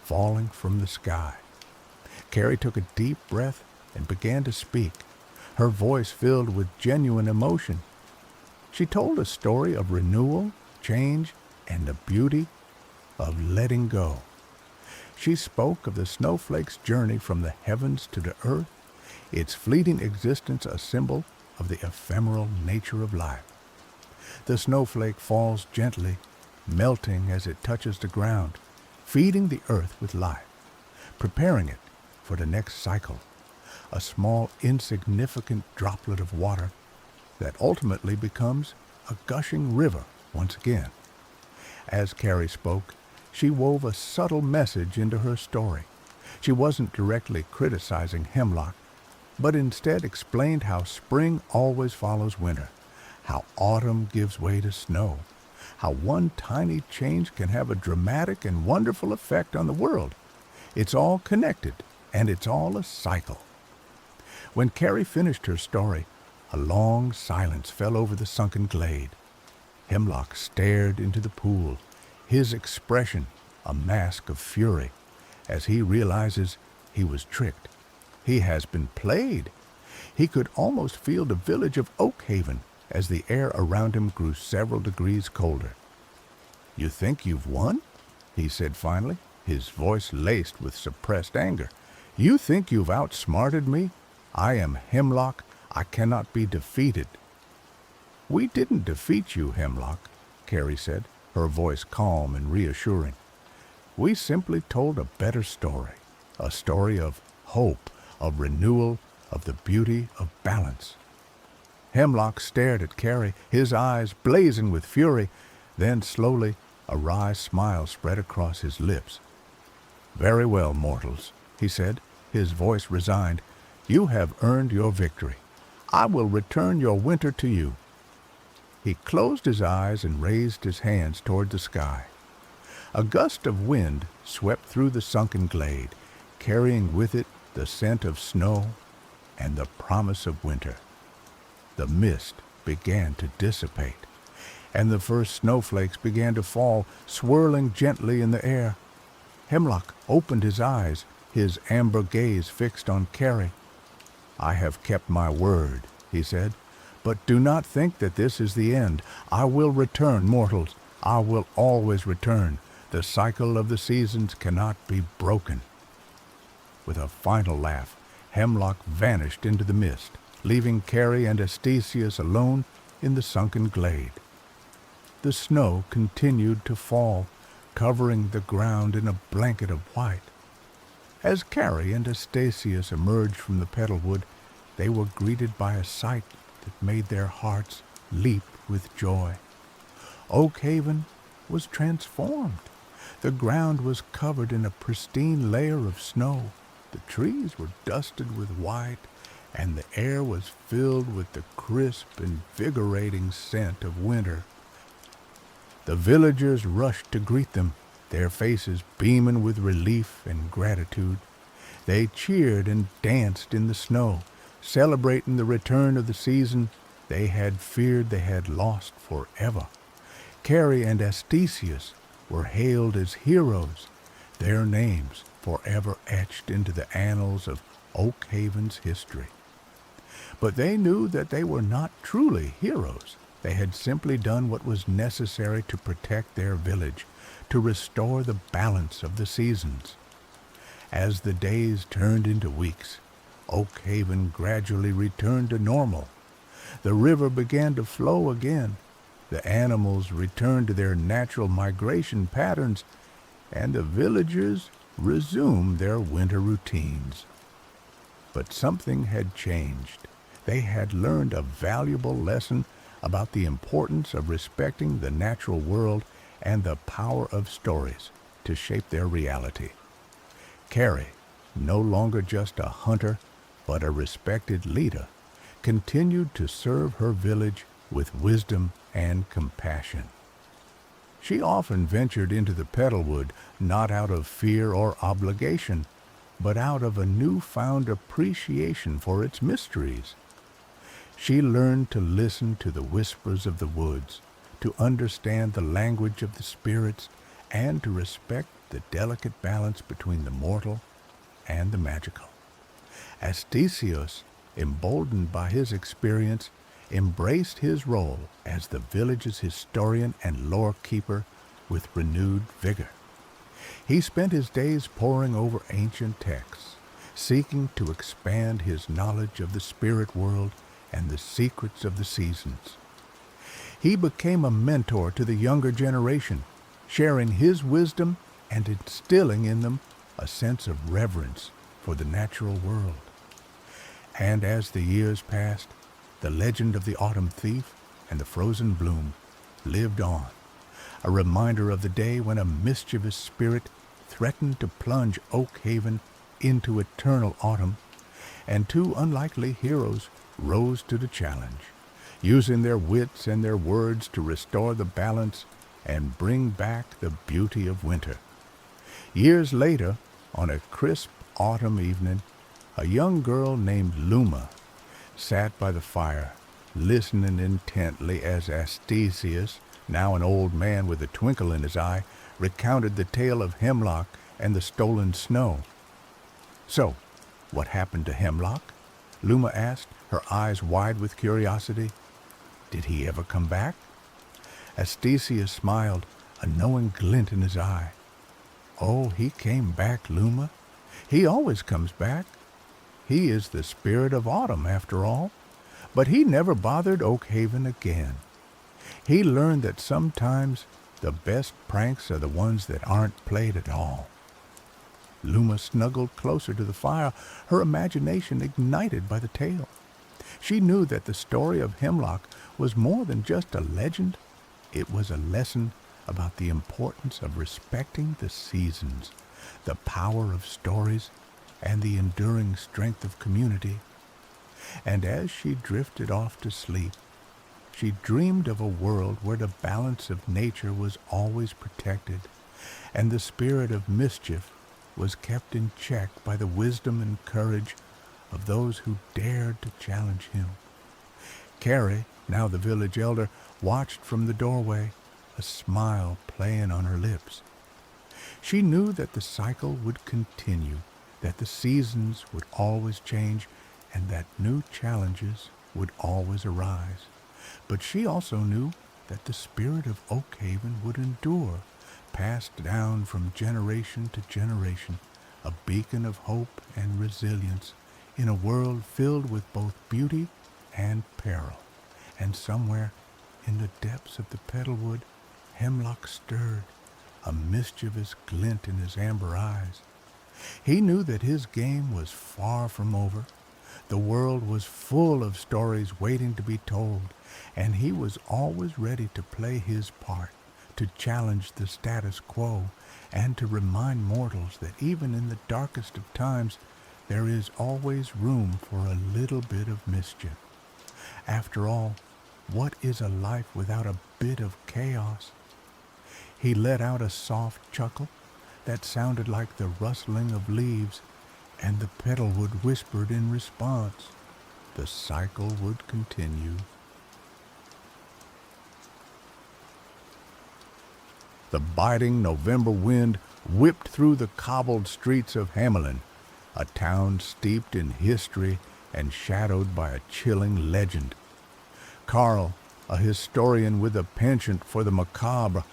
falling from the sky. Carrie took a deep breath and began to speak, her voice filled with genuine emotion. She told a story of renewal, change, and the beauty of letting go. She spoke of the snowflake's journey from the heavens to the earth, its fleeting existence a symbol of the ephemeral nature of life. The snowflake falls gently, melting as it touches the ground, feeding the earth with life, preparing it for the next cycle, a small, insignificant droplet of water that ultimately becomes a gushing river once again. As Carrie spoke, she wove a subtle message into her story. She wasn't directly criticizing hemlock, but instead explained how spring always follows winter, how autumn gives way to snow, how one tiny change can have a dramatic and wonderful effect on the world. It's all connected, and it's all a cycle. When Carrie finished her story, a long silence fell over the sunken glade. Hemlock stared into the pool, his expression a mask of fury, as he realizes he was tricked. He has been played. He could almost feel the village of Oakhaven as the air around him grew several degrees colder. "You think you've won?" he said finally, his voice laced with suppressed anger. "You think you've outsmarted me? I am Hemlock. I cannot be defeated." "We didn't defeat you, Hemlock," Carrie said, her voice calm and reassuring. "We simply told a better story, a story of hope, of renewal, of the beauty of balance." Hemlock stared at Carrie, his eyes blazing with fury. Then slowly a wry smile spread across his lips. "Very well, mortals," he said, his voice resigned. "You have earned your victory. I will return your winter to you." He closed his eyes and raised his hands toward the sky. A gust of wind swept through the sunken glade, carrying with it the scent of snow and the promise of winter. The mist began to dissipate, and the first snowflakes began to fall, swirling gently in the air. Hemlock opened his eyes, his amber gaze fixed on Carrie. "I have kept my word," he said, "but do not think that this is the end. I will return, mortals. I will always return. The cycle of the seasons cannot be broken." With a final laugh, Hemlock vanished into the mist, leaving Carrie and Astesius alone in the sunken glade. The snow continued to fall, covering the ground in a blanket of white. As Carrie and Astesius emerged from the petalwood, they were greeted by a sight that made their hearts leap with joy. Oakhaven was transformed. The ground was covered in a pristine layer of snow. The trees were dusted with white, and the air was filled with the crisp, invigorating scent of winter. The villagers rushed to greet them, their faces beaming with relief and gratitude. They cheered and danced in the snow, celebrating the return of the season they had feared they had lost forever. Carrie and Astesius were hailed as heroes, their names forever etched into the annals of Oakhaven's history. But they knew that they were not truly heroes. They had simply done what was necessary to protect their village, to restore the balance of the seasons. As the days turned into weeks, Oakhaven gradually returned to normal. The river began to flow again. The animals returned to their natural migration patterns, and the villagers resumed their winter routines. But something had changed. They had learned a valuable lesson, about the importance of respecting the natural world and the power of stories to shape their reality. Carrie, no longer just a hunter, but a respected leader, continued to serve her village with wisdom and compassion. She often ventured into the petalwood not out of fear or obligation, but out of a newfound appreciation for its mysteries. She learned to listen to the whispers of the woods, to understand the language of the spirits, and to respect the delicate balance between the mortal and the magical. Astesios, emboldened by his experience, embraced his role as the village's historian and lore keeper with renewed vigor. He spent his days poring over ancient texts, seeking to expand his knowledge of the spirit world and the secrets of the seasons. He became a mentor to the younger generation, sharing his wisdom and instilling in them a sense of reverence for the natural world. And as the years passed, the legend of the autumn thief and the frozen bloom lived on, a reminder of the day when a mischievous spirit threatened to plunge Oak Haven into eternal autumn, and two unlikely heroes rose to the challenge, using their wits and their words to restore the balance and bring back the beauty of winter. Years later, on a crisp autumn evening, a young girl named Luma sat by the fire, listening intently as Astesios, now an old man with a twinkle in his eye, recounted the tale of Hemlock and the stolen snow. "So, what happened to Hemlock?" Luma asked, her eyes wide with curiosity. "Did he ever come back?" Astesios smiled, a knowing glint in his eye. "Oh, he came back, Luma. He always comes back. He is the spirit of autumn, after all. But he never bothered Oak Haven again. He learned that sometimes the best pranks are the ones that aren't played at all." Luma snuggled closer to the fire, her imagination ignited by the tale. She knew that the story of Hemlock was more than just a legend. It was a lesson about the importance of respecting the seasons, the power of stories, and the enduring strength of community. And as she drifted off to sleep, she dreamed of a world where the balance of nature was always protected, and the spirit of mischief was kept in check by the wisdom and courage of those who dared to challenge him. Carrie, now the village elder, watched from the doorway, a smile playing on her lips. She knew that the cycle would continue, that the seasons would always change, and that new challenges would always arise. But she also knew that the spirit of Oak Haven would endure, passed down from generation to generation, a beacon of hope and resilience in a world filled with both beauty and peril. And somewhere in the depths of the petalwood, Hemlock stirred, a mischievous glint in his amber eyes. He knew that his game was far from over. The world was full of stories waiting to be told, and he was always ready to play his part, to challenge the status quo, and to remind mortals that even in the darkest of times, there is always room for a little bit of mischief. After all, what is a life without a bit of chaos? He let out a soft chuckle that sounded like the rustling of leaves, and the petalwood whispered in response. The cycle would continue. The biting November wind whipped through the cobbled streets of Hamelin, a town steeped in history and shadowed by a chilling legend. Carl, a historian with a penchant for the macabre,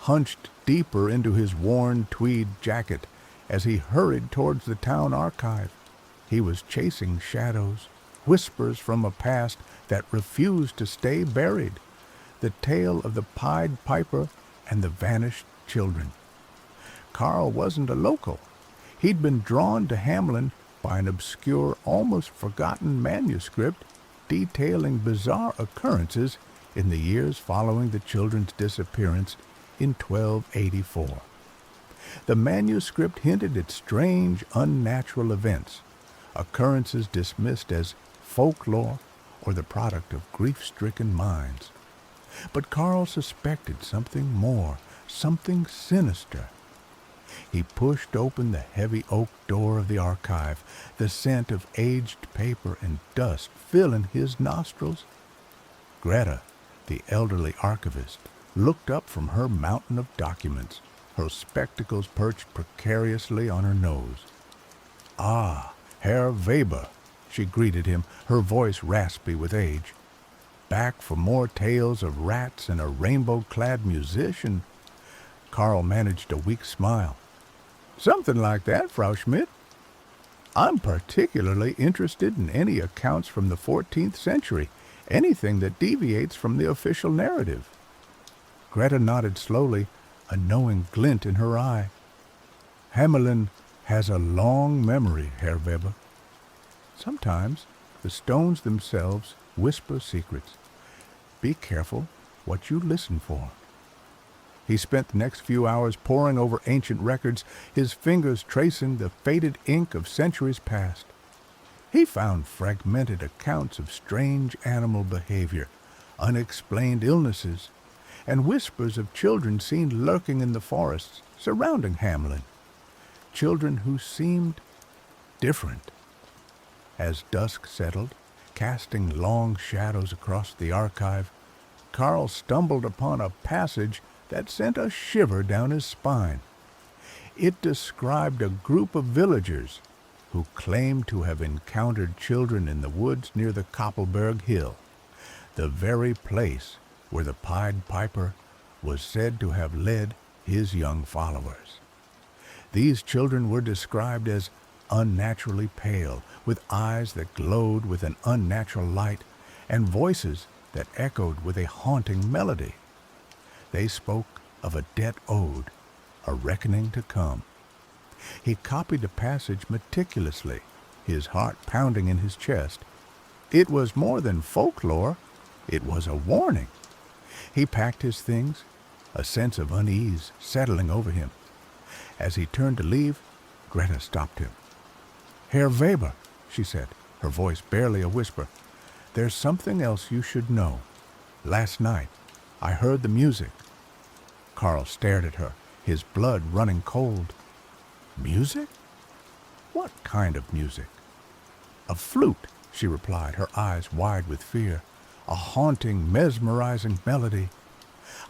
hunched deeper into his worn tweed jacket as he hurried towards the town archive. He was chasing shadows, whispers from a past that refused to stay buried, the tale of the Pied Piper and the vanished children. Carl wasn't a local. He'd been drawn to Hamelin by an obscure, almost forgotten manuscript detailing bizarre occurrences in the years following the children's disappearance in 1284. The manuscript hinted at strange, unnatural events, occurrences dismissed as folklore or the product of grief-stricken minds. But Carl suspected something more, something sinister. He pushed open the heavy oak door of the archive, the scent of aged paper and dust filling his nostrils. Greta, the elderly archivist, looked up from her mountain of documents, her spectacles perched precariously on her nose. "Ah, Herr Weber," she greeted him, her voice raspy with age. "Back for more tales of rats and a rainbow-clad musician?" Carl managed a weak smile. "Something like that, Frau Schmidt. I'm particularly interested in any accounts from the 14th century, anything that deviates from the official narrative." Greta nodded slowly, a knowing glint in her eye. "Hamelin has a long memory, Herr Weber. Sometimes the stones themselves whisper secrets. Be careful what you listen for." He spent the next few hours poring over ancient records, his fingers tracing the faded ink of centuries past. He found fragmented accounts of strange animal behavior, unexplained illnesses, and whispers of children seen lurking in the forests surrounding Hamelin. Children who seemed different. As dusk settled, casting long shadows across the archive, Carl stumbled upon a passage that sent a shiver down his spine. It described a group of villagers who claimed to have encountered children in the woods near the Koppelberg Hill, the very place where the Pied Piper was said to have led his young followers. These children were described as unnaturally pale, with eyes that glowed with an unnatural light, and voices that echoed with a haunting melody. They spoke of a debt owed, a reckoning to come. He copied the passage meticulously, his heart pounding in his chest. It was more than folklore, it was a warning. He packed his things, a sense of unease settling over him. As he turned to leave, Greta stopped him. "Herr Weber," she said, her voice barely a whisper, "there's something else you should know. Last night, I heard the music." Carl stared at her, his blood running cold. "Music? What kind of music?" "A flute," she replied, her eyes wide with fear. "A haunting, mesmerizing melody.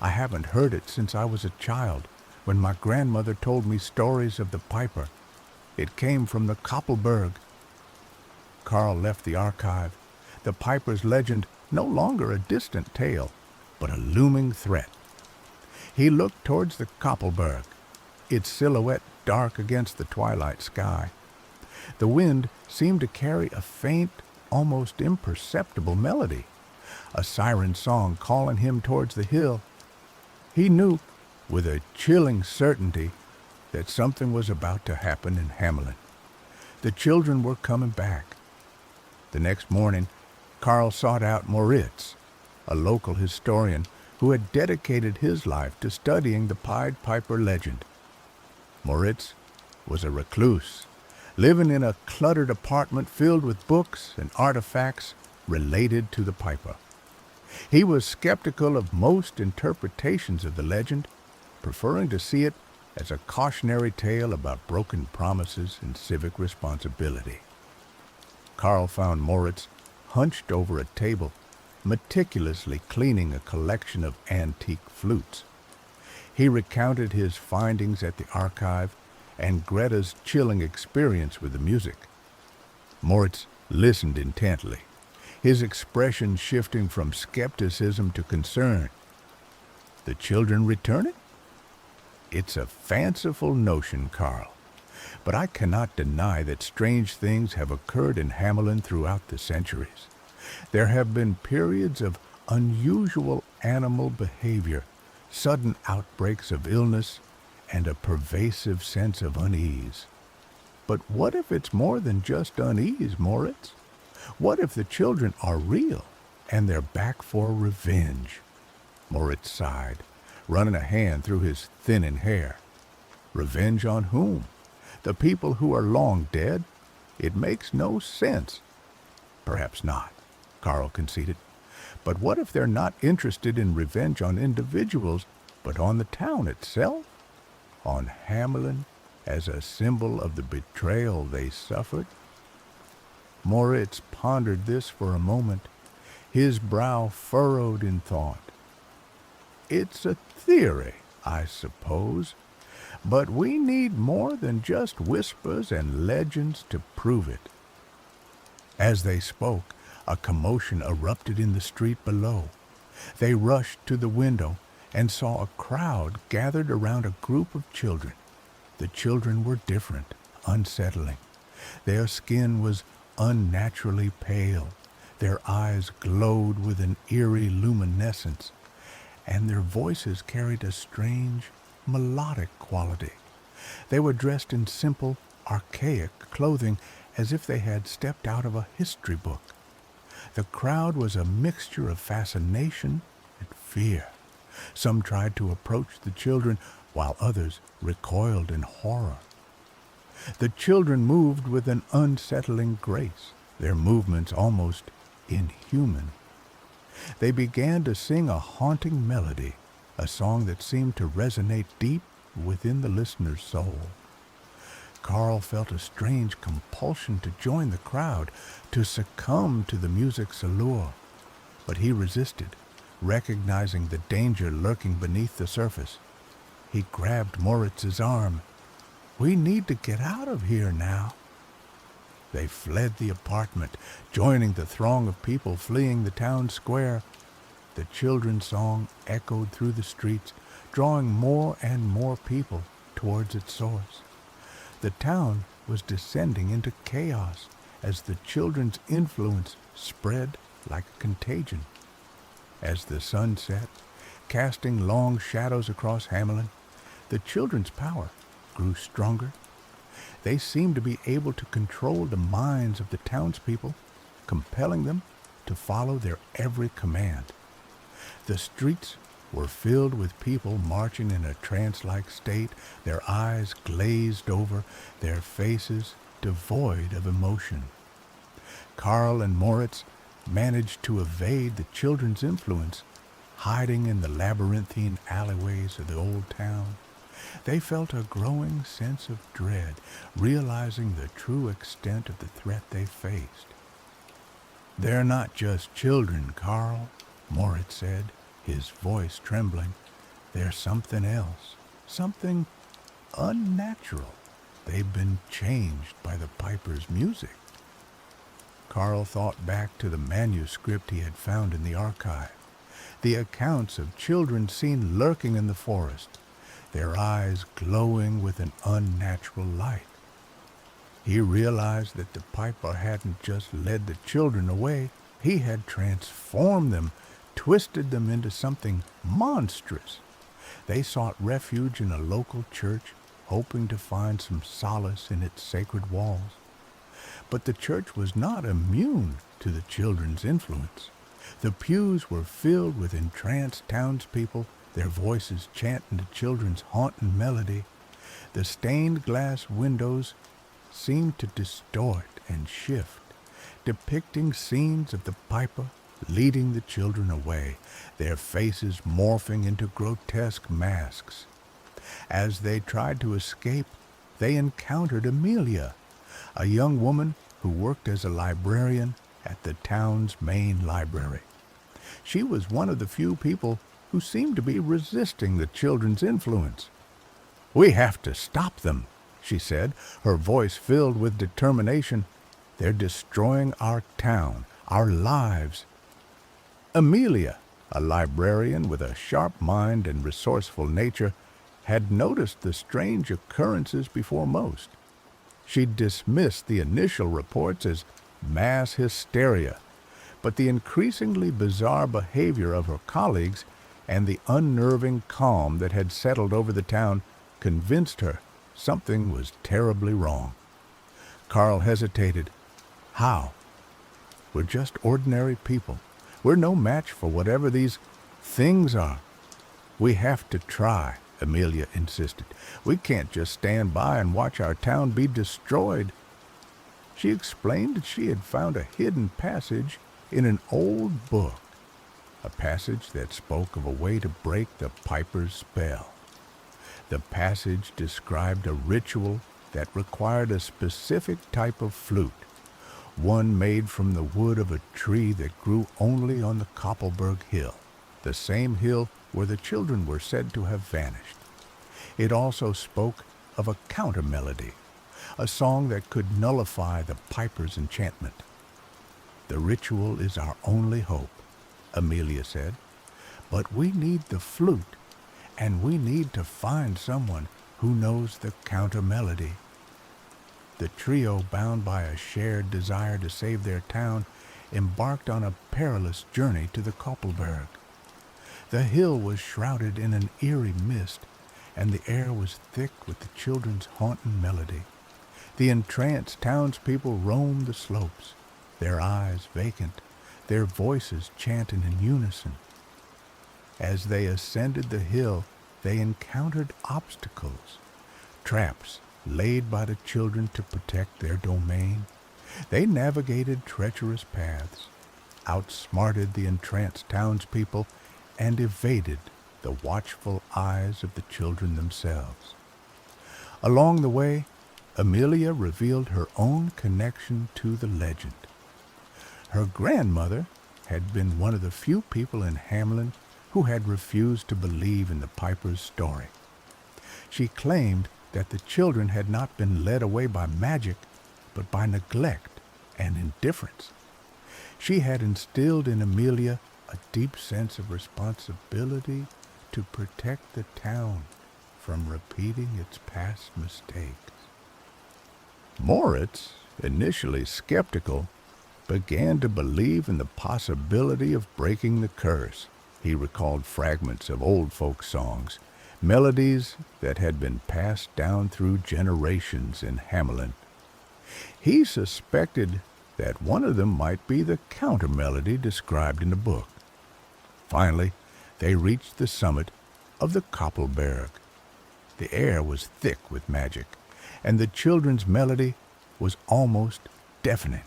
I haven't heard it since I was a child, when my grandmother told me stories of the piper. It came from the Koppelberg." Carl left the archive, the piper's legend no longer a distant tale, but a looming threat. He looked towards the Koppelberg, its silhouette dark against the twilight sky. The wind seemed to carry a faint, almost imperceptible melody, a siren song calling him towards the hill. He knew, with a chilling certainty, that something was about to happen in Hamelin. The children were coming back. The next morning, Carl sought out Moritz, a local historian who had dedicated his life to studying the Pied Piper legend. Moritz was a recluse, living in a cluttered apartment filled with books and artifacts related to the piper. He was skeptical of most interpretations of the legend, preferring to see it as a cautionary tale about broken promises and civic responsibility. Carl found Moritz hunched over a table, meticulously cleaning a collection of antique flutes. He recounted his findings at the archive and Greta's chilling experience with the music. Moritz listened intently, his expression shifting from skepticism to concern. "The children returning? It's a fanciful notion, Carl, but I cannot deny that strange things have occurred in Hamelin throughout the centuries. There have been periods of unusual animal behavior, sudden outbreaks of illness, and a pervasive sense of unease. But what if it's more than just unease, Moritz? What if the children are real? and they're back for revenge. Moritz sighed, running a hand through his thinning hair. Revenge on whom? The people who are long dead? It makes no sense. Perhaps not, Carl conceded. But what if they're not interested in revenge on individuals, but on the town itself? On Hamelin as a symbol of the betrayal they suffered? Moritz pondered this for a moment, his brow furrowed in thought. It's a theory, I suppose, but we need more than just whispers and legends to prove it. As they spoke, a commotion erupted in the street below. They rushed to the window and saw a crowd gathered around a group of children. The children were different, unsettling. Their skin was unnaturally pale. Their eyes glowed with an eerie luminescence, and their voices carried a strange, melodic quality. They were dressed in simple, archaic clothing, as if they had stepped out of a history book. The crowd was a mixture of fascination and fear. Some tried to approach the children, while others recoiled in horror. The children moved with an unsettling grace, their movements almost inhuman. They began to sing a haunting melody, a song that seemed to resonate deep within the listener's soul. Carl felt a strange compulsion to join the crowd, to succumb to the music's allure. But he resisted, recognizing the danger lurking beneath the surface. He grabbed Moritz's arm. "We need to get out of here now." They fled the apartment, joining the throng of people fleeing the town square. The children's song echoed through the streets, drawing more and more people towards its source. The town was descending into chaos as the children's influence spread like a contagion. As the sun set, casting long shadows across Hamelin, the children's power grew stronger. They seemed to be able to control the minds of the townspeople, compelling them to follow their every command. The streets were filled with people marching in a trance-like state, their eyes glazed over, their faces devoid of emotion. Carl and Moritz managed to evade the children's influence, hiding in the labyrinthine alleyways of the old town. They felt a growing sense of dread, realizing the true extent of the threat they faced. "They're not just children, Carl," Moritz said, his voice trembling. "They're something else, something unnatural. They've been changed by the piper's music." Carl thought back to the manuscript he had found in the archive, the accounts of children seen lurking in the forest, their eyes glowing with an unnatural light. He realized that the piper hadn't just led the children away, he had transformed them, twisted them into something monstrous. They sought refuge in a local church, hoping to find some solace in its sacred walls. But the church was not immune to the children's influence. The pews were filled with entranced townspeople, their voices chanting the children's haunting melody. The stained glass windows seemed to distort and shift, depicting scenes of the piper leading the children away, their faces morphing into grotesque masks. As they tried to escape, they encountered Amelia, a young woman who worked as a librarian at the town's main library. She was one of the few people who seemed to be resisting the children's influence. "We have to stop them," she said, her voice filled with determination. "They're destroying our town, our lives." Amelia, a librarian with a sharp mind and resourceful nature, had noticed the strange occurrences before most. She dismissed the initial reports as mass hysteria, but the increasingly bizarre behavior of her colleagues and the unnerving calm that had settled over the town convinced her something was terribly wrong. Carl hesitated. How? We're just ordinary people, We're no match for whatever these things are. We have to try, Amelia insisted. We can't just stand by and watch our town be destroyed. She explained that she had found a hidden passage in an old book, a passage that spoke of a way to break the piper's spell. The passage described a ritual that required a specific type of flute, one made from the wood of a tree that grew only on the Koppelberg Hill, the same hill where the children were said to have vanished. It also spoke of a counter-melody, a song that could nullify the piper's enchantment. The ritual is our only hope, Amelia said, but we need the flute, and we need to find someone who knows the counter-melody. The trio, bound by a shared desire to save their town, embarked on a perilous journey to the Koppelberg. The hill was shrouded in an eerie mist, and the air was thick with the children's haunting melody. The entranced townspeople roamed the slopes, their eyes vacant, their voices chanting in unison. As they ascended the hill, they encountered obstacles, traps laid by the children to protect their domain. They navigated treacherous paths, outsmarted the entranced townspeople, and evaded the watchful eyes of the children themselves. Along the way, Amelia revealed her own connection to the legend. Her grandmother had been one of the few people in Hamelin who had refused to believe in the piper's story. She claimed that the children had not been led away by magic, but by neglect and indifference. She had instilled in Amelia a deep sense of responsibility to protect the town from repeating its past mistakes. Moritz, initially skeptical, began to believe in the possibility of breaking the curse. He recalled fragments of old folk songs, melodies that had been passed down through generations in Hamelin. He suspected that one of them might be the counter-melody described in the book. Finally, they reached the summit of the Koppelberg. The air was thick with magic, and the children's melody was almost deafening.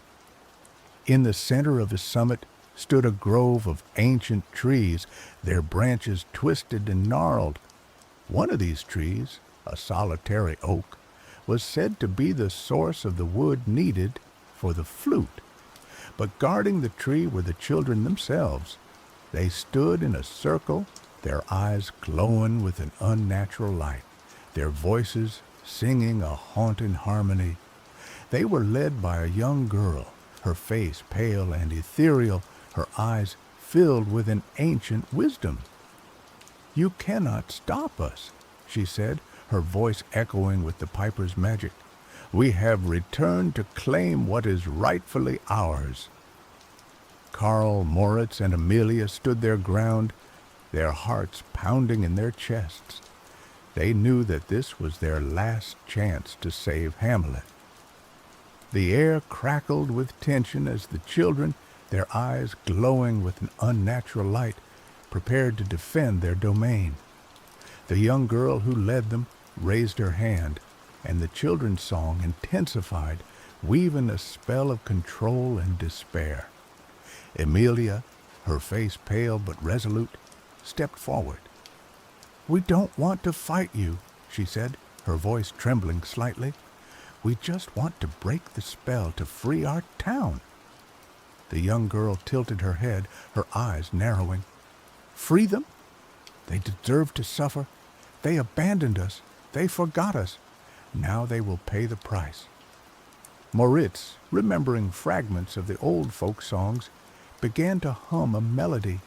In the center of the summit stood a grove of ancient trees, their branches twisted and gnarled. One of these trees, a solitary oak, was said to be the source of the wood needed for the flute. But guarding the tree were the children themselves. They stood in a circle, their eyes glowing with an unnatural light, their voices singing a haunting harmony. They were led by a young girl, her face pale and ethereal, her eyes filled with an ancient wisdom. "You cannot stop us," she said, her voice echoing with the piper's magic. "We have returned to claim what is rightfully ours." Karl, Moritz, and Amelia stood their ground, their hearts pounding in their chests. They knew that this was their last chance to save Hamelin. The air crackled with tension as the children, their eyes glowing with an unnatural light, prepared to defend their domain. The young girl who led them raised her hand, and the children's song intensified, weaving a spell of control and despair. Amelia, her face pale but resolute, stepped forward. "We don't want to fight you," she said, her voice trembling slightly. "We just want to break the spell to free our town." The young girl tilted her head, her eyes narrowing. "Free them? They deserve to suffer. They abandoned us. They forgot us. Now they will pay the price." Moritz, remembering fragments of the old folk songs, began to hum a melody,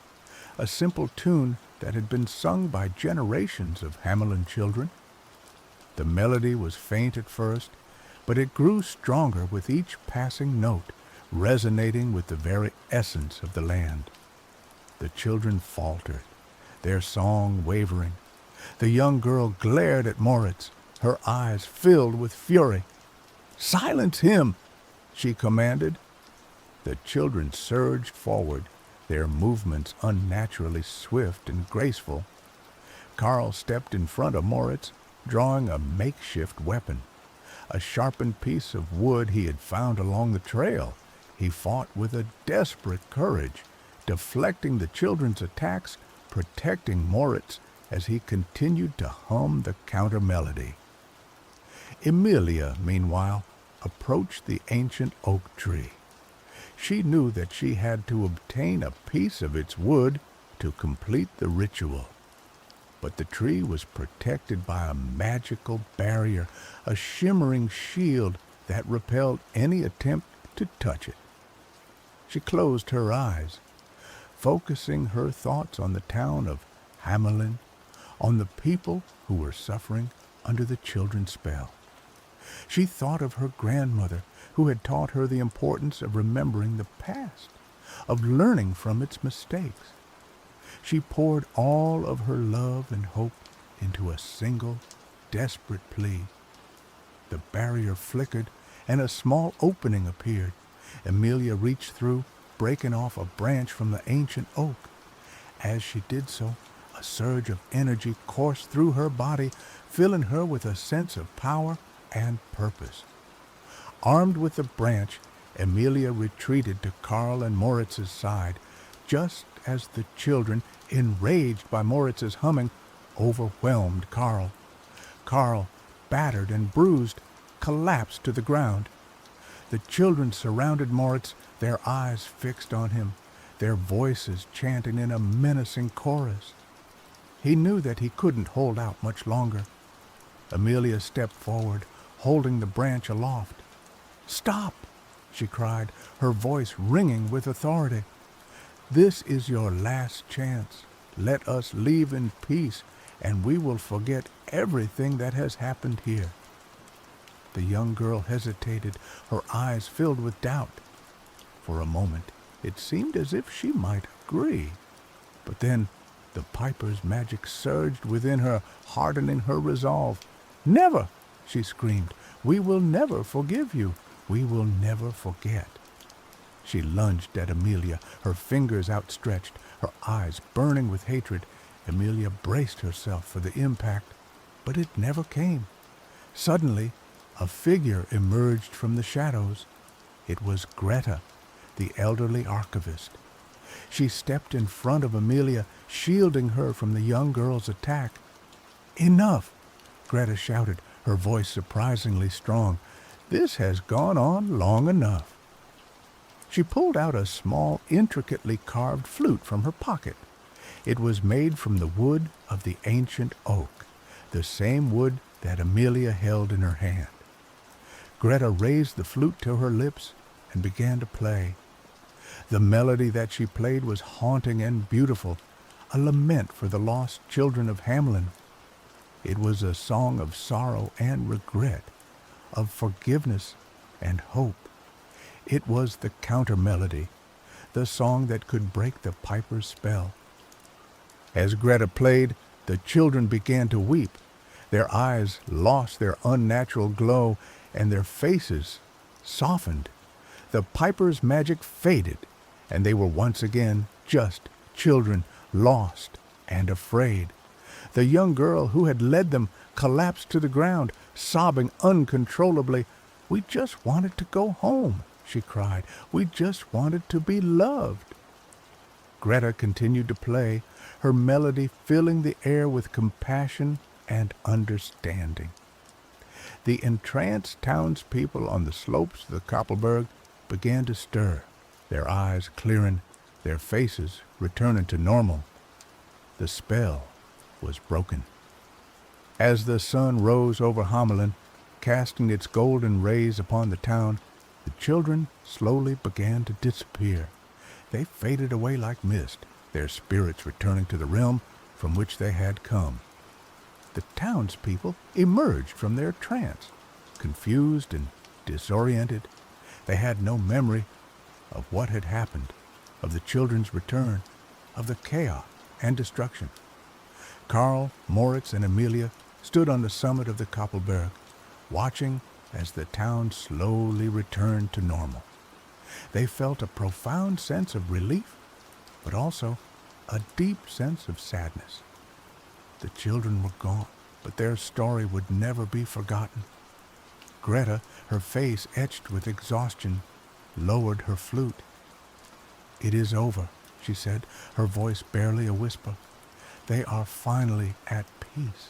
a simple tune that had been sung by generations of Hamelin children. The melody was faint at first, but it grew stronger with each passing note, resonating with the very essence of the land. The children faltered, their song wavering. The young girl glared at Moritz, her eyes filled with fury. "Silence him!" she commanded. The children surged forward, their movements unnaturally swift and graceful. Carl stepped in front of Moritz, drawing a makeshift weapon. A sharpened piece of wood he had found along the trail. He fought with a desperate courage, deflecting the children's attacks, protecting Moritz as he continued to hum the counter melody. Emilia, meanwhile, approached the ancient oak tree. She knew that she had to obtain a piece of its wood to complete the ritual. But the tree was protected by a magical barrier, a shimmering shield that repelled any attempt to touch it. She closed her eyes, focusing her thoughts on the town of Hamelin, on the people who were suffering under the children's spell. She thought of her grandmother, who had taught her the importance of remembering the past, of learning from its mistakes. She poured all of her love and hope into a single, desperate plea. The barrier flickered, and a small opening appeared. Emilia reached through, breaking off a branch from the ancient oak. As she did so, a surge of energy coursed through her body, filling her with a sense of power and purpose. Armed with the branch, Emilia retreated to Carl and Moritz's side, just as the children, enraged by Moritz's humming, overwhelmed Carl. Carl, battered and bruised, collapsed to the ground. The children surrounded Moritz, their eyes fixed on him, their voices chanting in a menacing chorus. He knew that he couldn't hold out much longer. Emilia stepped forward, holding the branch aloft. "Stop!" she cried, her voice ringing with authority. "This is your last chance. Let us leave in peace, and we will forget everything that has happened here." The young girl hesitated, her eyes filled with doubt. For a moment, it seemed as if she might agree. But then the piper's magic surged within her, hardening her resolve. "Never!" she screamed. "We will never forgive you. We will never forget." She lunged at Emilia, her fingers outstretched, her eyes burning with hatred. Emilia braced herself for the impact, but it never came. Suddenly, a figure emerged from the shadows. It was Greta, the elderly archivist. She stepped in front of Emilia, shielding her from the young girl's attack. "Enough!" Greta shouted, her voice surprisingly strong. "This has gone on long enough." She pulled out a small, intricately carved flute from her pocket. It was made from the wood of the ancient oak, the same wood that Emilia held in her hand. Greta raised the flute to her lips and began to play. The melody that she played was haunting and beautiful, a lament for the lost children of Hamelin. It was a song of sorrow and regret, of forgiveness and hope. It was the counter-melody, the song that could break the piper's spell. As Greta played, the children began to weep. Their eyes lost their unnatural glow, and their faces softened. The piper's magic faded, and they were once again just children, lost and afraid. The young girl who had led them collapsed to the ground, sobbing uncontrollably. "We just wanted to go home," she cried. "We just wanted to be loved." Greta continued to play, her melody filling the air with compassion and understanding. The entranced townspeople on the slopes of the Koppelberg began to stir, their eyes clearing, their faces returning to normal. The spell was broken. As the sun rose over Hamelin, casting its golden rays upon the town, the children slowly began to disappear. They faded away like mist, their spirits returning to the realm from which they had come. The townspeople emerged from their trance, confused and disoriented. They had no memory of what had happened, of the children's return, of the chaos and destruction. Carl, Moritz, and Emilia stood on the summit of the Koppelberg, watching as the town slowly returned to normal. They felt a profound sense of relief but also a deep sense of sadness. The children were gone, but their story would never be forgotten. Greta, her face etched with exhaustion, lowered her flute. "It is over," she said, her voice barely a whisper. "They are finally at peace."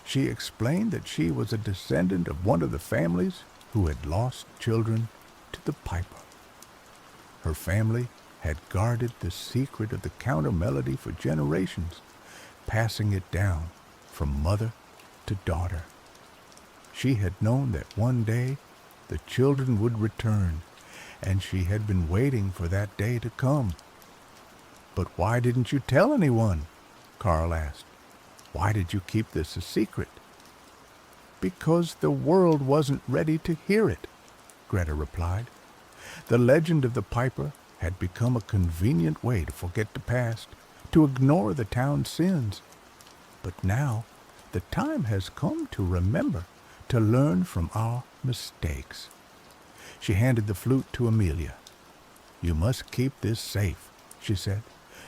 She explained that she was a descendant of one of the families who had lost children to the piper. Her family had guarded the secret of the counter melody for generations, passing it down from mother to daughter. She had known that one day the children would return, and she had been waiting for that day to come. "But why didn't you tell anyone?" Carl asked. "Why did you keep this a secret?" "Because the world wasn't ready to hear it," Greta replied. The legend of the piper had become a convenient way to forget the past, to ignore the town's sins. But now the time has come to remember, to learn from our mistakes. She handed the flute to Amelia. "You must keep this safe," she said.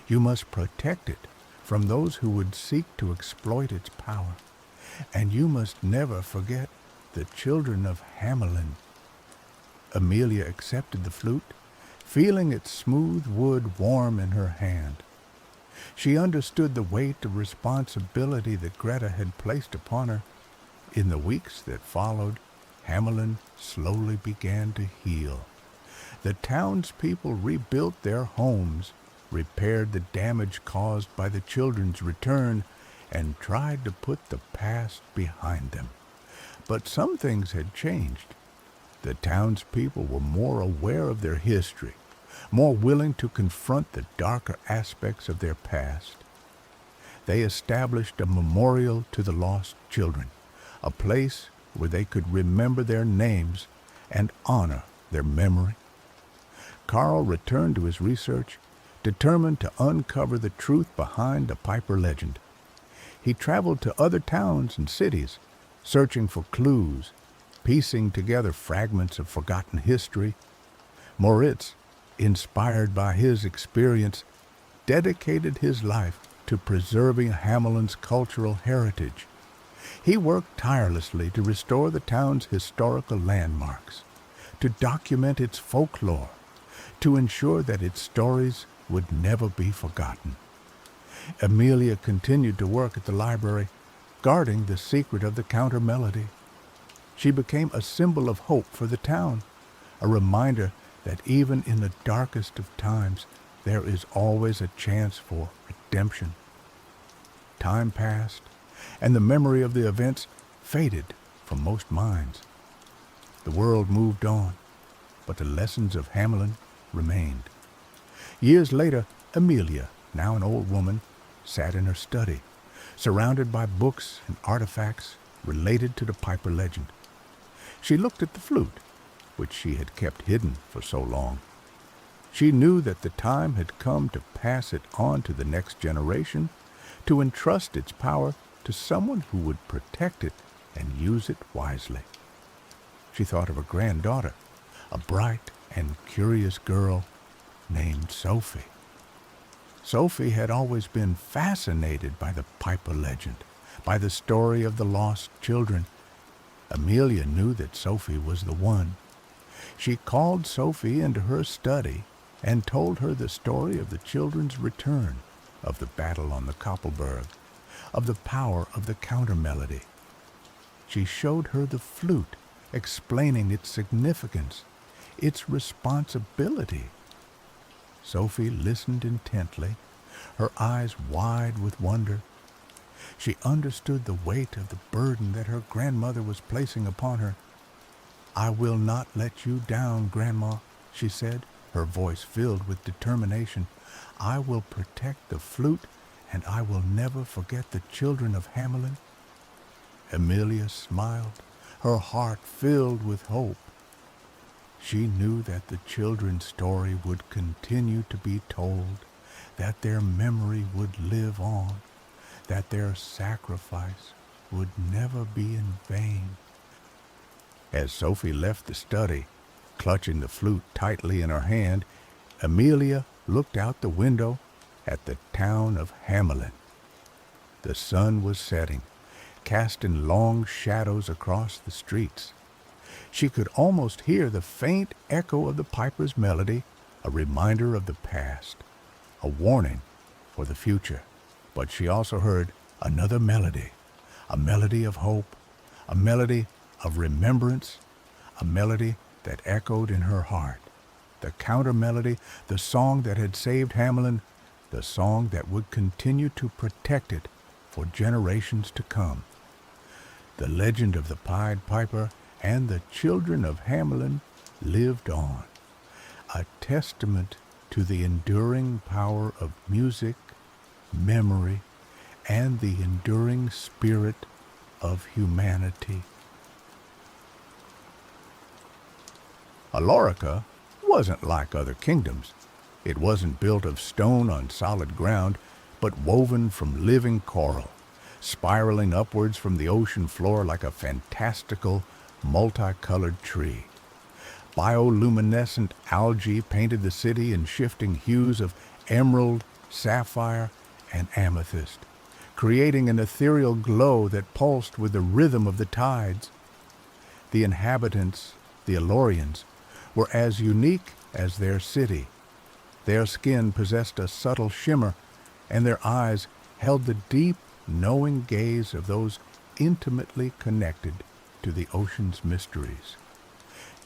"You must protect it from those who would seek to exploit its power. And you must never forget the children of Hamelin." Amelia accepted the flute, feeling its smooth wood warm in her hand. She understood the weight of responsibility that Greta had placed upon her. In the weeks that followed, Hamelin slowly began to heal. The townspeople rebuilt their homes, repaired the damage caused by the children's return, and tried to put the past behind them. But some things had changed. The townspeople were more aware of their history, more willing to confront the darker aspects of their past. They established a memorial to the lost children, a place where they could remember their names and honor their memory. Carl returned to his research, determined to uncover the truth behind the Piper legend. He traveled to other towns and cities, searching for clues, piecing together fragments of forgotten history. Moritz, inspired by his experience, dedicated his life to preserving Hamelin's cultural heritage. He worked tirelessly to restore the town's historical landmarks, to document its folklore, to ensure that its stories would never be forgotten. Amelia continued to work at the library, guarding the secret of the counter melody. She became a symbol of hope for the town, a reminder that even in the darkest of times, there is always a chance for redemption. Time passed, and the memory of the events faded from most minds. The world moved on, but the lessons of Hamelin remained. Years later, Amelia, now an old woman, sat in her study, surrounded by books and artifacts related to the Piper legend. She looked at the flute, which she had kept hidden for so long. She knew that the time had come to pass it on to the next generation, to entrust its power to someone who would protect it and use it wisely. She thought of her granddaughter, a bright and curious girl named Sophie. Sophie had always been fascinated by the Piper legend, by the story of the lost children. Amelia knew that Sophie was the one. She called Sophie into her study and told her the story of the children's return, of the battle on the Koppelberg, of the power of the counter melody. She showed her the flute, explaining its significance, its responsibility. Sophie listened intently, her eyes wide with wonder. She understood the weight of the burden that her grandmother was placing upon her. "I will not let you down, Grandma," she said, her voice filled with determination. "I will protect the flute, and I will never forget the children of Hamelin." Amelia smiled, her heart filled with hope. She knew that the children's story would continue to be told, that their memory would live on, that their sacrifice would never be in vain. As Sophie left the study, clutching the flute tightly in her hand, Amelia looked out the window at the town of Hamelin. The sun was setting, casting long shadows across the streets. She could almost hear the faint echo of the piper's melody, a reminder of the past, a warning for the future. But she also heard another melody, a melody of hope, a melody of remembrance, a melody that echoed in her heart. The counter melody, the song that had saved Hamelin, the song that would continue to protect it for generations to come. The legend of the Pied Piper and the children of Hamelin lived on, a testament to the enduring power of music, memory, and the enduring spirit of humanity. Alorica wasn't like other kingdoms. It wasn't built of stone on solid ground, but woven from living coral, spiraling upwards from the ocean floor like a fantastical, multicolored tree. Bioluminescent algae painted the city in shifting hues of emerald, sapphire, and amethyst, creating an ethereal glow that pulsed with the rhythm of the tides. The inhabitants, the Alorians, were as unique as their city. Their skin possessed a subtle shimmer, and their eyes held the deep, knowing gaze of those intimately connected to the ocean's mysteries.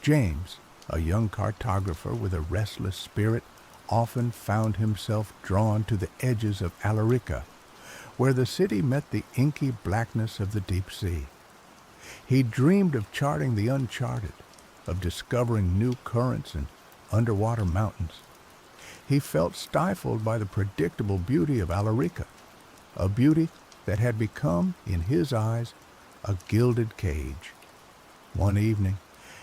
James, a young cartographer with a restless spirit, often found himself drawn to the edges of Alarica, where the city met the inky blackness of the deep sea. He dreamed of charting the uncharted, of discovering new currents and underwater mountains. He felt stifled by the predictable beauty of Alarica, a beauty that had become, in his eyes, a gilded cage. One evening,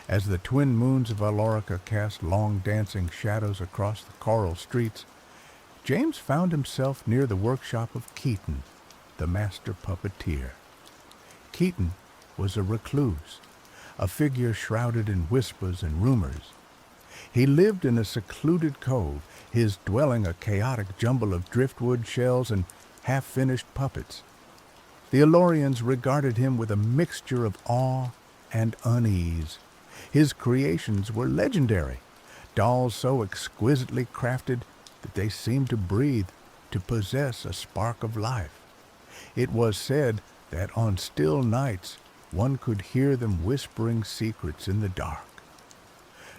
as the twin moons of Alorica cast long dancing shadows across the coral streets, James found himself near the workshop of Keaton, the master puppeteer. Keaton was a recluse, a figure shrouded in whispers and rumors. He lived in a secluded cove, his dwelling a chaotic jumble of driftwood shells and half-finished puppets. The Alorians regarded him with a mixture of awe and unease. His creations were legendary, dolls so exquisitely crafted that they seemed to breathe, to possess a spark of life. It was said that on still nights one could hear them whispering secrets in the dark.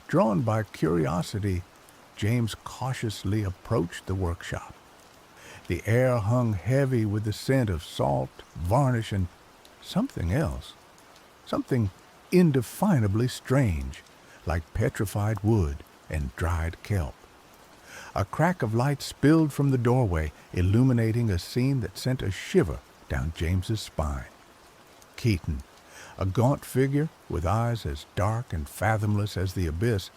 Drawn by curiosity, James cautiously approached the workshop. The air hung heavy with the scent of salt, varnish, and something else, something indefinably strange, like petrified wood and dried kelp. A crack of light spilled from the doorway, illuminating a scene that sent a shiver down James's spine. Keaton, a gaunt figure with eyes as dark and fathomless as the abyss,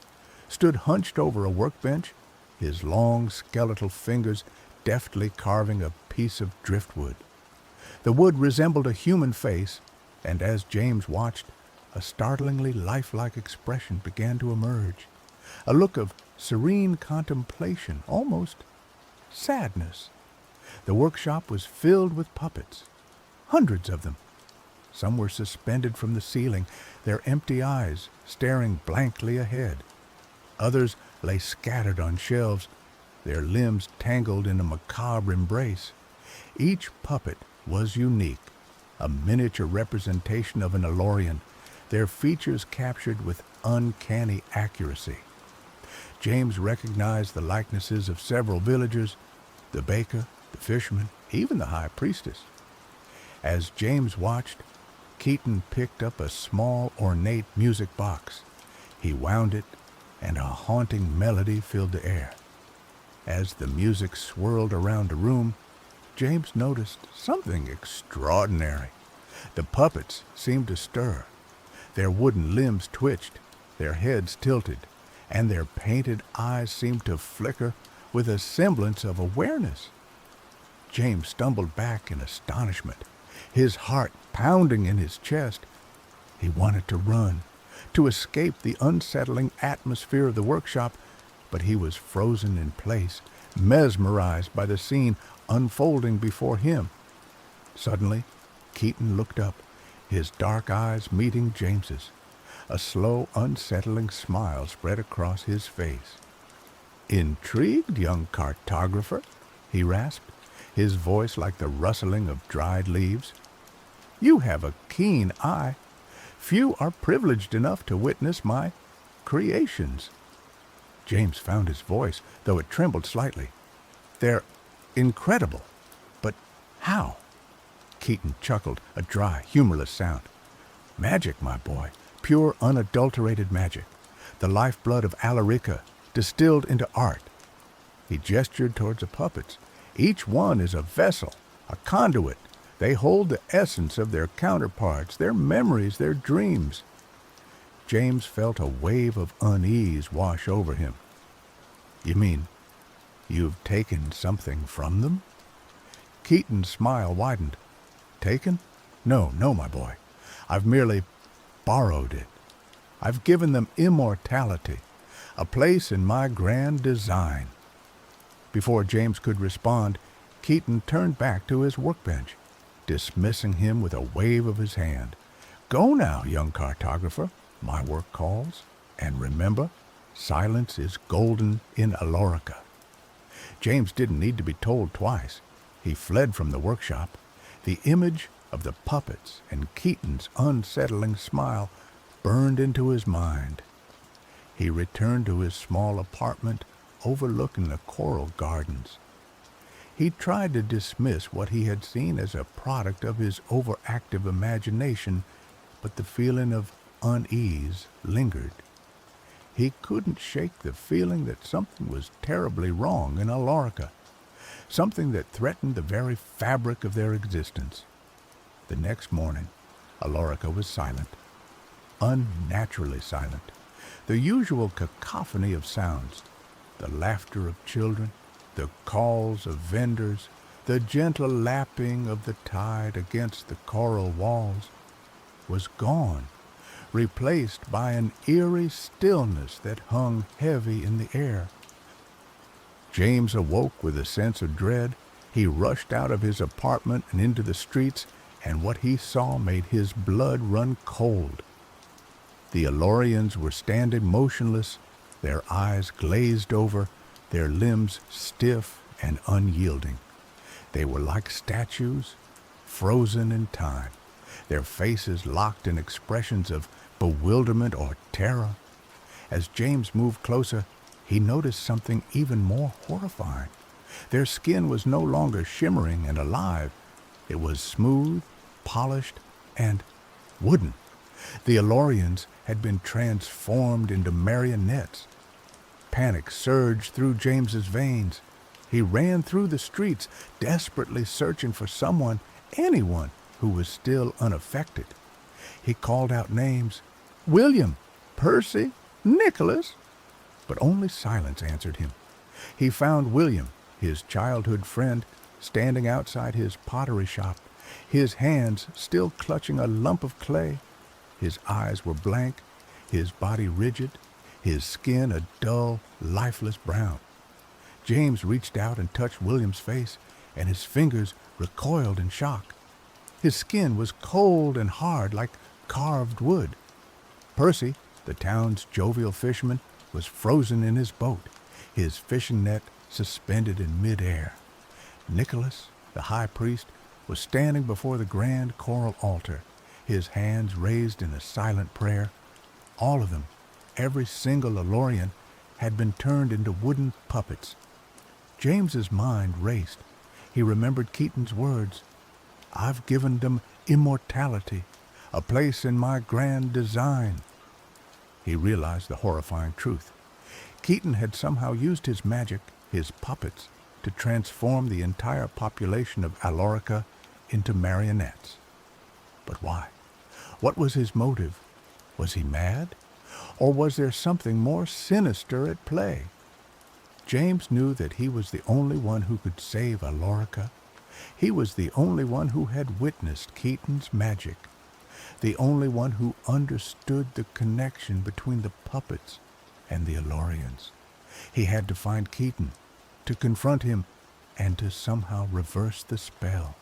stood hunched over a workbench, his long skeletal fingers deftly carving a piece of driftwood. The wood resembled a human face, and as James watched, a startlingly lifelike expression began to emerge, a look of serene contemplation, almost sadness. The workshop was filled with puppets, hundreds of them. Some were suspended from the ceiling, their empty eyes staring blankly ahead. Others lay scattered on shelves, their limbs tangled in a macabre embrace. Each puppet was unique, a miniature representation of an Alorian, their features captured with uncanny accuracy. James recognized the likenesses of several villagers, the baker, the fisherman, even the high priestess. As James watched, Keaton picked up a small, ornate music box. He wound it, and a haunting melody filled the air. As the music swirled around the room, James noticed something extraordinary. The puppets seemed to stir. Their wooden limbs twitched, their heads tilted, and their painted eyes seemed to flicker with a semblance of awareness. James stumbled back in astonishment, his heart pounding in his chest. He wanted to run, to escape the unsettling atmosphere of the workshop, but he was frozen in place mesmerized by the scene unfolding before him. Suddenly, Keaton looked up, his dark eyes meeting James's. A slow, unsettling smile spread across his face. "Intrigued, young cartographer?" he rasped, his voice like the rustling of dried leaves. "You have a keen eye. Few are privileged enough to witness my creations." James found his voice, though it trembled slightly. "They're incredible. But how?" Keaton chuckled, a dry, humorless sound. "Magic, my boy. Pure, unadulterated magic. The lifeblood of Alarica, distilled into art." He gestured towards the puppets. "Each one is a vessel, a conduit. They hold the essence of their counterparts, their memories, their dreams." James felt a wave of unease wash over him. "You mean you've taken something from them?" Keaton's smile widened. "Taken? No, my boy. I've merely borrowed it. I've given them immortality, a place in my grand design." Before James could respond, Keaton turned back to his workbench, dismissing him with a wave of his hand. "Go now, young cartographer. My work calls. And remember, silence is golden in Alorica." James didn't need to be told twice. He fled from the workshop. The image of the puppets and Keaton's unsettling smile burned into his mind. He returned to his small apartment overlooking the coral gardens. He tried to dismiss what he had seen as a product of his overactive imagination, but the feeling of unease lingered. He couldn't shake the feeling that something was terribly wrong in Alorica, something that threatened the very fabric of their existence. The next morning, Alorica was silent, unnaturally silent. The usual cacophony of sounds, the laughter of children, the calls of vendors, the gentle lapping of the tide against the coral walls, was gone, replaced by an eerie stillness that hung heavy in the air. James awoke with a sense of dread. He rushed out of his apartment and into the streets, and what he saw made his blood run cold. The Alorians were standing motionless, their eyes glazed over, their limbs stiff and unyielding. They were like statues, frozen in time, their faces locked in expressions of bewilderment or terror. As James moved closer, he noticed something even more horrifying. Their skin was no longer shimmering and alive. It was smooth, polished, and wooden. The Alorians had been transformed into marionettes. Panic surged through James's veins. He ran through the streets, desperately searching for someone, anyone, who was still unaffected. He called out names: "William, Percy, Nicholas," but only silence answered him. He found William, his childhood friend, standing outside his pottery shop, his hands still clutching a lump of clay. His eyes were blank, his body rigid, his skin a dull, lifeless brown. James reached out and touched William's face, and his fingers recoiled in shock. His skin was cold and hard like carved wood. Percy, the town's jovial fisherman, was frozen in his boat, his fishing net suspended in mid-air. Nicholas, the high priest, was standing before the grand coral altar, his hands raised in a silent prayer. All of them, every single Alorian, had been turned into wooden puppets. James's mind raced. He remembered Keaton's words: "I've given them immortality, a place in my grand design." He realized the horrifying truth. Keaton had somehow used his magic, his puppets, to transform the entire population of Alorica into marionettes. But why? What was his motive? Was he mad? Or was there something more sinister at play? James knew that he was the only one who could save Alorica. He was the only one who had witnessed Keaton's magic, the only one who understood the connection between the puppets and the Alorians. He had to find Keaton, to confront him and to somehow reverse the spell.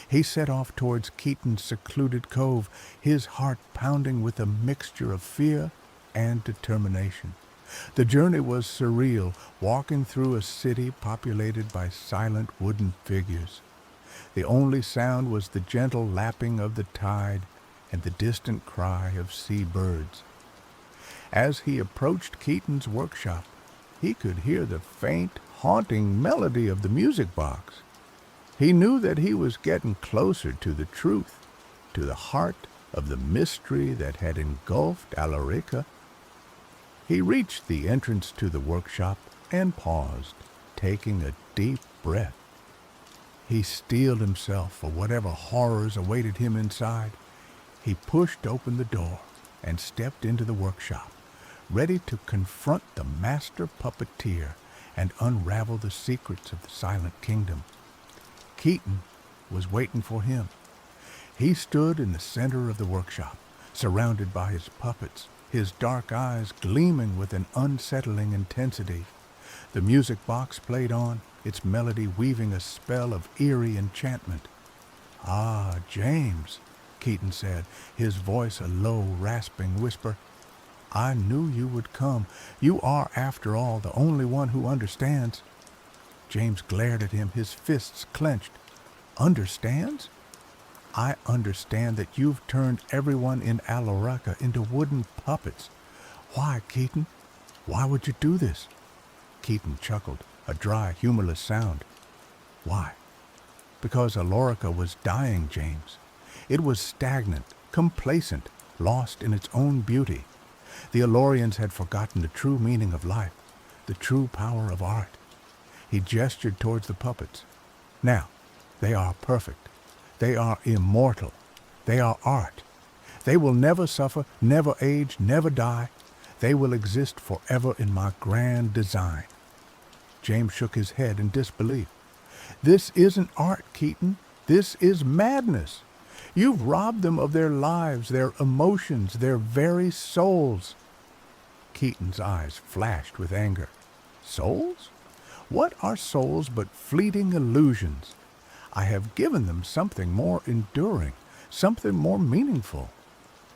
He set off towards Keaton's secluded cove, his heart pounding with a mixture of fear and determination. The journey was surreal, walking through a city populated by silent wooden figures. The only sound was the gentle lapping of the tide and the distant cry of seabirds. As he approached Keaton's workshop, he could hear the faint, haunting melody of the music box. He knew that he was getting closer to the truth, to the heart of the mystery that had engulfed Alarica. He reached the entrance to the workshop and paused, taking a deep breath. He steeled himself for whatever horrors awaited him inside. He pushed open the door and stepped into the workshop, ready to confront the master puppeteer and unravel the secrets of the Silent Kingdom. Keaton was waiting for him. He stood in the center of the workshop, surrounded by his puppets, his dark eyes gleaming with an unsettling intensity. The music box played on, its melody weaving a spell of eerie enchantment. "Ah, James," Keaton said, his voice a low, rasping whisper. "I knew you would come. You are, after all, the only one who understands." James glared at him, his fists clenched. "Understands? I understand that you've turned everyone in Alarica into wooden puppets. Why, Keaton? Why would you do this?" Keaton chuckled, a dry, humorless sound. "Why? Because Alarica was dying, James. It was stagnant, complacent, lost in its own beauty. The Alorians had forgotten the true meaning of life, the true power of art." He gestured towards the puppets. "Now, they are perfect. They are immortal. They are art. They will never suffer, never age, never die. They will exist forever in my grand design." James shook his head in disbelief. "This isn't art, Keaton. This is madness. You've robbed them of their lives, their emotions, their very souls." Keaton's eyes flashed with anger. "Souls? What are souls but fleeting illusions? I have given them something more enduring, something more meaningful.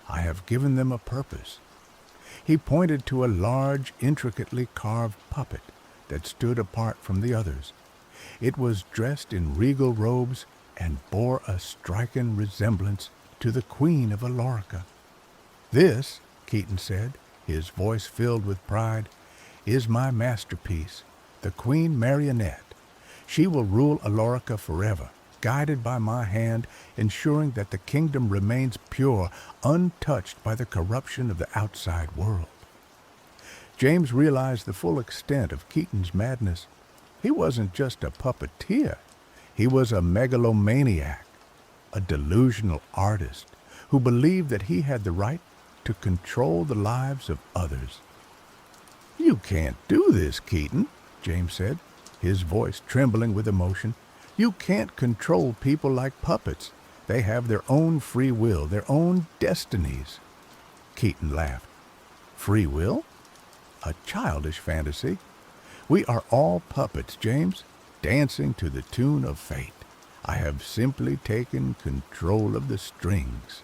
I have given them a purpose." He pointed to a large, intricately carved puppet that stood apart from the others. It was dressed in regal robes and bore a striking resemblance to the Queen of Alarica. "This," Keaton said, his voice filled with pride, "is my masterpiece, the Queen Marionette. She will rule Alarica forever, guided by my hand, ensuring that the kingdom remains pure, untouched by the corruption of the outside world." James realized the full extent of Keaton's madness. He wasn't just a puppeteer. He was a megalomaniac, a delusional artist who believed that he had the right to control the lives of others. "You can't do this, Keaton," James said, his voice trembling with emotion. "You can't control people like puppets. They have their own free will, their own destinies." Keaton laughed. "Free will? A childish fantasy. We are all puppets, James, dancing to the tune of fate. I have simply taken control of the strings."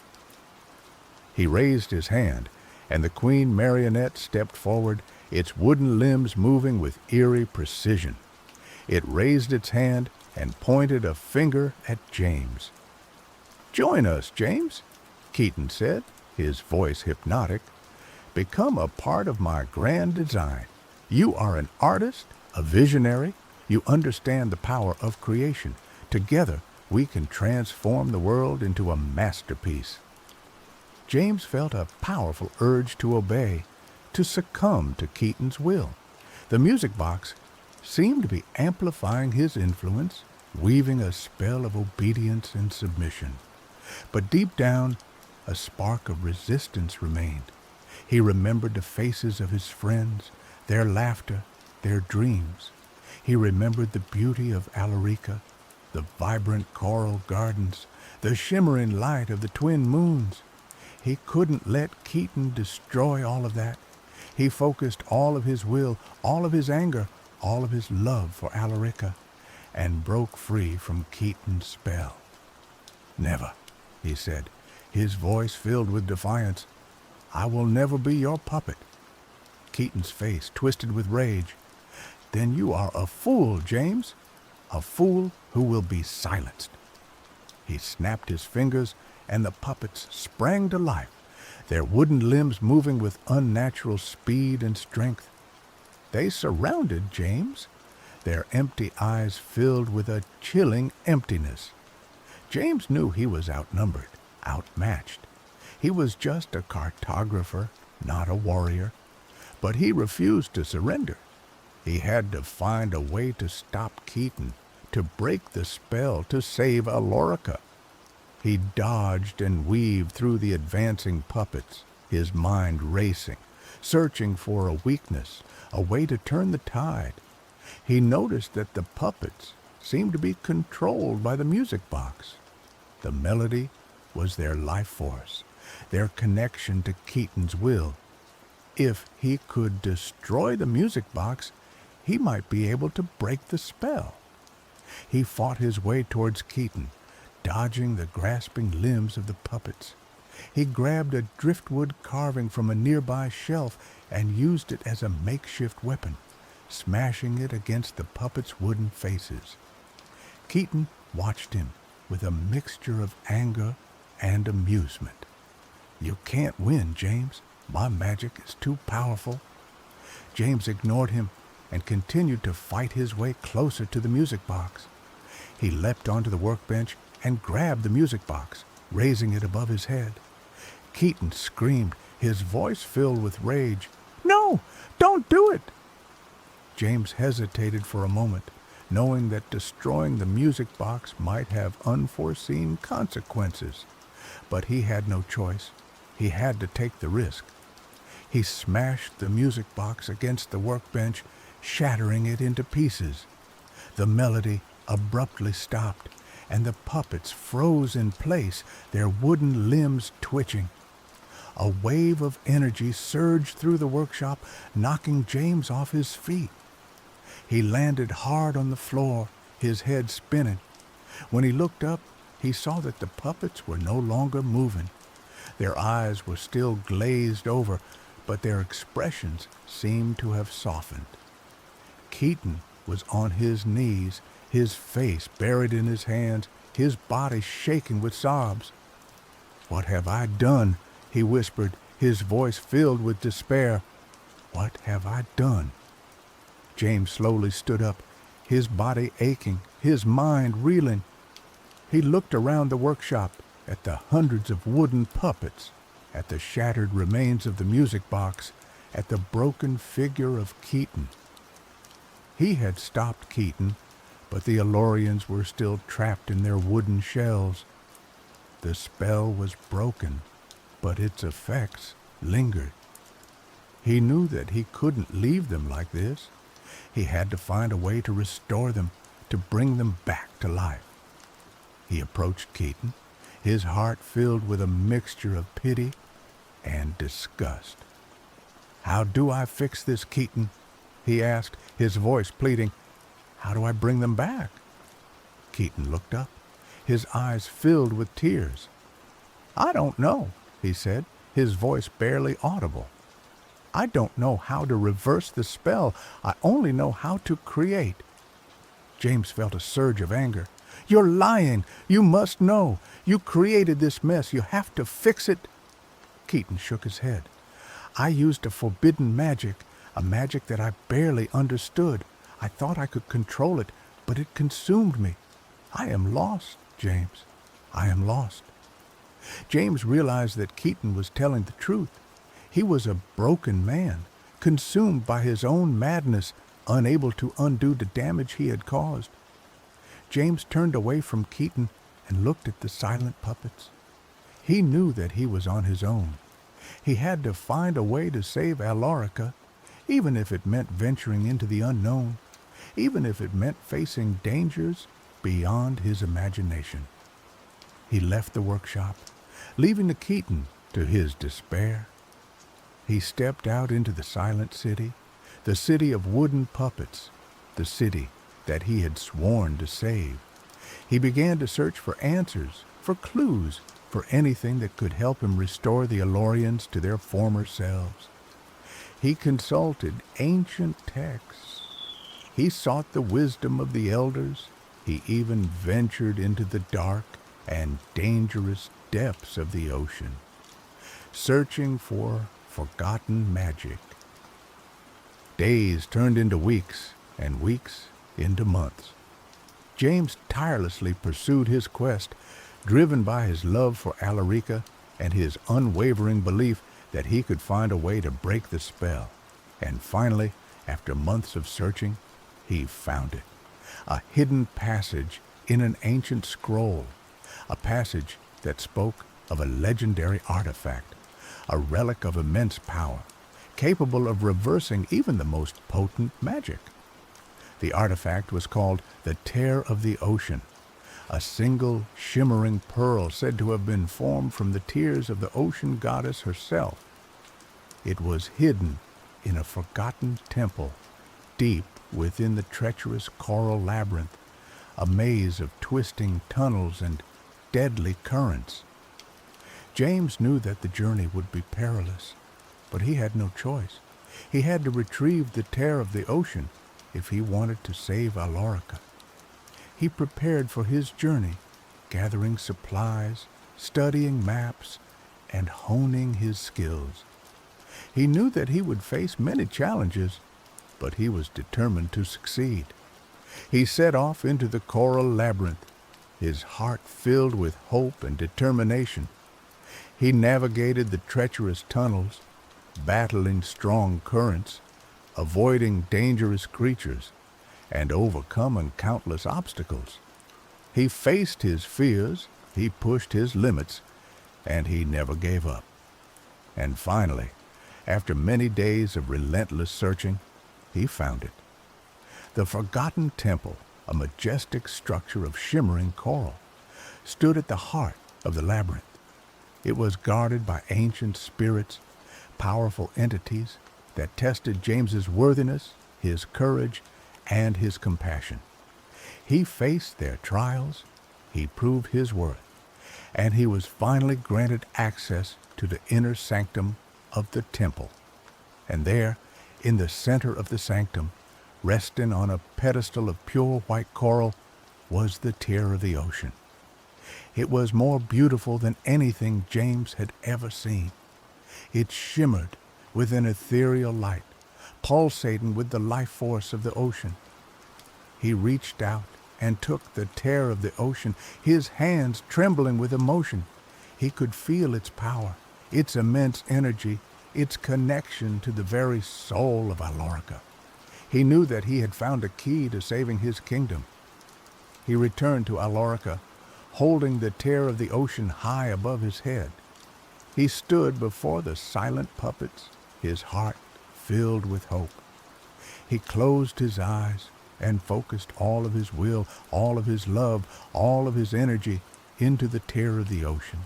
He raised his hand, and the Queen Marionette stepped forward, its wooden limbs moving with eerie precision. It raised its hand and pointed a finger at James. "Join us, James," Keaton said, his voice hypnotic. "Become a part of my grand design. You are an artist, a visionary. You understand the power of creation. Together, we can transform the world into a masterpiece." James felt a powerful urge to obey, to succumb to Keaton's will. The music box seemed to be amplifying his influence, weaving a spell of obedience and submission. But deep down, a spark of resistance remained. He remembered the faces of his friends, their laughter, their dreams. He remembered the beauty of Alarica, the vibrant coral gardens, the shimmering light of the twin moons. He couldn't let Keaton destroy all of that. He focused all of his will, all of his anger, all of his love for Alarica, and broke free from Keaton's spell. "Never," he said, his voice filled with defiance. "I will never be your puppet." Keaton's face twisted with rage. "Then you are a fool, James. A fool who will be silenced." He snapped his fingers, and the puppets sprang to life, their wooden limbs moving with unnatural speed and strength. They surrounded James, their empty eyes filled with a chilling emptiness. James knew he was outnumbered, outmatched. He was just a cartographer, not a warrior. But he refused to surrender. He had to find a way to stop Keaton, to break the spell, to save Alarica. He dodged and weaved through the advancing puppets, his mind racing, searching for a weakness, a way to turn the tide. He noticed that the puppets seemed to be controlled by the music box. The melody was their life force, their connection to Keaton's will. If he could destroy the music box, he might be able to break the spell. He fought his way towards Keaton, dodging the grasping limbs of the puppets. He grabbed a driftwood carving from a nearby shelf and used it as a makeshift weapon, smashing it against the puppets' wooden faces. Keaton watched him with a mixture of anger and amusement. "You can't win, James. My magic is too powerful." James ignored him and continued to fight his way closer to the music box. He leapt onto the workbench and grabbed the music box, raising it above his head. Keaton screamed, his voice filled with rage. "No, don't do it!" James hesitated for a moment, knowing that destroying the music box might have unforeseen consequences. But he had no choice. He had to take the risk. He smashed the music box against the workbench, shattering it into pieces. The melody abruptly stopped, and the puppets froze in place, their wooden limbs twitching. A wave of energy surged through the workshop, knocking James off his feet. He landed hard on the floor, his head spinning. When he looked up, he saw that the puppets were no longer moving. Their eyes were still glazed over, but their expressions seemed to have softened. Keaton was on his knees, his face buried in his hands, his body shaking with sobs. "What have I done?" he whispered, his voice filled with despair. "What have I done?" James slowly stood up, his body aching, his mind reeling. He looked around the workshop, at the hundreds of wooden puppets, at the shattered remains of the music box, at the broken figure of Keaton. He had stopped Keaton, but the Alorians were still trapped in their wooden shells. The spell was broken, but its effects lingered. He knew that he couldn't leave them like this. He had to find a way to restore them, to bring them back to life. He approached Keaton, his heart filled with a mixture of pity and disgust. "How do I fix this, Keaton?" he asked, his voice pleading. "How do I bring them back?" Keaton looked up, his eyes filled with tears. "I don't know," he said, his voice barely audible. "I don't know how to reverse the spell. I only know how to create." James felt a surge of anger. "You're lying. You must know. You created this mess. You have to fix it." Keaton shook his head. "I used a forbidden magic, a magic that I barely understood. I thought I could control it, but it consumed me. I am lost, James. I am lost." James realized that Keaton was telling the truth. He was a broken man, consumed by his own madness, unable to undo the damage he had caused. James turned away from Keaton and looked at the silent puppets. He knew that he was on his own. He had to find a way to save Alarica, even if it meant venturing into the unknown, even if it meant facing dangers beyond his imagination. He left the workshop, leaving the Keaton to his despair. He stepped out into the silent city, the city of wooden puppets, the city that he had sworn to save. He began to search for answers, for clues, for anything that could help him restore the Elorians to their former selves. He consulted ancient texts. He sought the wisdom of the elders. He even ventured into the dark and dangerous depths of the ocean, searching for forgotten magic. Days turned into weeks, and weeks into months. James tirelessly pursued his quest, driven by his love for Alarica and his unwavering belief that he could find a way to break the spell. And finally, after months of searching, he found it. A hidden passage in an ancient scroll, a passage that spoke of a legendary artifact, a relic of immense power, capable of reversing even the most potent magic. The artifact was called the Tear of the Ocean, a single shimmering pearl said to have been formed from the tears of the ocean goddess herself. It was hidden in a forgotten temple, deep within the treacherous coral labyrinth, a maze of twisting tunnels and deadly currents. James knew that the journey would be perilous, but he had no choice. He had to retrieve the Tear of the Ocean if he wanted to save Alarica. He prepared for his journey, gathering supplies, studying maps, and honing his skills. He knew that he would face many challenges, but he was determined to succeed. He set off into the coral labyrinth, his heart filled with hope and determination. He navigated the treacherous tunnels, battling strong currents, avoiding dangerous creatures, and overcoming countless obstacles. He faced his fears, he pushed his limits, and he never gave up. And finally, after many days of relentless searching, he found it. The forgotten temple, a majestic structure of shimmering coral, stood at the heart of the labyrinth. It was guarded by ancient spirits, powerful entities that tested James's worthiness, his courage, and his compassion. He faced their trials, he proved his worth, and he was finally granted access to the inner sanctum of the temple. And there, in the center of the sanctum, resting on a pedestal of pure white coral, was the Tear of the Ocean. It was more beautiful than anything James had ever seen. It shimmered with an ethereal light, pulsating with the life force of the ocean. He reached out and took the Tear of the Ocean, his hands trembling with emotion. He could feel its power, its immense energy, its connection to the very soul of Alarica. He knew that he had found a key to saving his kingdom. He returned to Alarica, holding the Tear of the Ocean high above his head. He stood before the silent puppets, his heart filled with hope. He closed his eyes and focused all of his will, all of his love, all of his energy into the Tear of the Ocean.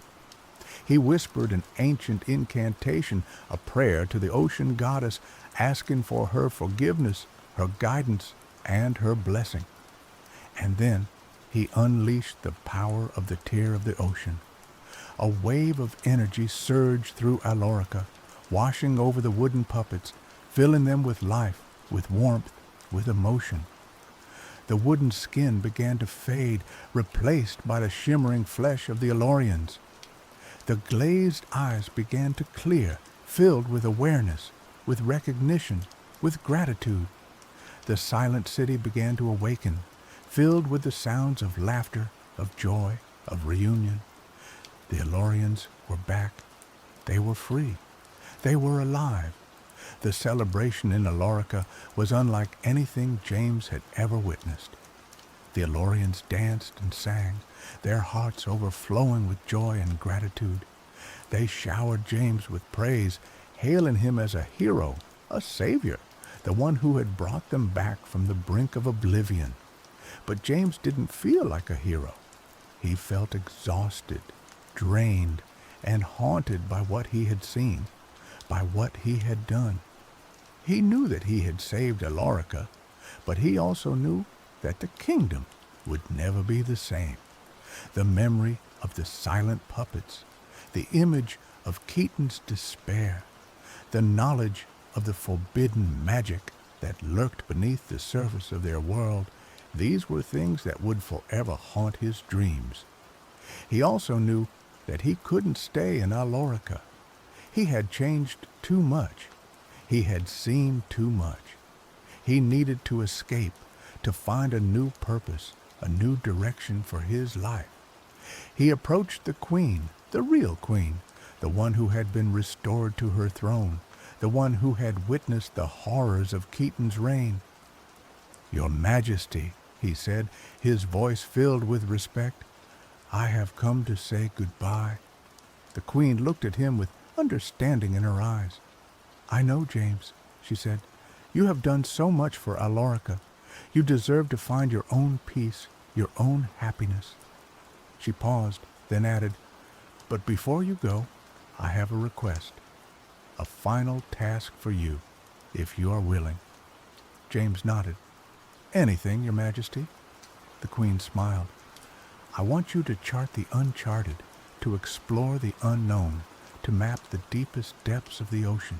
He whispered an ancient incantation, a prayer to the ocean goddess, asking for her forgiveness, her guidance, and her blessing. And then he unleashed the power of the Tear of the Ocean. A wave of energy surged through Alarica, washing over the wooden puppets, filling them with life, with warmth, with emotion. The wooden skin began to fade, replaced by the shimmering flesh of the Elorians. The glazed eyes began to clear, filled with awareness, with recognition, with gratitude. The silent city began to awaken, filled with the sounds of laughter, of joy, of reunion. The Elorians were back. They were free. They were alive. The celebration in Alarica was unlike anything James had ever witnessed. The Elorians danced and sang, their hearts overflowing with joy and gratitude. They showered James with praise, hailing him as a hero, a savior, the one who had brought them back from the brink of oblivion. But James didn't feel like a hero. He felt exhausted, drained, and haunted by what he had seen, by what he had done. He knew that he had saved Alarica, But he also knew that the kingdom would never be the same. The memory of the silent puppets, the image of Keaton's despair, the knowledge of the forbidden magic that lurked beneath the surface of their world, these were things that would forever haunt his dreams. He also knew that he couldn't stay in Alorica. He had changed too much. He had seen too much. He needed to escape, to find a new purpose, a new direction for his life. He approached the queen, the real queen, the one who had been restored to her throne, the one who had witnessed the horrors of Keaton's reign. "Your Majesty," he said, his voice filled with respect, "I have come to say goodbye." The queen looked at him with understanding in her eyes. "I know, James," she said. "You have done so much for Alorica. You deserve to find your own peace, your own happiness." She paused, then added, "But before you go, I have a request, a final task for you, if you are willing." James nodded. "Anything, Your Majesty." The Queen smiled. "I want you to chart the uncharted, to explore the unknown, to map the deepest depths of the ocean.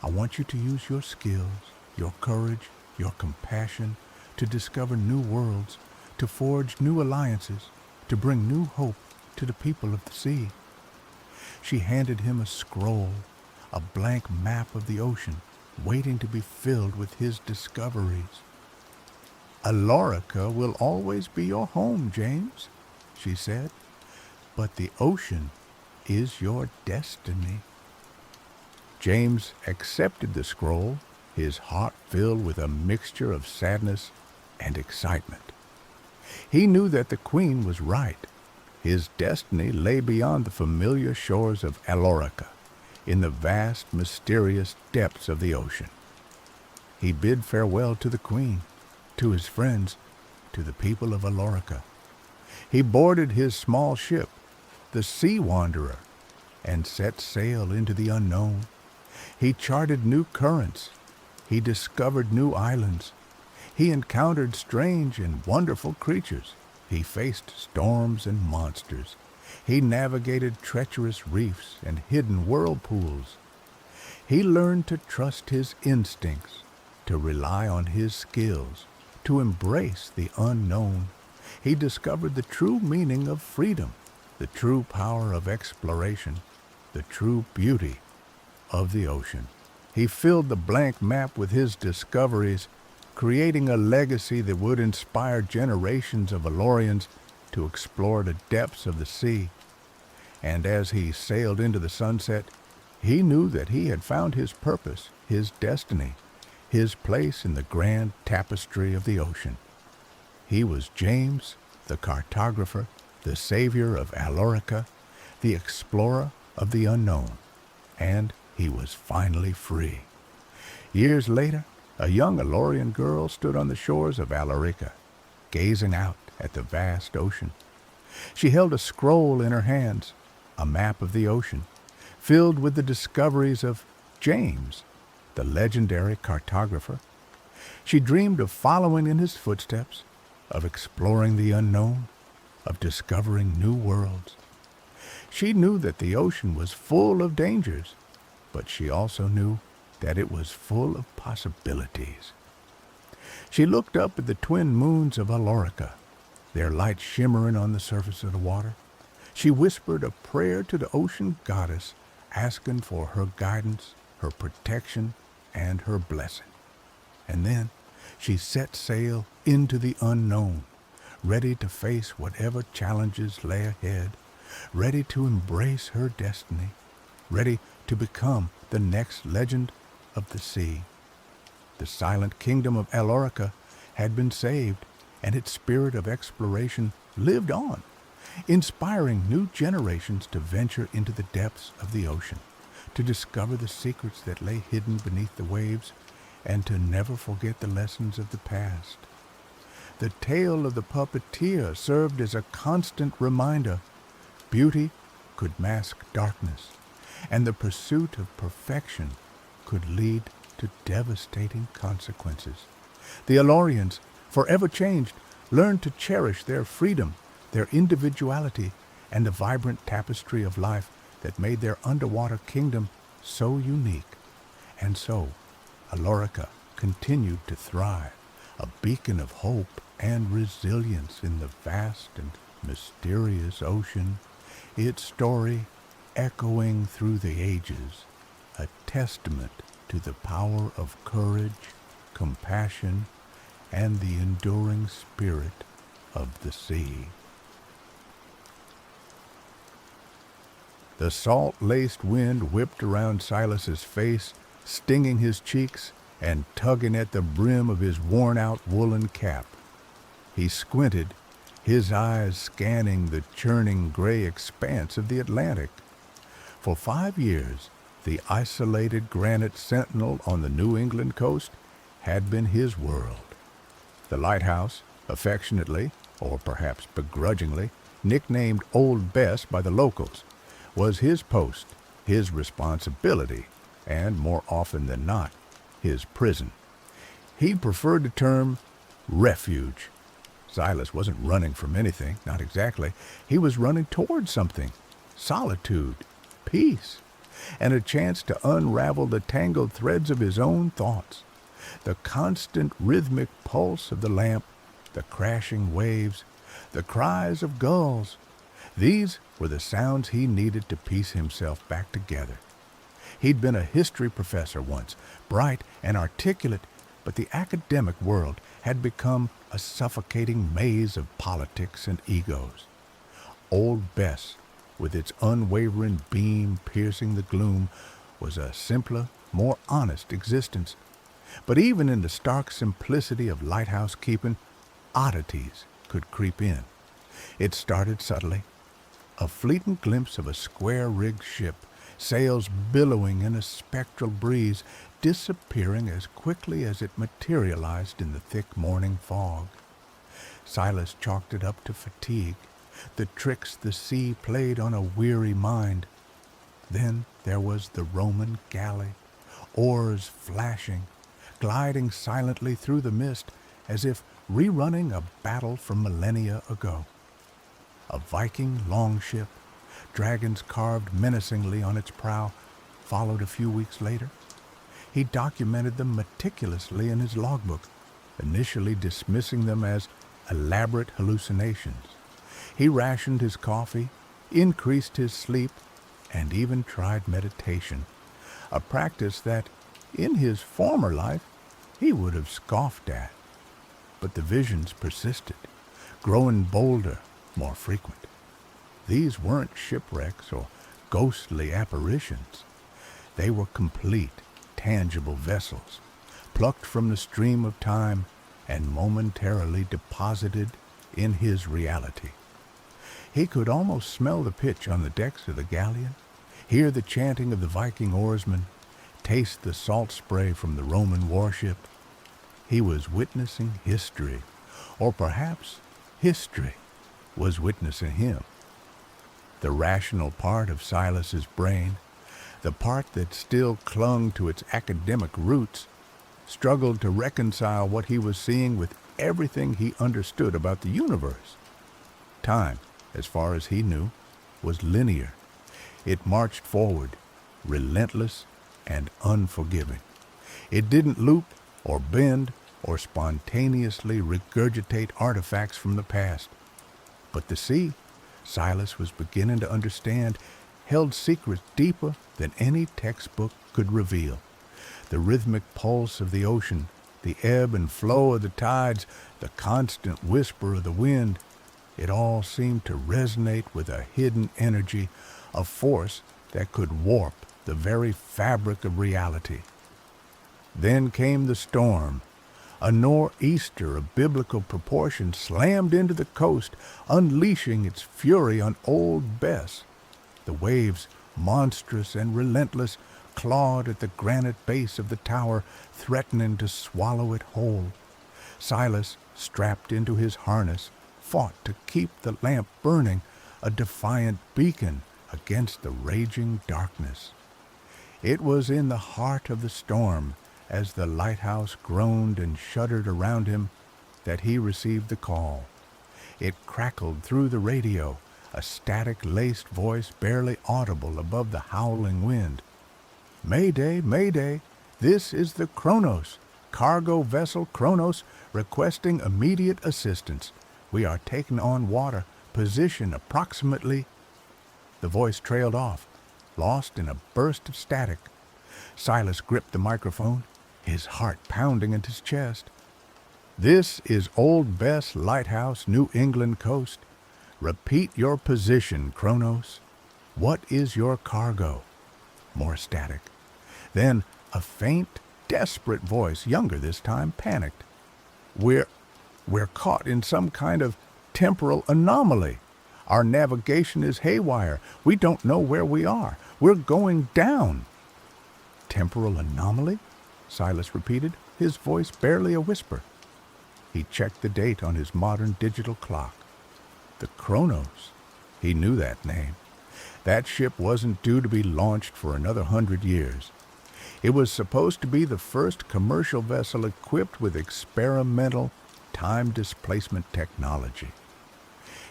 I want you to use your skills, your courage, your compassion, to discover new worlds, to forge new alliances, to bring new hope to the people of the sea." She handed him a scroll, a blank map of the ocean, waiting to be filled with his discoveries. "Alorica will always be your home, James," she said, "but the ocean is your destiny." James accepted the scroll, his heart filled with a mixture of sadness and excitement. He knew that the queen was right. His destiny lay beyond the familiar shores of Alorica, in the vast, mysterious depths of the ocean. He bid farewell to the queen, to his friends, to the people of Alorica. He boarded his small ship, the Sea Wanderer, and set sail into the unknown. He charted new currents. He discovered new islands. He encountered strange and wonderful creatures. He faced storms and monsters. He navigated treacherous reefs and hidden whirlpools. He learned to trust his instincts, to rely on his skills, to embrace the unknown. He discovered the true meaning of freedom, the true power of exploration, the true beauty of the ocean. He filled the blank map with his discoveries, creating a legacy that would inspire generations of Alorians to explore the depths of the sea. And as he sailed into the sunset, he knew that he had found his purpose, his destiny, his place in the grand tapestry of the ocean. He was James, the cartographer, the savior of Alorica, the explorer of the unknown, and he was finally free. Years later, a young Alorian girl stood on the shores of Alorica, gazing out at the vast ocean. She held a scroll in her hands, a map of the ocean, filled with the discoveries of James, the legendary cartographer. She dreamed of following in his footsteps, of exploring the unknown, of discovering new worlds. She knew that the ocean was full of dangers, but she also knew that it was full of possibilities. She looked up at the twin moons of Alorica, their light shimmering on the surface of the water. She whispered a prayer to the ocean goddess, asking for her guidance, her protection, and her blessing. And then she set sail into the unknown, ready to face whatever challenges lay ahead, ready to embrace her destiny, ready to become the next legend of the sea. The silent kingdom of Alorica had been saved, and its spirit of exploration lived on, inspiring new generations to venture into the depths of the ocean, to discover the secrets that lay hidden beneath the waves, and to never forget the lessons of the past. The tale of the puppeteer served as a constant reminder. Beauty could mask darkness, and the pursuit of perfection could lead to devastating consequences. The Alorians, forever changed, learned to cherish their freedom, their individuality, and the vibrant tapestry of life that made their underwater kingdom so unique. And so, Alorica continued to thrive, a beacon of hope and resilience in the vast and mysterious ocean, its story echoing through the ages, a testament to the power of courage, compassion, and the enduring spirit of the sea. The salt-laced wind whipped around Silas's face, stinging his cheeks and tugging at the brim of his worn-out woolen cap. He squinted, his eyes scanning the churning gray expanse of the Atlantic. For 5 years, the isolated granite sentinel on the New England coast had been his world. The lighthouse, affectionately, or perhaps begrudgingly, nicknamed Old Bess by the locals, was his post, his responsibility, and more often than not, his prison. He preferred the term refuge. Silas wasn't running from anything, not exactly. He was running towards something, solitude, peace, and a chance to unravel the tangled threads of his own thoughts. The constant rhythmic pulse of the lamp, the crashing waves, the cries of gulls, these were the sounds he needed to piece himself back together. He'd been a history professor once, bright and articulate, but the academic world had become a suffocating maze of politics and egos. Old Bess, with its unwavering beam piercing the gloom, was a simpler, more honest existence. But even in the stark simplicity of lighthouse keeping, oddities could creep in. It started subtly. A fleeting glimpse of a square-rigged ship, sails billowing in a spectral breeze, disappearing as quickly as it materialized in the thick morning fog. Silas chalked it up to fatigue, the tricks the sea played on a weary mind. Then there was the Roman galley, oars flashing, gliding silently through the mist as if rerunning a battle from millennia ago. A Viking longship, dragons carved menacingly on its prow, followed a few weeks later. He documented them meticulously in his logbook, initially dismissing them as elaborate hallucinations. He rationed his coffee, increased his sleep, and even tried meditation, a practice that, in his former life, he would have scoffed at. But the visions persisted, growing bolder, more frequent. These weren't shipwrecks or ghostly apparitions. They were complete, tangible vessels, plucked from the stream of time and momentarily deposited in his reality. He could almost smell the pitch on the decks of the galleon, hear the chanting of the Viking oarsmen, taste the salt spray from the Roman warship. He was witnessing history, or perhaps history was witnessing him. The rational part of Silas's brain, the part that still clung to its academic roots, struggled to reconcile what he was seeing with everything he understood about the universe. Time, as far as he knew, was linear. It marched forward, relentless and unforgiving. It didn't loop or bend or spontaneously regurgitate artifacts from the past. But the sea, Silas was beginning to understand, held secrets deeper than any textbook could reveal. The rhythmic pulse of the ocean, the ebb and flow of the tides, the constant whisper of the wind, it all seemed to resonate with a hidden energy, a force that could warp the very fabric of reality. Then came the storm. A nor'easter of biblical proportions slammed into the coast, unleashing its fury on Old Bess. The waves, monstrous and relentless, clawed at the granite base of the tower, threatening to swallow it whole. Silas, strapped into his harness, fought to keep the lamp burning, a defiant beacon against the raging darkness. It was in the heart of the storm as the lighthouse groaned and shuddered around him, that he received the call. It crackled through the radio, a static-laced voice barely audible above the howling wind. "Mayday, Mayday! This is the Kronos, cargo vessel Kronos, requesting immediate assistance. We are taking on water, position approximately—" The voice trailed off, lost in a burst of static. Silas gripped the microphone, his heart pounding into his chest. "This is Old Bess Lighthouse, New England coast. Repeat your position, Kronos. What is your cargo?" More static. Then a faint, desperate voice, younger this time, panicked. We're caught in some kind of temporal anomaly. Our navigation is haywire. We don't know where we are. We're going down." "Temporal anomaly?" Silas repeated, his voice barely a whisper. He checked the date on his modern digital clock. The Kronos. He knew that name. That ship wasn't due to be launched for another 100 years. It was supposed to be the first commercial vessel equipped with experimental time displacement technology.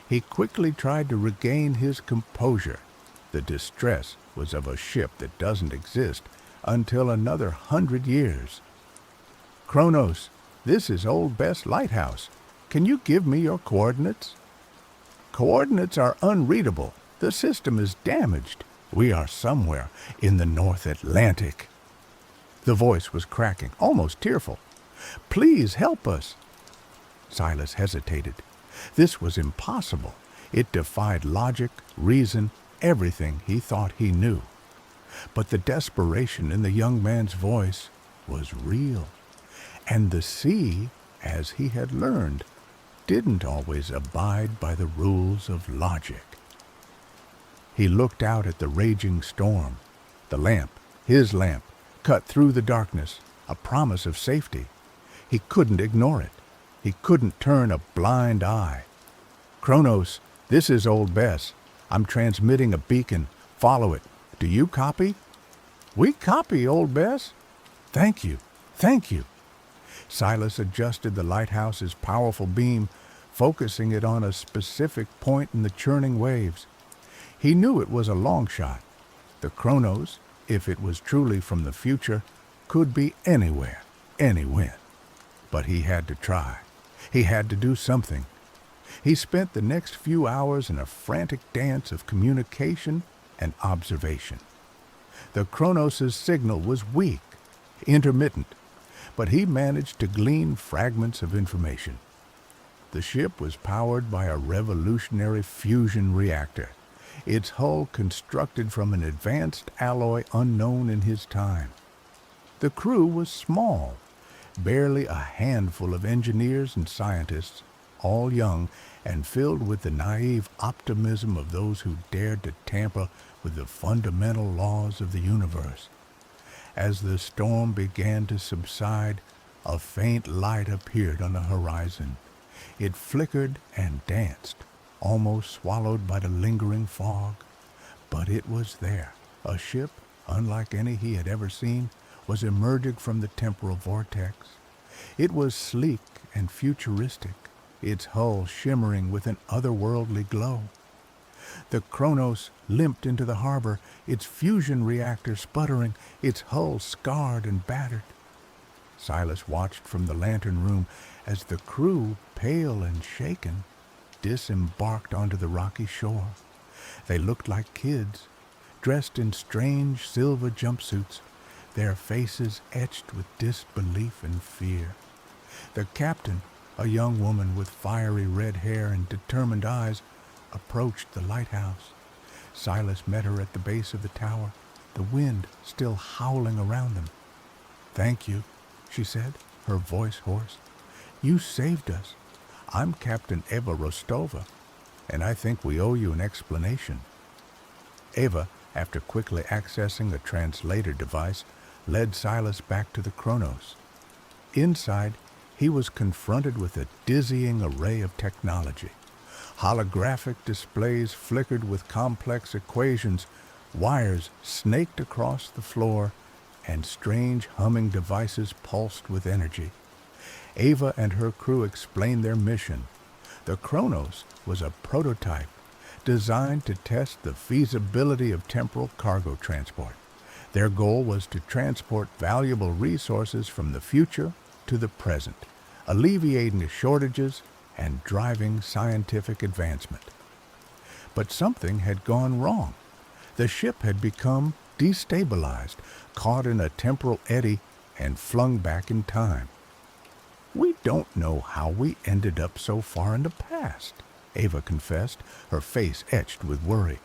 He quickly tried to regain his composure. The distress was of a ship that doesn't exist until another 100 years. "Kronos, this is Old Bess Lighthouse. Can you give me your coordinates?" "Coordinates are unreadable. The system is damaged. We are somewhere in the North Atlantic." The voice was cracking, almost tearful. "Please help us." Silas hesitated. This was impossible. It defied logic, reason, everything he thought he knew. But the desperation in the young man's voice was real. And the sea, as he had learned, didn't always abide by the rules of logic. He looked out at the raging storm. The lamp, his lamp, cut through the darkness, a promise of safety. He couldn't ignore it. He couldn't turn a blind eye. "Kronos, this is Old Bess. I'm transmitting a beacon. Follow it. Do you copy?" "We copy, Old Bess." "Thank you. Thank you." Silas adjusted the lighthouse's powerful beam, focusing it on a specific point in the churning waves. He knew it was a long shot. The Kronos, if it was truly from the future, could be anywhere, anywhen. But he had to try. He had to do something. He spent the next few hours in a frantic dance of communication and observation. The Kronos' signal was weak, intermittent, but he managed to glean fragments of information. The ship was powered by a revolutionary fusion reactor, its hull constructed from an advanced alloy unknown in his time. The crew was small, barely a handful of engineers and scientists, all young and filled with the naive optimism of those who dared to tamper with the fundamental laws of the universe. As the storm began to subside, a faint light appeared on the horizon. It flickered and danced, almost swallowed by the lingering fog. But it was there. A ship, unlike any he had ever seen, was emerging from the temporal vortex. It was sleek and futuristic, its hull shimmering with an otherworldly glow. The Kronos limped into the harbor, its fusion reactor sputtering, its hull scarred and battered. Silas watched from the lantern room as the crew, pale and shaken, disembarked onto the rocky shore. They looked like kids, dressed in strange silver jumpsuits, their faces etched with disbelief and fear. The captain, a young woman with fiery red hair and determined eyes, approached the lighthouse. Silas met her at the base of the tower, the wind still howling around them. "Thank you," she said, her voice hoarse. "You saved us. I'm Captain Eva Rostova, and I think we owe you an explanation." Eva, after quickly accessing a translator device, led Silas back to the Kronos. Inside, he was confronted with a dizzying array of technology. Holographic displays flickered with complex equations, wires snaked across the floor, and strange humming devices pulsed with energy. Ava and her crew explained their mission. The Kronos was a prototype designed to test the feasibility of temporal cargo transport. Their goal was to transport valuable resources from the future to the present, alleviating shortages and driving scientific advancement. But something had gone wrong. The ship had become destabilized, caught in a temporal eddy, and flung back in time. "We don't know how we ended up so far in the past," Ava confessed, her face etched with worry.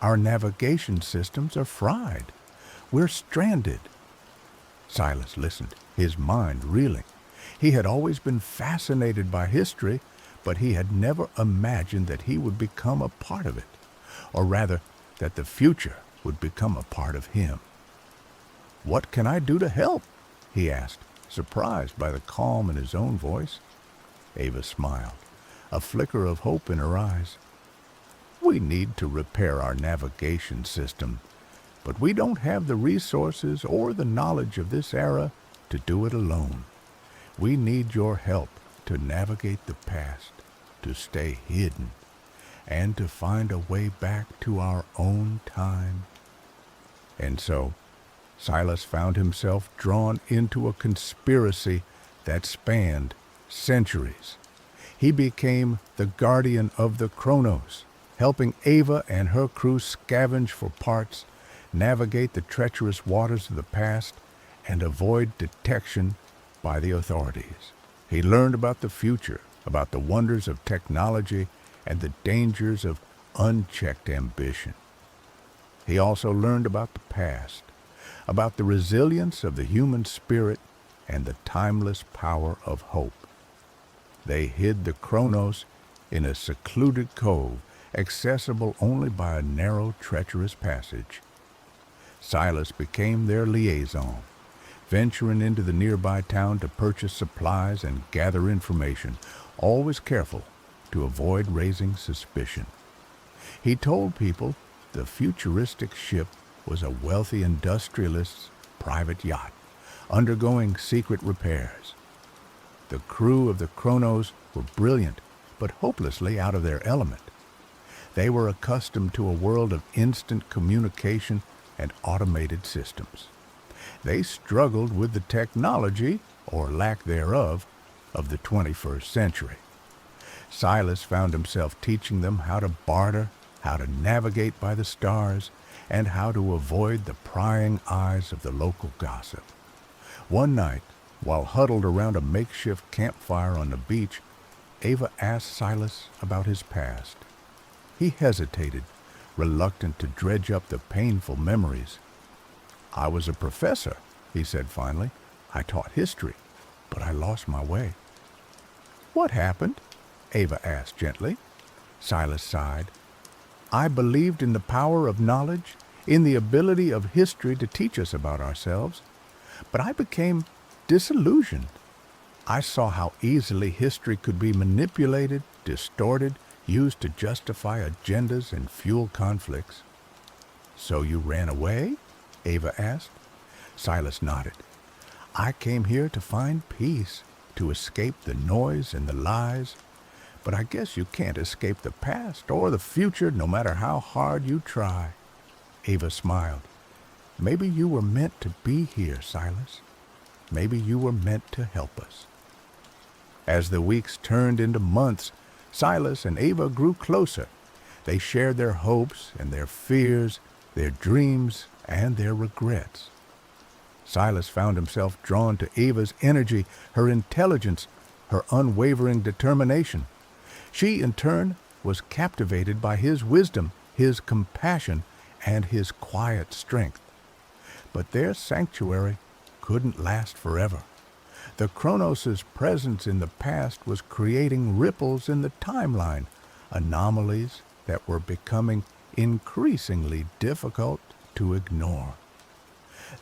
"Our navigation systems are fried. We're stranded." Silas listened, his mind reeling. He had always been fascinated by history, but he had never imagined that he would become a part of it, or rather, that the future would become a part of him. "What can I do to help?" he asked, surprised by the calm in his own voice. Ava smiled, a flicker of hope in her eyes. "We need to repair our navigation system, but we don't have the resources or the knowledge of this era to do it alone. We need your help to navigate the past, to stay hidden, and to find a way back to our own time." And so, Silas found himself drawn into a conspiracy that spanned centuries. He became the guardian of the Kronos, helping Ava and her crew scavenge for parts, navigate the treacherous waters of the past, and avoid detection by the authorities. He learned about the future, about the wonders of technology, and the dangers of unchecked ambition. He also learned about the past, about the resilience of the human spirit and the timeless power of hope. They hid the Kronos in a secluded cove, accessible only by a narrow, treacherous passage. Silas became their liaison, venturing into the nearby town to purchase supplies and gather information, always careful to avoid raising suspicion. He told people the futuristic ship was a wealthy industrialist's private yacht, undergoing secret repairs. The crew of the Kronos were brilliant, but hopelessly out of their element. They were accustomed to a world of instant communication and automated systems. They struggled with the technology, or lack thereof, of the 21st century. Silas found himself teaching them how to barter, how to navigate by the stars, and how to avoid the prying eyes of the local gossip. One night, while huddled around a makeshift campfire on the beach, Ava asked Silas about his past. He hesitated, reluctant to dredge up the painful memories. "I was a professor," he said finally. "I taught history, but I lost my way." "What happened?" Ava asked gently. Silas sighed. "I believed in the power of knowledge, in the ability of history to teach us about ourselves, but I became disillusioned. I saw how easily history could be manipulated, distorted, used to justify agendas and fuel conflicts." "So you ran away?" Ava asked. Silas nodded. "I came here to find peace, to escape the noise and the lies. But I guess you can't escape the past or the future, no matter how hard you try." Ava smiled. "Maybe you were meant to be here, Silas. Maybe you were meant to help us." As the weeks turned into months, Silas and Ava grew closer. They shared their hopes and their fears, their dreams and their regrets. Silas found himself drawn to Ava's energy, her intelligence, her unwavering determination. She, in turn, was captivated by his wisdom, his compassion, and his quiet strength. But their sanctuary couldn't last forever. The Kronos' presence in the past was creating ripples in the timeline, anomalies that were becoming increasingly difficult to ignore.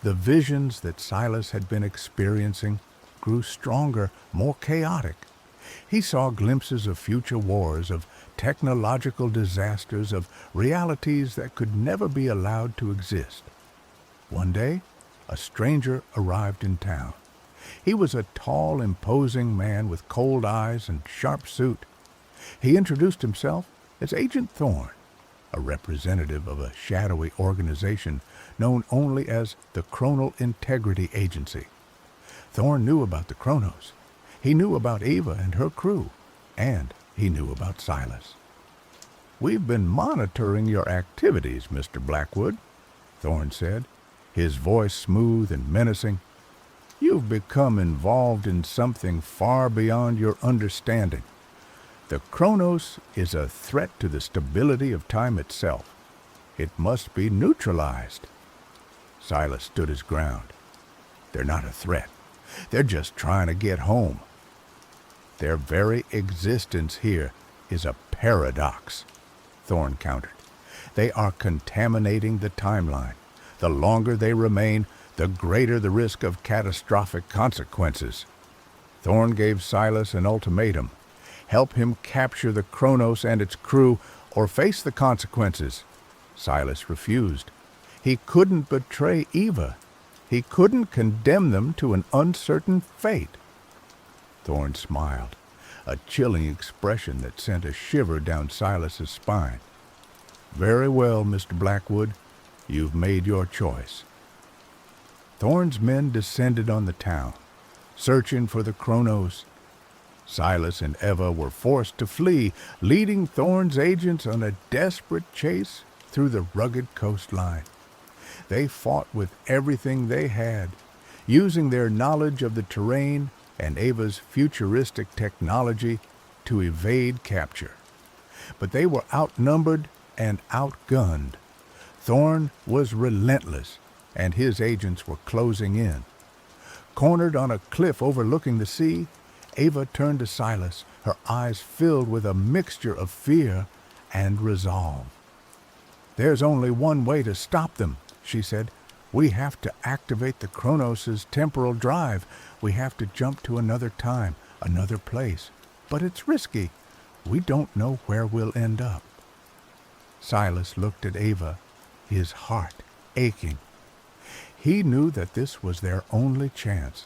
The visions that Silas had been experiencing grew stronger, more chaotic. He saw glimpses of future wars, of technological disasters, of realities that could never be allowed to exist. One day, a stranger arrived in town. He was a tall, imposing man with cold eyes and sharp suit. He introduced himself as Agent Thorn, a representative of a shadowy organization known only as the Chronal Integrity Agency. Thorn knew about the Chronos. He knew about Ava and her crew, and he knew about Silas. "We've been monitoring your activities, Mr. Blackwood," Thorn said, his voice smooth and menacing. "You've become involved in something far beyond your understanding. The Chronos is a threat to the stability of time itself. It must be neutralized." Silas stood his ground. "They're not a threat. They're just trying to get home. Their very existence here is a paradox," Thorn countered. "They are contaminating the timeline. The longer they remain, the greater the risk of catastrophic consequences." Thorn gave Silas an ultimatum. Help him capture the Chronos and its crew, or face the consequences. Silas refused. He couldn't betray Eva. He couldn't condemn them to an uncertain fate. Thorn smiled, a chilling expression that sent a shiver down Silas's spine. "Very well, Mr. Blackwood. You've made your choice." Thorn's men descended on the town, searching for the Chronos. Silas and Eva were forced to flee, leading Thorn's agents on a desperate chase through the rugged coastline. They fought with everything they had, using their knowledge of the terrain and Ava's futuristic technology to evade capture. But they were outnumbered and outgunned. Thorn was relentless, and his agents were closing in. Cornered on a cliff overlooking the sea, Ava turned to Silas, her eyes filled with a mixture of fear and resolve. "There's only one way to stop them," she said. "We have to activate the Chronos' temporal drive. We have to jump to another time, another place. But it's risky. We don't know where we'll end up." Silas looked at Ava, his heart aching. He knew that this was their only chance,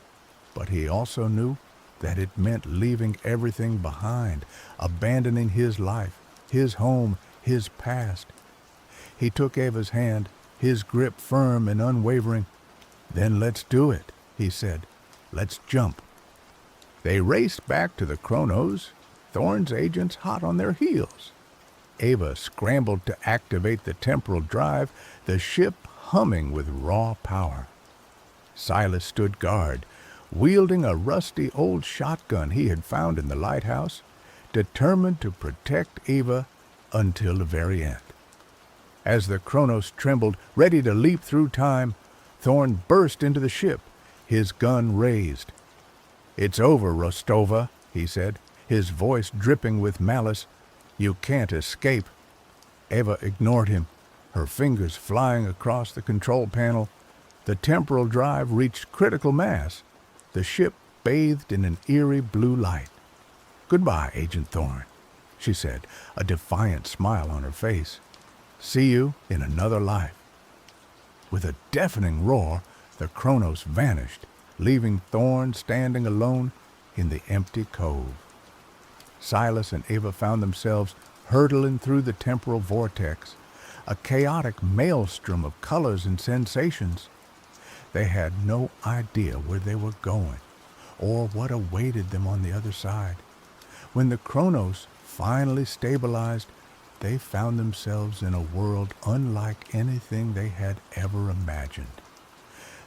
but he also knew that it meant leaving everything behind, abandoning his life, his home, his past. He took Ava's hand, his grip firm and unwavering. "Then let's do it," he said. "Let's jump." They raced back to the Chronos, Thorn's agents hot on their heels. Ava scrambled to activate the temporal drive, the ship humming with raw power. Silas stood guard, wielding a rusty old shotgun he had found in the lighthouse, determined to protect Ava until the very end. As the Chronos trembled, ready to leap through time, Thorn burst into the ship, his gun raised. "It's over, Rostova," he said, his voice dripping with malice. "You can't escape." Ava ignored him, her fingers flying across the control panel. The temporal drive reached critical mass. The ship bathed in an eerie blue light. "Goodbye, Agent Thorn," she said, a defiant smile on her face. "See you in another life." With a deafening roar, the Chronos vanished, leaving Thorn standing alone in the empty cove. Silas and Ava found themselves hurtling through the temporal vortex, a chaotic maelstrom of colors and sensations. They had no idea where they were going, or what awaited them on the other side. When the Chronos finally stabilized, they found themselves in a world unlike anything they had ever imagined.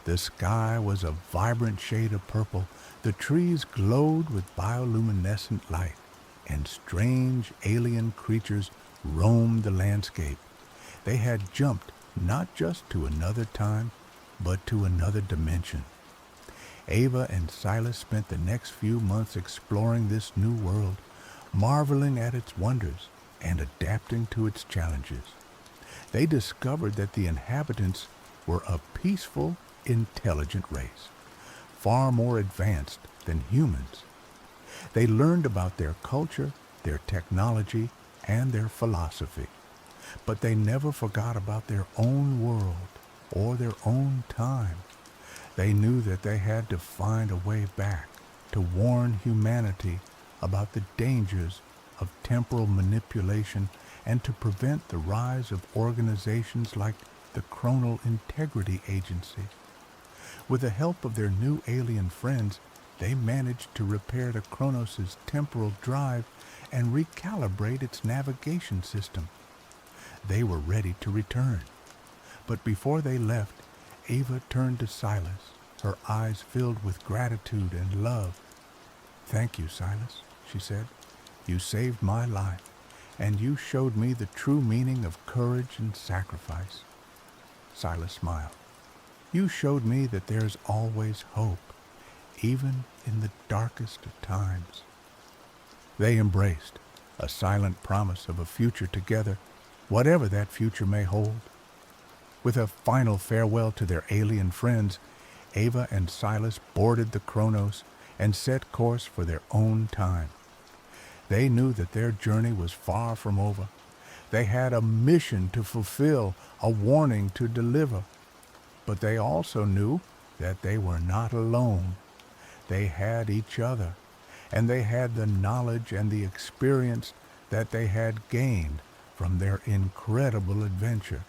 The sky was a vibrant shade of purple, the trees glowed with bioluminescent light, and strange alien creatures roamed the landscape. They had jumped not just to another time, but to another dimension. Ava and Silas spent the next few months exploring this new world, marveling at its wonders and adapting to its challenges. They discovered that the inhabitants were a peaceful, intelligent race, far more advanced than humans. They learned about their culture, their technology, and their philosophy, but they never forgot about their own world or their own time. They knew that they had to find a way back to warn humanity about the dangers of temporal manipulation and to prevent the rise of organizations like the Chronal Integrity Agency. With the help of their new alien friends, they managed to repair the Kronos' temporal drive and recalibrate its navigation system. They were ready to return. But before they left, Ava turned to Silas, her eyes filled with gratitude and love. "Thank you, Silas," she said. "You saved my life, and you showed me the true meaning of courage and sacrifice." Silas smiled. "You showed me that there's always hope, even in the darkest of times." They embraced, a silent promise of a future together, whatever that future may hold. With a final farewell to their alien friends, Ava and Silas boarded the Kronos and set course for their own time. They knew that their journey was far from over. They had a mission to fulfill, a warning to deliver. But they also knew that they were not alone. They had each other, and they had the knowledge and the experience that they had gained from their incredible adventure.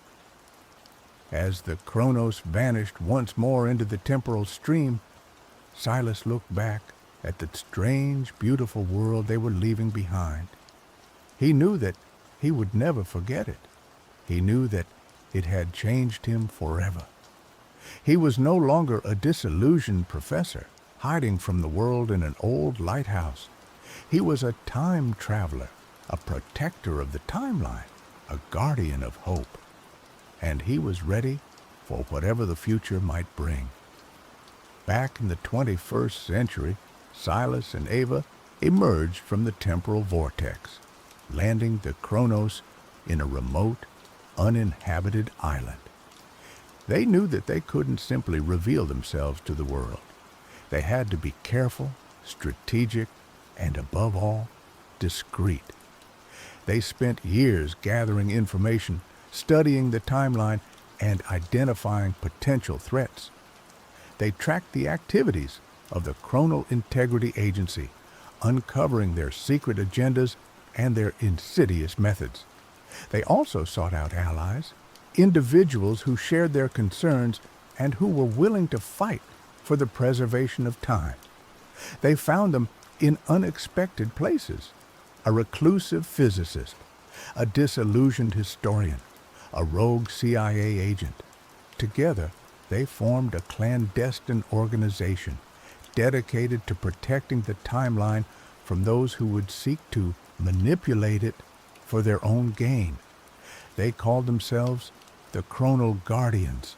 As the Kronos vanished once more into the temporal stream, Silas looked back at the strange, beautiful world they were leaving behind. He knew that he would never forget it. He knew that it had changed him forever. He was no longer a disillusioned professor, hiding from the world in an old lighthouse. He was a time traveler, a protector of the timeline, a guardian of hope. And he was ready for whatever the future might bring. Back in the 21st century, Silas and Ava emerged from the temporal vortex, landing the Kronos in a remote, uninhabited island. They knew that they couldn't simply reveal themselves to the world. They had to be careful, strategic, and above all, discreet. They spent years gathering information, studying the timeline, and identifying potential threats. They tracked the activities of the Chronal Integrity Agency, uncovering their secret agendas and their insidious methods. They also sought out allies, individuals who shared their concerns and who were willing to fight for the preservation of time. They found them in unexpected places: a reclusive physicist, a disillusioned historian, a rogue CIA agent. Together, they formed a clandestine organization dedicated to protecting the timeline from those who would seek to manipulate it for their own gain. They called themselves the Chronal Guardians.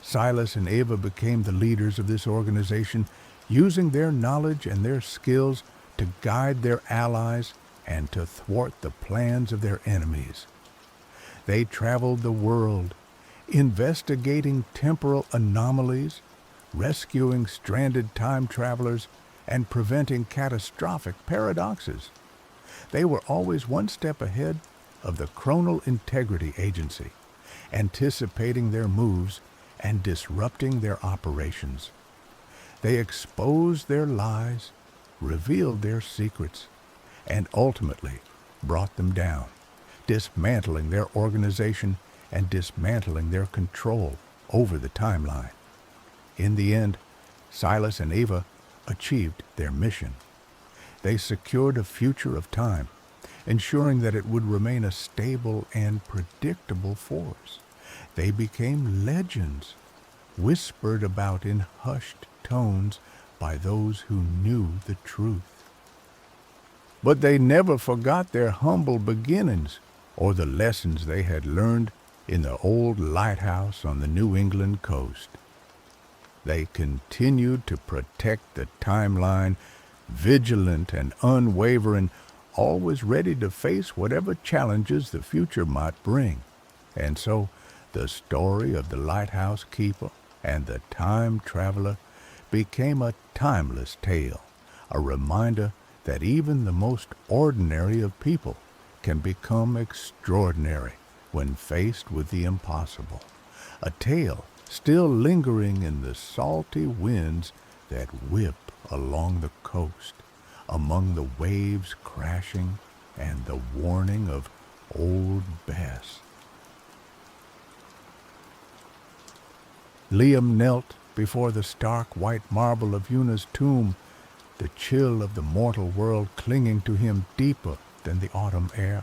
Silas and Ava became the leaders of this organization, using their knowledge and their skills to guide their allies and to thwart the plans of their enemies. They traveled the world, investigating temporal anomalies, rescuing stranded time travelers, and preventing catastrophic paradoxes. They were always one step ahead of the Chronal Integrity Agency, anticipating their moves and disrupting their operations. They exposed their lies, revealed their secrets, and ultimately brought them down, dismantling their organization and dismantling their control over the timeline. In the end, Silas and Ava achieved their mission. They secured a future of time, ensuring that it would remain a stable and predictable force. They became legends, whispered about in hushed tones by those who knew the truth. But they never forgot their humble beginnings or the lessons they had learned in the old lighthouse on the New England coast. They continued to protect the timeline, vigilant and unwavering, always ready to face whatever challenges the future might bring. And so, the story of the lighthouse keeper and the time traveler became a timeless tale, a reminder that even the most ordinary of people can become extraordinary when faced with the impossible. A tale still lingering in the salty winds that whip along the coast, among the waves crashing and the warning of Old Bess. Liam knelt before the stark white marble of Una's tomb, the chill of the mortal world clinging to him deeper than the autumn air.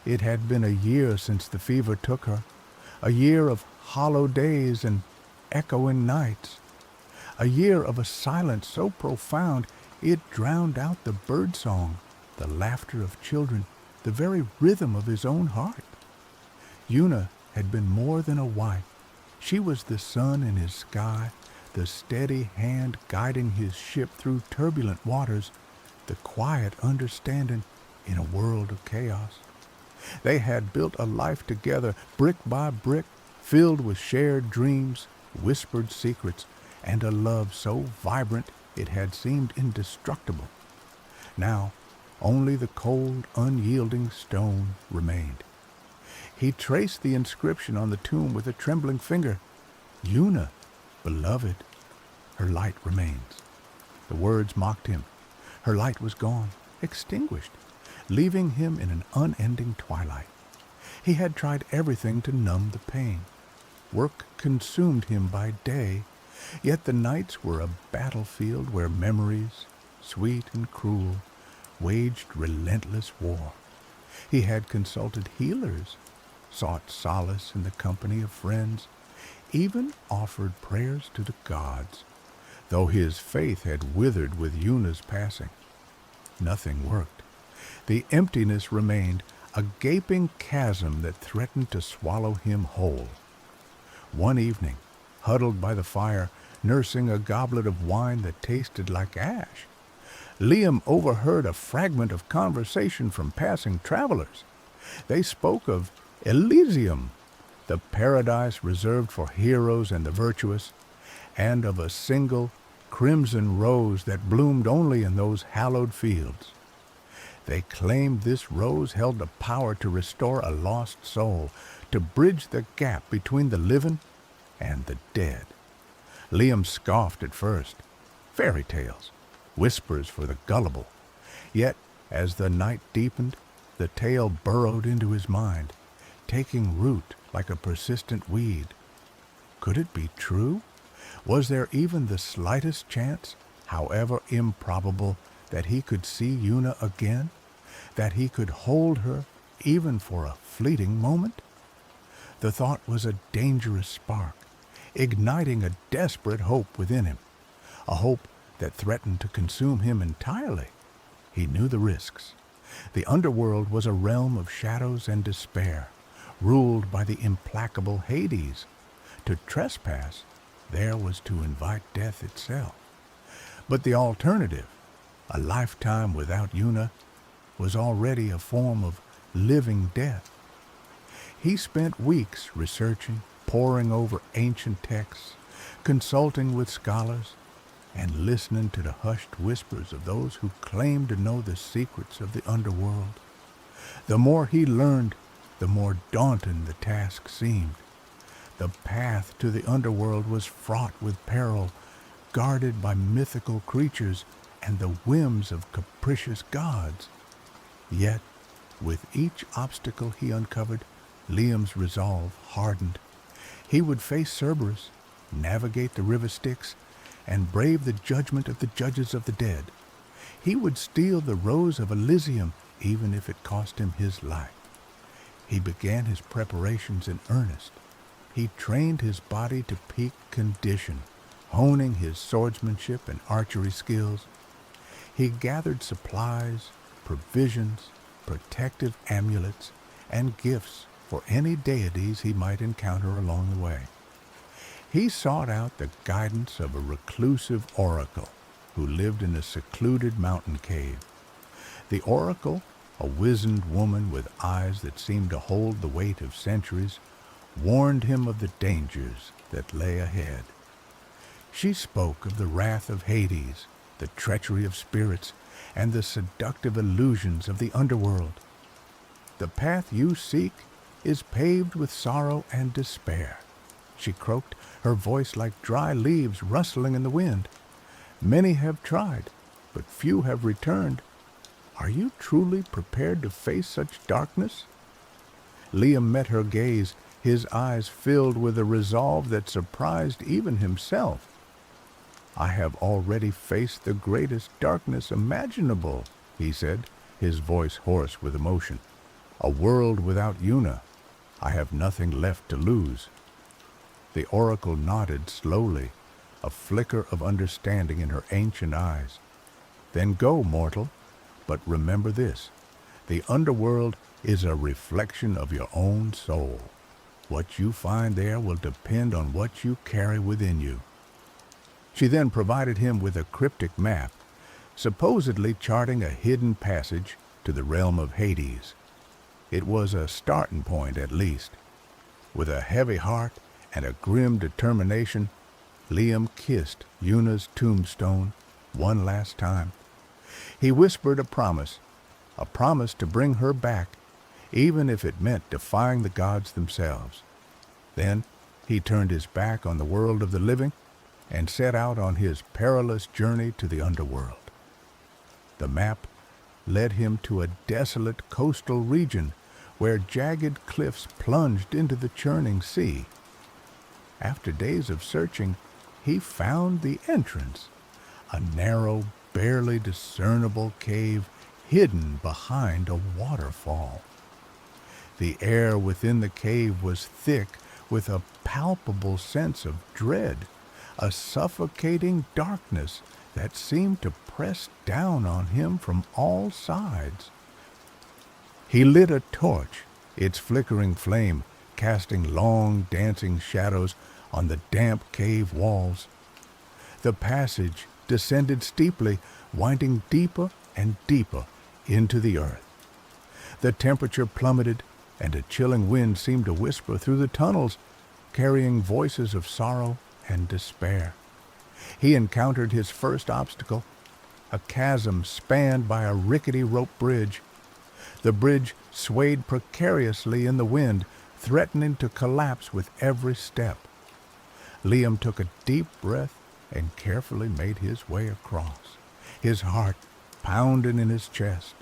It had been a year since the fever took her, a year of hollow days and echoing nights, a year of a silence so profound it drowned out the birdsong, the laughter of children, the very rhythm of his own heart. Una had been more than a wife. She was the sun in his sky, the steady hand guiding his ship through turbulent waters, the quiet understanding in a world of chaos. They had built a life together, brick by brick, filled with shared dreams, whispered secrets, and a love so vibrant it had seemed indestructible. Now, only the cold, unyielding stone remained. He traced the inscription on the tomb with a trembling finger. Una, beloved, her light remains. The words mocked him. Her light was gone, extinguished, leaving him in an unending twilight. He had tried everything to numb the pain. Work consumed him by day, yet the nights were a battlefield where memories, sweet and cruel, waged relentless war. He had consulted healers, sought solace in the company of friends, even offered prayers to the gods, though his faith had withered with Una's passing. Nothing worked. The emptiness remained, a gaping chasm that threatened to swallow him whole. One evening, huddled by the fire, nursing a goblet of wine that tasted like ash, Liam overheard a fragment of conversation from passing travelers. They spoke of Elysium, the paradise reserved for heroes and the virtuous, and of a single crimson rose that bloomed only in those hallowed fields. They claimed this rose held the power to restore a lost soul, to bridge the gap between the living and the dead. Liam scoffed at first. Fairy tales, whispers for the gullible. Yet, as the night deepened, the tale burrowed into his mind, taking root like a persistent weed. Could it be true? Was there even the slightest chance, however improbable, that he could see Una again? That he could hold her even for a fleeting moment? The thought was a dangerous spark, igniting a desperate hope within him, a hope that threatened to consume him entirely. He knew the risks. The underworld was a realm of shadows and despair, ruled by the implacable Hades. To trespass, there was to invite death itself. But the alternative, a lifetime without Una, was already a form of living death. He spent weeks researching, poring over ancient texts, consulting with scholars, and listening to the hushed whispers of those who claimed to know the secrets of the underworld. The more he learned, the more daunting the task seemed. The path to the underworld was fraught with peril, guarded by mythical creatures and the whims of capricious gods. Yet, with each obstacle he uncovered, Liam's resolve hardened. He would face Cerberus, navigate the river Styx, and brave the judgment of the judges of the dead. He would steal the rose of Elysium, even if it cost him his life. He began his preparations in earnest. He trained his body to peak condition, honing his swordsmanship and archery skills. He gathered supplies, provisions, protective amulets, and gifts for any deities he might encounter along the way. He sought out the guidance of a reclusive oracle who lived in a secluded mountain cave. The oracle, a wizened woman with eyes that seemed to hold the weight of centuries, warned him of the dangers that lay ahead. She spoke of the wrath of Hades, the treachery of spirits, and the seductive illusions of the underworld. The path you seek is paved with sorrow and despair. she croaked, her voice like dry leaves rustling in the wind. "Many have tried, but few have returned. Are you truly prepared to face such darkness?" Liam met her gaze, his eyes filled with a resolve that surprised even himself. "I have already faced the greatest darkness imaginable," he said, his voice hoarse with emotion. "A world without Una. I have nothing left to lose." The oracle nodded slowly, a flicker of understanding in her ancient eyes. "Then go, mortal, but remember this. The underworld is a reflection of your own soul. What you find there will depend on what you carry within you." She then provided him with a cryptic map, supposedly charting a hidden passage to the realm of Hades. It was a starting point, at least. With a heavy heart and a grim determination, Liam kissed Una's tombstone one last time. He whispered a promise to bring her back, even if it meant defying the gods themselves. Then he turned his back on the world of the living and set out on his perilous journey to the underworld. The map led him to a desolate coastal region where jagged cliffs plunged into the churning sea. After days of searching, he found the entrance, a narrow, barely discernible cave hidden behind a waterfall. The air within the cave was thick with a palpable sense of dread, a suffocating darkness that seemed to press down on him from all sides. He lit a torch, its flickering flame casting long, dancing shadows on the damp cave walls. The passage descended steeply, winding deeper and deeper into the earth. The temperature plummeted, and a chilling wind seemed to whisper through the tunnels, carrying voices of sorrow and despair. He encountered his first obstacle, a chasm spanned by a rickety rope bridge. The bridge swayed precariously in the wind, threatening to collapse with every step. Liam took a deep breath and carefully made his way across, his heart pounding in his chest.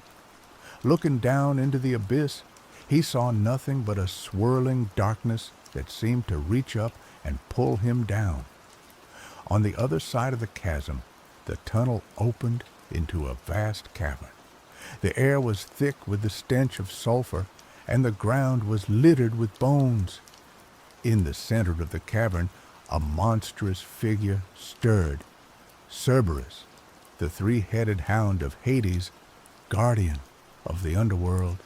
Looking down into the abyss, he saw nothing but a swirling darkness that seemed to reach up and pull him down. On the other side of the chasm, the tunnel opened into a vast cavern. The air was thick with the stench of sulfur, and the ground was littered with bones. In the center of the cavern, a monstrous figure stirred. Cerberus, the three-headed hound of Hades, guardian of the underworld.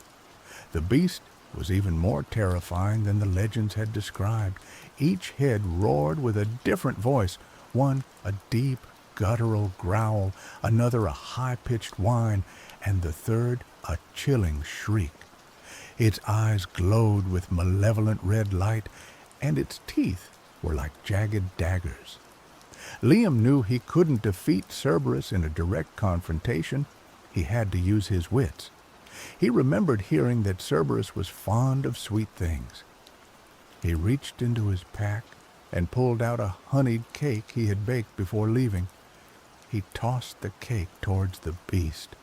The beast was even more terrifying than the legends had described. Each head roared with a different voice, one a deep, guttural growl, another a high-pitched whine, and the third a chilling shriek. Its eyes glowed with malevolent red light, and its teeth were like jagged daggers. Liam knew he couldn't defeat Cerberus in a direct confrontation. He had to use his wits. He remembered hearing that Cerberus was fond of sweet things. He reached into his pack and pulled out a honeyed cake he had baked before leaving. He tossed the cake towards the beast.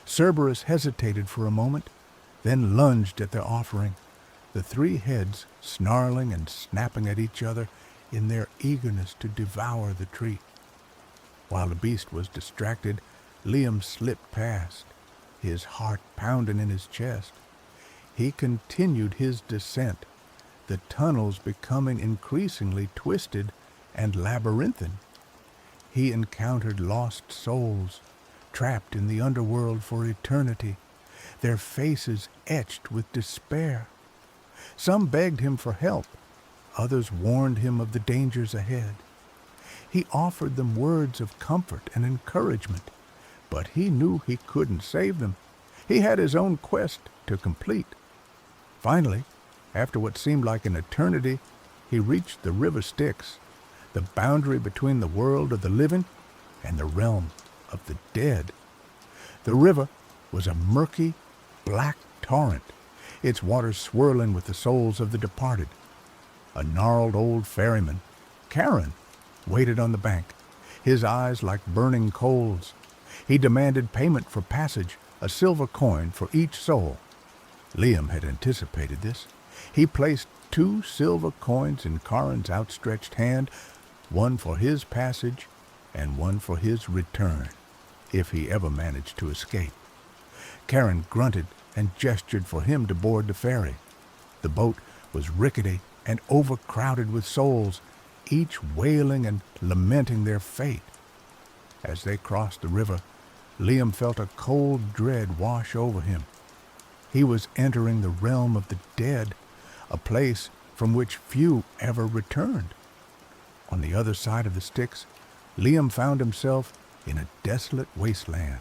Cerberus hesitated for a moment, then lunged at the offering, the three heads snarling and snapping at each other in their eagerness to devour the treat. While the beast was distracted, Liam slipped past, his heart pounding in his chest. He continued his descent, the tunnels becoming increasingly twisted and labyrinthine. He encountered lost souls, trapped in the underworld for eternity, their faces etched with despair. Some begged him for help, others warned him of the dangers ahead. He offered them words of comfort and encouragement, but he knew he couldn't save them. He had his own quest to complete. Finally, after what seemed like an eternity, he reached the river Styx, the boundary between the world of the living and the realm of the dead. The river was a murky, black torrent, its waters swirling with the souls of the departed. a gnarled old ferryman, Karen, waited on the bank, his eyes like burning coals. He demanded payment for passage, a silver coin for each soul. Liam had anticipated this. He placed 2 silver coins in Karen's outstretched hand, one for his passage and one for his return, if he ever managed to escape. Karen grunted and gestured for him to board the ferry. The boat was rickety and overcrowded with souls, each wailing and lamenting their fate. As they crossed the river, Liam felt a cold dread wash over him. He was entering the realm of the dead, a place from which few ever returned. On the other side of the Styx, Liam found himself in a desolate wasteland.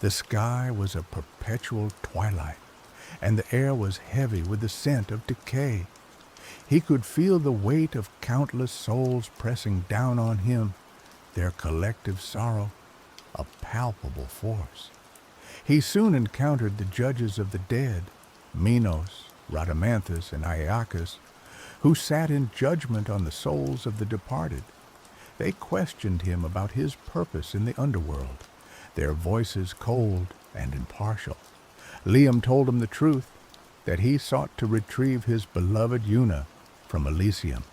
The sky was a perpetual twilight, and the air was heavy with the scent of decay. He could feel the weight of countless souls pressing down on him, their collective sorrow a palpable force. He soon encountered the judges of the dead, Minos, Rhadamanthus, and Iacchus, who sat in judgment on the souls of the departed. They questioned him about his purpose in the underworld, their voices cold and impartial. Liam told them the truth, that he sought to retrieve his beloved Una from Elysium.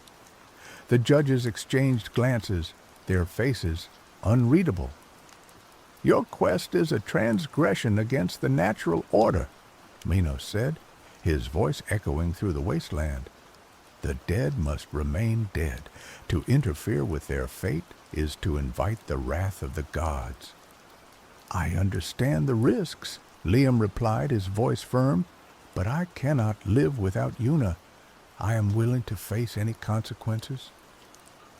The judges exchanged glances, their faces unreadable. "Your quest is a transgression against the natural order," Minos said, his voice echoing through the wasteland. "The dead must remain dead. To interfere with their fate is to invite the wrath of the gods." "I understand the risks," Liam replied, his voice firm, "but I cannot live without Una. I am willing to face any consequences."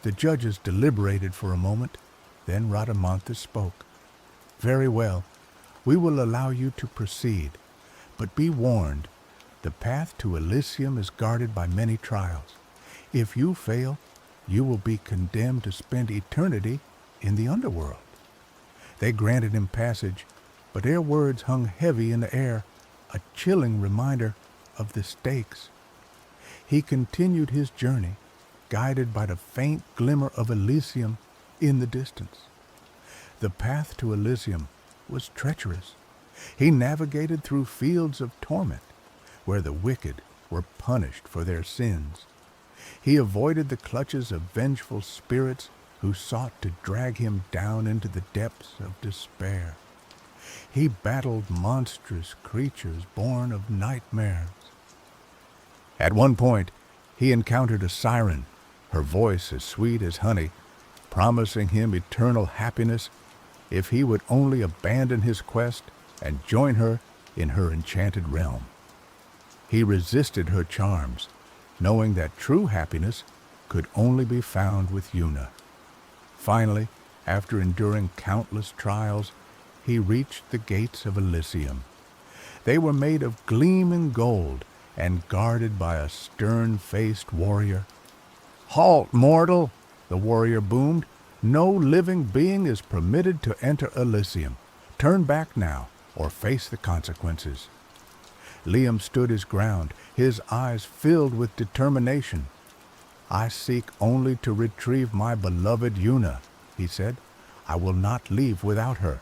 The judges deliberated for a moment, then Rhadamanthus spoke. "Very well, we will allow you to proceed, but be warned, the path to Elysium is guarded by many trials. If you fail, you will be condemned to spend eternity in the underworld." They granted him passage, but their words hung heavy in the air, a chilling reminder of the stakes. He continued his journey, guided by the faint glimmer of Elysium in the distance. The path to Elysium was treacherous. He navigated through fields of torment, where the wicked were punished for their sins. He avoided the clutches of vengeful spirits who sought to drag him down into the depths of despair. He battled monstrous creatures born of nightmares. At one point, he encountered a siren, her voice as sweet as honey, promising him eternal happiness if he would only abandon his quest and join her in her enchanted realm. He resisted her charms, knowing that true happiness could only be found with Una. Finally, after enduring countless trials, he reached the gates of Elysium. They were made of gleaming gold and guarded by a stern-faced warrior. "Halt, mortal!" the warrior boomed. "No living being is permitted to enter Elysium. Turn back now, or face the consequences." Liam stood his ground, his eyes filled with determination. "I seek only to retrieve my beloved Una," he said. "I will not leave without her."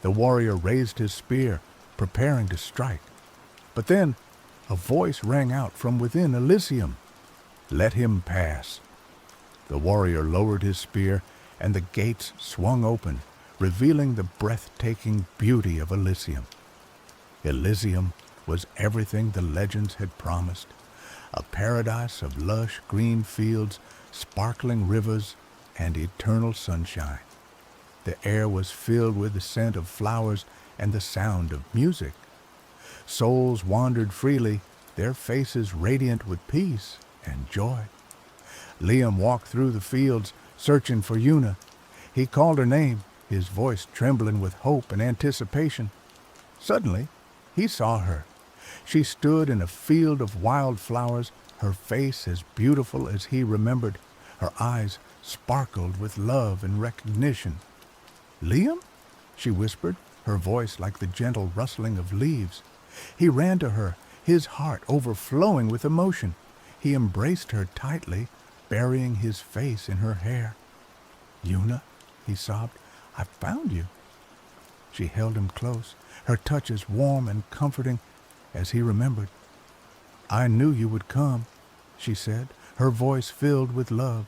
The warrior raised his spear, preparing to strike. But then a voice rang out from within Elysium. "Let him pass." The warrior lowered his spear, and the gates swung open, revealing the breathtaking beauty of Elysium. Elysium was everything the legends had promised, a paradise of lush green fields, sparkling rivers, and eternal sunshine. The air was filled with the scent of flowers and the sound of music. Souls wandered freely, their faces radiant with peace and joy. Liam walked through the fields, searching for Una. He called her name, his voice trembling with hope and anticipation. Suddenly, he saw her. She stood in a field of wildflowers, her face as beautiful as he remembered. Her eyes sparkled with love and recognition. "Liam?" she whispered, her voice like the gentle rustling of leaves. He ran to her, his heart overflowing with emotion. He embraced her tightly, burying his face in her hair. "Una," he sobbed, "I found you." She held him close, her touch as warm and comforting as he remembered. "I knew you would come," she said, her voice filled with love.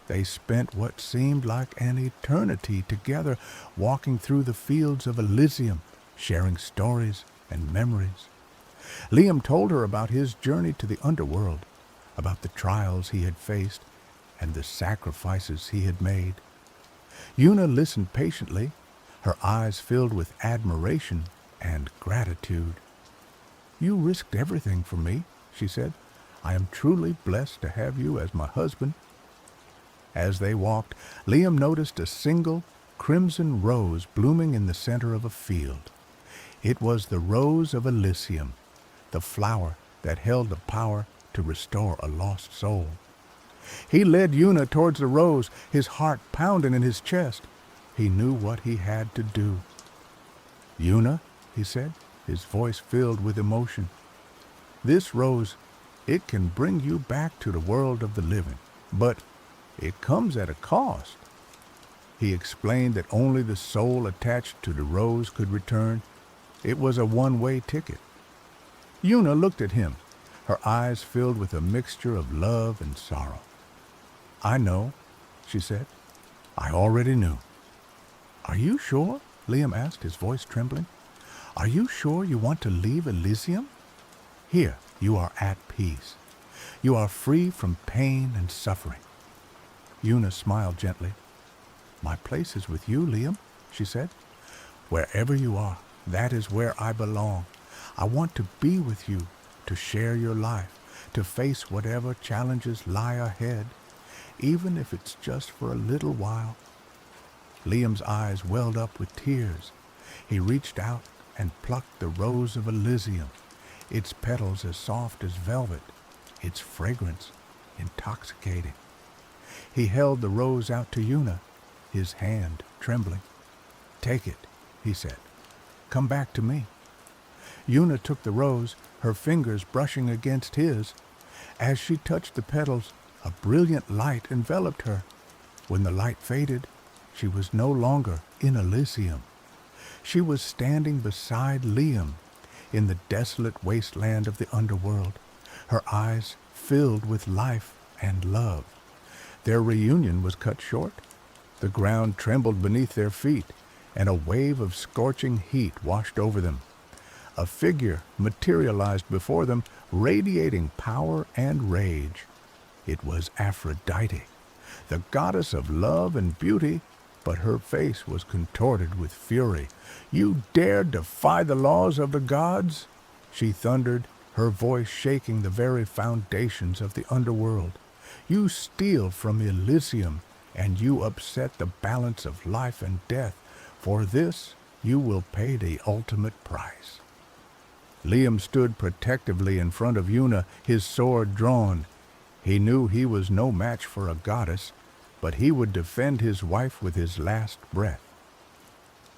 They spent what seemed like an eternity together, walking through the fields of Elysium, sharing stories and memories. Liam told her about his journey to the underworld, about the trials he had faced and the sacrifices he had made. Una listened patiently, her eyes filled with admiration and gratitude. "You risked everything for me," she said. "I am truly blessed to have you as my husband." As they walked, Liam noticed a single crimson rose blooming in the center of a field. It was the rose of Elysium, the flower that held the power to restore a lost soul. He led Una towards the rose, his heart pounding in his chest. He knew what he had to do. "Una," he said, his voice filled with emotion, "this rose, it can bring you back to the world of the living, but it comes at a cost." He explained that only the soul attached to the rose could return. It was a one-way ticket. Una looked at him, her eyes filled with a mixture of love and sorrow. "I know," she said. "I already knew." "Are you sure?" Liam asked, his voice trembling. "Are you sure you want to leave Elysium? Here you are at peace. You are free from pain and suffering." Una smiled gently. "My place is with you, Liam," she said. "Wherever you are, that is where I belong. I want to be with you, to share your life, to face whatever challenges lie ahead, even if it's just for a little while." Liam's eyes welled up with tears. He reached out and plucked the rose of Elysium, its petals as soft as velvet, its fragrance intoxicating. He held the rose out to Una, his hand trembling. "Take it," he said. "Come back to me." Una took the rose, her fingers brushing against his. As she touched the petals, a brilliant light enveloped her. When the light faded, she was no longer in Elysium. She was standing beside Liam in the desolate wasteland of the underworld, her eyes filled with life and love. Their reunion was cut short. The ground trembled beneath their feet, and a wave of scorching heat washed over them. A figure materialized before them, radiating power and rage. It was Aphrodite, the goddess of love and beauty, but her face was contorted with fury. "You dare defy the laws of the gods?" she thundered, her voice shaking the very foundations of the underworld. "You steal from Elysium, and you upset the balance of life and death. For this, you will pay the ultimate price." Liam stood protectively in front of Una, his sword drawn. He knew he was no match for a goddess, but he would defend his wife with his last breath.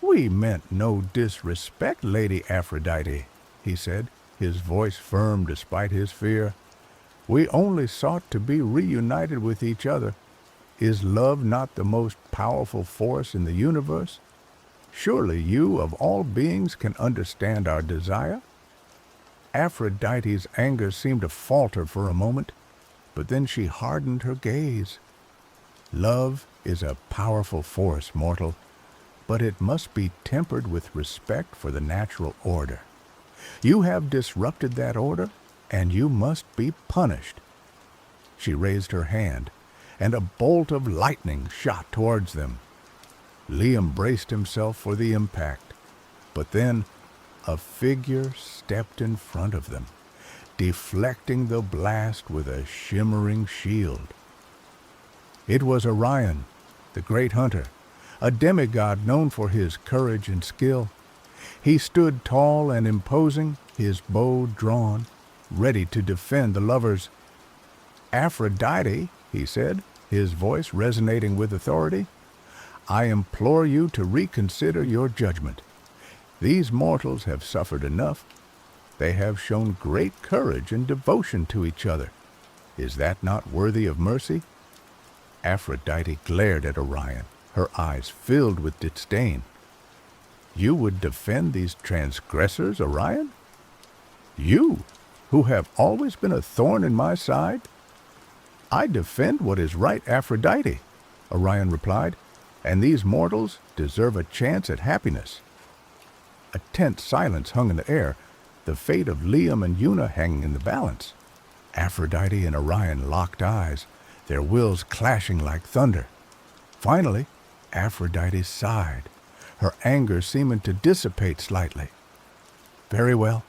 "We meant no disrespect, Lady Aphrodite," he said, his voice firm despite his fear. "We only sought to be reunited with each other. Is love not the most powerful force in the universe? Surely you, of all beings, can understand our desire." Aphrodite's anger seemed to falter for a moment, but then she hardened her gaze. "Love is a powerful force, mortal, but it must be tempered with respect for the natural order. You have disrupted that order, and you must be punished." She raised her hand, and a bolt of lightning shot towards them. Liam braced himself for the impact, but then a figure stepped in front of them, deflecting the blast with a shimmering shield. It was Orion, the great hunter, a demigod known for his courage and skill. He stood tall and imposing, his bow drawn, ready to defend the lovers. "Aphrodite," he said, his voice resonating with authority, "I implore you to reconsider your judgment. These mortals have suffered enough. They have shown great courage and devotion to each other. Is that not worthy of mercy? Aphrodite glared at Orion, her eyes filled with disdain. You would defend these transgressors, Orion? You, who have always been a thorn in my side? I defend what is right, Aphrodite, Orion replied, and these mortals deserve a chance at happiness. A tense silence hung in the air, the fate of Liam and Una hanging in the balance. Aphrodite and Orion locked eyes, their wills clashing like thunder. Finally, Aphrodite sighed, her anger seeming to dissipate slightly. Very well,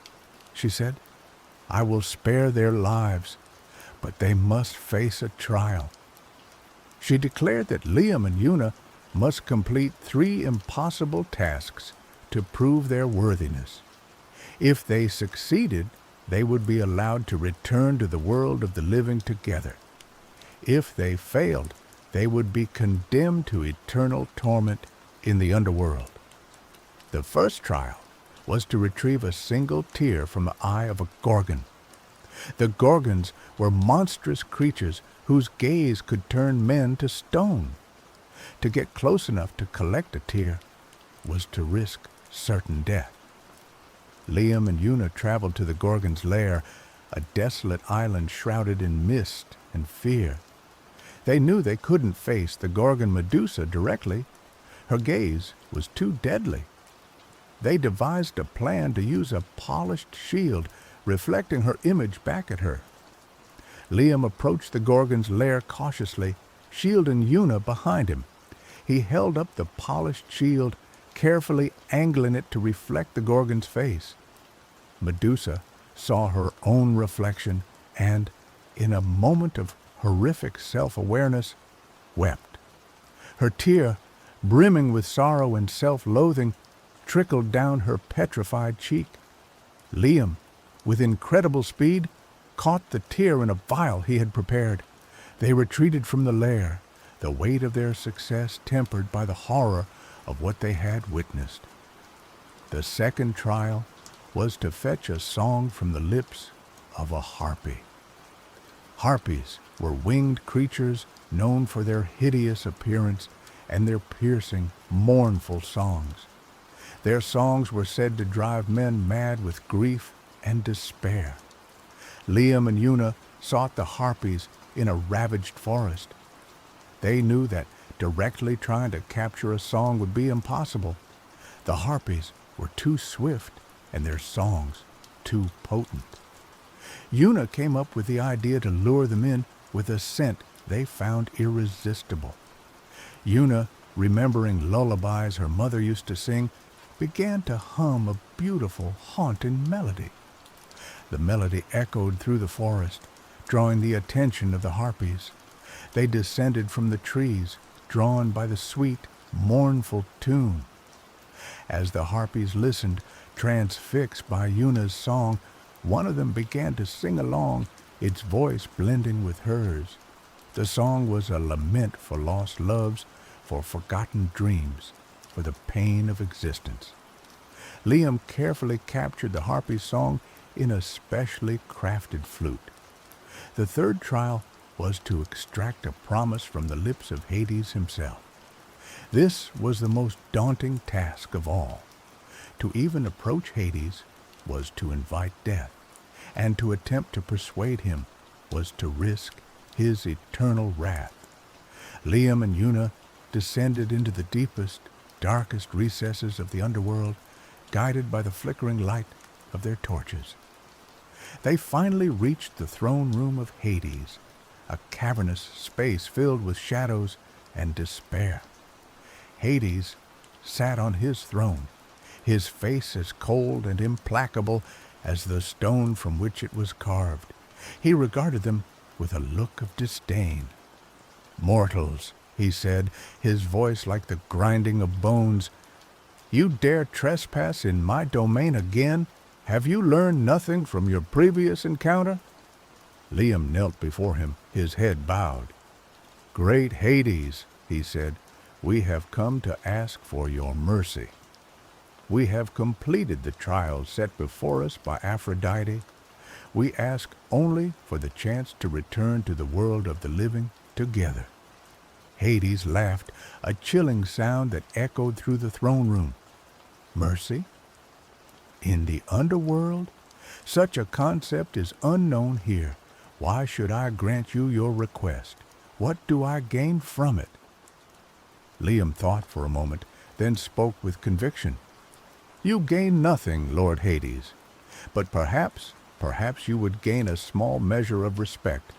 she said. I will spare their lives, but they must face a trial. She declared that Liam and Una must complete 3 impossible tasks to prove their worthiness. If they succeeded, they would be allowed to return to the world of the living together. If they failed, they would be condemned to eternal torment in the underworld. The first trial was to retrieve a single tear from the eye of a Gorgon. The Gorgons were monstrous creatures whose gaze could turn men to stone. To get close enough to collect a tear was to risk certain death. Liam and Una traveled to the Gorgon's lair, a desolate island shrouded in mist and fear. They knew they couldn't face the Gorgon Medusa directly. Her gaze was too deadly. They devised a plan to use a polished shield, reflecting her image back at her. Liam approached the Gorgon's lair cautiously, shielding Una behind him. He held up the polished shield, carefully angling it to reflect the Gorgon's face. Medusa saw her own reflection and, in a moment of horrific self-awareness, wept. Her tear, brimming with sorrow and self-loathing, trickled down her petrified cheek. Liam, with incredible speed, caught the tear in a vial he had prepared. They retreated from the lair, the weight of their success tempered by the horror of what they had witnessed. The second trial was to fetch a song from the lips of a harpy. Harpies were winged creatures known for their hideous appearance and their piercing, mournful songs. Their songs were said to drive men mad with grief and despair. Liam and Una sought the harpies in a ravaged forest. They knew that directly trying to capture a song would be impossible. The harpies were too swift and their songs too potent. Una came up with the idea to lure them in with a scent they found irresistible. Una, remembering lullabies her mother used to sing, began to hum a beautiful, haunting melody. The melody echoed through the forest, drawing the attention of the harpies. They descended from the trees, drawn by the sweet, mournful tune. As the harpies listened, transfixed by Una's song, one of them began to sing along, its voice blending with hers. The song was a lament for lost loves, for forgotten dreams, for the pain of existence. Liam carefully captured the harpy's song in a specially crafted flute. The third trial was to extract a promise from the lips of Hades himself. This was the most daunting task of all. To even approach Hades was to invite death, and to attempt to persuade him was to risk his eternal wrath. Liam and Una descended into the deepest, darkest recesses of the underworld, guided by the flickering light of their torches. They finally reached the throne room of Hades, a cavernous space filled with shadows and despair. Hades sat on his throne, his face as cold and implacable as the stone from which it was carved. He regarded them with a look of disdain. "Mortals," he said, his voice like the grinding of bones, "you dare trespass in my domain again? Have you learned nothing from your previous encounter?" Liam knelt before him, his head bowed. "Great Hades," he said, "we have come to ask for your mercy. We have completed the trials set before us by Aphrodite. We ask only for the chance to return to the world of the living together. Hades laughed, a chilling sound that echoed through the throne room. Mercy? In the underworld? Such a concept is unknown here. Why should I grant you your request? What do I gain from it? Liam thought for a moment, then spoke with conviction. You gain nothing, Lord Hades, but perhaps you would gain a small measure of respect.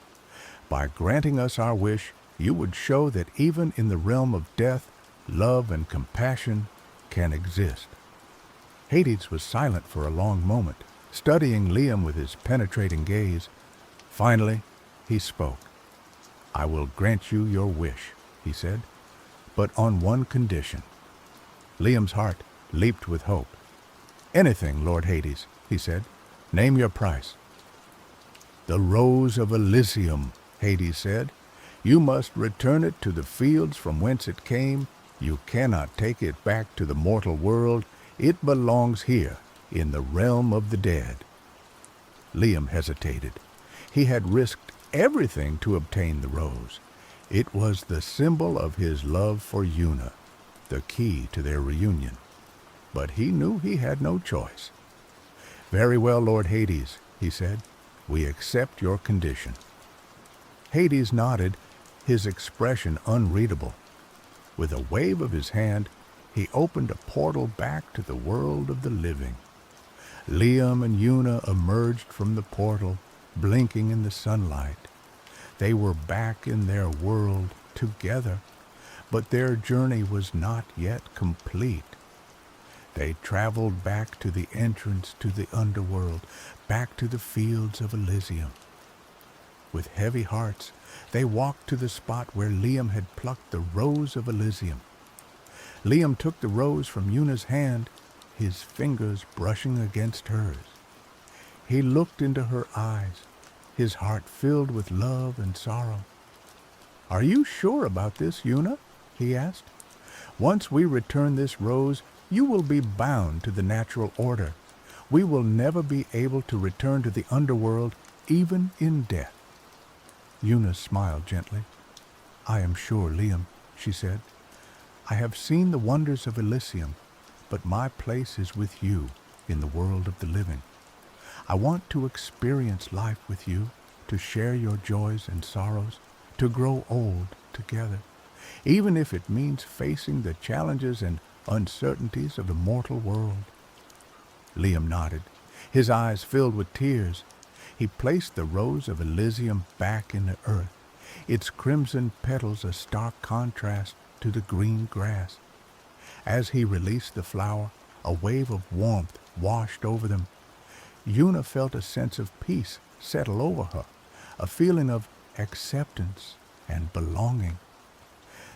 By granting us our wish, you would show that even in the realm of death, love and compassion can exist. Hades was silent for a long moment, studying Liam with his penetrating gaze. Finally, he spoke. I will grant you your wish, he said, but on one condition. Liam's heart leaped with hope. Anything, Lord Hades, he said. Name your price. The Rose of Elysium, Hades said. You must return it to the fields from whence it came. You cannot take it back to the mortal world. It belongs here, in the realm of the dead. Liam hesitated. He had risked everything to obtain the rose. It was the symbol of his love for Una, the key to their reunion. But he knew he had no choice. Very well, Lord Hades, he said. We accept your condition. Hades nodded, his expression unreadable. With a wave of his hand, he opened a portal back to the world of the living. Liam and Una emerged from the portal, blinking in the sunlight. They were back in their world together, but their journey was not yet complete. They traveled back to the entrance to the underworld, back to the fields of Elysium. With heavy hearts, they walked to the spot where Liam had plucked the Rose of Elysium. Liam took the rose from Una's hand, his fingers brushing against hers. He looked into her eyes, his heart filled with love and sorrow. Are you sure about this, Una? He asked. Once we return this rose, you will be bound to the natural order. We will never be able to return to the underworld, even in death. Una smiled gently. I am sure, Liam, she said. I have seen the wonders of Elysium, but my place is with you in the world of the living. I want to experience life with you, to share your joys and sorrows, to grow old together, even if it means facing the challenges and uncertainties of the mortal world. Liam nodded, his eyes filled with tears. He placed the Rose of Elysium back in the earth, its crimson petals a stark contrast to the green grass. As he released the flower, a wave of warmth washed over them. Una felt a sense of peace settle over her, a feeling of acceptance and belonging.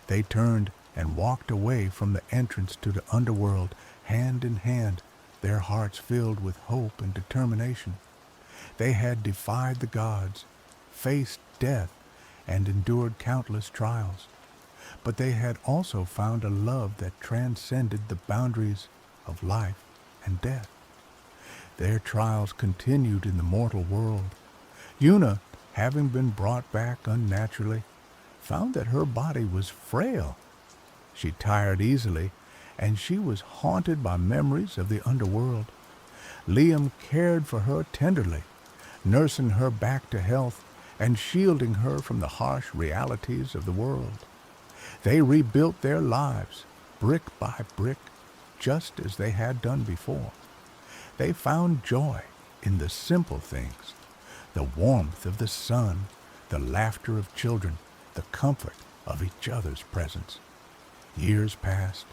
They turned and walked away from the entrance to the underworld, hand in hand, their hearts filled with hope and determination. They had defied the gods, faced death, and endured countless trials. But they had also found a love that transcended the boundaries of life and death. Their trials continued in the mortal world. Una, having been brought back unnaturally, found that her body was frail. She tired easily, and she was haunted by memories of the underworld. Liam cared for her tenderly, nursing her back to health and shielding her from the harsh realities of the world. They rebuilt their lives, brick by brick, just as they had done before. They found joy in the simple things, the warmth of the sun, the laughter of children, the comfort of each other's presence. Years passed,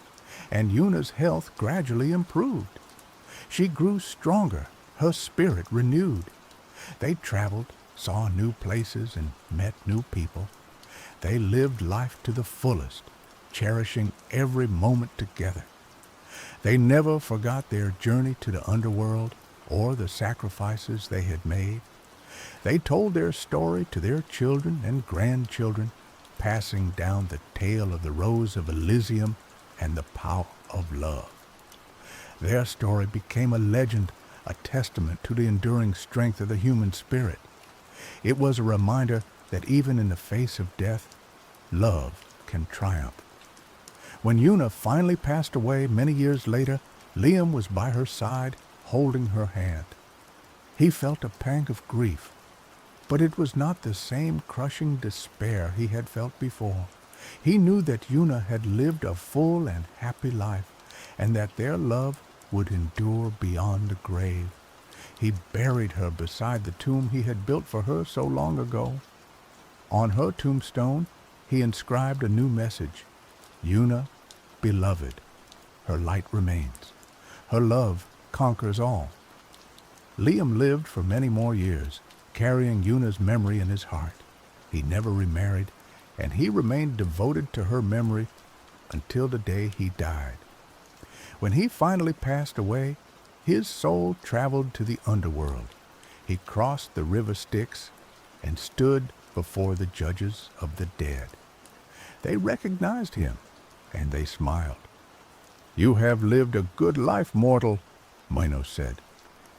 and Una's health gradually improved. She grew stronger, her spirit renewed. They traveled, saw new places, and met new people. They lived life to the fullest, cherishing every moment together. They never forgot their journey to the underworld or the sacrifices they had made. They told their story to their children and grandchildren, passing down the tale of the Rose of Elysium and the power of love. Their story became a legend, a testament to the enduring strength of the human spirit. It was a reminder that even in the face of death, love can triumph. When Una finally passed away many years later, Liam was by her side, holding her hand. He felt a pang of grief, but it was not the same crushing despair he had felt before. He knew that Una had lived a full and happy life, and that their love would endure beyond the grave. He buried her beside the tomb he had built for her so long ago. On her tombstone, he inscribed a new message: Una, beloved, her light remains. Her love conquers all. Liam lived for many more years, carrying Una's memory in his heart. He never remarried, and he remained devoted to her memory until the day he died. When he finally passed away, his soul traveled to the underworld. He crossed the river Styx and stood before the judges of the dead. They recognized him, and they smiled. "You have lived a good life, mortal," Minos said.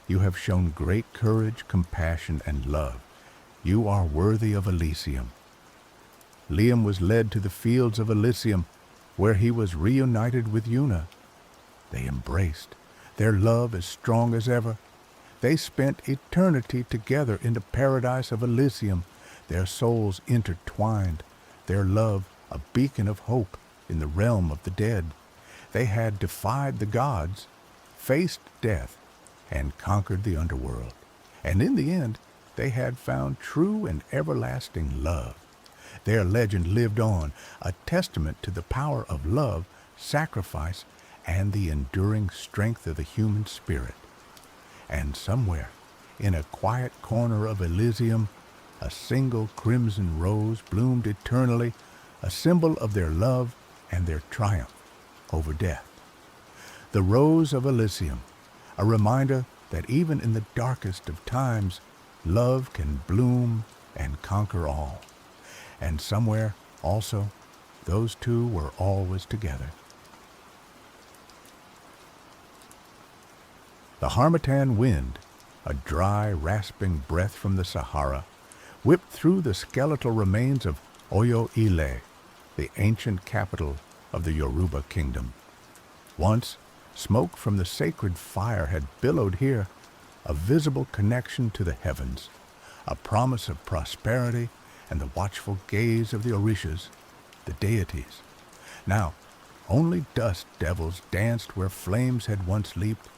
"You have shown great courage, compassion, and love. You are worthy of Elysium." Liam was led to the fields of Elysium, where he was reunited with Una. They embraced, their love as strong as ever. They spent eternity together in the paradise of Elysium, their souls intertwined, their love a beacon of hope in the realm of the dead. They had defied the gods, faced death, and conquered the underworld. And in the end, they had found true and everlasting love. Their legend lived on, a testament to the power of love, sacrifice, and the enduring strength of the human spirit. And somewhere, in a quiet corner of Elysium, a single crimson rose bloomed eternally, a symbol of their love and their triumph over death. The rose of Elysium, a reminder that even in the darkest of times, love can bloom and conquer all. And somewhere, also, those two were always together. The harmattan wind, a dry, rasping breath from the Sahara, whipped through the skeletal remains of Oyo-Ile, the ancient capital of the Yoruba kingdom. Once, smoke from the sacred fire had billowed here, a visible connection to the heavens, a promise of prosperity and the watchful gaze of the Orishas, the deities. Now, only dust devils danced where flames had once leaped,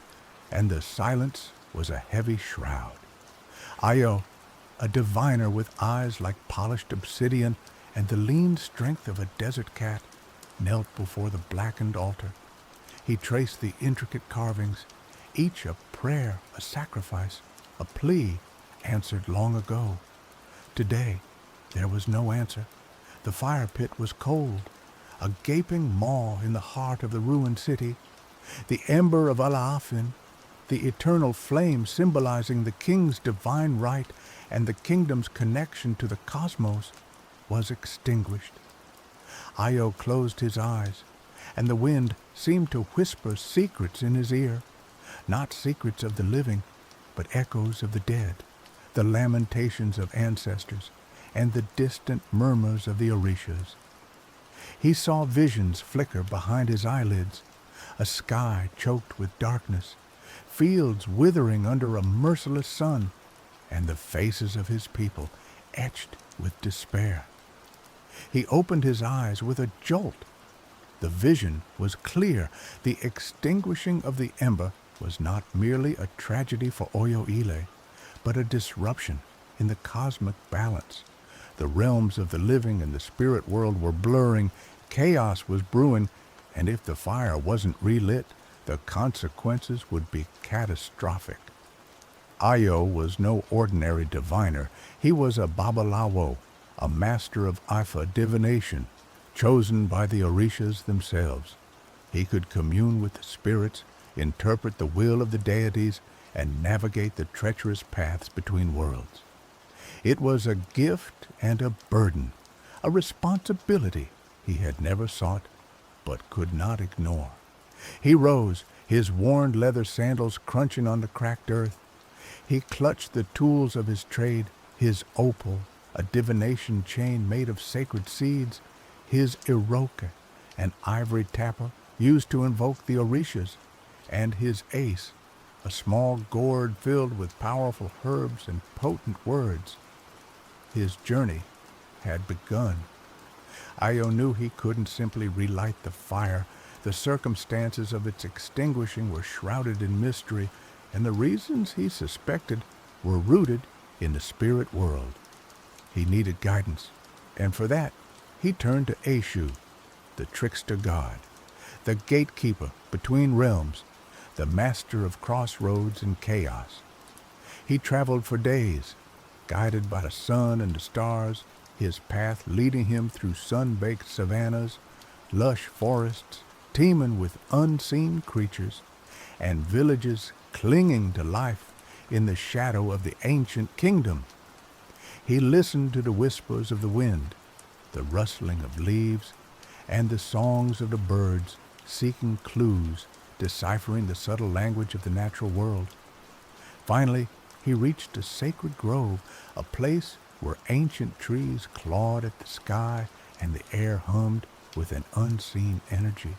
and the silence was a heavy shroud. Ayo, a diviner with eyes like polished obsidian and the lean strength of a desert cat, knelt before the blackened altar. He traced the intricate carvings, each a prayer, a sacrifice, a plea answered long ago. Today, there was no answer. The fire pit was cold, a gaping maw in the heart of the ruined city. The ember of Alaafin, the eternal flame symbolizing the king's divine right and the kingdom's connection to the cosmos, was extinguished. Ayo closed his eyes, and the wind seemed to whisper secrets in his ear, not secrets of the living, but echoes of the dead, the lamentations of ancestors, and the distant murmurs of the Orishas. He saw visions flicker behind his eyelids, a sky choked with darkness, fields withering under a merciless sun, and the faces of his people etched with despair. He opened his eyes with a jolt. The vision was clear. The extinguishing of the ember was not merely a tragedy for Oyo-Ile, but a disruption in the cosmic balance. The realms of the living and the spirit world were blurring, chaos was brewing, and if the fire wasn't relit, the consequences would be catastrophic. Ayo was no ordinary diviner. He was a Babalawo, a master of Ifa divination, chosen by the Orishas themselves. He could commune with the spirits, interpret the will of the deities, and navigate the treacherous paths between worlds. It was a gift and a burden, a responsibility he had never sought but could not ignore. He rose, his worn leather sandals crunching on the cracked earth. He clutched the tools of his trade, his opal, a divination chain made of sacred seeds, his eroke, an ivory tapper used to invoke the orishas, and his ace, a small gourd filled with powerful herbs and potent words. His journey had begun. Io knew he couldn't simply relight the fire. The circumstances of its extinguishing were shrouded in mystery, and the reasons he suspected were rooted in the spirit world. He needed guidance, and for that he turned to Eshu, the trickster god, the gatekeeper between realms, the master of crossroads and chaos. He traveled for days, guided by the sun and the stars, his path leading him through sun-baked savannas, lush forests teeming with unseen creatures, and villages clinging to life in the shadow of the ancient kingdom. He listened to the whispers of the wind, the rustling of leaves, and the songs of the birds, seeking clues, deciphering the subtle language of the natural world. Finally, he reached a sacred grove, a place where ancient trees clawed at the sky and the air hummed with an unseen energy.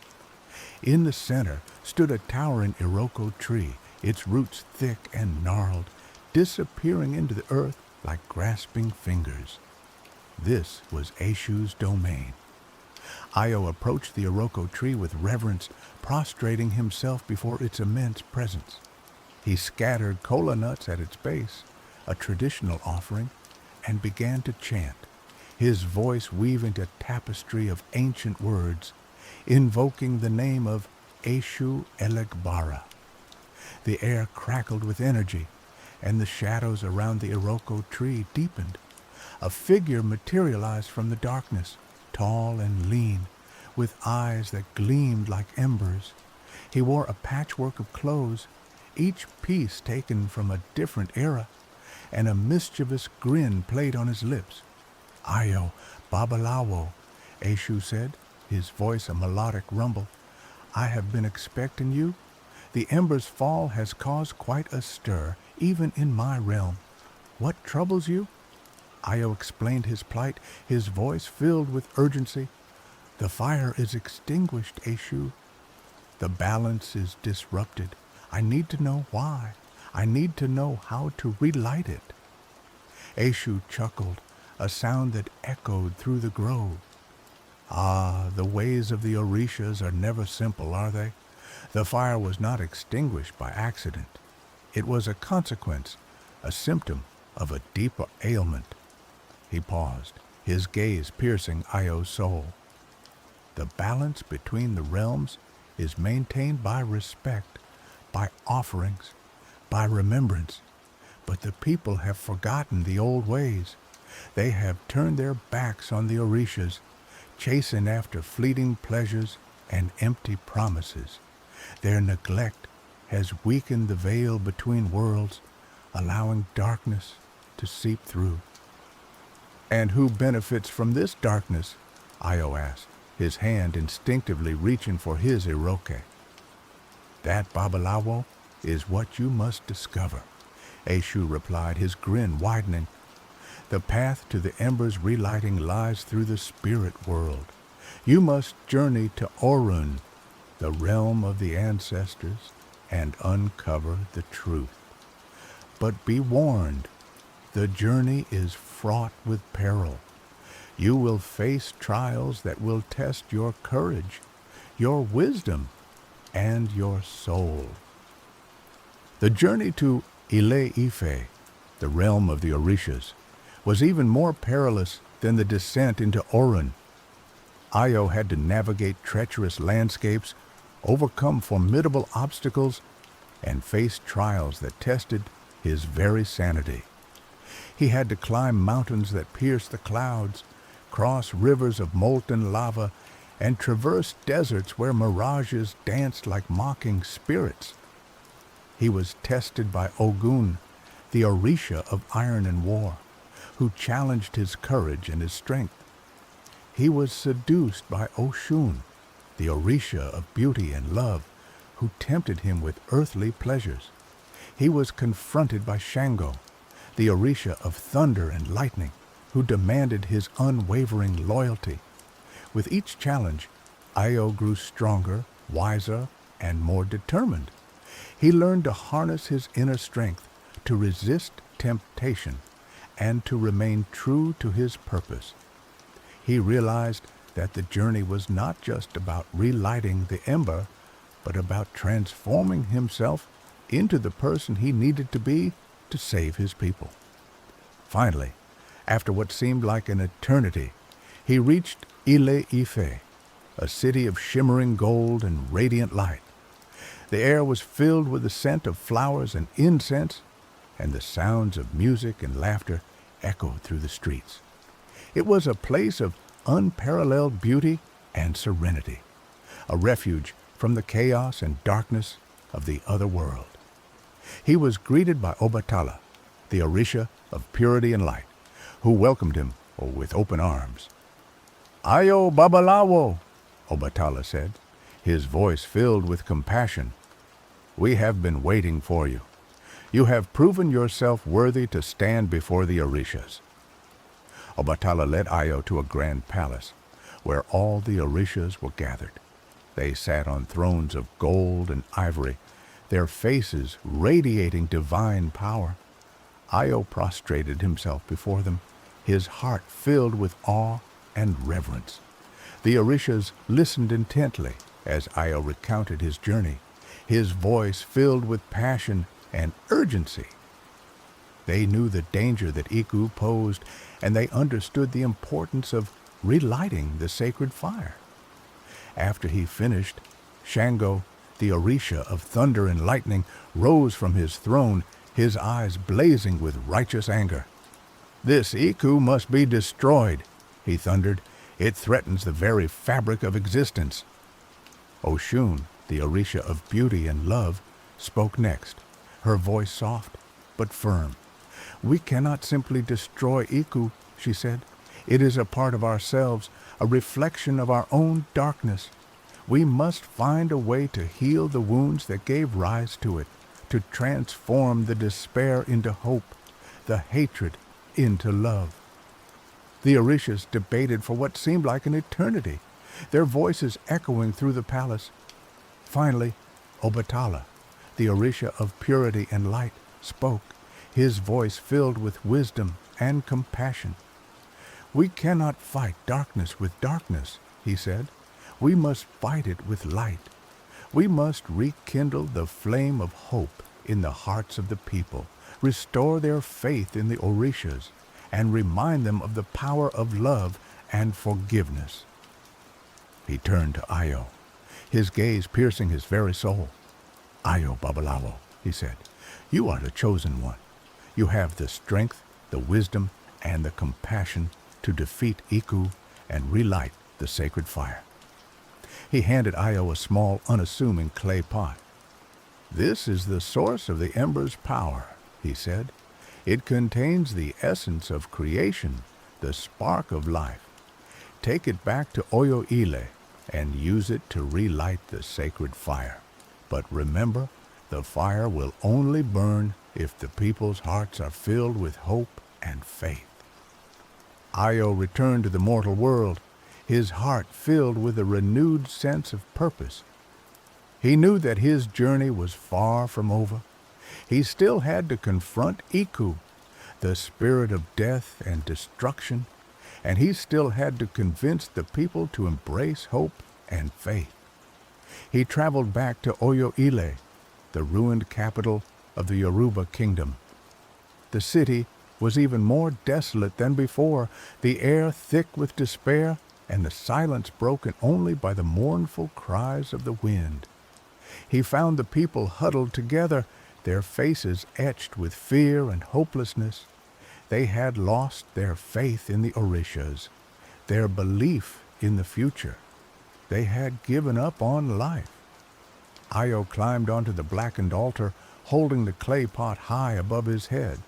In the center stood a towering iroko tree, its roots thick and gnarled, disappearing into the earth like grasping fingers. This was Eshu's domain. Io approached the iroko tree with reverence, prostrating himself before its immense presence. He scattered kola nuts at its base, a traditional offering, and began to chant, his voice weaving a tapestry of ancient words, invoking the name of Eshu Elegbara. The air crackled with energy, and the shadows around the iroko tree deepened. A figure materialized from the darkness, tall and lean, with eyes that gleamed like embers. He wore a patchwork of clothes, each piece taken from a different era, and a mischievous grin played on his lips. "Io, Babalawo," Eshu said, his voice a melodic rumble. "I have been expecting you. The ember's fall has caused quite a stir, even in my realm. What troubles you?" Io explained his plight, his voice filled with urgency. "The fire is extinguished, Eshu. The balance is disrupted. I need to know why. I need to know how to relight it." Eshu chuckled, a sound that echoed through the grove. "Ah, the ways of the orishas are never simple, are they? The fire was not extinguished by accident. It was a consequence, a symptom of a deeper ailment." He paused, his gaze piercing Io's soul. "The balance between the realms is maintained by respect, by offerings, by remembrance. But the people have forgotten the old ways. They have turned their backs on the orishas, chasing after fleeting pleasures and empty promises. Their neglect has weakened the veil between worlds, allowing darkness to seep through." "And who benefits from this darkness?" Io asked, his hand instinctively reaching for his eroke. "That, Babalawo, is what you must discover," Eshu replied, his grin widening. "The path to the ember's relighting lies through the spirit world. You must journey to Orun, the realm of the ancestors, and uncover the truth. But be warned, the journey is fraught with peril. You will face trials that will test your courage, your wisdom, and your soul." The journey to Ile-Ife, the realm of the orishas, was even more perilous than the descent into Orun. Io had to navigate treacherous landscapes, overcome formidable obstacles, and face trials that tested his very sanity. He had to climb mountains that pierced the clouds, cross rivers of molten lava, and traverse deserts where mirages danced like mocking spirits. He was tested by Ogun, the Orisha of iron and war, who challenged his courage and his strength. He was seduced by Oshun, the Orisha of beauty and love, who tempted him with earthly pleasures. He was confronted by Shango, the Orisha of thunder and lightning, who demanded his unwavering loyalty. With each challenge, Io grew stronger, wiser, and more determined. He learned to harness his inner strength, to resist temptation, and to remain true to his purpose. He realized that the journey was not just about relighting the ember, but about transforming himself into the person he needed to be to save his people. Finally, after what seemed like an eternity, he reached Ile-Ife, a city of shimmering gold and radiant light. The air was filled with the scent of flowers and incense, and the sounds of music and laughter echoed through the streets. It was a place of unparalleled beauty and serenity, a refuge from the chaos and darkness of the other world. He was greeted by Obatala, the Orisha of purity and light, who welcomed him with open arms. "Ayo Babalawo," Obatala said, his voice filled with compassion. "We have been waiting for you. You have proven yourself worthy to stand before the Orishas." Obatala led Io to a grand palace, where all the Orishas were gathered. They sat on thrones of gold and ivory, their faces radiating divine power. Io prostrated himself before them, his heart filled with awe and reverence. The Orishas listened intently as Io recounted his journey, his voice filled with passion and urgency. They knew the danger that Iku posed, and they understood the importance of relighting the sacred fire. After he finished, Shango, the Orisha of thunder and lightning, rose from his throne, his eyes blazing with righteous anger. "This Iku must be destroyed," he thundered. "It threatens the very fabric of existence." Oshun, the Orisha of beauty and love, spoke next, her voice soft but firm. "We cannot simply destroy Iku," she said. "It is a part of ourselves, a reflection of our own darkness. We must find a way to heal the wounds that gave rise to it, to transform the despair into hope, the hatred into love." The Orishas debated for what seemed like an eternity, their voices echoing through the palace. Finally, Obatala, the Orisha of purity and light, spoke, his voice filled with wisdom and compassion. "We cannot fight darkness with darkness," he said. "We must fight it with light. We must rekindle the flame of hope in the hearts of the people, restore their faith in the Orishas, and remind them of the power of love and forgiveness." He turned to Io, his gaze piercing his very soul. "Ayo Babalawo," he said, "you are the chosen one. You have the strength, the wisdom, and the compassion to defeat Iku and relight the sacred fire." He handed Io a small, unassuming clay pot. "This is the source of the ember's power," he said. "It contains the essence of creation, the spark of life. Take it back to Oyo-Ile and use it to relight the sacred fire. But remember, the fire will only burn if the people's hearts are filled with hope and faith." Io returned to the mortal world, his heart filled with a renewed sense of purpose. He knew that his journey was far from over. He still had to confront Iku, the spirit of death and destruction, and he still had to convince the people to embrace hope and faith. He traveled back to Oyo-Ile, the ruined capital of the Yoruba kingdom. The city was even more desolate than before, the air thick with despair, and the silence broken only by the mournful cries of the wind. He found the people huddled together, their faces etched with fear and hopelessness. They had lost their faith in the Orishas, their belief in the future. They had given up on life. Io climbed onto the blackened altar, holding the clay pot high above his head.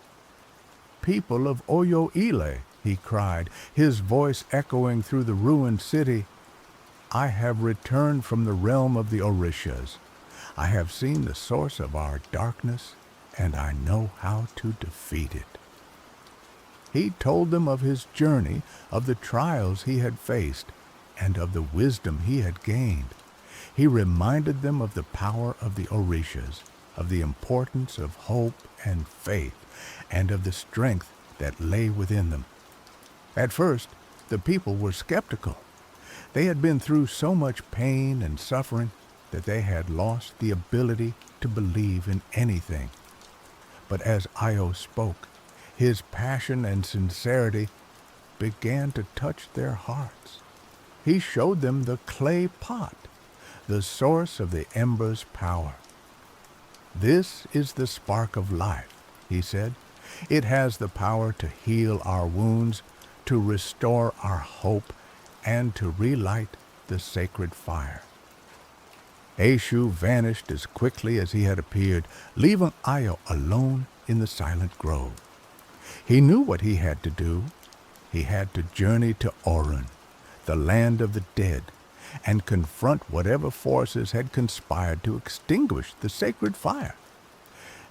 "People of Oyo-Ile," he cried, his voice echoing through the ruined city, "I have returned from the realm of the Orishas. I have seen the source of our darkness, and I know how to defeat it." He told them of his journey, of the trials he had faced, and of the wisdom he had gained. He reminded them of the power of the Orishas, of the importance of hope and faith, and of the strength that lay within them. At first, the people were skeptical. They had been through so much pain and suffering that they had lost the ability to believe in anything. But as Io spoke, his passion and sincerity began to touch their hearts. He showed them the clay pot, the source of the ember's power. "This is the spark of life," he said. "It has the power to heal our wounds, to restore our hope, and to relight the sacred fire." Eshu vanished as quickly as he had appeared, leaving Io alone in the silent grove. He knew what he had to do. He had to journey to Orun, the land of the dead, and confront whatever forces had conspired to extinguish the sacred fire.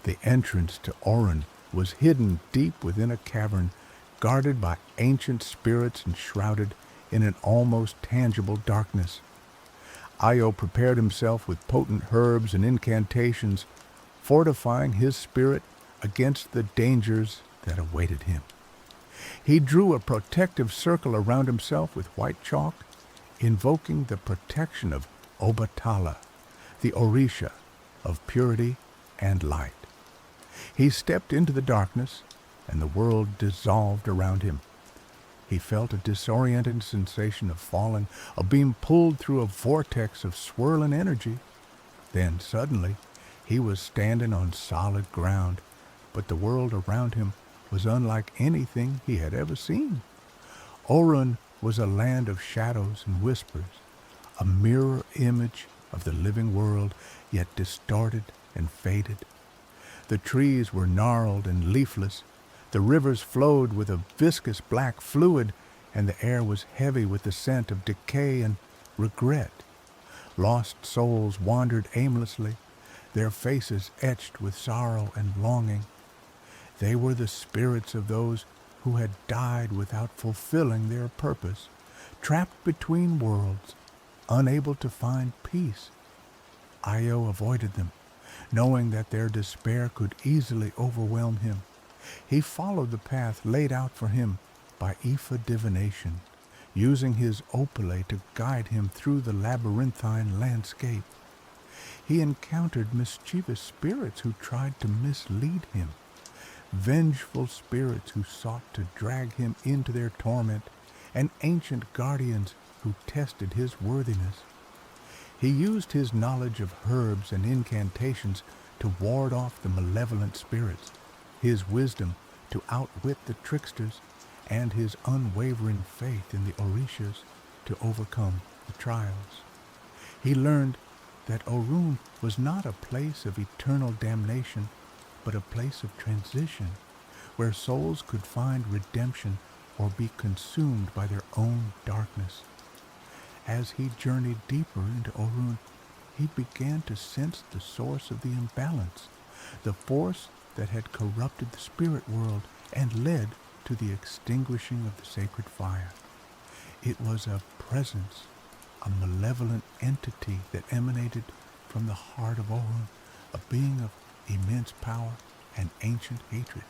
The entrance to Orun was hidden deep within a cavern, guarded by ancient spirits and shrouded in an almost tangible darkness. Io prepared himself with potent herbs and incantations, fortifying his spirit against the dangers that awaited him. He drew a protective circle around himself with white chalk, invoking the protection of Obatala, the Orisha of purity and light. He stepped into the darkness, and the world dissolved around him. He felt a disorienting sensation of falling, of being pulled through a vortex of swirling energy. Then suddenly, he was standing on solid ground, but the world around him was unlike anything he had ever seen. Orun was a land of shadows and whispers, a mirror image of the living world, yet distorted and faded. The trees were gnarled and leafless, the rivers flowed with a viscous black fluid, and the air was heavy with the scent of decay and regret. Lost souls wandered aimlessly, their faces etched with sorrow and longing. They were the spirits of those who had died without fulfilling their purpose, trapped between worlds, unable to find peace. Io avoided them, knowing that their despair could easily overwhelm him. He followed the path laid out for him by Ifa divination, using his opale to guide him through the labyrinthine landscape. He encountered mischievous spirits who tried to mislead him, vengeful spirits who sought to drag him into their torment, and ancient guardians who tested his worthiness. He used his knowledge of herbs and incantations to ward off the malevolent spirits, his wisdom to outwit the tricksters, and his unwavering faith in the Orishas to overcome the trials. He learned that Orun was not a place of eternal damnation, but a place of transition, where souls could find redemption or be consumed by their own darkness. As he journeyed deeper into Orun, he began to sense the source of the imbalance, the force that had corrupted the spirit world and led to the extinguishing of the sacred fire. It was a presence, a malevolent entity that emanated from the heart of Orun, a being of immense power and ancient hatred.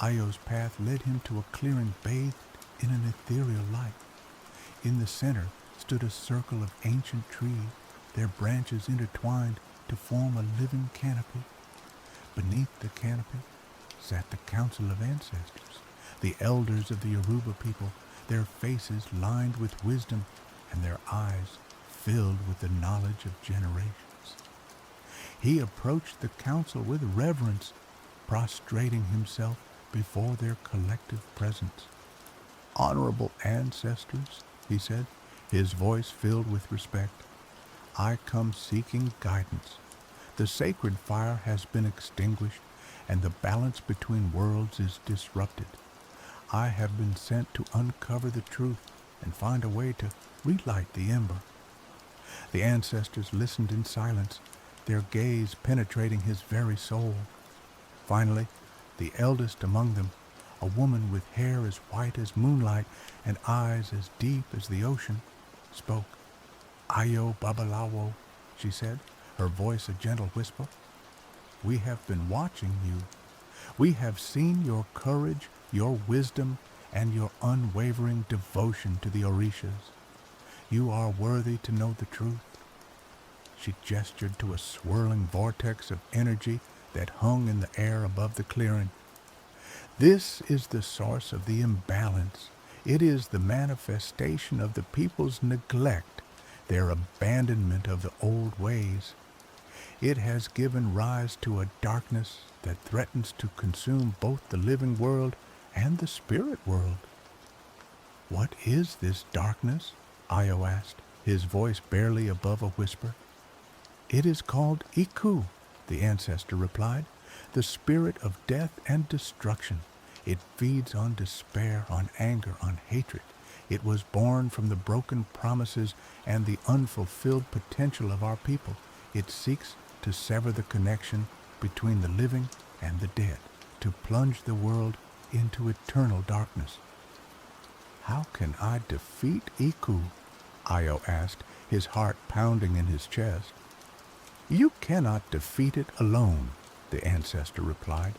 Io's path led him to a clearing bathed in an ethereal light. In the center stood a circle of ancient trees, their branches intertwined to form a living canopy. Beneath the canopy sat the council of ancestors, the elders of the Yoruba people, their faces lined with wisdom and their eyes filled with the knowledge of generations. He approached the council with reverence, prostrating himself before their collective presence. "Honorable ancestors," he said, his voice filled with respect, "I come seeking guidance. The sacred fire has been extinguished, and the balance between worlds is disrupted. I have been sent to uncover the truth and find a way to relight the ember." The ancestors listened in silence, their gaze penetrating his very soul. Finally, the eldest among them, a woman with hair as white as moonlight and eyes as deep as the ocean, spoke. "Ayo Babalawo," she said, her voice a gentle whisper. "We have been watching you. We have seen your courage, your wisdom, and your unwavering devotion to the Orishas. You are worthy to know the truth." She gestured to a swirling vortex of energy that hung in the air above the clearing. "This is the source of the imbalance. It is the manifestation of the people's neglect, their abandonment of the old ways. It has given rise to a darkness that threatens to consume both the living world and the spirit world." "What is this darkness?" Ayo asked, his voice barely above a whisper. "It is called Iku," the ancestor replied, "the spirit of death and destruction. It feeds on despair, on anger, on hatred. It was born from the broken promises and the unfulfilled potential of our people. It seeks to sever the connection between the living and the dead, to plunge the world into eternal darkness." "How can I defeat Iku?" Ayo asked, his heart pounding in his chest. "You cannot defeat it alone," the ancestor replied.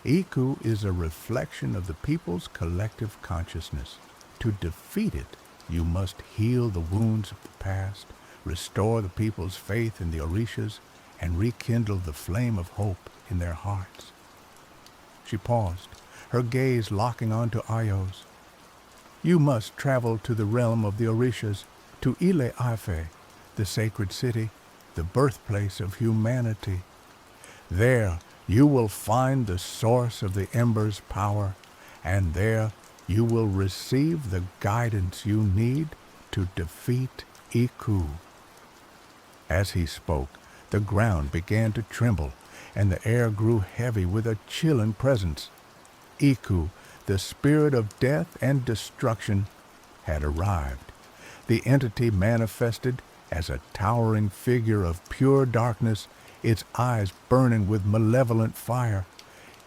"Iku is a reflection of the people's collective consciousness. To defeat it, you must heal the wounds of the past, restore the people's faith in the Orishas, and rekindle the flame of hope in their hearts." She paused, her gaze locking onto Ayo's. "You must travel to the realm of the Orishas, to Ile Ife, the sacred city, the birthplace of humanity. There you will find the source of the ember's power, and there you will receive the guidance you need to defeat Iku." As he spoke, the ground began to tremble, and the air grew heavy with a chilling presence. Iku, the spirit of death and destruction, had arrived. The entity manifested as a towering figure of pure darkness, its eyes burning with malevolent fire.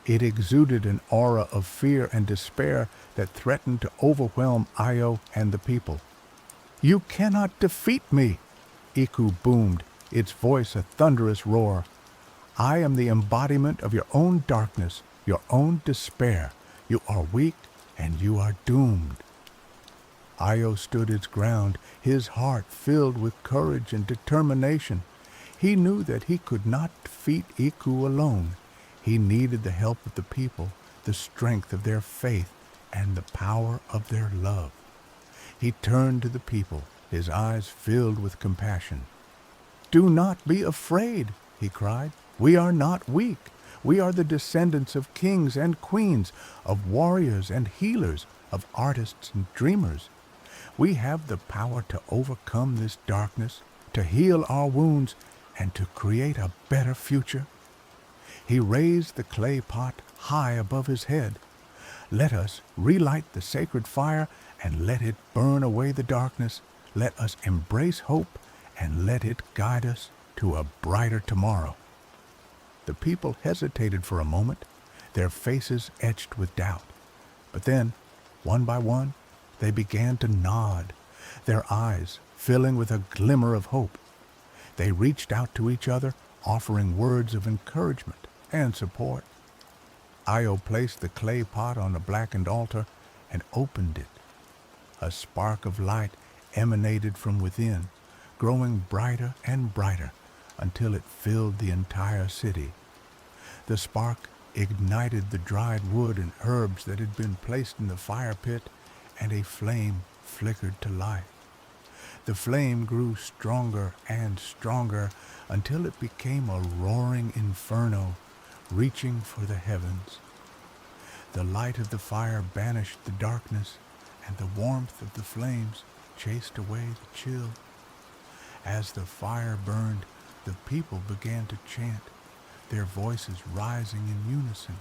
It exuded an aura of fear and despair that threatened to overwhelm Ayo and the people. "You cannot defeat me!" Iku boomed, its voice a thunderous roar. "I am the embodiment of your own darkness, your own despair. You are weak and you are doomed." Ayo stood his ground, his heart filled with courage and determination. He knew that he could not defeat Iku alone. He needed the help of the people, the strength of their faith, and the power of their love. He turned to the people, his eyes filled with compassion. "Do not be afraid," he cried. "We are not weak. We are the descendants of kings and queens, of warriors and healers, of artists and dreamers. We have the power to overcome this darkness, to heal our wounds, and to create a better future." He raised the clay pot high above his head. "Let us relight the sacred fire and let it burn away the darkness. Let us embrace hope and let it guide us to a brighter tomorrow." The people hesitated for a moment, their faces etched with doubt. But then, one by one, they began to nod, their eyes filling with a glimmer of hope. They reached out to each other, offering words of encouragement and support. Ayo placed the clay pot on the blackened altar and opened it. A spark of light emanated from within, growing brighter and brighter until it filled the entire city. The spark ignited the dried wood and herbs that had been placed in the fire pit, and a flame flickered to life. The flame grew stronger and stronger until it became a roaring inferno, reaching for the heavens. The light of the fire banished the darkness, and the warmth of the flames chased away the chill. As the fire burned, the people began to chant, their voices rising in unison,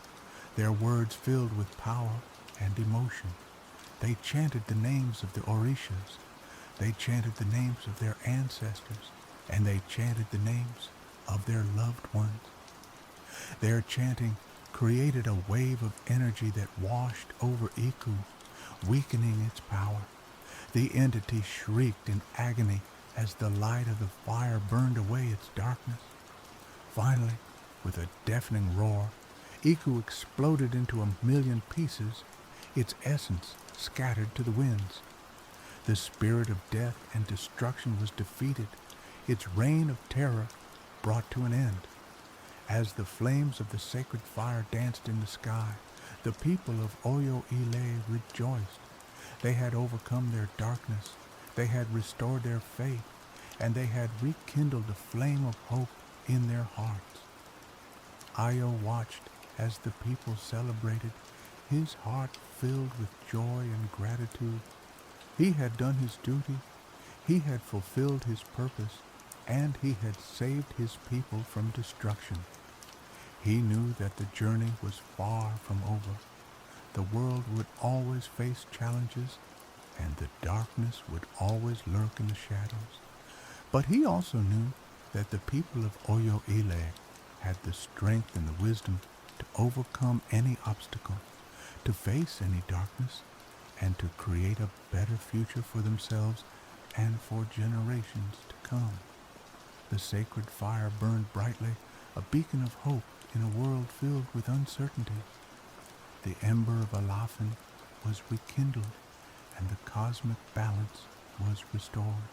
their words filled with power and emotion. They chanted the names of the Orishas. They chanted the names of their ancestors, and they chanted the names of their loved ones. Their chanting created a wave of energy that washed over Iku, weakening its power. The entity shrieked in agony as the light of the fire burned away its darkness. Finally, with a deafening roar, Iku exploded into a million pieces, its essence scattered to the winds. The spirit of death and destruction was defeated, its reign of terror brought to an end. As the flames of the sacred fire danced in the sky, the people of Oyo-Ile rejoiced. They had overcome their darkness, they had restored their faith, and they had rekindled a flame of hope in their hearts. Ayo watched as the people celebrated, his heart filled with joy and gratitude. He had done his duty, he had fulfilled his purpose, and he had saved his people from destruction. He knew that the journey was far from over. The world would always face challenges, and the darkness would always lurk in the shadows. But he also knew that the people of Oyo-Ile had the strength and the wisdom to overcome any obstacle, to face any darkness, and to create a better future for themselves and for generations to come. The sacred fire burned brightly, a beacon of hope in a world filled with uncertainty. The ember of Alafin was rekindled, and the cosmic balance was restored.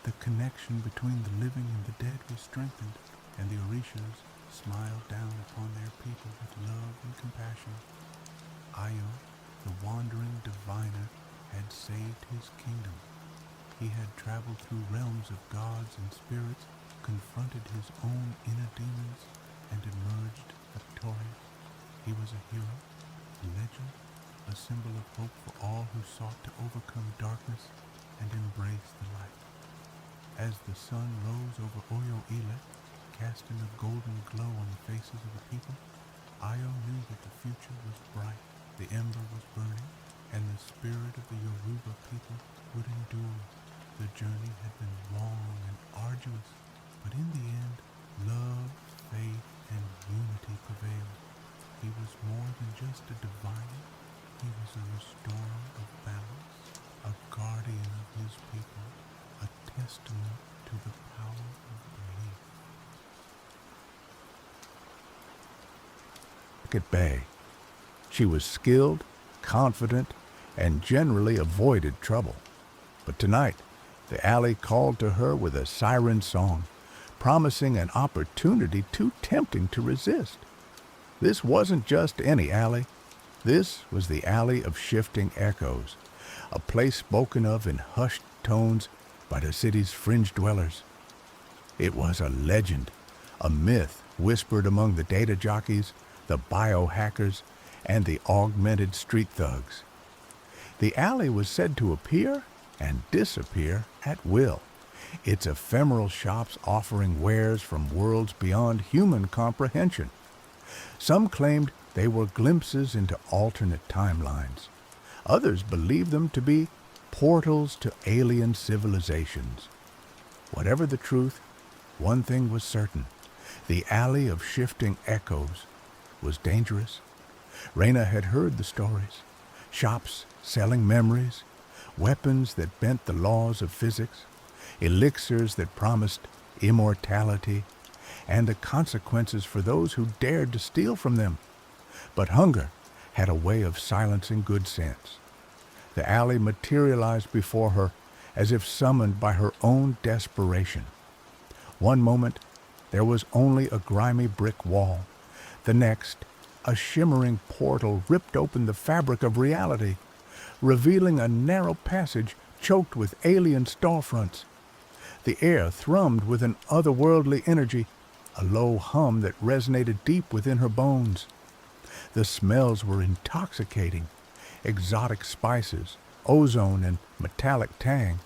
The connection between the living and the dead was strengthened, and the Orishas smiled down upon their people with love and compassion. Ayo, the wandering diviner, had saved his kingdom. He had traveled through realms of gods and spirits, confronted his own inner demons, and emerged victorious. He was a hero, a legend, a symbol of hope for all who sought to overcome darkness and embrace the light. As the sun rose over Oyo-Ile, casting a golden glow on the faces of the people, Ayo knew that the future was bright, the ember was burning, and the spirit of the Yoruba people would endure. The journey had been long and arduous, but in the end, love, faith, and unity prevailed. He was more than just a diviner, he was a restorer of balance, a guardian of his people, a testament to the power of belief. At bay, she was skilled, confident, and generally avoided trouble. But tonight, the alley called to her with a siren song, promising an opportunity too tempting to resist. This wasn't just any alley. This was the Alley of Shifting Echoes, a place spoken of in hushed tones by the city's fringe dwellers. It was a legend, a myth whispered among the data jockeys, the biohackers, and the augmented street thugs. The alley was said to appear and disappear at will, its ephemeral shops offering wares from worlds beyond human comprehension. Some claimed they were glimpses into alternate timelines. Others believed them to be portals to alien civilizations. Whatever the truth, one thing was certain. The Alley of Shifting Echoes was dangerous. Raina had heard the stories. Shops selling memories, weapons that bent the laws of physics, elixirs that promised immortality, and the consequences for those who dared to steal from them. But hunger had a way of silencing good sense. The alley materialized before her as if summoned by her own desperation. One moment, there was only a grimy brick wall. The next, a shimmering portal ripped open the fabric of reality, revealing a narrow passage choked with alien storefronts. The air thrummed with an otherworldly energy, a low hum that resonated deep within her bones. The smells were intoxicating, exotic spices, ozone and metallic tang,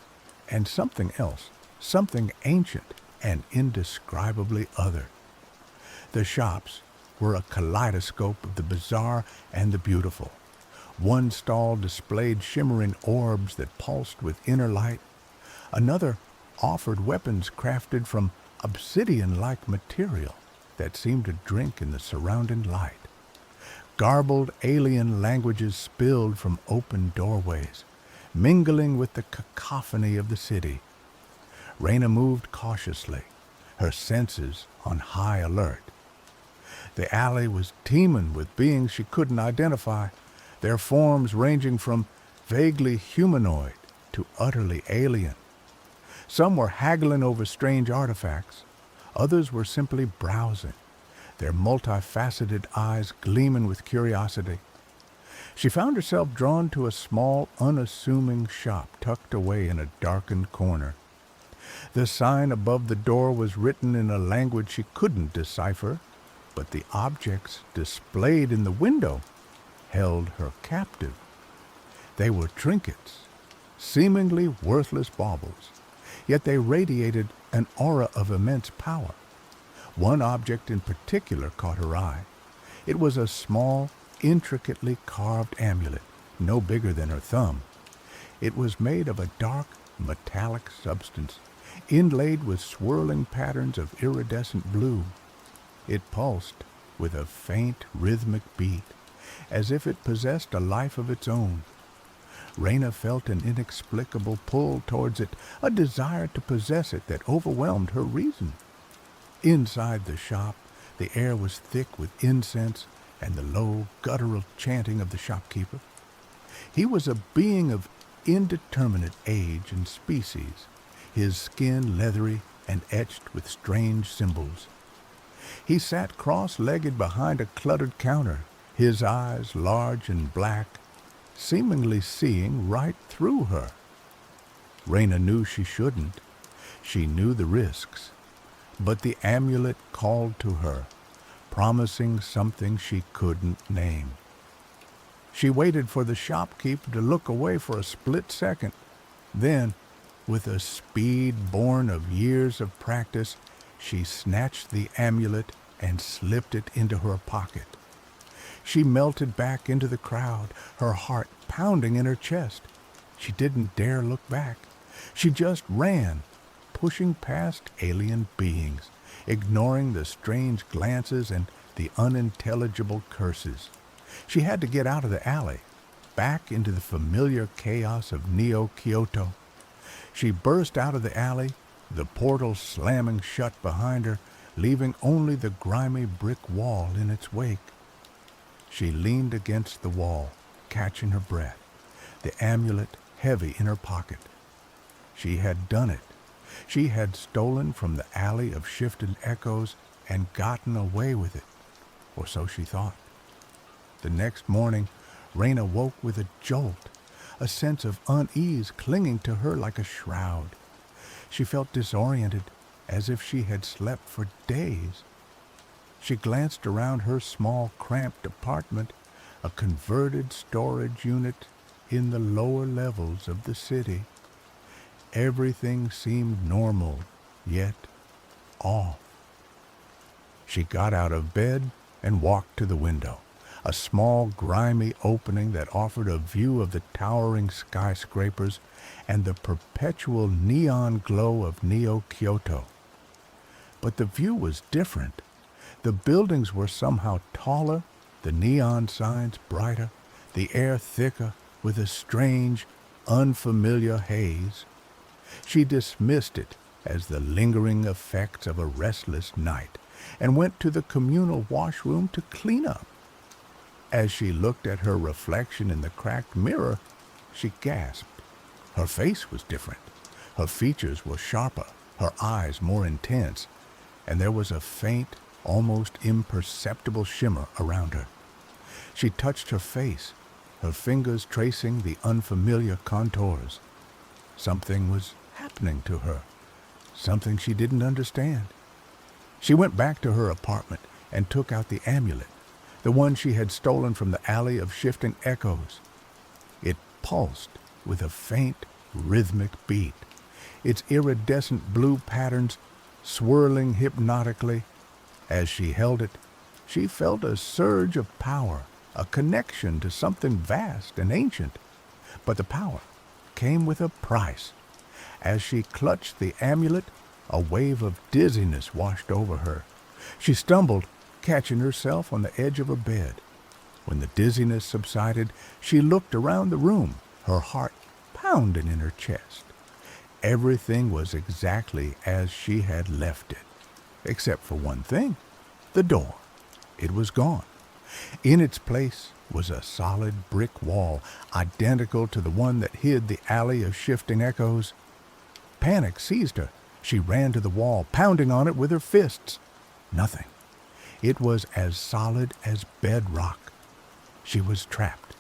and something else, something ancient and indescribably other. The shops were a kaleidoscope of the bizarre and the beautiful. One stall displayed shimmering orbs that pulsed with inner light. Another offered weapons crafted from obsidian-like material that seemed to drink in the surrounding light. Garbled alien languages spilled from open doorways, mingling with the cacophony of the city. Raina moved cautiously, her senses on high alert. The alley was teeming with beings she couldn't identify, their forms ranging from vaguely humanoid to utterly alien. Some were haggling over strange artifacts, others were simply browsing, their multifaceted eyes gleaming with curiosity. She found herself drawn to a small, unassuming shop tucked away in a darkened corner. The sign above the door was written in a language she couldn't decipher, but the objects displayed in the window held her captive. They were trinkets, seemingly worthless baubles, yet they radiated an aura of immense power. One object in particular caught her eye. It was a small, intricately carved amulet, no bigger than her thumb. It was made of a dark, metallic substance, inlaid with swirling patterns of iridescent blue. It pulsed with a faint, rhythmic beat, as if it possessed a life of its own. Raina felt an inexplicable pull towards it, a desire to possess it that overwhelmed her reason. Inside the shop, the air was thick with incense and the low, guttural chanting of the shopkeeper. He was a being of indeterminate age and species, his skin leathery and etched with strange symbols. He sat cross-legged behind a cluttered counter, his eyes large and black, seemingly seeing right through her. Raina knew she shouldn't. She knew the risks. But the amulet called to her, promising something she couldn't name. She waited for the shopkeeper to look away for a split second. Then, with a speed born of years of practice, she snatched the amulet and slipped it into her pocket. She melted back into the crowd, her heart pounding in her chest. She didn't dare look back. She just ran, pushing past alien beings, ignoring the strange glances and the unintelligible curses. She had to get out of the alley, back into the familiar chaos of Neo-Kyoto. She burst out of the alley, the portal slamming shut behind her, leaving only the grimy brick wall in its wake. She leaned against the wall, catching her breath, the amulet heavy in her pocket. She had done it. She had stolen from the alley of shifted echoes and gotten away with it, or so she thought. The next morning, Raina woke with a jolt, a sense of unease clinging to her like a shroud. She felt disoriented, as if she had slept for days. She glanced around her small, cramped apartment, a converted storage unit in the lower levels of the city. Everything seemed normal, yet off. She got out of bed and walked to the window, a small, grimy opening that offered a view of the towering skyscrapers and the perpetual neon glow of Neo-Kyoto. But the view was different. The buildings were somehow taller, the neon signs brighter, the air thicker with a strange, unfamiliar haze. She dismissed it as the lingering effects of a restless night and went to the communal washroom to clean up. As she looked at her reflection in the cracked mirror, she gasped. Her face was different. Her features were sharper, her eyes more intense, and there was a faint, almost imperceptible shimmer around her. She touched her face, her fingers tracing the unfamiliar contours. Something was happening to her, something she didn't understand. She went back to her apartment and took out the amulet, the one she had stolen from the alley of shifting echoes. It pulsed with a faint, rhythmic beat, its iridescent blue patterns swirling hypnotically. As she held it, she felt a surge of power, a connection to something vast and ancient. But the power came with a price. As she clutched the amulet, A wave of dizziness washed over her. She stumbled, catching herself on the edge of her bed. When the dizziness subsided, she looked around the room, her heart pounding in her chest. Everything was exactly as she had left it, except for one thing, the door. It was gone. In its place was a solid brick wall, identical to the one that hid the alley of shifting echoes. Panic seized her. She ran to the wall, pounding on it with her fists. Nothing. It was as solid as bedrock. She was trapped.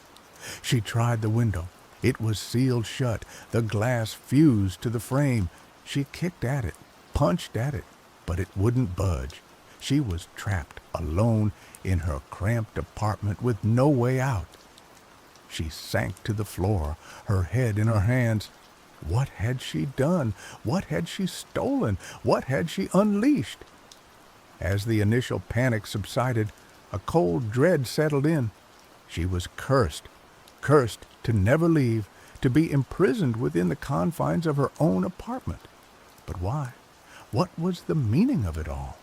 She tried the window. It was sealed shut. The glass fused to the frame. She kicked at it, punched at it, but it wouldn't budge. She was trapped, alone, in her cramped apartment with no way out. She sank to the floor, her head in her hands. What had she done? What had she stolen? What had she unleashed? As the initial panic subsided, a cold dread settled in. She was cursed to never leave, to be imprisoned within the confines of her own apartment. But why? What was the meaning of it all?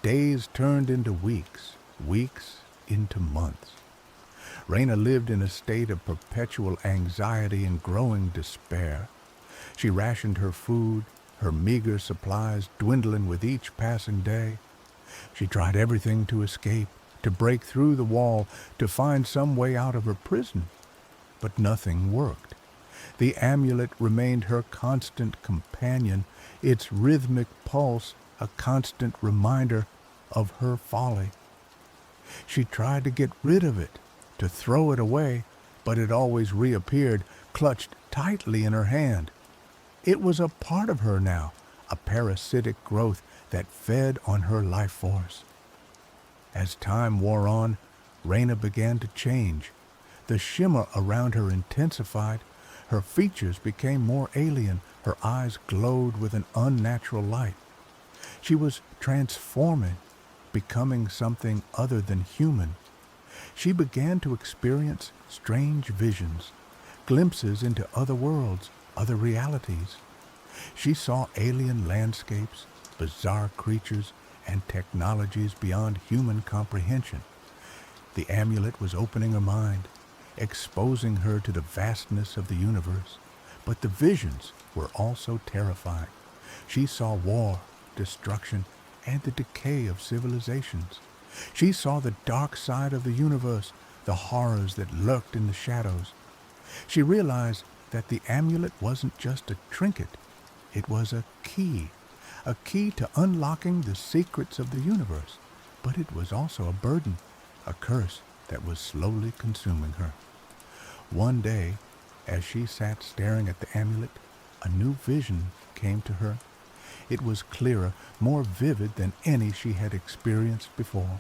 Days turned into weeks, weeks into months. Raina lived in a state of perpetual anxiety and growing despair. She rationed her food, her meager supplies dwindling with each passing day. She tried everything to escape, to break through the wall, to find some way out of her prison. But nothing worked. The amulet remained her constant companion, its rhythmic pulse a constant reminder of her folly. She tried to get rid of it, to throw it away, but it always reappeared, clutched tightly in her hand. It was a part of her now, a parasitic growth that fed on her life force. As time wore on, Raina began to change. The shimmer around her intensified. Her features became more alien. Her eyes glowed with an unnatural light. She was transforming, becoming something other than human. She began to experience strange visions, glimpses into other worlds, other realities. She saw alien landscapes, bizarre creatures, and technologies beyond human comprehension. The amulet was opening her mind, exposing her to the vastness of the universe. But the visions were also terrifying. She saw war, destruction, and the decay of civilizations. She saw the dark side of the universe, the horrors that lurked in the shadows. She realized that the amulet wasn't just a trinket. It was a key to unlocking the secrets of the universe. But it was also a burden, a curse that was slowly consuming her. One day, as she sat staring at the amulet, a new vision came to her. It was clearer, more vivid than any she had experienced before.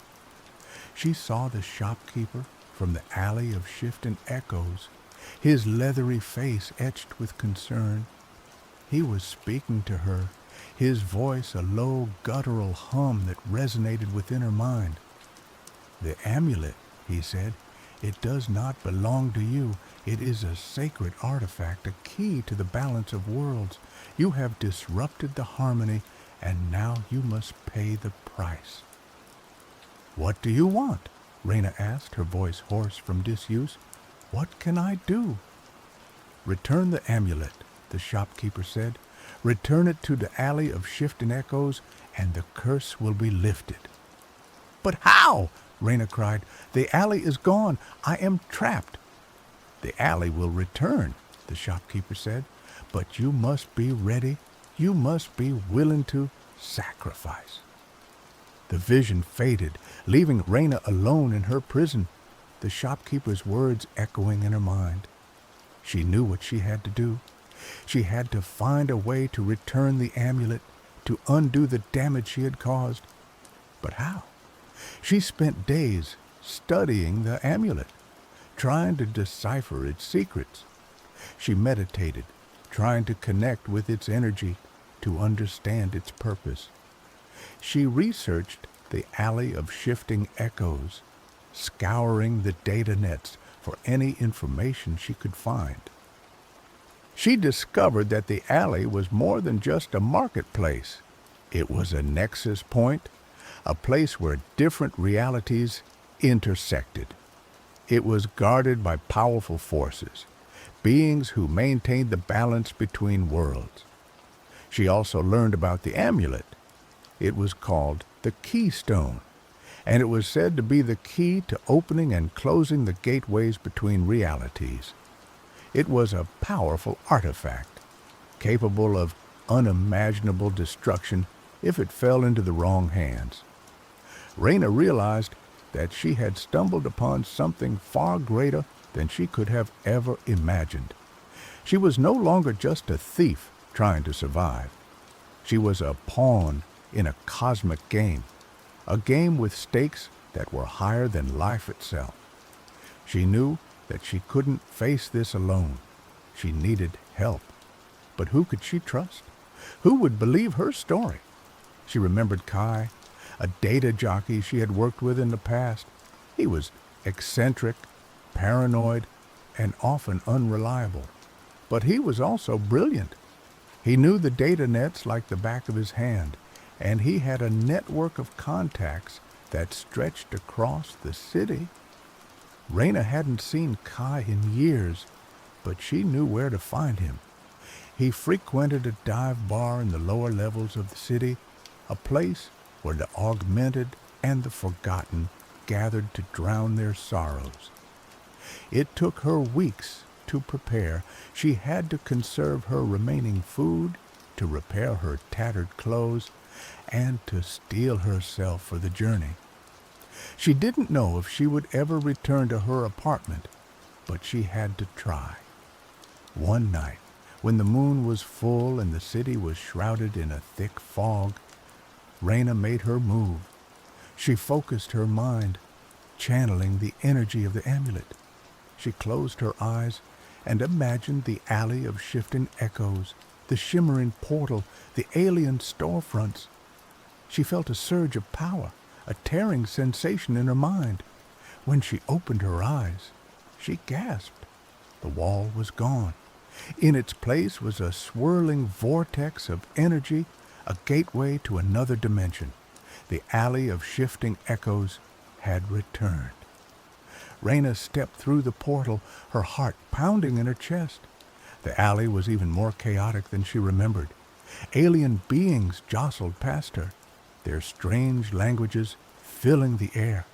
She saw the shopkeeper from the alley of shifting echoes, his leathery face etched with concern. He was speaking to her, his voice a low, guttural hum that resonated within her mind. "The amulet," he said, "it does not belong to you. It is a sacred artifact, a key to the balance of worlds. You have disrupted the harmony, and now you must pay the price." "What do you want?" Raina asked, her voice hoarse from disuse. "What can I do?" "Return the amulet," the shopkeeper said. "Return it to the alley of shifting echoes, and the curse will be lifted." "But how?" Raina cried. "The alley is gone. I am trapped." "The alley will return," the shopkeeper said. "But you must be ready. You must be willing to sacrifice." The vision faded, leaving Raina alone in her prison, the shopkeeper's words echoing in her mind. She knew what she had to do. She had to find a way to return the amulet, to undo the damage she had caused. But how? She spent days studying the amulet, trying to decipher its secrets. She meditated, trying to connect with its energy, to understand its purpose. She researched the alley of shifting echoes, scouring the data nets for any information she could find. She discovered that the alley was more than just a marketplace. It was a nexus point, a place where different realities intersected. It was guarded by powerful forces, beings who maintained the balance between worlds. She also learned about the amulet. It was called the Keystone, and it was said to be the key to opening and closing the gateways between realities. It was a powerful artifact, capable of unimaginable destruction if it fell into the wrong hands. Raina realized that she had stumbled upon something far greater than she could have ever imagined. She was no longer just a thief trying to survive. She was a pawn in a cosmic game, a game with stakes that were higher than life itself. She knew that she couldn't face this alone. She needed help. But who could she trust? Who would believe her story? She remembered Kai, a data jockey she had worked with in the past. He was eccentric, paranoid, and often unreliable. But he was also brilliant. He knew the data nets like the back of his hand, and he had a network of contacts that stretched across the city. Raina hadn't seen Kai in years, but she knew where to find him. He frequented a dive bar in the lower levels of the city, a place where the augmented and the forgotten gathered to drown their sorrows. It took her weeks to prepare. She had to conserve her remaining food, to repair her tattered clothes, and to steel herself for the journey. She didn't know if she would ever return to her apartment, but she had to try. One night, when the moon was full and the city was shrouded in a thick fog, Raina made her move. She focused her mind, channeling the energy of the amulet. She closed her eyes and imagined the alley of shifting echoes, the shimmering portal, the alien storefronts. She felt a surge of power, a tearing sensation in her mind. When she opened her eyes, she gasped. The wall was gone. In its place was a swirling vortex of energy, a gateway to another dimension. The alley of shifting echoes had returned. Raina stepped through the portal, her heart pounding in her chest. The alley was even more chaotic than she remembered. Alien beings jostled past her, their strange languages filling the air.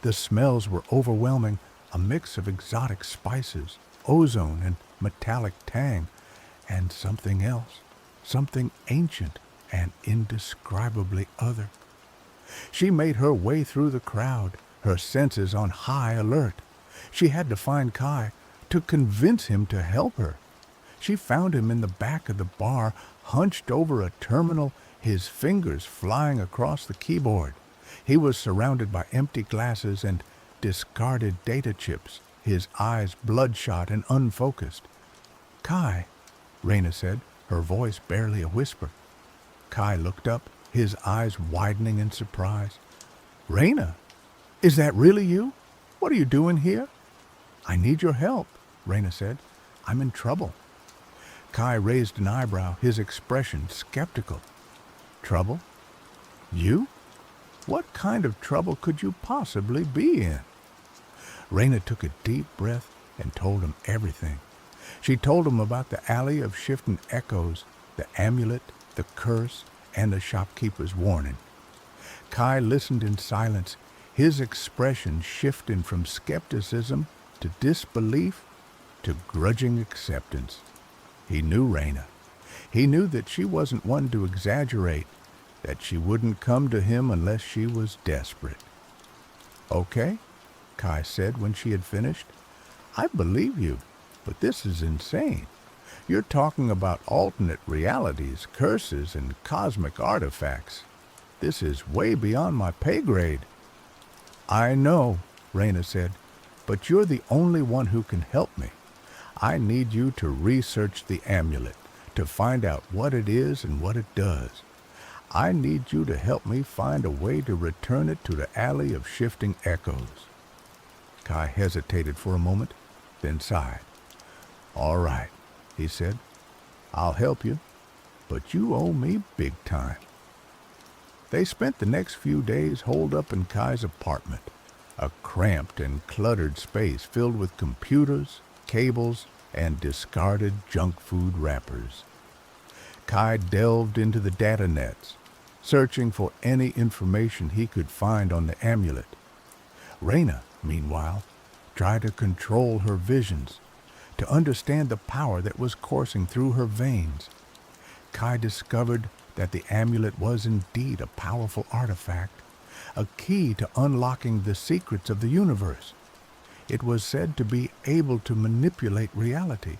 The smells were overwhelming, a mix of exotic spices, ozone and metallic tang, and something else, something ancient and indescribably other. She made her way through the crowd, her senses on high alert. She had to find Kai, to convince him to help her. She found him in the back of the bar, hunched over a terminal, his fingers flying across the keyboard. He was surrounded by empty glasses and discarded data chips, his eyes bloodshot and unfocused. "Kai," Raina said, her voice barely a whisper. Kai looked up, his eyes widening in surprise. "Raina, is that really you? What are you doing here?" "I need your help," Raina said. "I'm in trouble." Kai raised an eyebrow, his expression skeptical. "Trouble? You? What kind of trouble could you possibly be in?" Raina took a deep breath and told him everything. She told him about the alley of shifting echoes, the amulet, the curse, and the shopkeeper's warning. Kai listened in silence, his expression shifting from skepticism to disbelief to grudging acceptance. He knew Raina. He knew that she wasn't one to exaggerate, that she wouldn't come to him unless she was desperate. "Okay," Kai said when she had finished. "I believe you, but this is insane. You're talking about alternate realities, curses, and cosmic artifacts. This is way beyond my pay grade." "I know," Raina said, "but you're the only one who can help me. I need you to research the amulet, to find out what it is and what it does. I need you to help me find a way to return it to the alley of shifting echoes." Kai hesitated for a moment, then sighed. "All right," he said. "I'll help you, but you owe me big time." They spent the next few days holed up in Kai's apartment, a cramped and cluttered space filled with computers, cables, and discarded junk food wrappers. Kai delved into the data nets, searching for any information he could find on the amulet. Raina, meanwhile, tried to control her visions, to understand the power that was coursing through her veins. Kai discovered that the amulet was indeed a powerful artifact, a key to unlocking the secrets of the universe. It was said to be able to manipulate reality,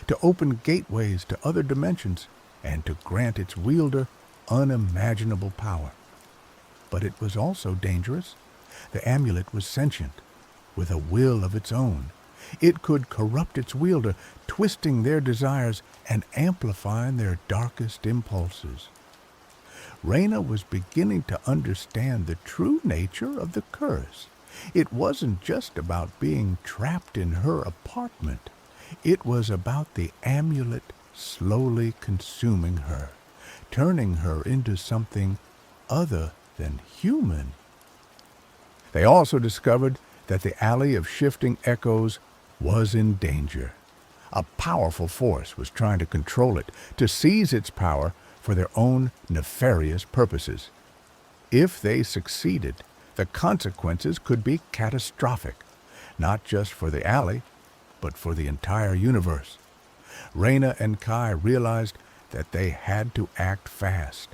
to open gateways to other dimensions, and to grant its wielder unimaginable power. But it was also dangerous. The amulet was sentient, with a will of its own. It could corrupt its wielder, twisting their desires and amplifying their darkest impulses. Raina was beginning to understand the true nature of the curse. It wasn't just about being trapped in her apartment. It was about the amulet slowly consuming her, turning her into something other than human. They also discovered that the Alley of Shifting Echoes was in danger. A powerful force was trying to control it, to seize its power for their own nefarious purposes. If they succeeded, the consequences could be catastrophic, not just for the alley, but for the entire universe. Raina and Kai realized that they had to act fast.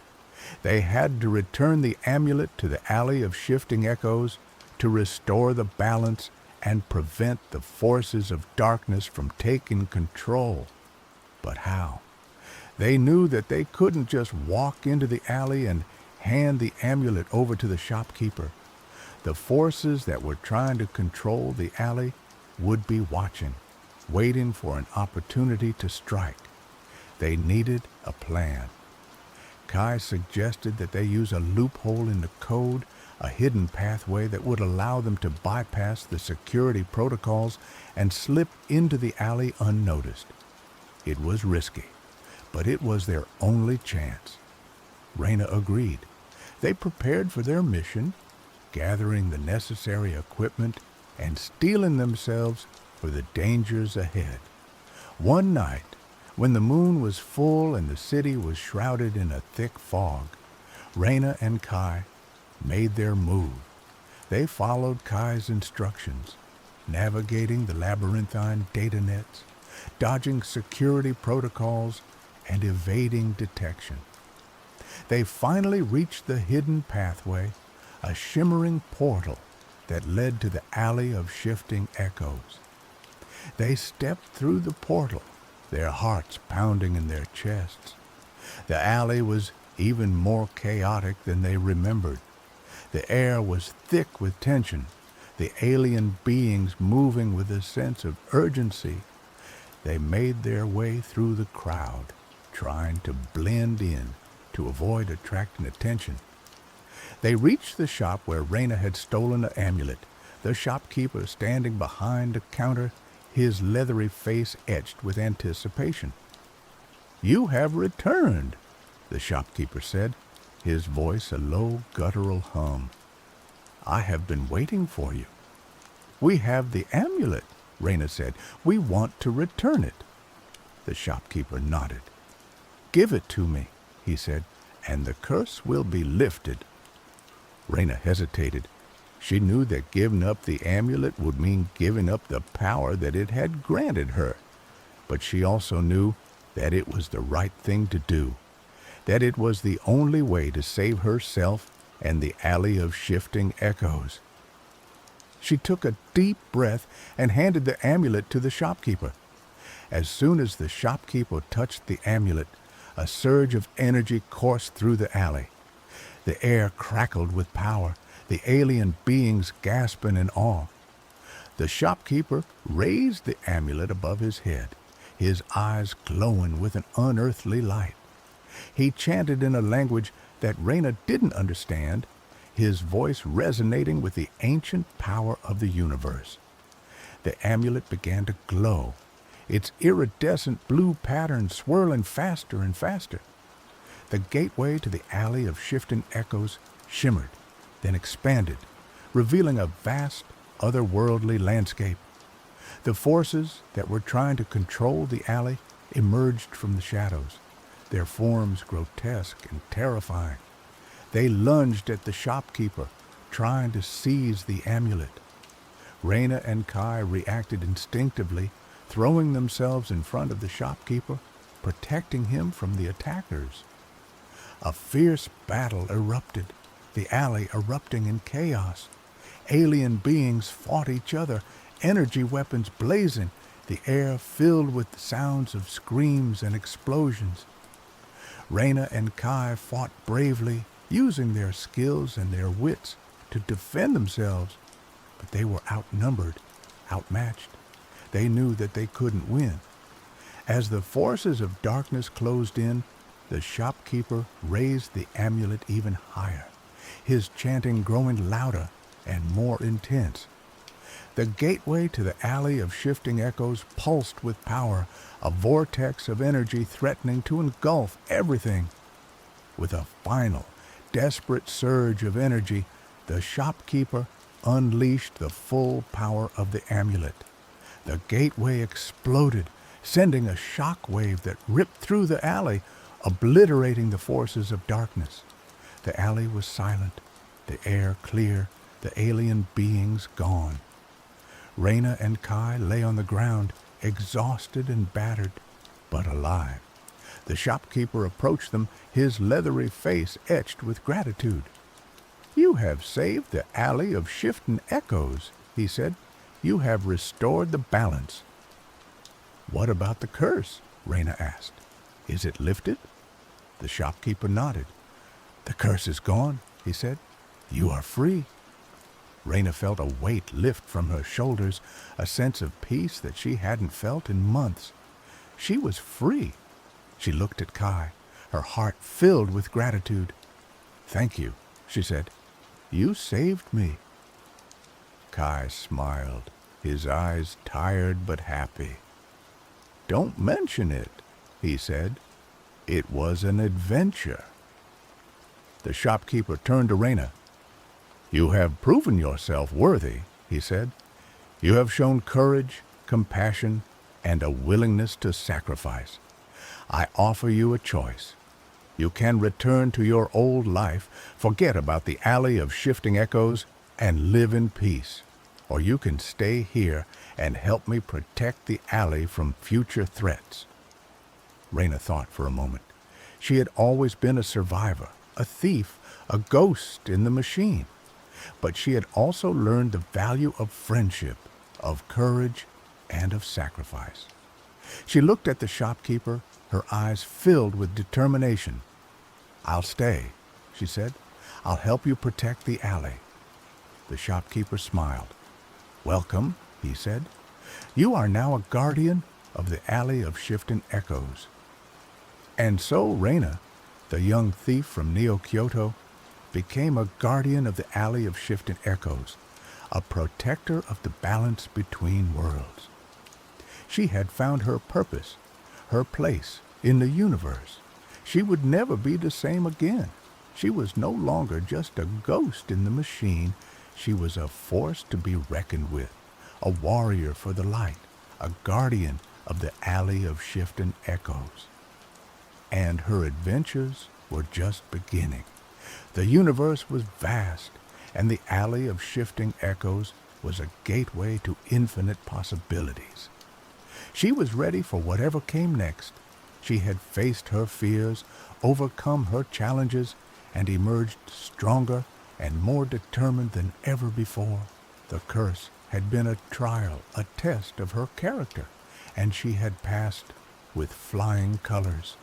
They had to return the amulet to the Alley of Shifting Echoes to restore the balance and prevent the forces of darkness from taking control. But how? They knew that they couldn't just walk into the alley and hand the amulet over to the shopkeeper. The forces that were trying to control the alley would be watching, waiting for an opportunity to strike. They needed a plan. Kai suggested that they use a loophole in the code, a hidden pathway that would allow them to bypass the security protocols and slip into the alley unnoticed. It was risky, but it was their only chance. Raina agreed. They prepared for their mission, gathering the necessary equipment and steeling themselves for the dangers ahead. One night, when the moon was full and the city was shrouded in a thick fog, Raina and Kai made their move. They followed Kai's instructions, navigating the labyrinthine data nets, dodging security protocols, and evading detection. They finally reached the hidden pathway, a shimmering portal that led to the Alley of Shifting Echoes. They stepped through the portal, their hearts pounding in their chests. The alley was even more chaotic than they remembered. The air was thick with tension, the alien beings moving with a sense of urgency. They made their way through the crowd, trying to blend in to avoid attracting attention. They reached the shop where Raina had stolen the amulet, the shopkeeper standing behind a counter, his leathery face etched with anticipation. "You have returned," the shopkeeper said, his voice a low guttural hum. "I have been waiting for you." "We have the amulet," Raina said. "We want to return it." The shopkeeper nodded. "Give it to me," he said, "and the curse will be lifted." Raina hesitated. She knew that giving up the amulet would mean giving up the power that it had granted her. But she also knew that it was the right thing to do, that it was the only way to save herself and the Alley of Shifting Echoes. She took a deep breath and handed the amulet to the shopkeeper. As soon as the shopkeeper touched the amulet, a surge of energy coursed through the alley. The air crackled with power, the alien beings gasping in awe. The shopkeeper raised the amulet above his head, his eyes glowing with an unearthly light. He chanted in a language that Raina didn't understand, his voice resonating with the ancient power of the universe. The amulet began to glow, its iridescent blue pattern swirling faster and faster. The gateway to the alley of shifting echoes shimmered, then expanded, revealing a vast, otherworldly landscape. The forces that were trying to control the alley emerged from the shadows, their forms grotesque and terrifying. They lunged at the shopkeeper, trying to seize the amulet. Raina and Kai reacted instinctively, throwing themselves in front of the shopkeeper, protecting him from the attackers. A fierce battle erupted, the alley erupting in chaos. Alien beings fought each other, energy weapons blazing, the air filled with the sounds of screams and explosions. Raina and Kai fought bravely, using their skills and their wits to defend themselves, but they were outnumbered, outmatched. They knew that they couldn't win. As the forces of darkness closed in, the shopkeeper raised the amulet even higher, his chanting growing louder and more intense. The gateway to the alley of shifting echoes pulsed with power, a vortex of energy threatening to engulf everything. With a final, desperate surge of energy, the shopkeeper unleashed the full power of the amulet. The gateway exploded, sending a shock wave that ripped through the alley, obliterating the forces of darkness. The alley was silent, the air clear, the alien beings gone. Raina and Kai lay on the ground, exhausted and battered, but alive. The shopkeeper approached them, his leathery face etched with gratitude. "You have saved the alley of shifting echoes," he said. "You have restored the balance." "What about the curse?" Raina asked. "Is it lifted?" The shopkeeper nodded. "The curse is gone," he said. "You are free." Raina felt a weight lift from her shoulders, a sense of peace that she hadn't felt in months. She was free. She looked at Kai, her heart filled with gratitude. "Thank you," she said. "You saved me." Kai smiled, his eyes tired but happy. "Don't mention it," he said. "It was an adventure." The shopkeeper turned to Raina. "You have proven yourself worthy," he said. "You have shown courage, compassion, and a willingness to sacrifice. I offer you a choice. You can return to your old life, forget about the alley of shifting echoes, and live in peace. Or you can stay here and help me protect the alley from future threats." Raina thought for a moment. She had always been a survivor, a thief, a ghost in the machine. But she had also learned the value of friendship, of courage, and of sacrifice. She looked at the shopkeeper, her eyes filled with determination. "I'll stay," she said. "I'll help you protect the alley." The shopkeeper smiled. "Welcome," he said. "You are now a guardian of the alley of shifting echoes." And so Raina, the young thief from Neo-Kyoto, became a guardian of the alley of shifting echoes, a protector of the balance between worlds. She had found her purpose, her place in the universe. She would never be the same again. She was no longer just a ghost in the machine. She was a force to be reckoned with, a warrior for the light, a guardian of the alley of shifting echoes. And her adventures were just beginning. The universe was vast, and the alley of shifting echoes was a gateway to infinite possibilities. She was ready for whatever came next. She had faced her fears, overcome her challenges, and emerged stronger and more determined than ever before. The curse had been a trial, a test of her character, and she had passed with flying colors.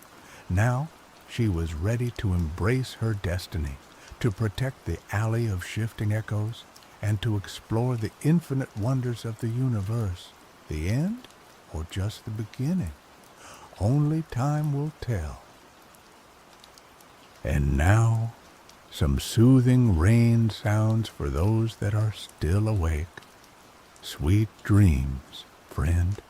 Now she was ready to embrace her destiny, to protect the alley of shifting echoes, and to explore the infinite wonders of the universe. The end, or just the beginning? Only time will tell. And now, some soothing rain sounds for those that are still awake. Sweet dreams, friend.